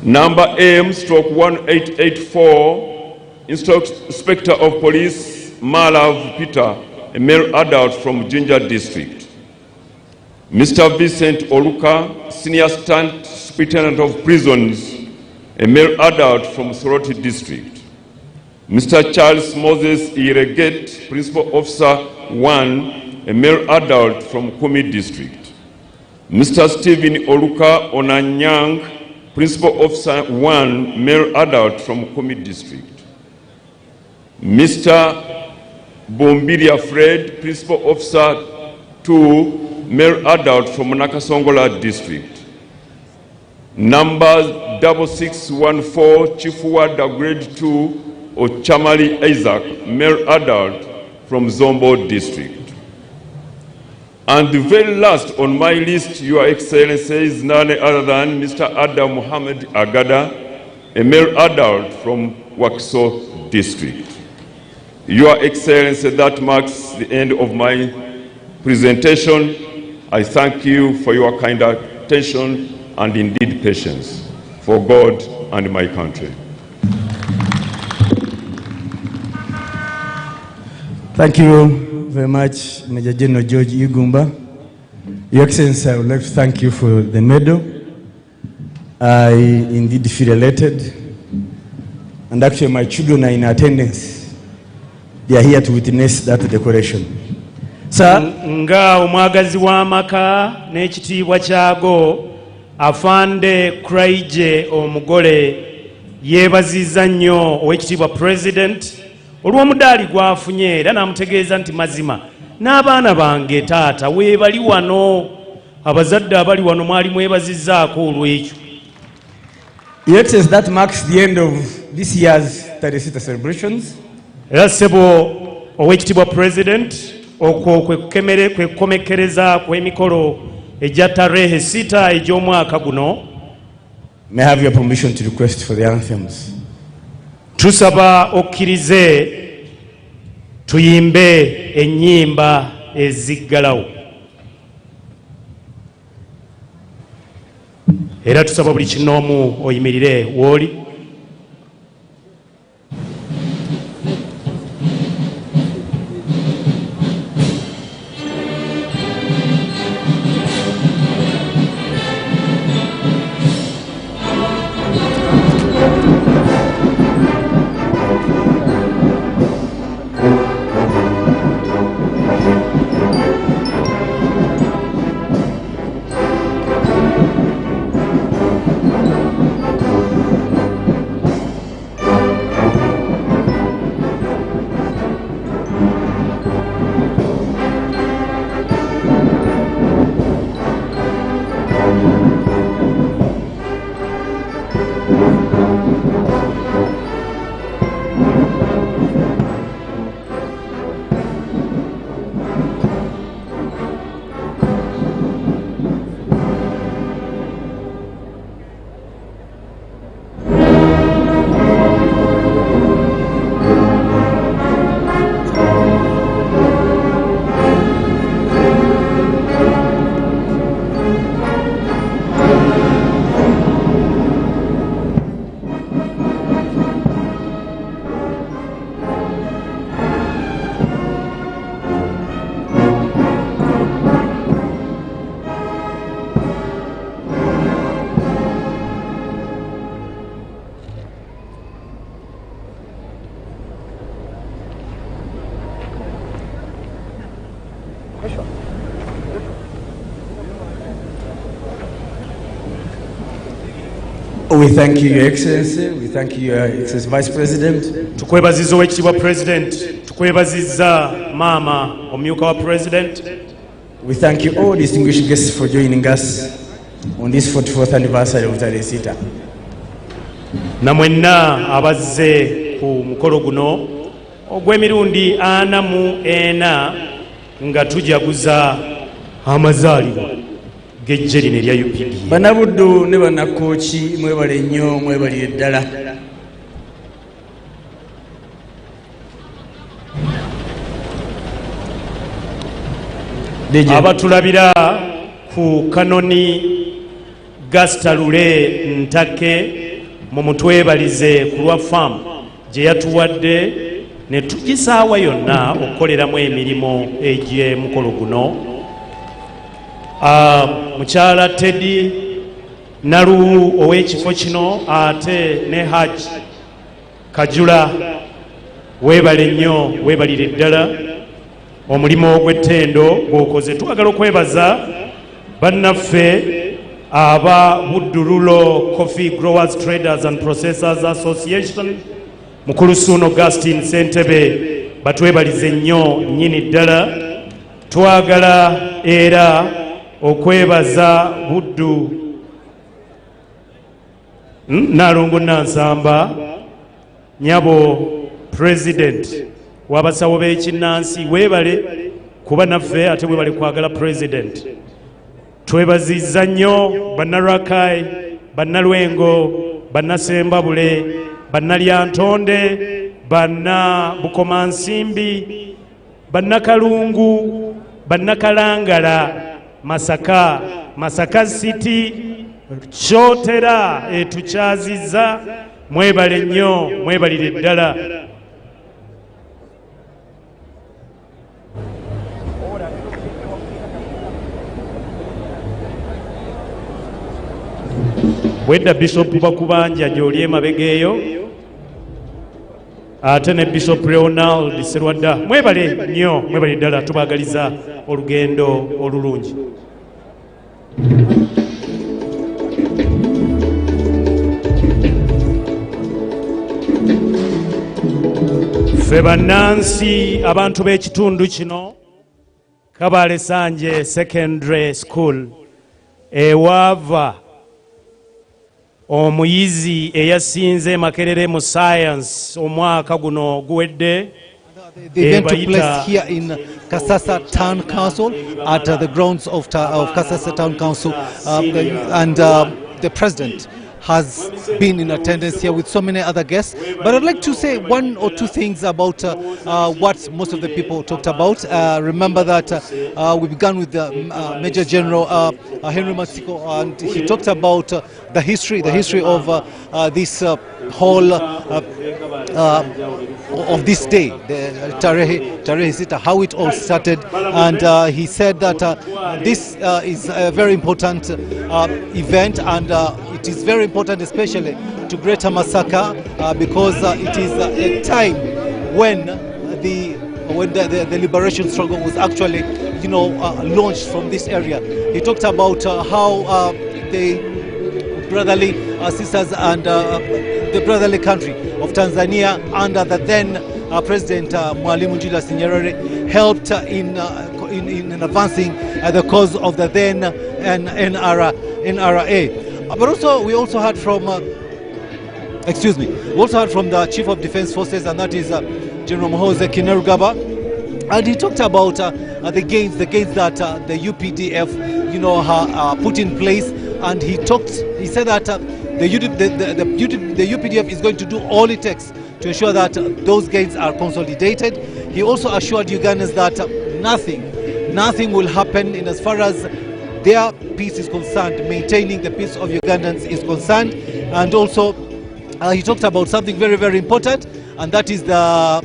Number M/1884, Inspector of Police Malav Peter, a male adult from Jinja district. Mr. Vincent Oluka, Senior Assistant Superintendent of Prisons, a male adult from Soroti district. Mr. Charles Moses Ireget, Principal Officer 1, a male adult from Kumi district. Mr. Stephen Oluka Onanyang, Principal Officer 1, male adult from Komi District. Mr. Bombiria Fred, Principal Officer 2, male adult from Nakasongola District. Number 6614, Chief Warder Grade 2, Ochamali Isaac, male adult from Zombo District. And the very last on my list, Your Excellency, is none other than Mr. Adam Muhammad Agada, a male adult from Wakiso District. Your Excellency, that marks the end of my presentation. I thank you for your kind attention and indeed patience for God and my country. Thank you very much, Major General George Igumba. Your Excellency, I would like to thank you for the medal. I indeed feel elated. And actually, my children are in attendance. They are here to witness that decoration. Sir, nga omwagazi w'amaka n'ekitiibwa kyago afande Kraije omugole yeebazizza nnyo ow'ekitiibwa President olw'omudaali gwafunye era n'amutegeeza nti mazima n'abaana bange taata weebali wano abazadde abali wano mwali mwebazizzaako olw'ekyo. Your Excellency, that marks the end of this year's Tarehe Sita celebrations. Era ssebo ow'ekitiibwa President okwo kwe kukomekkereza kw'emikolo egya Tarehe Sita egy'omwaka guno. May I have your permission to request for the anthems? Tusaba okkirize tuyimbe ennyimba eziggalawo. Era tusaba buli kinoomu oyimirire w'oli. We thank you, Your Excellency. We thank you, Your Excellency Vice President. Tukwebaziza ow'ekitiibwa President. Tukwebaziza Maama omumyuka wa President. We thank you all distinguished guests for joining us on this 44th anniversary of Tarehe Sita. Na mwenna abazze ku mukolo guno ogw'emirundi 44 nga tujaguza amazaalibwa g'eggye lino erya UPDF. Banabuddu ne bannakooki mwebale nnyo, mwebalire ddala. Abatulabira ku kanoni Gastalule Ntake mu mutwebalize ku lwa faamu gye yatuwadde ne tugisaawa yonna okukoleramu emirimu egy'emukolo guno. Mukyala Teddy Nalu ow'ekifo kino ate ne Haji Kajula weebale nnyo, weebalire ddala omulimu ogw'ettendo gw'okoze. Twagala okwebaza bannaffe aba Buddurulo Coffee Growers Traders and Processors Association mukulu Suno Augustine Ssentebe batwebalize nnyo nnyini ddala. Twagala era okwebaza Buddu Nalongo Nansamba nyabo President w'abasawo b'ekinnansi, weebale kuba naffe ate weebale kwagala President. Twebazizza nnyo bannarakai, bannalwengo, bannasembabule, bannalyantonde, banna bukomansimbi, bannakalungu, bannakalangala, Masaka, Masaka City, Chotera etukyazizza. Mwebale nnyo, mwebalire ddala. Bwedda Bishop bakubanja gy'oli emabega eyo, ate ne Bishop Leonard Serwadda, mwebale nnyo, mwebale ddala, tubaagaliza olugendo olulungi. Ffe bannansi abantu b'ekitundu kino, Kabale Sanje Secondary School ewaava omuyizi eyasinze Makerere mu science omwaka guno guwedde. The event took place here in Kasasa Town Council at the grounds of Kasasa Town Council, and the president has been in attendance here with so many other guests. But I'd like to say one or two things about what most of the people talked about. Remember that we began with the Major General Henry Masiko, and he talked about the history of this whole of this day, the Tarehe Sita, how it all started, and he said that this is a very important event, and it is very important especially to Greater Masaka because it is a time when the liberation struggle was actually, launched from this area. He talked about how the brotherly sisters and the brotherly country of Tanzania under the then President Mwalimu Julius Nyerere helped in advancing the cause of the then NRA. But also we also heard from we also heard from the Chief of Defense Forces, and that is General Muhoozi Kainerugaba, and he talked about the gains that the UPDF put in place, and he said that the UPDF is going to do all it takes to ensure that those gains are consolidated. He also assured Ugandans that nothing will happen in as far as their peace is concerned, maintaining the peace of Ugandans is concerned. And also he talked about something very, very important, and that is the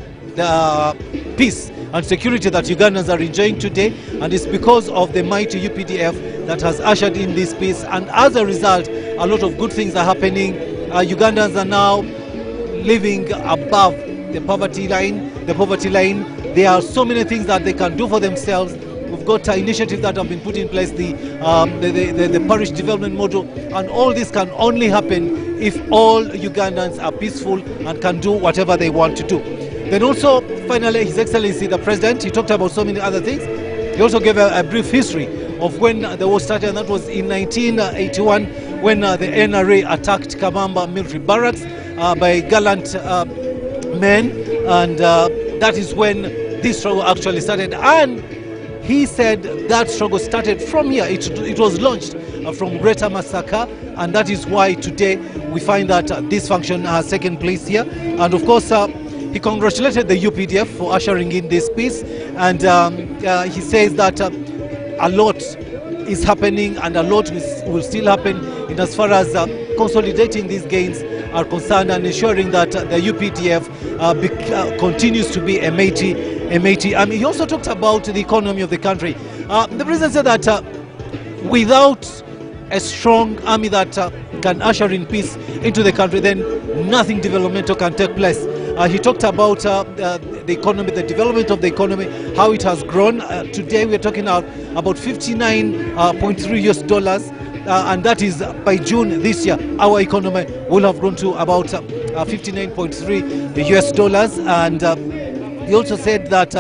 peace and security that Ugandans are enjoying today, and it's because of the mighty UPDF that has ushered in this peace, and as a result a lot of good things are happening. Ugandans are now living above the poverty line. There are so many things that they can do for themselves. We've got initiatives that have been put in place, the parish development model, and all this can only happen if all Ugandans are peaceful and can do whatever they want to do. Then also, finally, His Excellency the President, he talked about so many other things. He also gave a brief history of when the war started, and that was in 1981 when the NRA attacked Kabamba military barracks by gallant men, and that is when this struggle actually started. And he said that struggle started from here. It was launched from Greater Masaka, and that is why today we find that this function has taken place here. And of course, he congratulated the UPDF for ushering in this peace, and he says that a lot is happening and a lot will still happen in as far as consolidating these gains are concerned and ensuring that the UPDF continues to be a mighty. He also talked about the economy of the country. The president said that without a strong army that can usher in peace into the country, then nothing developmental can take place. He talked about the economy, the development of the economy, how it has grown. Today we are talking about $59.3 and that is by June this year, our economy will have grown to about $59.3 US, and he also said that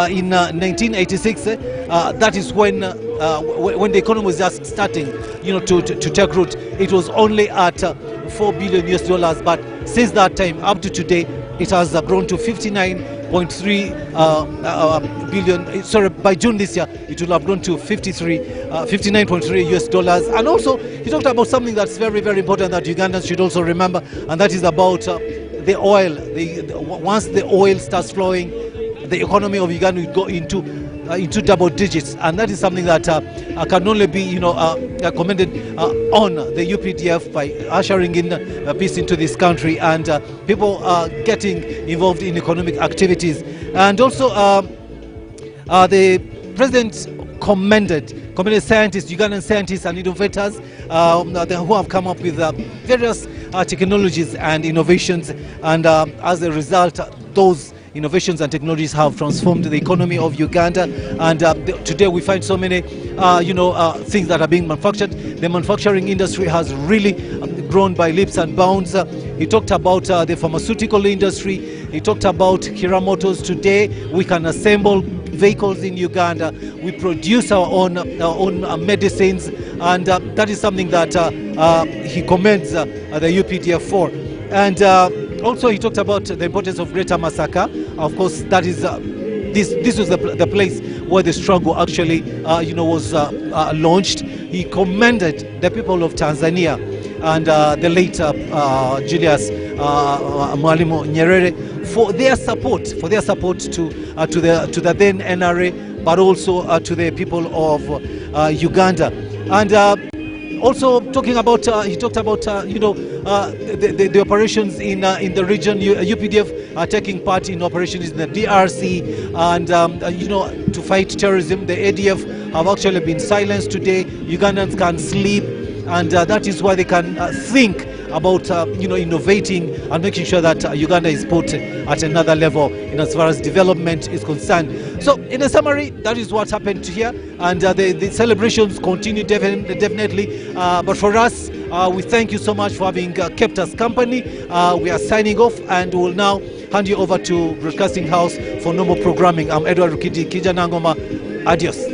in 1986, that is when the economy was just starting, to take root. It was only at $4 billion US, but since that time up to today, it has grown to 59.3 billion. Sorry, by June this year, it will have grown to 59.3 US. And also, he talked about something that's very, very important that Ugandans should also remember, and that is about the oil. Once the oil starts flowing, the economy of Uganda will go into double digits, and that is something that can only be commended on the UPDF by ushering in peace into this country, and people getting involved in economic activities. And also the president commended scientists, Ugandan scientists and innovators who have come up with various technologies and innovations, and as a result, those innovations and technologies have transformed the economy of Uganda, and today we find so many things that are being manufactured. The manufacturing industry has really grown by leaps and bounds. He talked about the pharmaceutical industry. He talked about Kira Motors. Today we can assemble vehicles in Uganda. We produce our own medicines, and that is something that he commends the UPDF for. And also he talked about the importance of Greater Masaka. Of course, that is this was the place where the struggle actually was launched. He commended the people of Tanzania and the late Julius Mwalimu Nyerere for their support to the then NRA, but also to the people of Uganda. And also talking about, he talked about the operations in the region. UPDF are taking part in operations in the DRC, and to fight terrorism. The ADF have actually been silenced today. Ugandans can sleep, and that is why they can think about innovating and making sure that Uganda is put at another level in as far as development is concerned. So in a summary, that is what happened here, and the celebrations continue definitely, but for us, we thank you so much for having kept us company. We are signing off, and we'll now hand you over to Broadcasting House for normal programming. I'm Edward Rukidi Kijanangoma. Adios.